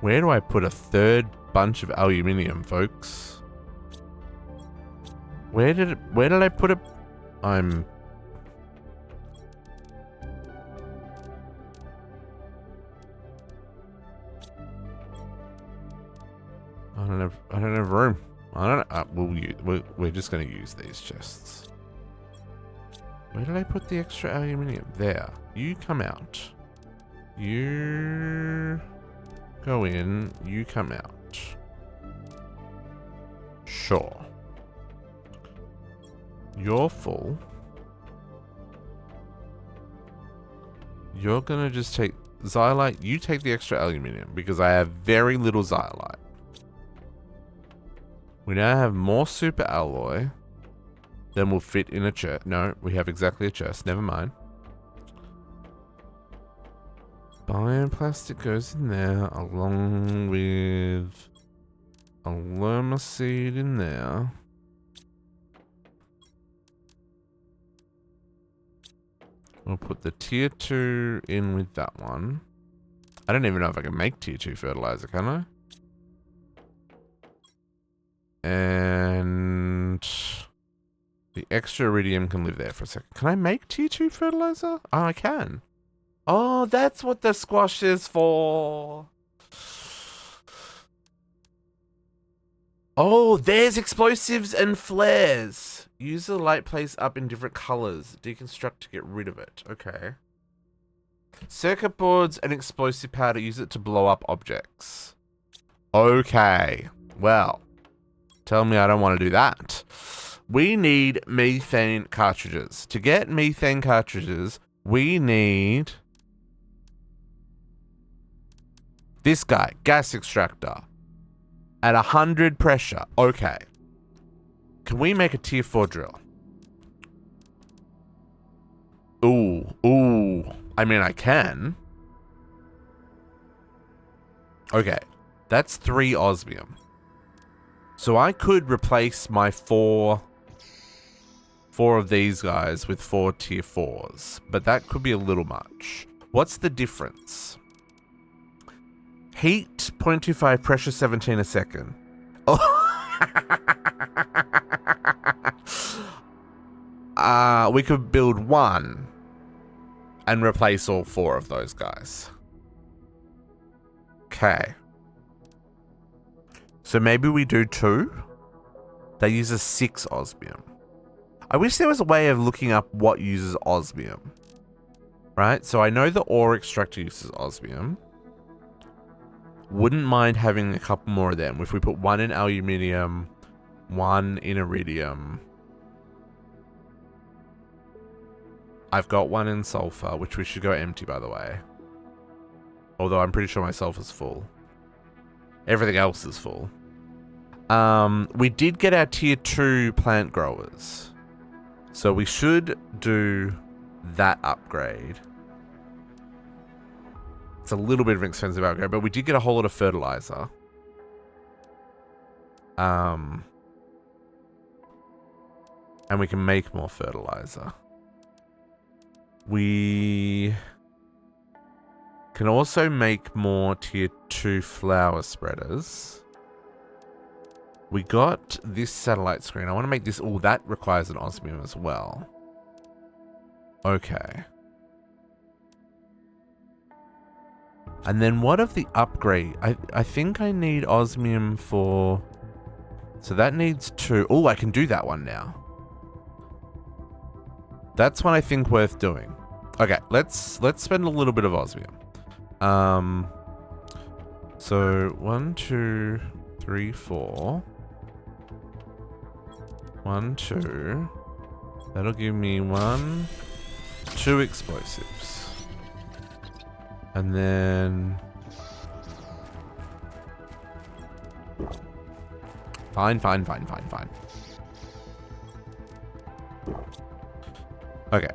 Where do I put a third bunch of aluminium, folks? Where did I put it? I don't have room. I don't. We're just gonna use these chests. Where did I put the extra aluminium? There. You come out. You go in. You come out. Sure. You're full. You're gonna just take xylite. You take the extra aluminium because I have very little xylite. We now have more super alloy than will fit in a chest. No, we have exactly a chest. Never mind. Bioplastic goes in there along with a lerma seed in there. We'll put the tier 2 in with that one. I don't even know if I can make tier 2 fertilizer, can I? And the extra iridium can live there for a second. Can I make tier 2 fertilizer? Oh, I can. Oh, that's what the squash is for. Oh, there's explosives and flares. Use the light place up in different colors. Deconstruct to get rid of it. Okay. Circuit boards and explosive powder. Use it to blow up objects. Okay. Well. Tell me I don't want to do that. We need methane cartridges. To get methane cartridges, we need this guy, gas extractor. At 100 pressure. Okay. Can we make a tier 4 drill? Ooh. I mean, I can. Okay. That's 3 osmium. So I could replace my 4 of these guys with 4 tier 4s. But that could be a little much. What's the difference? Heat 0.25, pressure 17 a second. Oh. We could build 1 and replace all 4 of those guys. Okay. So maybe we do 2. That uses 6 osmium. I wish there was a way of looking up what uses osmium. Right? So I know the ore extractor uses osmium. Wouldn't mind having a couple more of them. If we put 1 in aluminium, 1 in iridium. I've got 1 in sulfur, which we should go empty, by the way. Although I'm pretty sure my sulfur's full. Everything else is full. We did get our tier 2 plant growers. So we should do that upgrade. It's a little bit of an expensive upgrade, but we did get a whole lot of fertilizer. And we can make more fertilizer. Can can also make more tier 2 flower spreaders. We got this satellite screen. I want to make this... Oh, that requires an osmium as well. Okay. And then what of the upgrade? I think I need osmium for... So that needs 2. Oh, I can do that one now. That's one I think worth doing. Okay, let's spend a little bit of osmium. So 1, 2, 3, 4. 1, 2. That'll give me 1, 2 explosives. And then... Fine. Okay.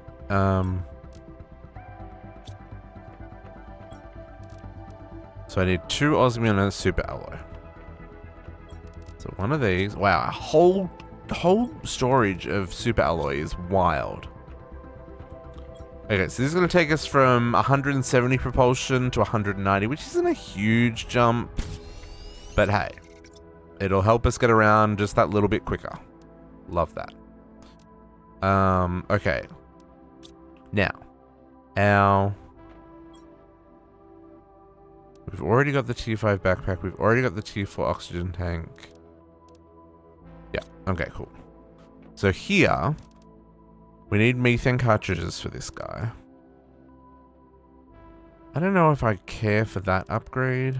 So I need 2 osmium and a super alloy. So one of these. Wow, a whole storage of super alloy is wild. Okay, so this is going to take us from 170 propulsion to 190, which isn't a huge jump. But hey, it'll help us get around just that little bit quicker. Love that. Okay. Now, we've already got the tier 5 backpack. We've already got the tier 4 oxygen tank. Yeah, okay, cool. So here, we need methane cartridges for this guy. I don't know if I care for that upgrade.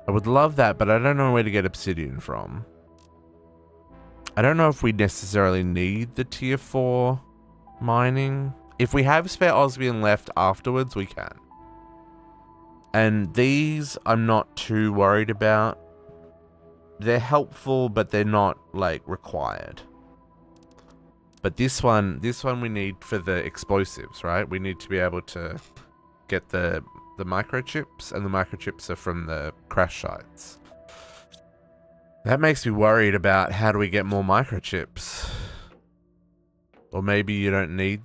I would love that, but I don't know where to get obsidian from. I don't know if we necessarily need the tier 4 mining. If we have spare osmium left afterwards, we can. And these I'm not too worried about. They're helpful, but they're not, like, required. But this one we need for the explosives, right? We need to be able to get the microchips, and the microchips are from the crash sites. That makes me worried about how do we get more microchips. Or maybe you don't need...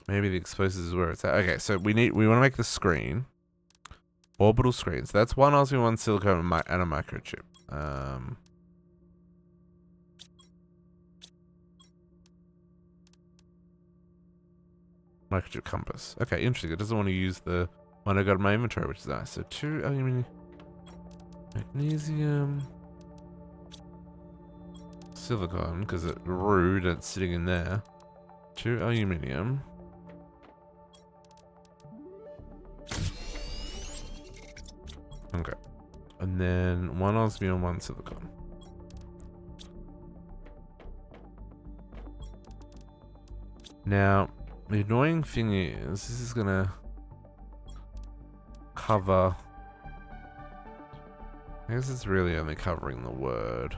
Maybe the explosives is where it's at. Okay, so we want to make the screen. Orbital screen. So that's 1 osmium, 1 silicon, and a microchip. Microchip compass. Okay, interesting. It doesn't want to use the one I got in my inventory, which is nice. So 2 aluminum, magnesium, silicon, because it's rude and it's sitting in there. 2 aluminium. Okay. And then 1 osmium, 1 silicon. Now, the annoying thing is, this is gonna cover... I guess it's really only covering the word.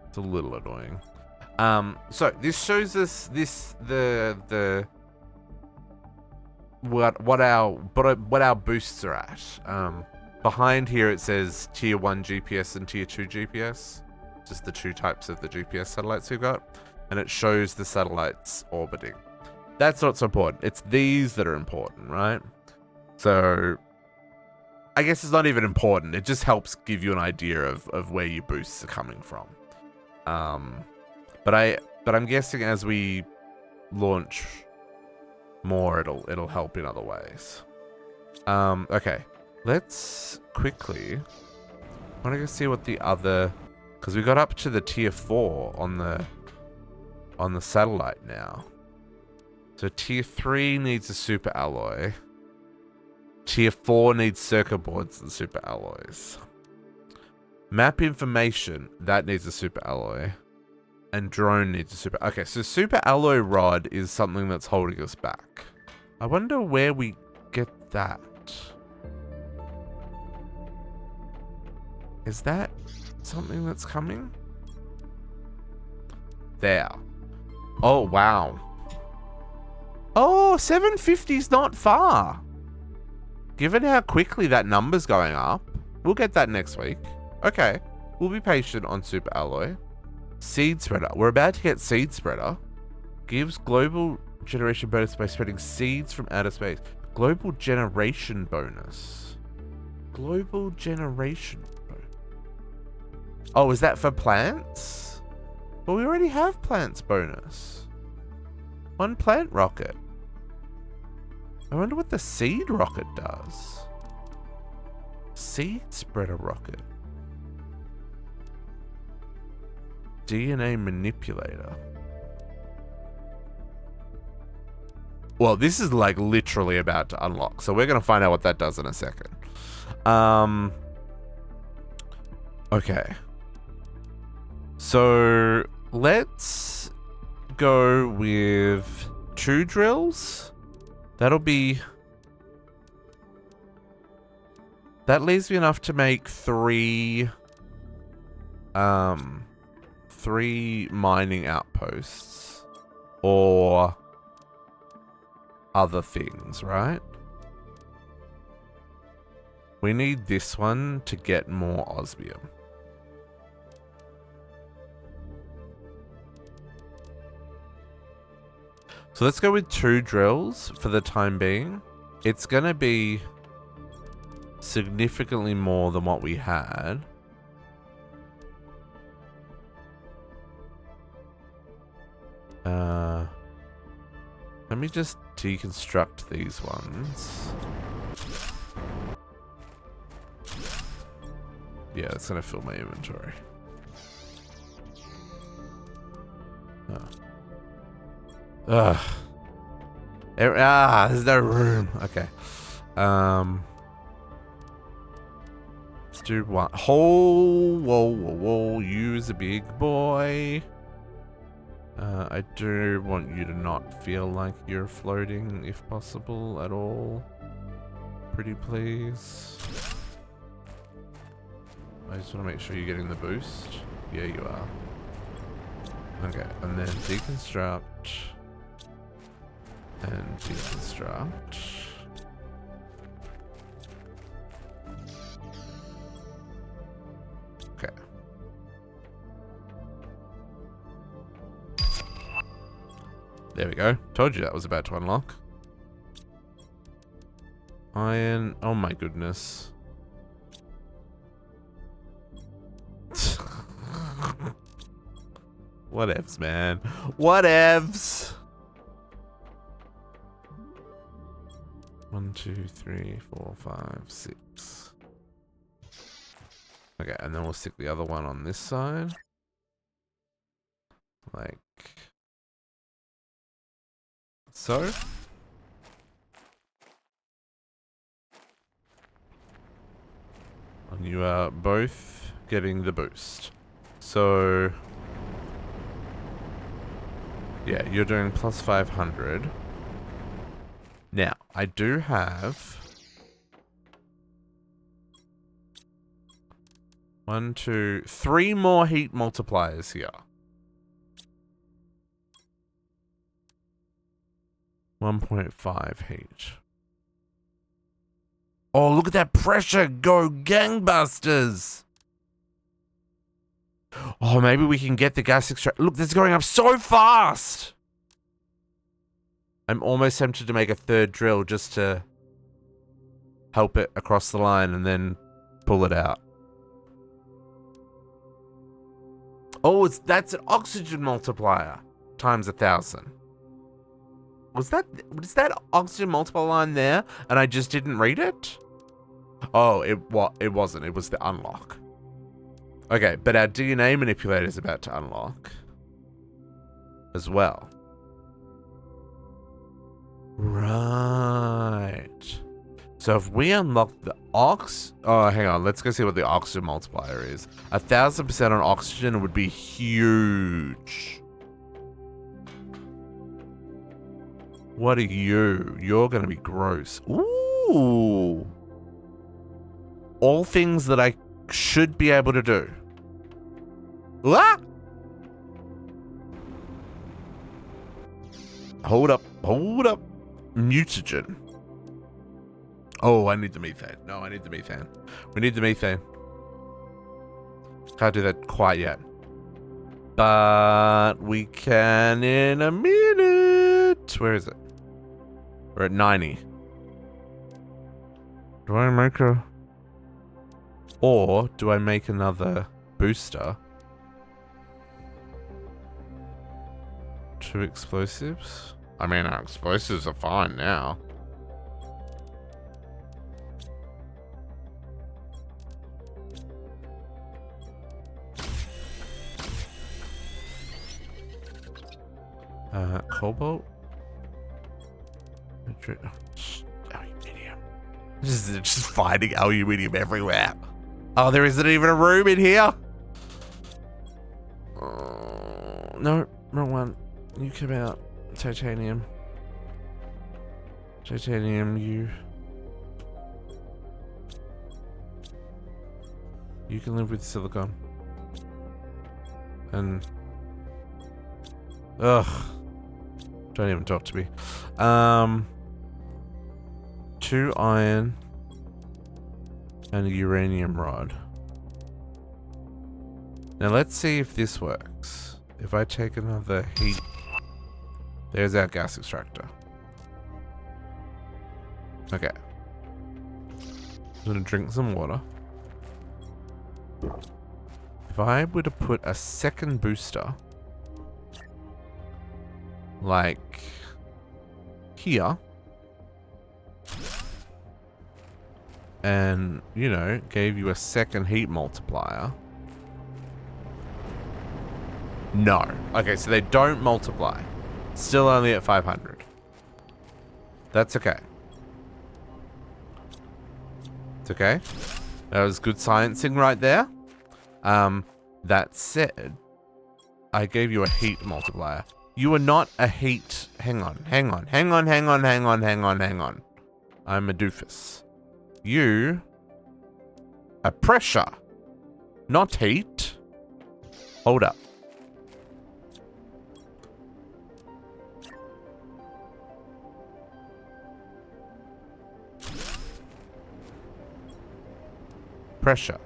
It's a little annoying. So this shows us what our boosts are at. Behind here it says tier 1 GPS and tier 2 GPS. Just the 2 types of the GPS satellites we've got. And it shows the satellites orbiting. That's not so important. It's these that are important, right? So I guess it's not even important. It just helps give you an idea of where your boosts are coming from. But I'm guessing as we launch more, it'll help in other ways. Okay, let's quickly. I want to go see what the other, because we got up to the tier 4 on the satellite now. So tier 3 needs a super alloy. Tier 4 needs circuit boards and super alloys. Map information, that needs a super alloy. And drone needs a super... Okay, so super alloy rod is something that's holding us back. I wonder where we get that. Is that something that's coming? There. Oh, wow. Oh, 750's not far. Given how quickly that number's going up, we'll get that next week. Okay, we'll be patient on super alloy. Seed spreader. We're about to get seed spreader. Gives global generation bonus by spreading seeds from outer space. Global generation bonus. Global generation bonus. Oh, is that for plants? Well, we already have plants bonus. 1 plant rocket. I wonder what the seed rocket does. Seed spreader rocket. DNA manipulator. Well, this is like literally about to unlock, so we're gonna find out what that does in a second. Okay. So let's go with 2 drills. That leaves me enough to make 3 mining outposts or other things, right? We need this one to get more osmium. So let's go with 2 drills for the time being. It's gonna be significantly more than what we had. Let me just deconstruct these ones. Yeah, it's gonna fill my inventory. Ugh. There's no room. Okay. Let's do one. Whoa. Use a big boy. I do want you to not feel like you're floating, if possible, at all. Pretty please. I just want to make sure you're getting the boost. Yeah, you are. Okay, and then deconstruct. And deconstruct. Okay. There we go. Told you that was about to unlock. Iron. Oh my goodness. Whatevs, man. Whatevs. 1, 2, 3, 4, 5, 6. Okay, and then we'll stick the other one on this side. Like so. And you are both getting the boost. So yeah, you're doing plus 500. Now, I do have 1, 2, 3 more heat multipliers here. 1.5 heat. Oh, look at that pressure. Go gangbusters. Oh, maybe we can get the gas extract. Look, this is going up so fast. I'm almost tempted to make a 3rd drill just to help it across the line and then pull it out. Oh, that's an oxygen multiplier times 1,000. Was that oxygen multiplier line there and I just didn't read it? Oh, it wasn't. It was the unlock. Okay, but our DNA manipulator is about to unlock as well. Right. So if we unlock the oh, hang on. Let's go see what the oxygen multiplier is. 1,000% on oxygen would be huge. What are you? You're gonna be gross. Ooh. All things that I should be able to do. Ah! Hold up. Mutagen. Oh, I need the methane. No, I need the methane. We need the methane. Can't do that quite yet. But we can in a minute. where is it? We're at 90. Do I make a... Or do I make another booster? 2 explosives? I mean, our explosives are fine now. Cobalt? Aluminium. Just finding aluminium everywhere. Oh, there isn't even a room in here. No, wrong one. You come out. Titanium. Titanium, you can live with silicon. And ugh. Don't even talk to me. 2 iron and a uranium rod. Now let's see if this works. If I take another heat, there's our gas extractor. Okay. I'm gonna drink some water. If I were to put a second booster, like here, and, you know, gave you a second heat multiplier. No. Okay, so they don't multiply. Still only at 500. That's okay. It's okay. That was good sciencing right there. That said, I gave you a heat multiplier. You are not a heat... Hang on. I'm a doofus. You are pressure, not heat. Hold up. Pressure.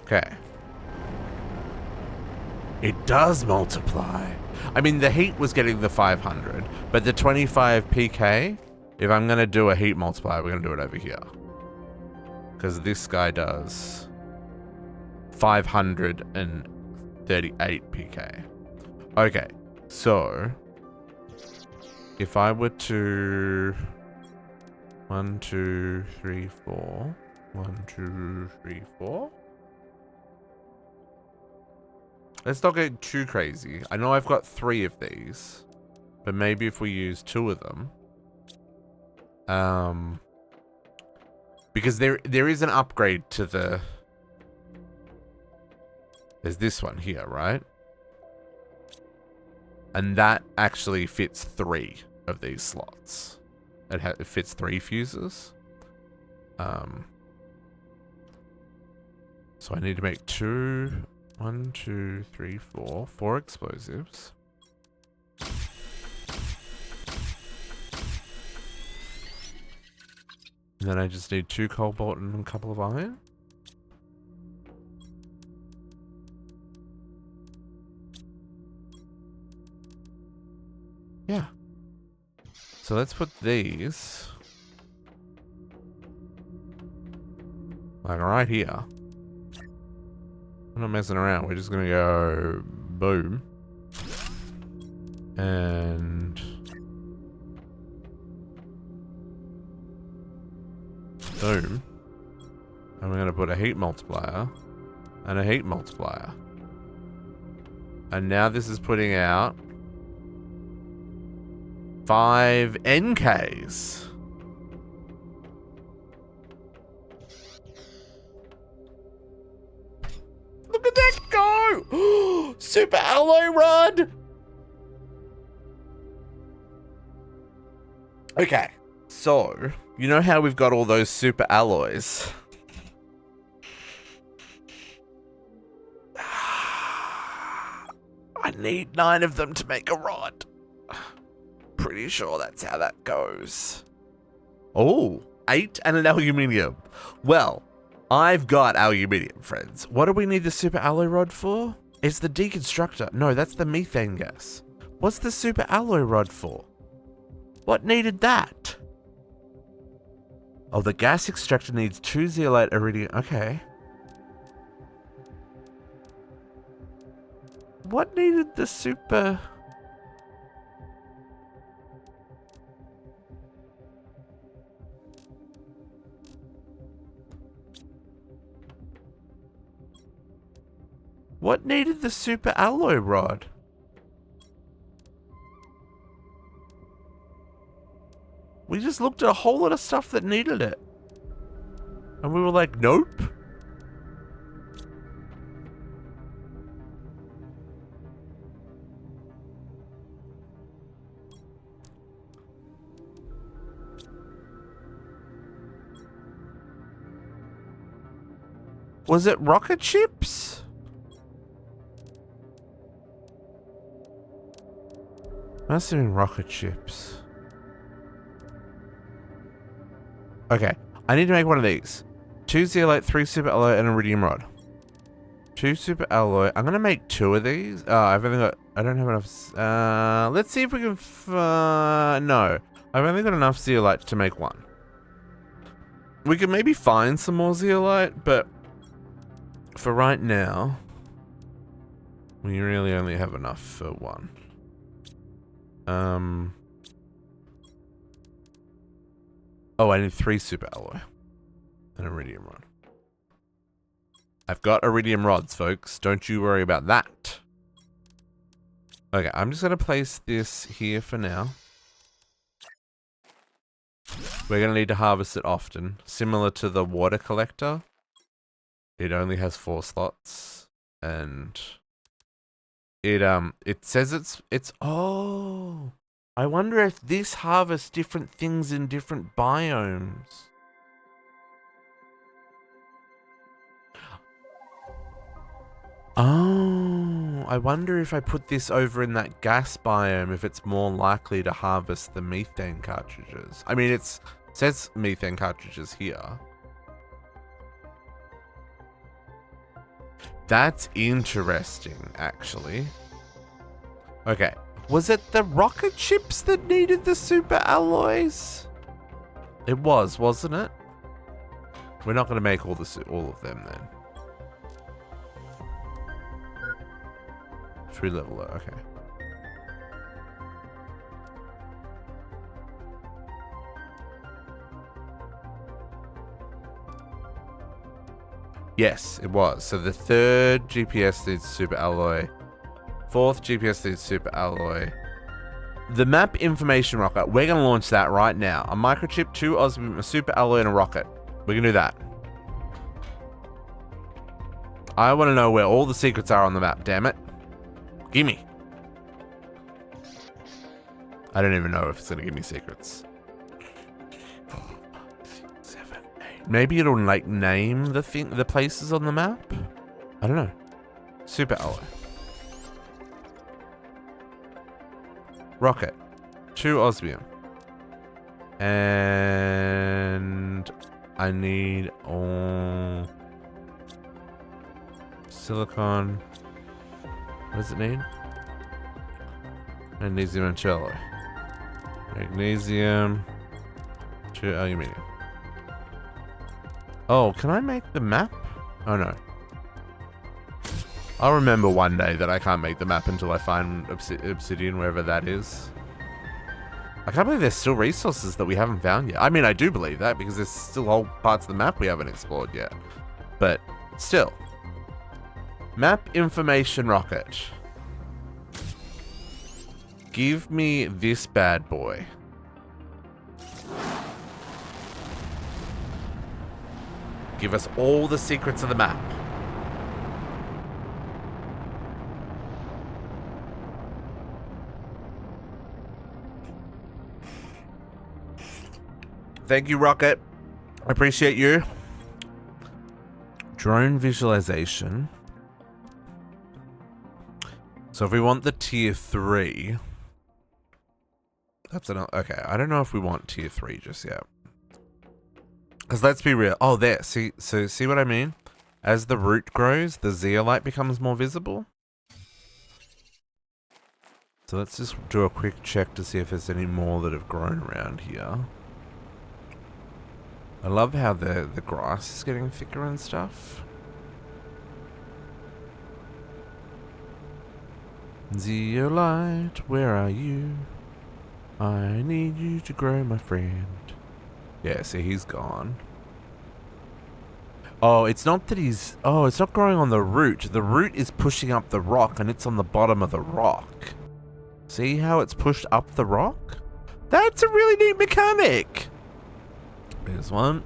Okay. It does multiply. I mean, the heat was getting the 500, but the 25 PK, if I'm going to do a heat multiplier, we're going to do it over here. Because this guy does 538 PK. Okay, so if I were to 1, 2, 3, 4. 1, 2, 3, 4. Let's not get too crazy. I know I've got 3 of these, but maybe if we use 2 of them, because there is an upgrade to the. There's this one here, right? And that actually fits 3 of these slots. It fits 3 fuses. So I need to make 2, 1, 2, 3, 4, 4 explosives. And then I just need 2 cobalt and a couple of iron. Yeah. So let's put these like right here. We're not messing around. We're just gonna go boom and boom, and we're gonna put a heat multiplier and a heat multiplier, and now this is putting out 5 NKs. Look at that go! Super alloy rod! Okay, so, you know how we've got all those super alloys? I need 9 of them to make a rod. Pretty sure that's how that goes. Oh, 8 and an aluminium. Well, I've got aluminium, friends. What do we need the super alloy rod for? It's the deconstructor. No, that's the methane gas. What's the super alloy rod for? What needed that? Oh, the gas extractor needs 2 zeolite iridium. Okay. What needed the super... What needed the super alloy rod? We just looked at a whole lot of stuff that needed it. And we were like, nope. Was it rocket ships? Must have been rocket ships. Okay, I need to make one of these. 2 zeolite, 3 super alloy, and an iridium rod. 2 super alloy. I'm gonna make 2 of these. I've only got... I don't have enough... let's see if we can... no. I've only got enough zeolite to make 1. We could maybe find some more zeolite, but... For right now... We really only have enough for 1. Oh, I need 3 super alloy. And iridium rod. I've got iridium rods, folks. Don't you worry about that. Okay, I'm just going to place this here for now. We're going to need to harvest it often. Similar to the water collector. It only has 4 slots. And... It says it's... Oh... I wonder if this harvests different things in different biomes. Oh, I wonder if I put this over in that gas biome, if it's more likely to harvest the methane cartridges. I mean, it says methane cartridges here. That's interesting, actually. Okay. Was it the rocket ships that needed the super alloys? It was, wasn't it? We're not going to make all of them then. 3 level, okay. Yes, it was. So the 3rd GPS needs super alloy. 4th GPS needs super alloy. The map information rocket. We're going to launch that right now. A microchip, 2 osmium, a super alloy, and a rocket. We can do that. I want to know where all the secrets are on the map, damn it. Gimme. I don't even know if it's going to give me secrets. 4, 5, 6, 7, 8. Maybe it'll like name the places on the map? I don't know. Super alloy. Rocket. 2 osmium. And I need all silicon. What does it need? Magnesium and cello. Magnesium. 2 aluminium. Oh, can I make the map? Oh no. I'll remember one day that I can't make the map until I find obsidian, wherever that is. I can't believe there's still resources that we haven't found yet. I mean, I do believe that, because there's still whole parts of the map we haven't explored yet. But, still. Map information rocket. Give me this bad boy. Give us all the secrets of the map. Thank you, Rocket. I appreciate you. Drone visualization. So if we want the tier 3... That's enough. Okay, I don't know if we want tier 3 just yet. Because let's be real. Oh, there. See what I mean? As the root grows, the zeolite becomes more visible. So let's just do a quick check to see if there's any more that have grown around here. I love how the grass is getting thicker and stuff. Zeolite, where are you? I need you to grow, my friend. Yeah, see, he's gone. Oh, it's not that he's... Oh, it's not growing on the root. The root is pushing up the rock, and it's on the bottom of the rock. See how it's pushed up the rock? That's a really neat mechanic. There's one.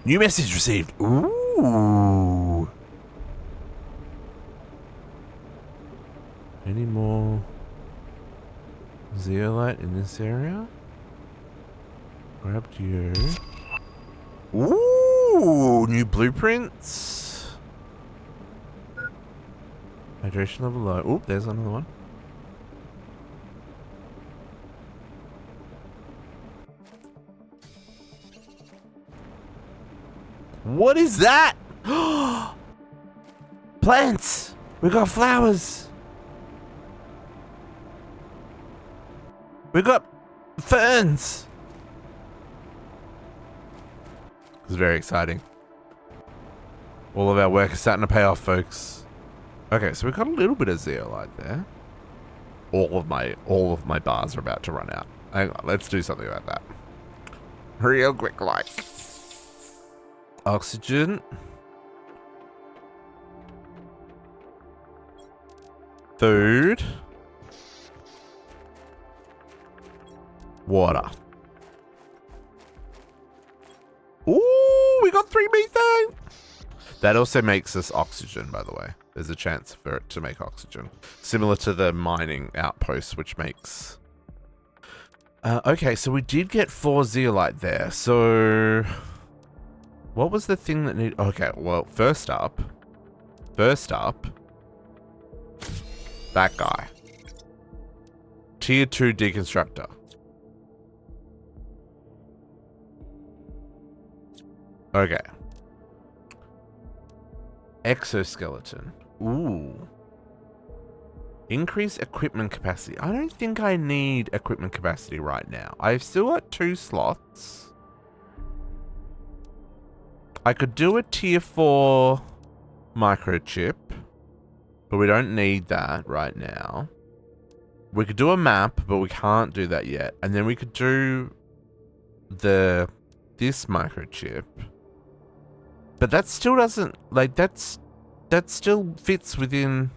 New message received. Ooh. Any more zeolite in this area? Grabbed you. Ooh, new blueprints. Hydration level low. Oop, there's another one. What is that? Plants! We got flowers! We got ferns! It's very exciting. All of our work is starting to pay off, folks. Okay, so we got a little bit of zeolite there. All of my bars are about to run out. Hang on, let's do something about that. Real quick, like. Oxygen. Food. Water. Ooh, we got 3 methane. That also makes us oxygen, by the way. There's a chance for it to make oxygen. Similar to the mining outpost, which makes... okay, so we did get 4 zeolite there. So... What was the thing that need... Okay, well, first up... that guy. Tier 2 deconstructor. Okay. Exoskeleton. Ooh. Increase equipment capacity. I don't think I need equipment capacity right now. I've still got 2 slots. I could do a tier 4 microchip, but we don't need that right now. We could do a map, but we can't do that yet. And then we could do this microchip. But that still doesn't, like, that still fits within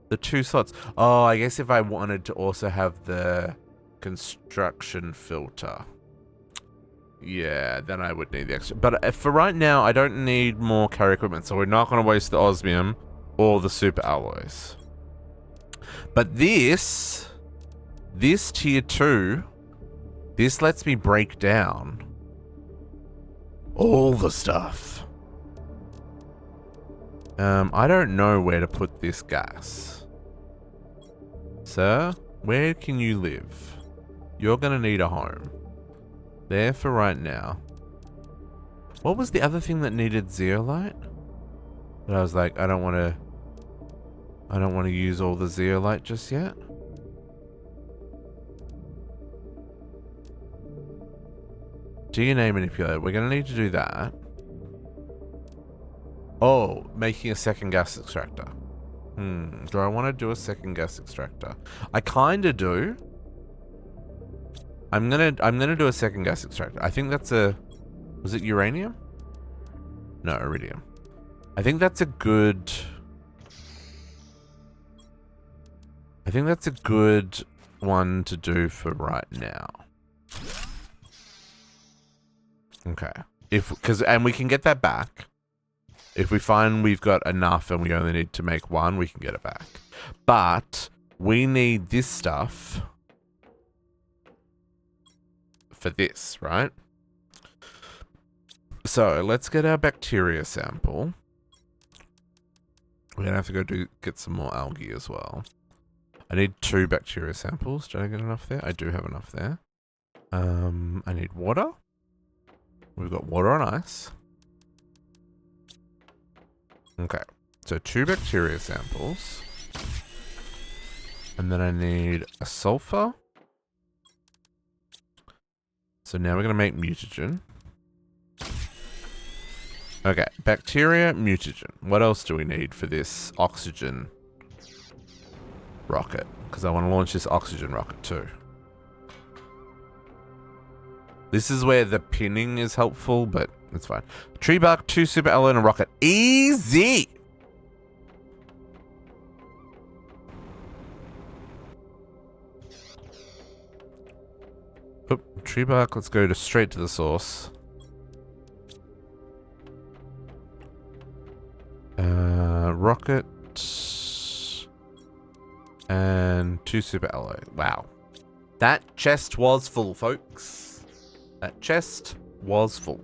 the 2 slots. Oh, I guess if I wanted to also have the construction filter. Yeah, then I would need the extra. But for right now, I don't need more carry equipment, so we're not going to waste the osmium or the super alloys. But this tier 2, this lets me break down all the stuff. I don't know where to put this gas. Sir, where can you live? You're going to need a home. There for right now. What was the other thing that needed zeolite? But I was like, I don't want to use all the zeolite just yet. DNA manipulator. We're going to need to do that. Oh, making a second gas extractor. Do I want to do a second gas extractor? I kind of do. I'm gonna do a second gas extractor. I think that's a... Was it uranium? No, iridium. I think that's a good... one to do for right now. Okay. And we can get that back. If we find we've got enough and we only need to make 1, we can get it back. But we need this stuff for this, right? So let's get our bacteria sample. We're gonna have to go get some more algae as well. I need 2 bacteria samples. Did I get enough there? I do have enough there. I need water. We've got water on ice. Okay. So 2 bacteria samples. And then I need a sulfur. So now we're going to make mutagen. Okay, bacteria, mutagen. What else do we need for this oxygen rocket? Because I want to launch this oxygen rocket too. This is where the pinning is helpful, but it's fine. Tree bark, 2 super alloy, and a rocket. Easy! Oop, tree bark, let's go straight to the source. Rocket. And 2 super alloy. Wow. That chest was full, folks. That chest was full.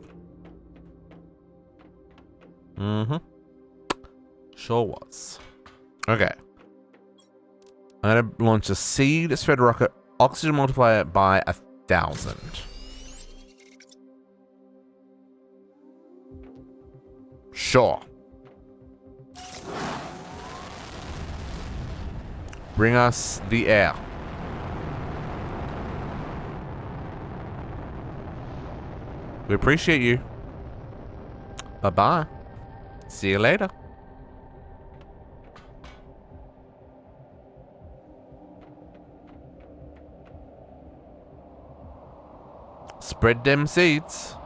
Mm-hmm. Sure was. Okay. I'm going to launch a seed spread rocket oxygen multiplier by 1,000. Sure. Bring us the air. We appreciate you. Bye-bye. See you later. Spread them seeds.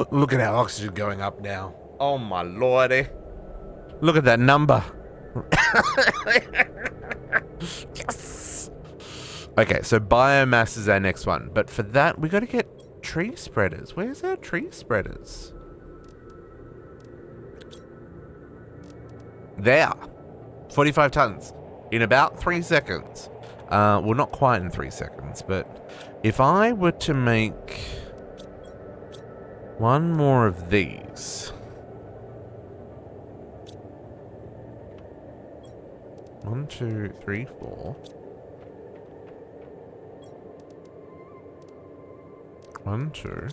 Look at our oxygen going up now. Oh my lordy. Look at that number. Yes. Okay, so biomass is our next one. But for that, we got to get tree spreaders. Where's our tree spreaders? There. 45 tons. In about 3 seconds. Well, not quite in 3 seconds, but if I were to make one more of these. 1, 2, 3, 4. 1, 2.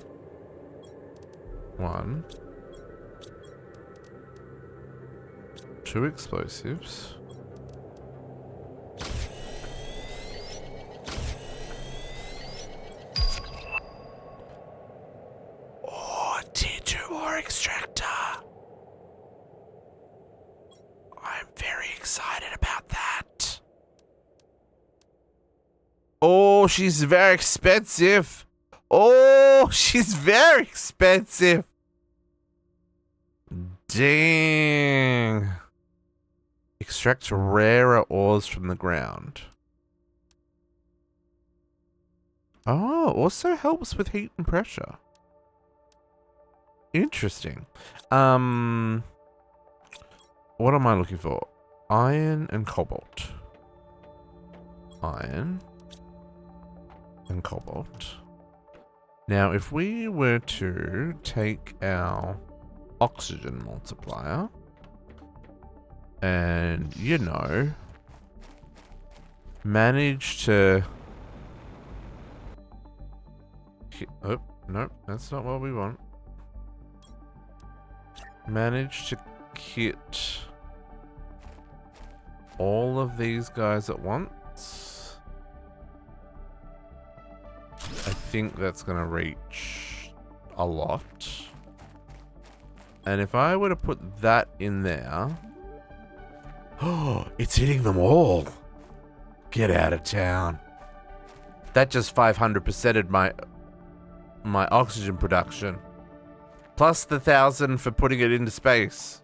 1. 2 explosives. Oh, T2 ore extractor. I'm very excited about that. Oh, she's very expensive. Oh, she's very expensive. Dang. Extract rarer ores from the ground. Oh, also helps with heat and pressure. Interesting. What am I looking for? Iron and cobalt. Iron and cobalt. Now, if we were to take our oxygen multiplier and, you know, manage to... Oh, no, that's not what we want. Manage to hit all of these guys at once. I think that's going to reach a lot. And if I were to put that in there... Oh, it's hitting them all. Get out of town. That just 500%ed my oxygen production. Plus the 1,000 for putting it into space.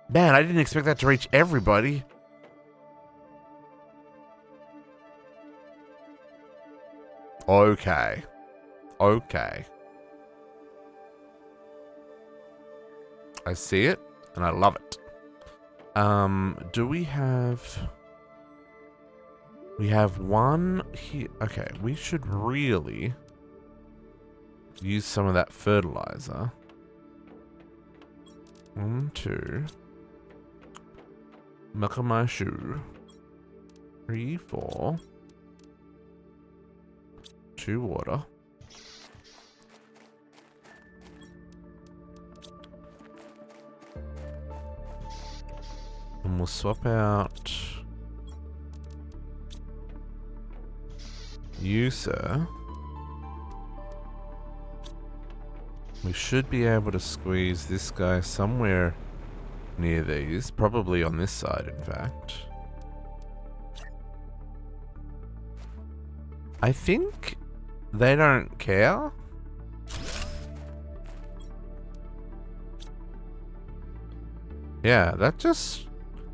Man, I didn't expect that to reach everybody. Okay. Okay. I see it, and I love it. Do we have... We have one here. Okay, we should really use some of that fertilizer. 1, 2. Buckle my shoe. 3, 4. 2 water. And we'll swap out you, sir. We should be able to squeeze this guy somewhere near these. Probably on this side, in fact. I think they don't care. Yeah, that just...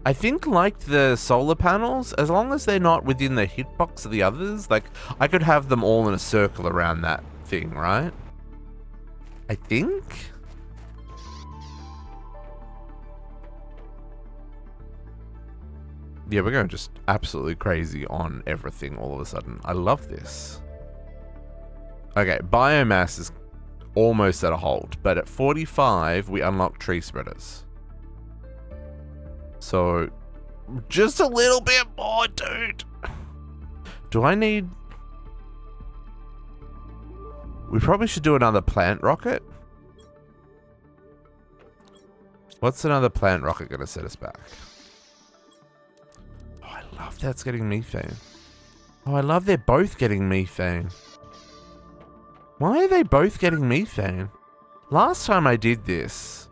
I think, like the solar panels, as long as they're not within the hitbox of the others, like, I could have them all in a circle around that thing, right? I think? Yeah, we're going just absolutely crazy on everything all of a sudden. I love this. Okay, biomass is almost at a hold, but at 45, we unlock tree spreaders. So, just a little bit more, dude. Do I need... We probably should do another plant rocket. What's another plant rocket going to set us back? Oh, I love that's getting methane. Oh, I love they're both getting methane. Why are they both getting methane? Last time I did this,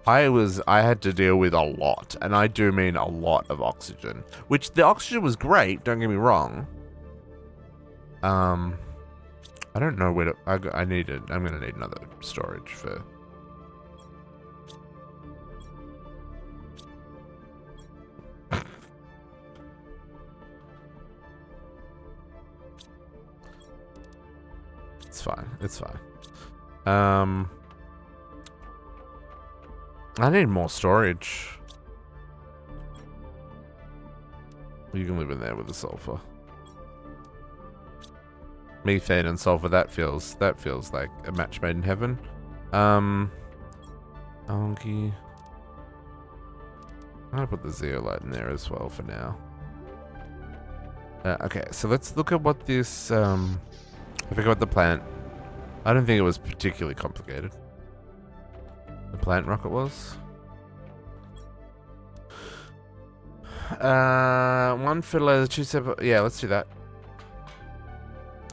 I had to deal with a lot, and I do mean a lot of oxygen. Which, the oxygen was great, don't get me wrong. I don't know where to... I'm going to need another storage for... It's fine. It's fine. I need more storage. You can live in there with the sulfur. Methane and sulfur, that feels like a match made in heaven. Algae. I'm gonna put the zeolite in there as well for now. Okay, so let's look at what this I forgot the plant. I don't think it was particularly complicated. The plant rocket was. One fertilizer, 2 separate. Yeah, let's do that.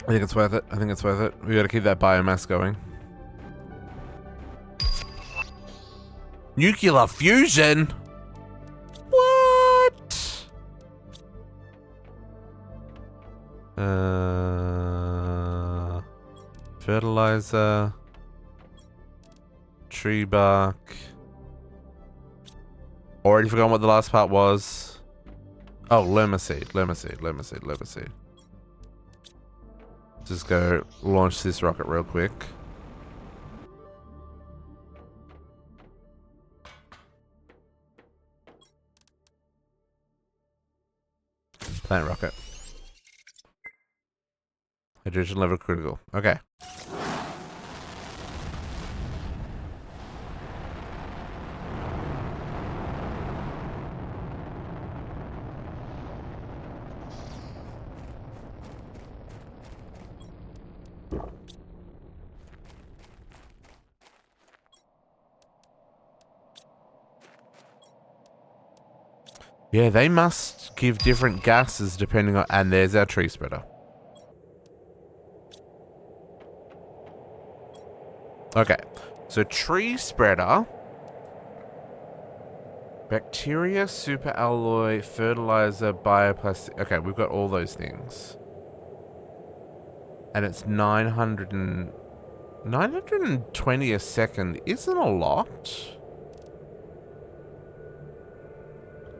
I think it's worth it. I think it's worth it. We gotta keep that biomass going. Nuclear fusion? What? Fertilizer. Tree bark. Already forgotten what the last part was. Oh, lemmerseed. Just go launch this rocket real quick. Plant rocket. Hydrogen level critical. Okay. Yeah, they must give different gases depending on... And there's our tree spreader. Okay, so tree spreader, bacteria, superalloy, fertilizer, bioplastic. Okay, we've got all those things. And it's 920 a second isn't a lot.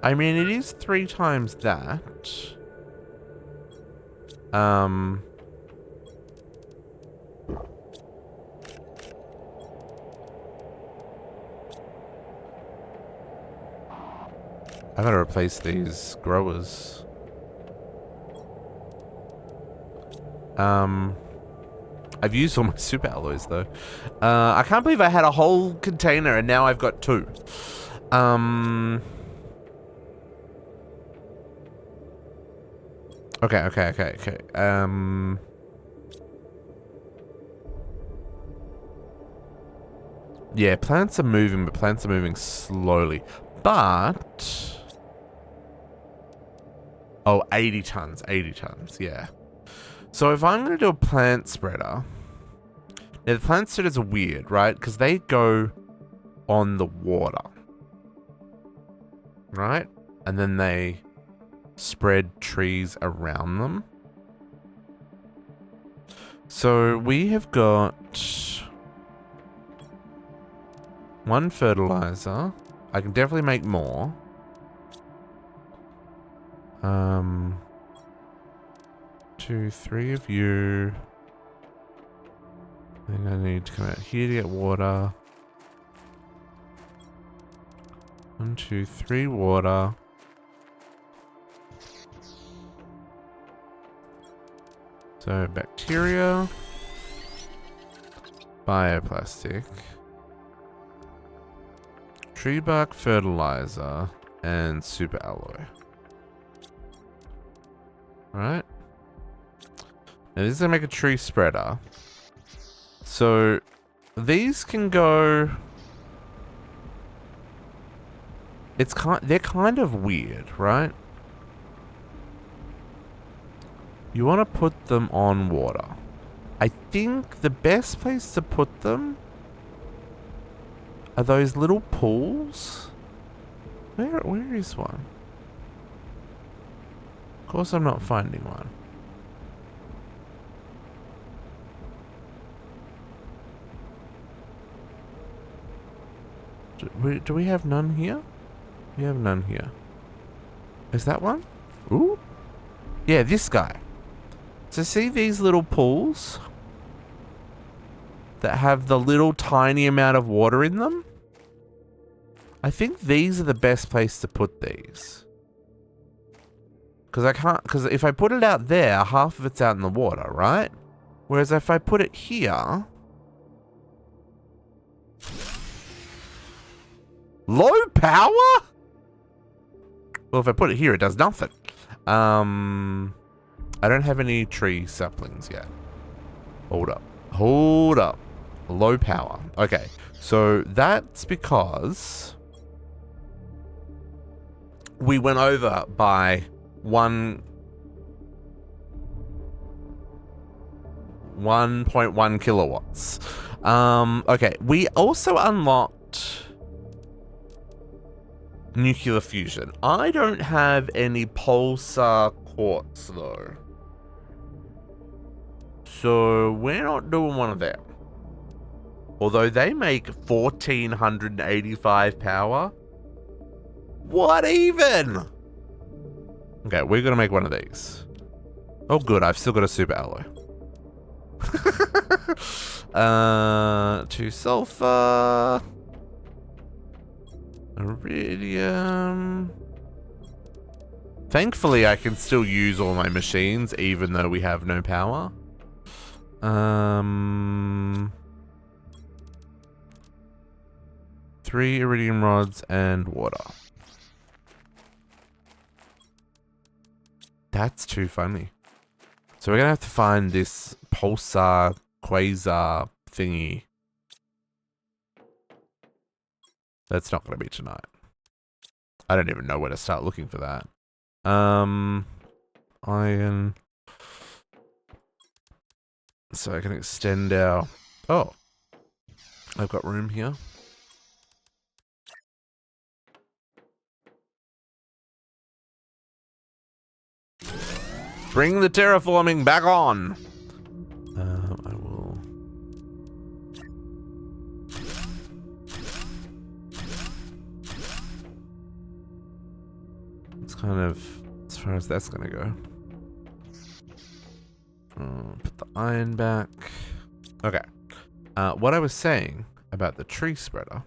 I mean, it is 3 times that. I gotta replace these growers. I've used all my super alloys though. I can't believe I had a whole container and now I've got 2. Okay. Yeah, plants are moving, but plants are moving slowly. But... Oh, 80 tons, 80 tons, yeah. So if I'm going to do a plant spreader... Now, the plant spreaders are weird, right? Because they go on the water. Right? And then they spread trees around them. So we have got... one fertilizer. I can definitely make more. 2, 3 of you. Then I need to come out here to get water. 1, 2, 3 water. So bacteria. Bioplastic. Tree bark fertilizer. And super alloy. Right? Now this is gonna make a tree spreader. So these can go. They're kind of weird, right? You want to put them on water. I think the best place to put them are those little pools. Where is one? Of course I'm not finding one. Do we have none here? We have none here. Is that one? Ooh. Yeah, this guy. So see these little pools that have the little tiny amount of water in them? I think these are the best place to put these. Because if I put it out there, half of it's out in the water, right? Whereas if I put it here... Low power? Well, if I put it here, it does nothing. I don't have any tree saplings yet. Hold up. Hold up. Low power. Okay. So that's because we went over by 1.1 kilowatts. Okay. We also unlocked nuclear fusion. I don't have any pulsar quartz though. So we're not doing one of them. Although they make 1485 power. What even? Okay, we're gonna make one of these. Oh good, I've still got a super alloy. 2 sulfur. Iridium. Thankfully, I can still use all my machines, even though we have no power. 3 iridium rods and water. That's too funny. So we're gonna have to find this pulsar quasar thingy. That's not gonna be tonight. I don't even know where to start looking for that. Iron. So I can extend our... Oh. I've got room here. Bring the terraforming back on. I will... It's kind of as far as that's gonna go. Put the iron back. Okay. What I was saying about the tree spreader.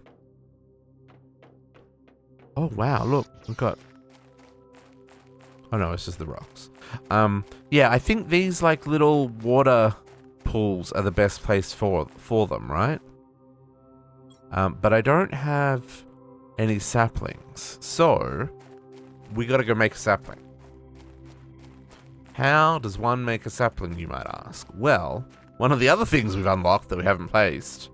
Oh wow! Look, we've got. Oh no, it's just the rocks. Yeah, I think these like little water pools are the best place for them, right? But I don't have any saplings, so we gotta go make a sapling. How does one make a sapling, you might ask? Well, one of the other things we've unlocked that we haven't placed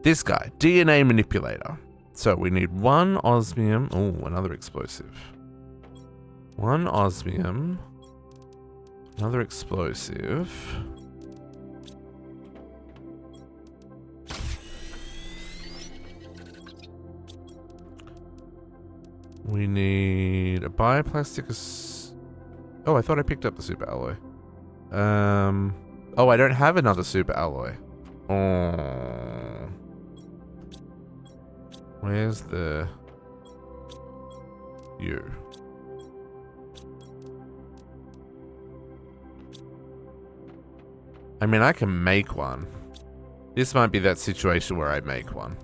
This guy, DNA manipulator. So we need 1 osmium. Oh, another explosive. 1 osmium. Another explosive. We need a bioplastic. Oh, I thought I picked up the super alloy. Oh, I don't have another super alloy. Oh. Where's the... you? I mean, I can make one. This might be that situation where I make one.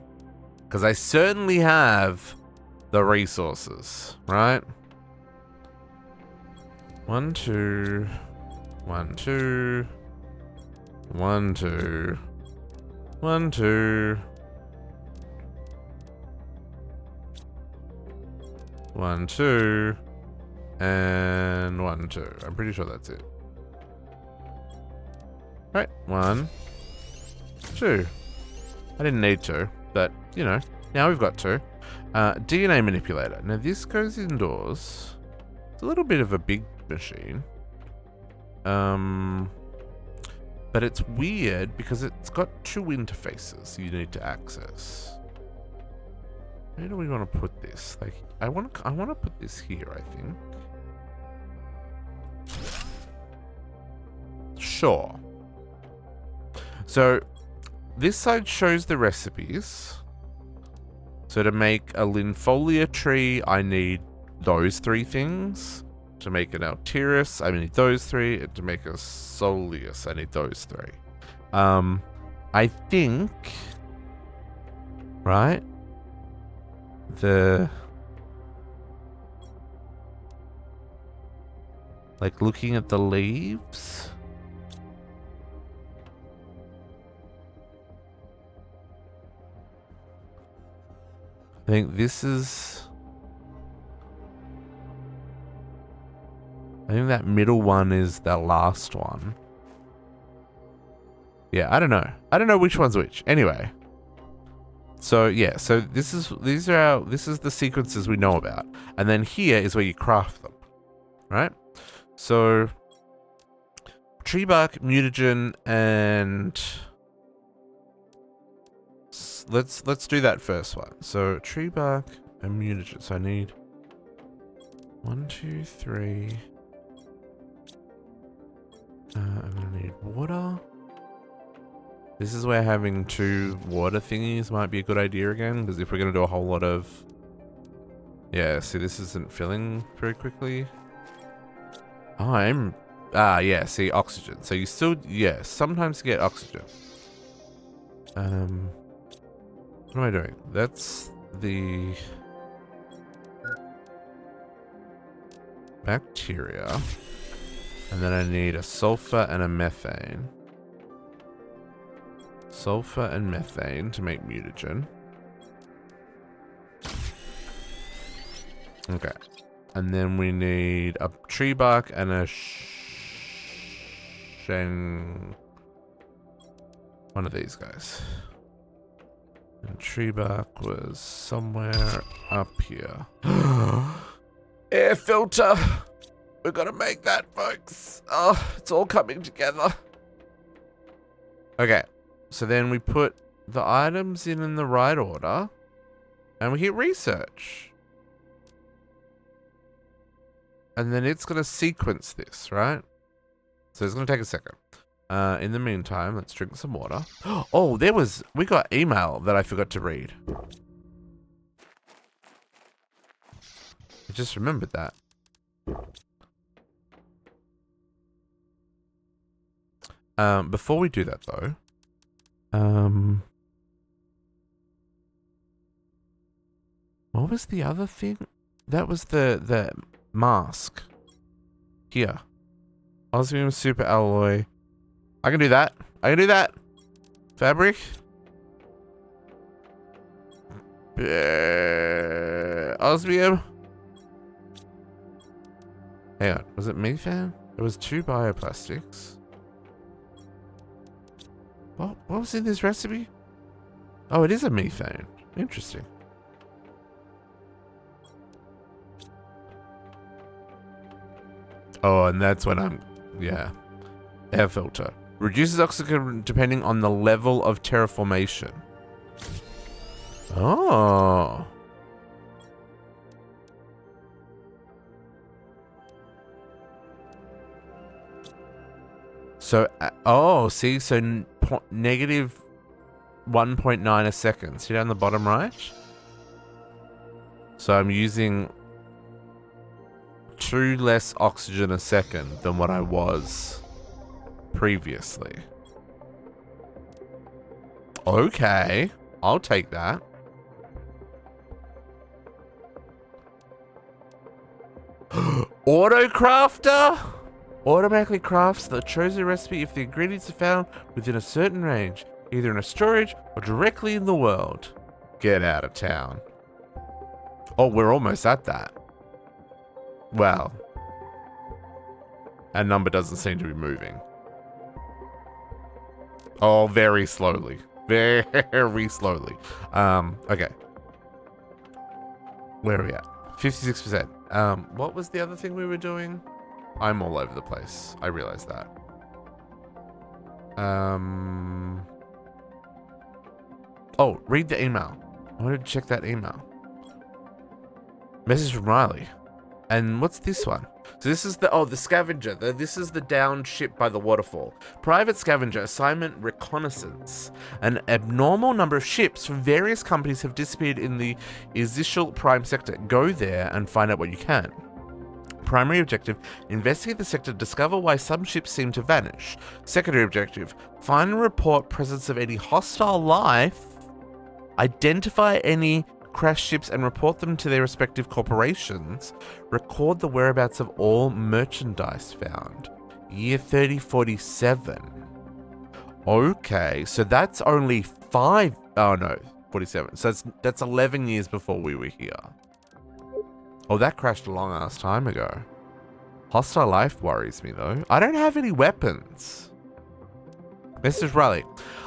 Because I certainly have the resources, right? 1, 2... 1, 2... 1, 2... 1, 2... 1, 2... and 1, 2. I'm pretty sure that's it. Right, 1, 2. I didn't need to, but, you know, now we've got 2. DNA manipulator. Now this goes indoors. It's a little bit of a big machine. But it's weird because it's got 2 interfaces you need to access. Where do we want to put this? Like, I want to put this here, I think. Sure. So, this side shows the recipes. So to make a linfolia tree, I need those 3 things. To make an Alteris, I need those 3. And to make a Soleus, I need those 3. I think... right? Like, looking at the leaves... I think this is... I think that middle one is the last one. Yeah, I don't know. I don't know which one's which. Anyway. So, yeah. So, this is the sequences we know about. And then here is where you craft them. Right? So, tree bark, mutagen, and... Let's do that first one. So tree bark and mutagen. So I need 1, 2, 3. I'm gonna need water. This is where having 2 water thingies might be a good idea again, because if we're gonna do a whole lot of... yeah, see, this isn't filling very quickly. Yeah, see, oxygen. So you still, yeah, sometimes you get oxygen. What am I doing? That's the bacteria. And then I need a sulfur and a methane. Sulfur and methane to make mutagen. Okay. And then we need a tree bark and a one of these guys. And tree bark was somewhere up here. Air filter! We're gonna make that, folks. Oh, it's all coming together. Okay, so then we put the items in the right order. And we hit research. And then it's gonna sequence this, right? So it's gonna take a second. In the meantime, let's drink some water. Oh, we got email that I forgot to read. I just remembered that. Before we do that though, what was the other thing? That was the mask. Here. Osmium super alloy. I can do that. I can do that. Fabric. Osmium. Hang on. Was it methane? There was 2 bioplastics. What was in this recipe? Oh, it is a methane. Interesting. Oh, and that's when I'm... Yeah. Air filter. Reduces oxygen depending on the level of terraformation. Oh. So, oh, see, so negative 1.9 a second. See down the bottom right? So I'm using 2 less oxygen a second than what I was previously. Okay, I'll take that. Auto crafter? Automatically crafts the chosen recipe if the ingredients are found within a certain range, either in a storage or directly in the world. Get out of town. Oh, we're almost at that. Well, our number doesn't seem to be moving. Oh, very slowly. Very slowly. Okay. Where are we at? 56%. What was the other thing we were doing? I'm all over the place. I realize that. Oh, read the email. I wanted to check that email. Message from Riley. And what's this one? So this is the scavenger. This is the downed ship by the waterfall. Private scavenger assignment reconnaissance. An abnormal number of ships from various companies have disappeared in the Izial Prime sector. Go there and find out what you can. Primary objective, investigate the sector, discover why some ships seem to vanish. Secondary objective, find and report presence of any hostile life, identify any crashed ships and report them to their respective corporations, record the whereabouts of all merchandise found. Year 3047. Okay, so that's only 47. So that's 11 years before we were here. Oh, that crashed a long ass time ago. Hostile life worries me though. I don't have any weapons. Message Riley.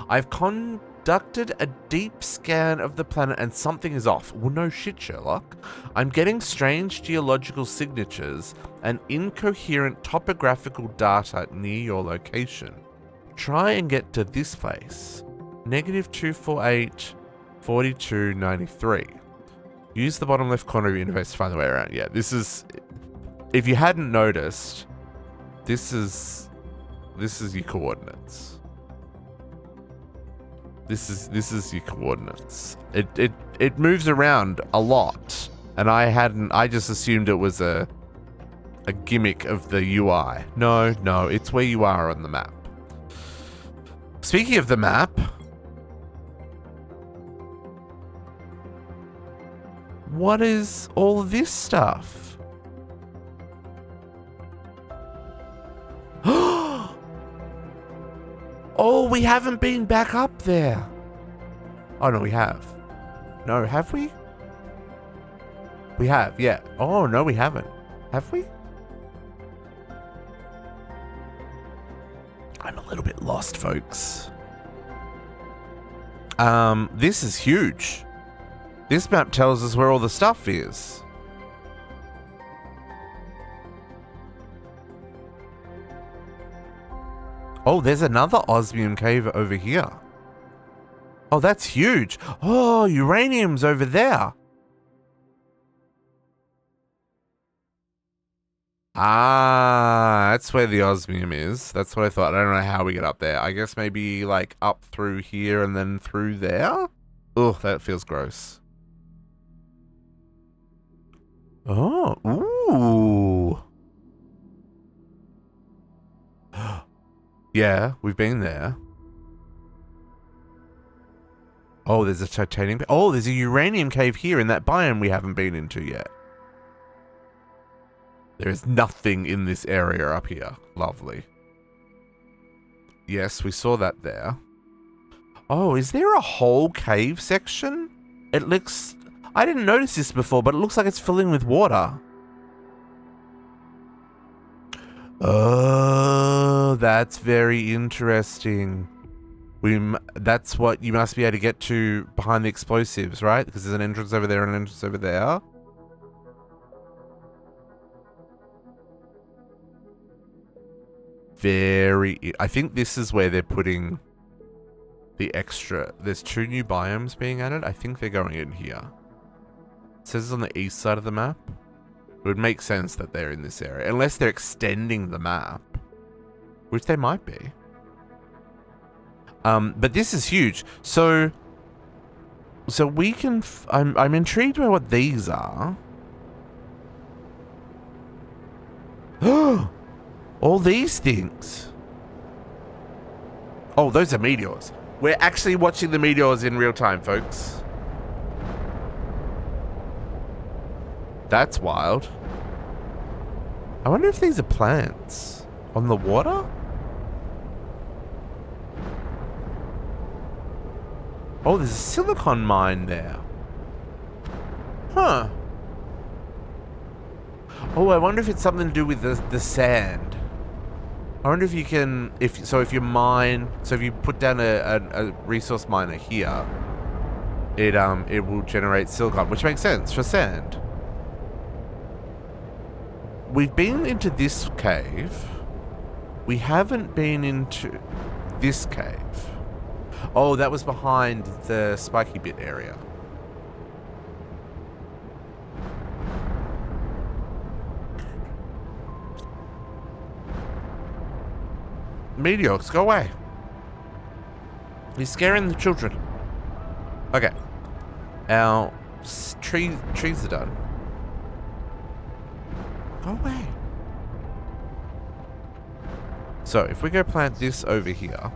I've conducted a deep scan of the planet and something is off. Well, no shit, Sherlock. I'm getting strange geological signatures and incoherent topographical data near your location. Try and get to this place. -248 4293. Use the bottom left corner of your interface to find the way around. Yeah, this is... If you hadn't noticed, this is your coordinates. This is your coordinates. It moves around a lot, and I just assumed it was a gimmick of the UI. No, it's where you are on the map. Speaking of the map, what is all of this stuff? Oh, we haven't been back up there. Oh, no, we have. No, have we? We have, yeah. Oh, no, we haven't. Have we? I'm a little bit lost, folks. This is huge. This map tells us where all the stuff is. Oh, there's another osmium cave over here. Oh, that's huge. Oh, uranium's over there. Ah, that's where the osmium is. That's what I thought. I don't know how we get up there. I guess maybe like up through here and then through there. Ugh, that feels gross. Oh, ooh. Yeah, we've been there. Oh, there's a titanium. Oh, there's a uranium cave here in that biome we haven't been into yet. There is nothing in this area up here. Lovely. Yes, we saw that there. Oh, is there a whole cave section? It looks... I didn't notice this before, but it looks like it's filling with water. Oh, that's very interesting. That's what you must be able to get to behind the explosives, right? Because there's an entrance over there and an entrance over there. I think this is where they're putting the extra. There's 2 new biomes being added. I think they're going in here. It says it's on the east side of the map. It would make sense that they're in this area. Unless they're extending the map. Which they might be. But this is huge. So we can... I'm intrigued by what these are. All these things. Oh, those are meteors. We're actually watching the meteors in real time, folks. That's wild. I wonder if these are plants on the water? Oh, there's a silicon mine there. Huh. Oh, I wonder if it's something to do with the sand. I wonder if you can, if you put down a resource miner here, it will generate silicon, which makes sense for sand. We've been into this cave. We haven't been into this cave. Oh, that was behind the spiky bit area. Meteors, go away. He's scaring the children. Okay. Our trees are done. Go away. So, if we go plant this over here.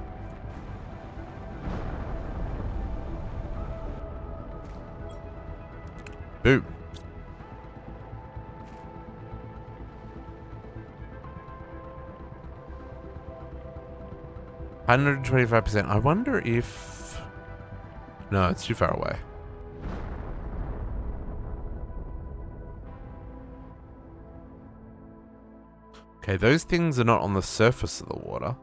Boom. $125%. I wonder if... No, it's too far away. Okay, those things are not on the surface of the water.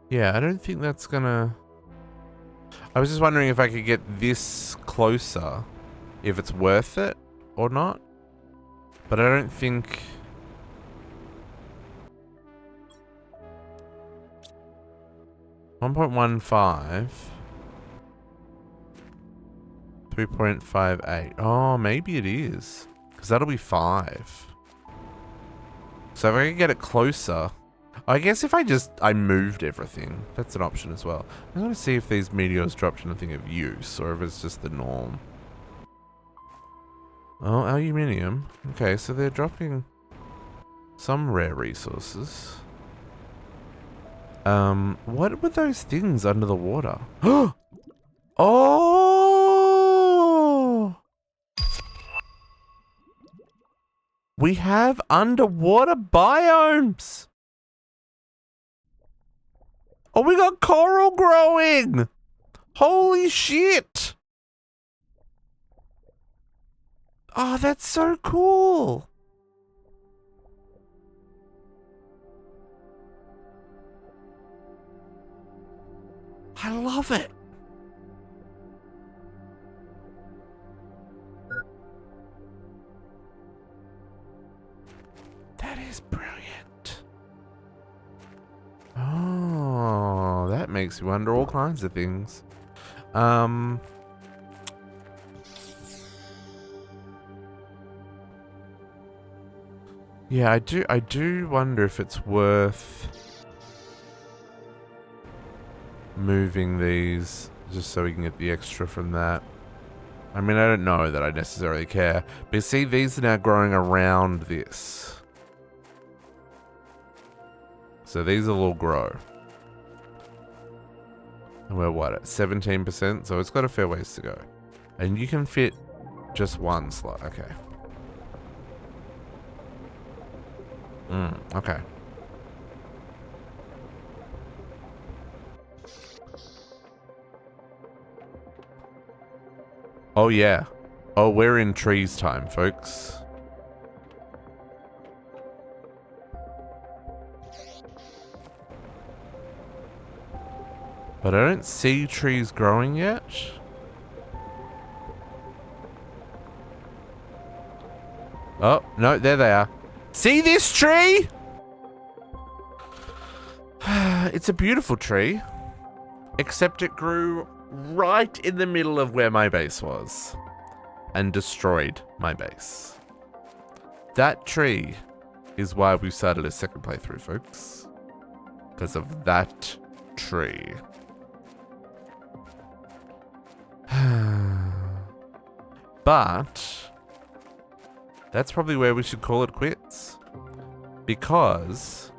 Yeah, I don't think that's gonna... I was just wondering if I could get this closer, if it's worth it or not. But I don't think... $1.15... 3.58. Oh, maybe it is. Because that'll be 5. So if I can get it closer... I guess if I moved everything, that's an option as well. I'm going to see if these meteors dropped anything of use, or if it's just the norm. Oh, aluminium. Okay, so they're dropping some rare resources. What were those things under the water? Oh! We have underwater biomes! Oh, we got coral growing! Holy shit! Oh, that's so cool! I love it! That is brilliant. Oh, that makes me wonder all kinds of things. Yeah, I do wonder if it's worth moving these just so we can get the extra from that. I mean, I don't know that I necessarily care. But see, these are now growing around this. So these will all grow. And we're what, at 17%? So it's got a fair ways to go. And you can fit just one slot. Okay. Okay. Oh, yeah. Oh, we're in trees time, folks. But I don't see trees growing yet. Oh, no, there they are. See this tree? It's a beautiful tree. Except it grew right in the middle of where my base was. And destroyed my base. That tree is why we started a second playthrough, folks. Because of that tree. But that's probably where we should call it quits. Because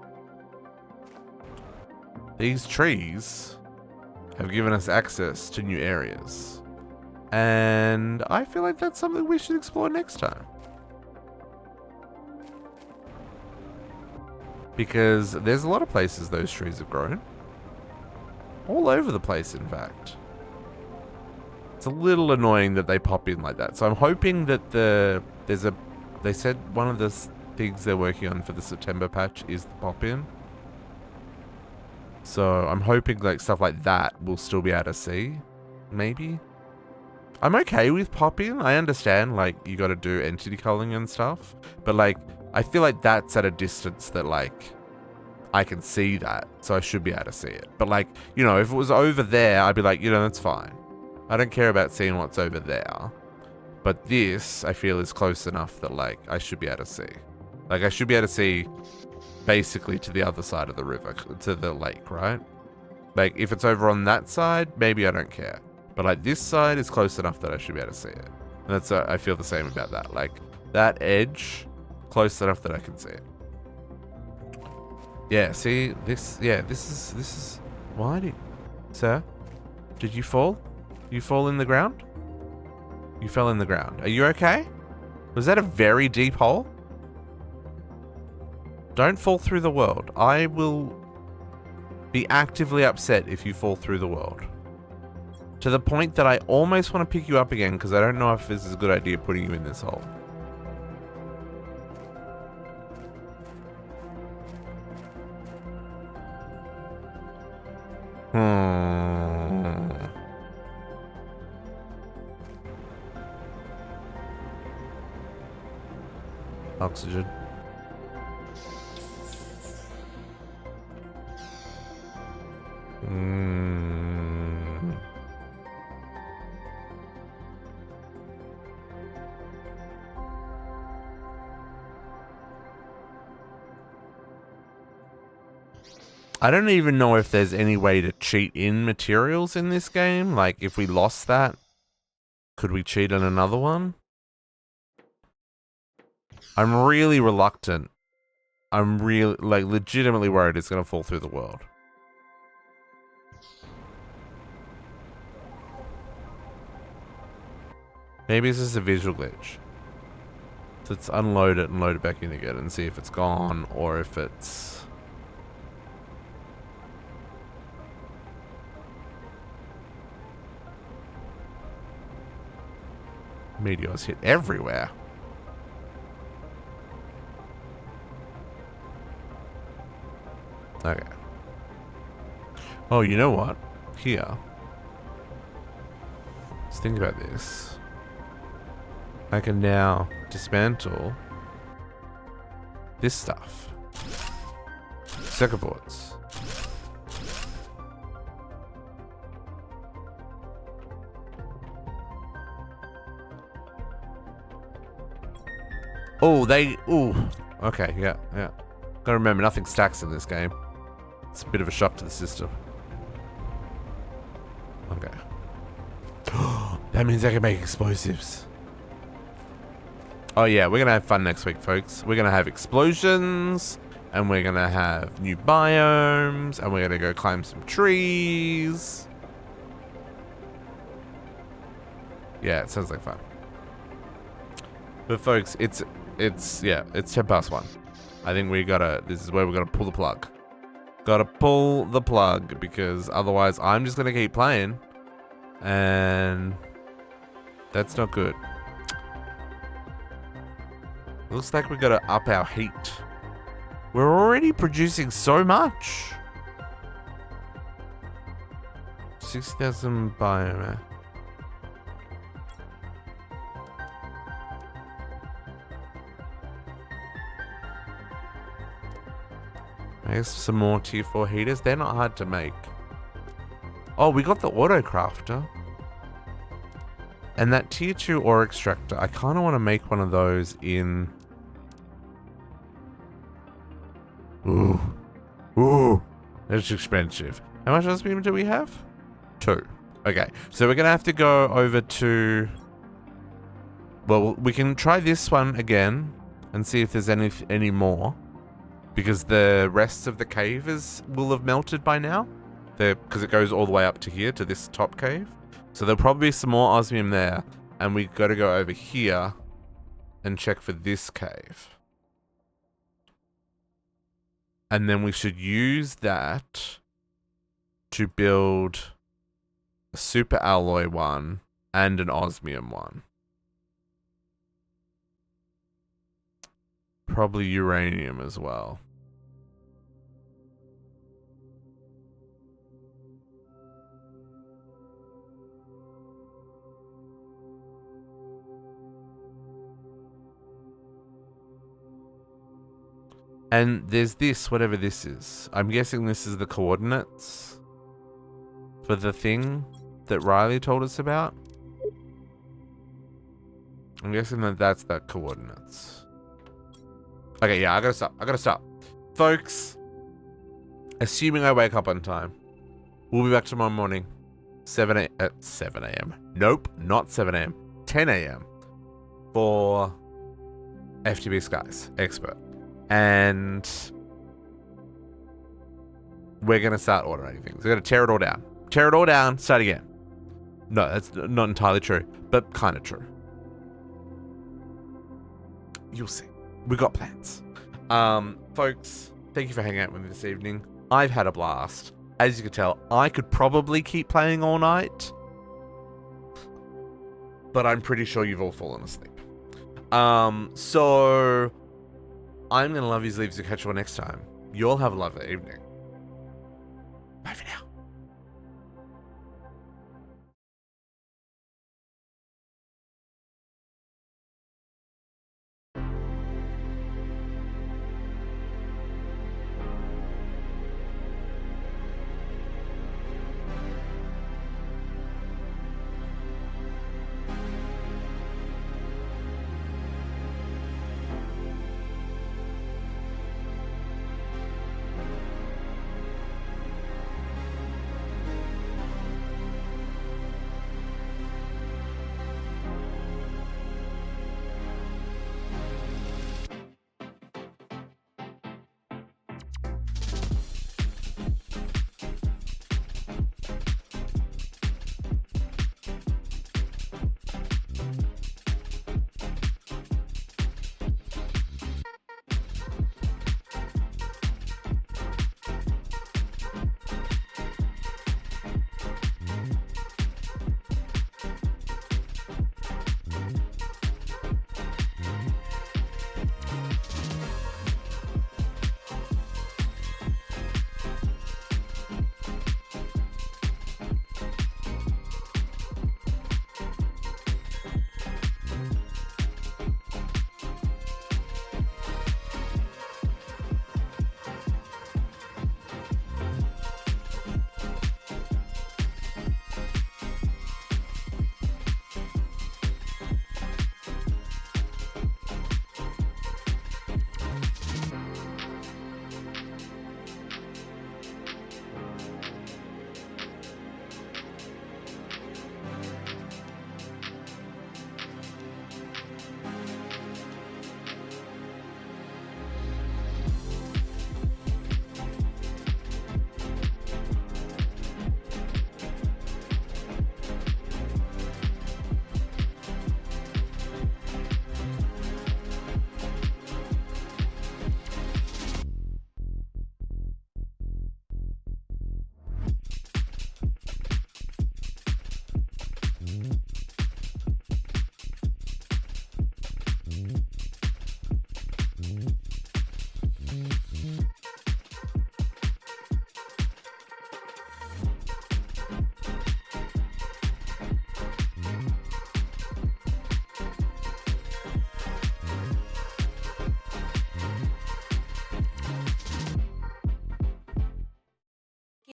these trees have given us access to new areas. And I feel like that's something we should explore next time. Because there's a lot of places those trees have grown. All over the place, in fact. It's a little annoying that they pop in like that. So I'm hoping that they said one of the things they're working on for the September patch is the pop-in. So I'm hoping like stuff like that we'll still be able to see. Maybe. I'm okay with pop-in. I understand like you got to do entity culling and stuff. But like I feel like that's at a distance that like I can see that. So I should be able to see it. But like, you know, if it was over there, I'd be like, you know, that's fine. I don't care about seeing what's over there. But this, I feel, is close enough that, like, I should be able to see. Like, I should be able to see basically to the other side of the river, to the lake, right? Like, if it's over on that side, maybe I don't care. But, like, this side is close enough that I should be able to see it. And that's, I feel the same about that. Like, that edge, close enough that I can see it. Yeah, see, this is, why did, sir, did you fall? You fall in the ground? You fell in the ground. Are you okay? Was that a very deep hole? Don't fall through the world. I will be actively upset if you fall through the world. To the point that I almost want to pick you up again because I don't know if this is a good idea putting you in this hole. Oxygen. I don't even know if there's any way to cheat in materials in this game. Like, if we lost that, could we cheat in another one? I'm really reluctant. I'm really, like, legitimately worried it's going to fall through the world. Maybe it's just a visual glitch. So let's unload it and load it back in again and see if it's gone or if it's... Meteors hit everywhere. Okay. Oh, you know what? Here. Let's think about this. I can now dismantle this stuff. Circuit boards. Oh, okay, yeah. Gotta remember, nothing stacks in this game. It's a bit of a shock to the system. Okay. That means I can make explosives. Oh yeah, we're gonna have fun next week, folks. We're gonna have explosions, and we're gonna have new biomes, and we're gonna go climb some trees. Yeah, it sounds like fun. But folks, it's 1:10. I think this is where we gotta pull the plug. Gotta pull the plug, because otherwise I'm just gonna keep playing. And that's not good. Looks like we gotta up our heat. We're already producing so much. 60,000 biomass. I guess some more tier 4 heaters. They're not hard to make. Oh, we got the auto crafter. And that tier 2 ore extractor. I kind of want to make one of those in... Ooh. Ooh. That's expensive. How much osmium do we have? 2. Okay. So we're going to have to go over to... Well, we can try this one again and see if there's any more. Because the rest of the cave will have melted by now. Because it goes all the way up to here, to this top cave. So there'll probably be some more osmium there. And we got to go over here and check for this cave. And then we should use that to build a super alloy one and an osmium one. Probably uranium as well. And there's this, whatever this is. I'm guessing this is the coordinates for the thing that Riley told us about. I'm guessing that that's the coordinates. Okay, yeah, I gotta stop. Folks, assuming I wake up on time, we'll be back tomorrow morning, 7 a.m. Nope, not 7 a.m. 10 a.m. for FTB Skies Expert. And we're going to start automating things. We're going to tear it all down. Tear it all down, start again. No, that's not entirely true, but kind of true. You'll see. We got plans. Folks, thank you for hanging out with me this evening. I've had a blast. As you can tell, I could probably keep playing all night, but I'm pretty sure you've all fallen asleep. So I'm going to love yous leaves to catch you all next time. You all have a lovely evening.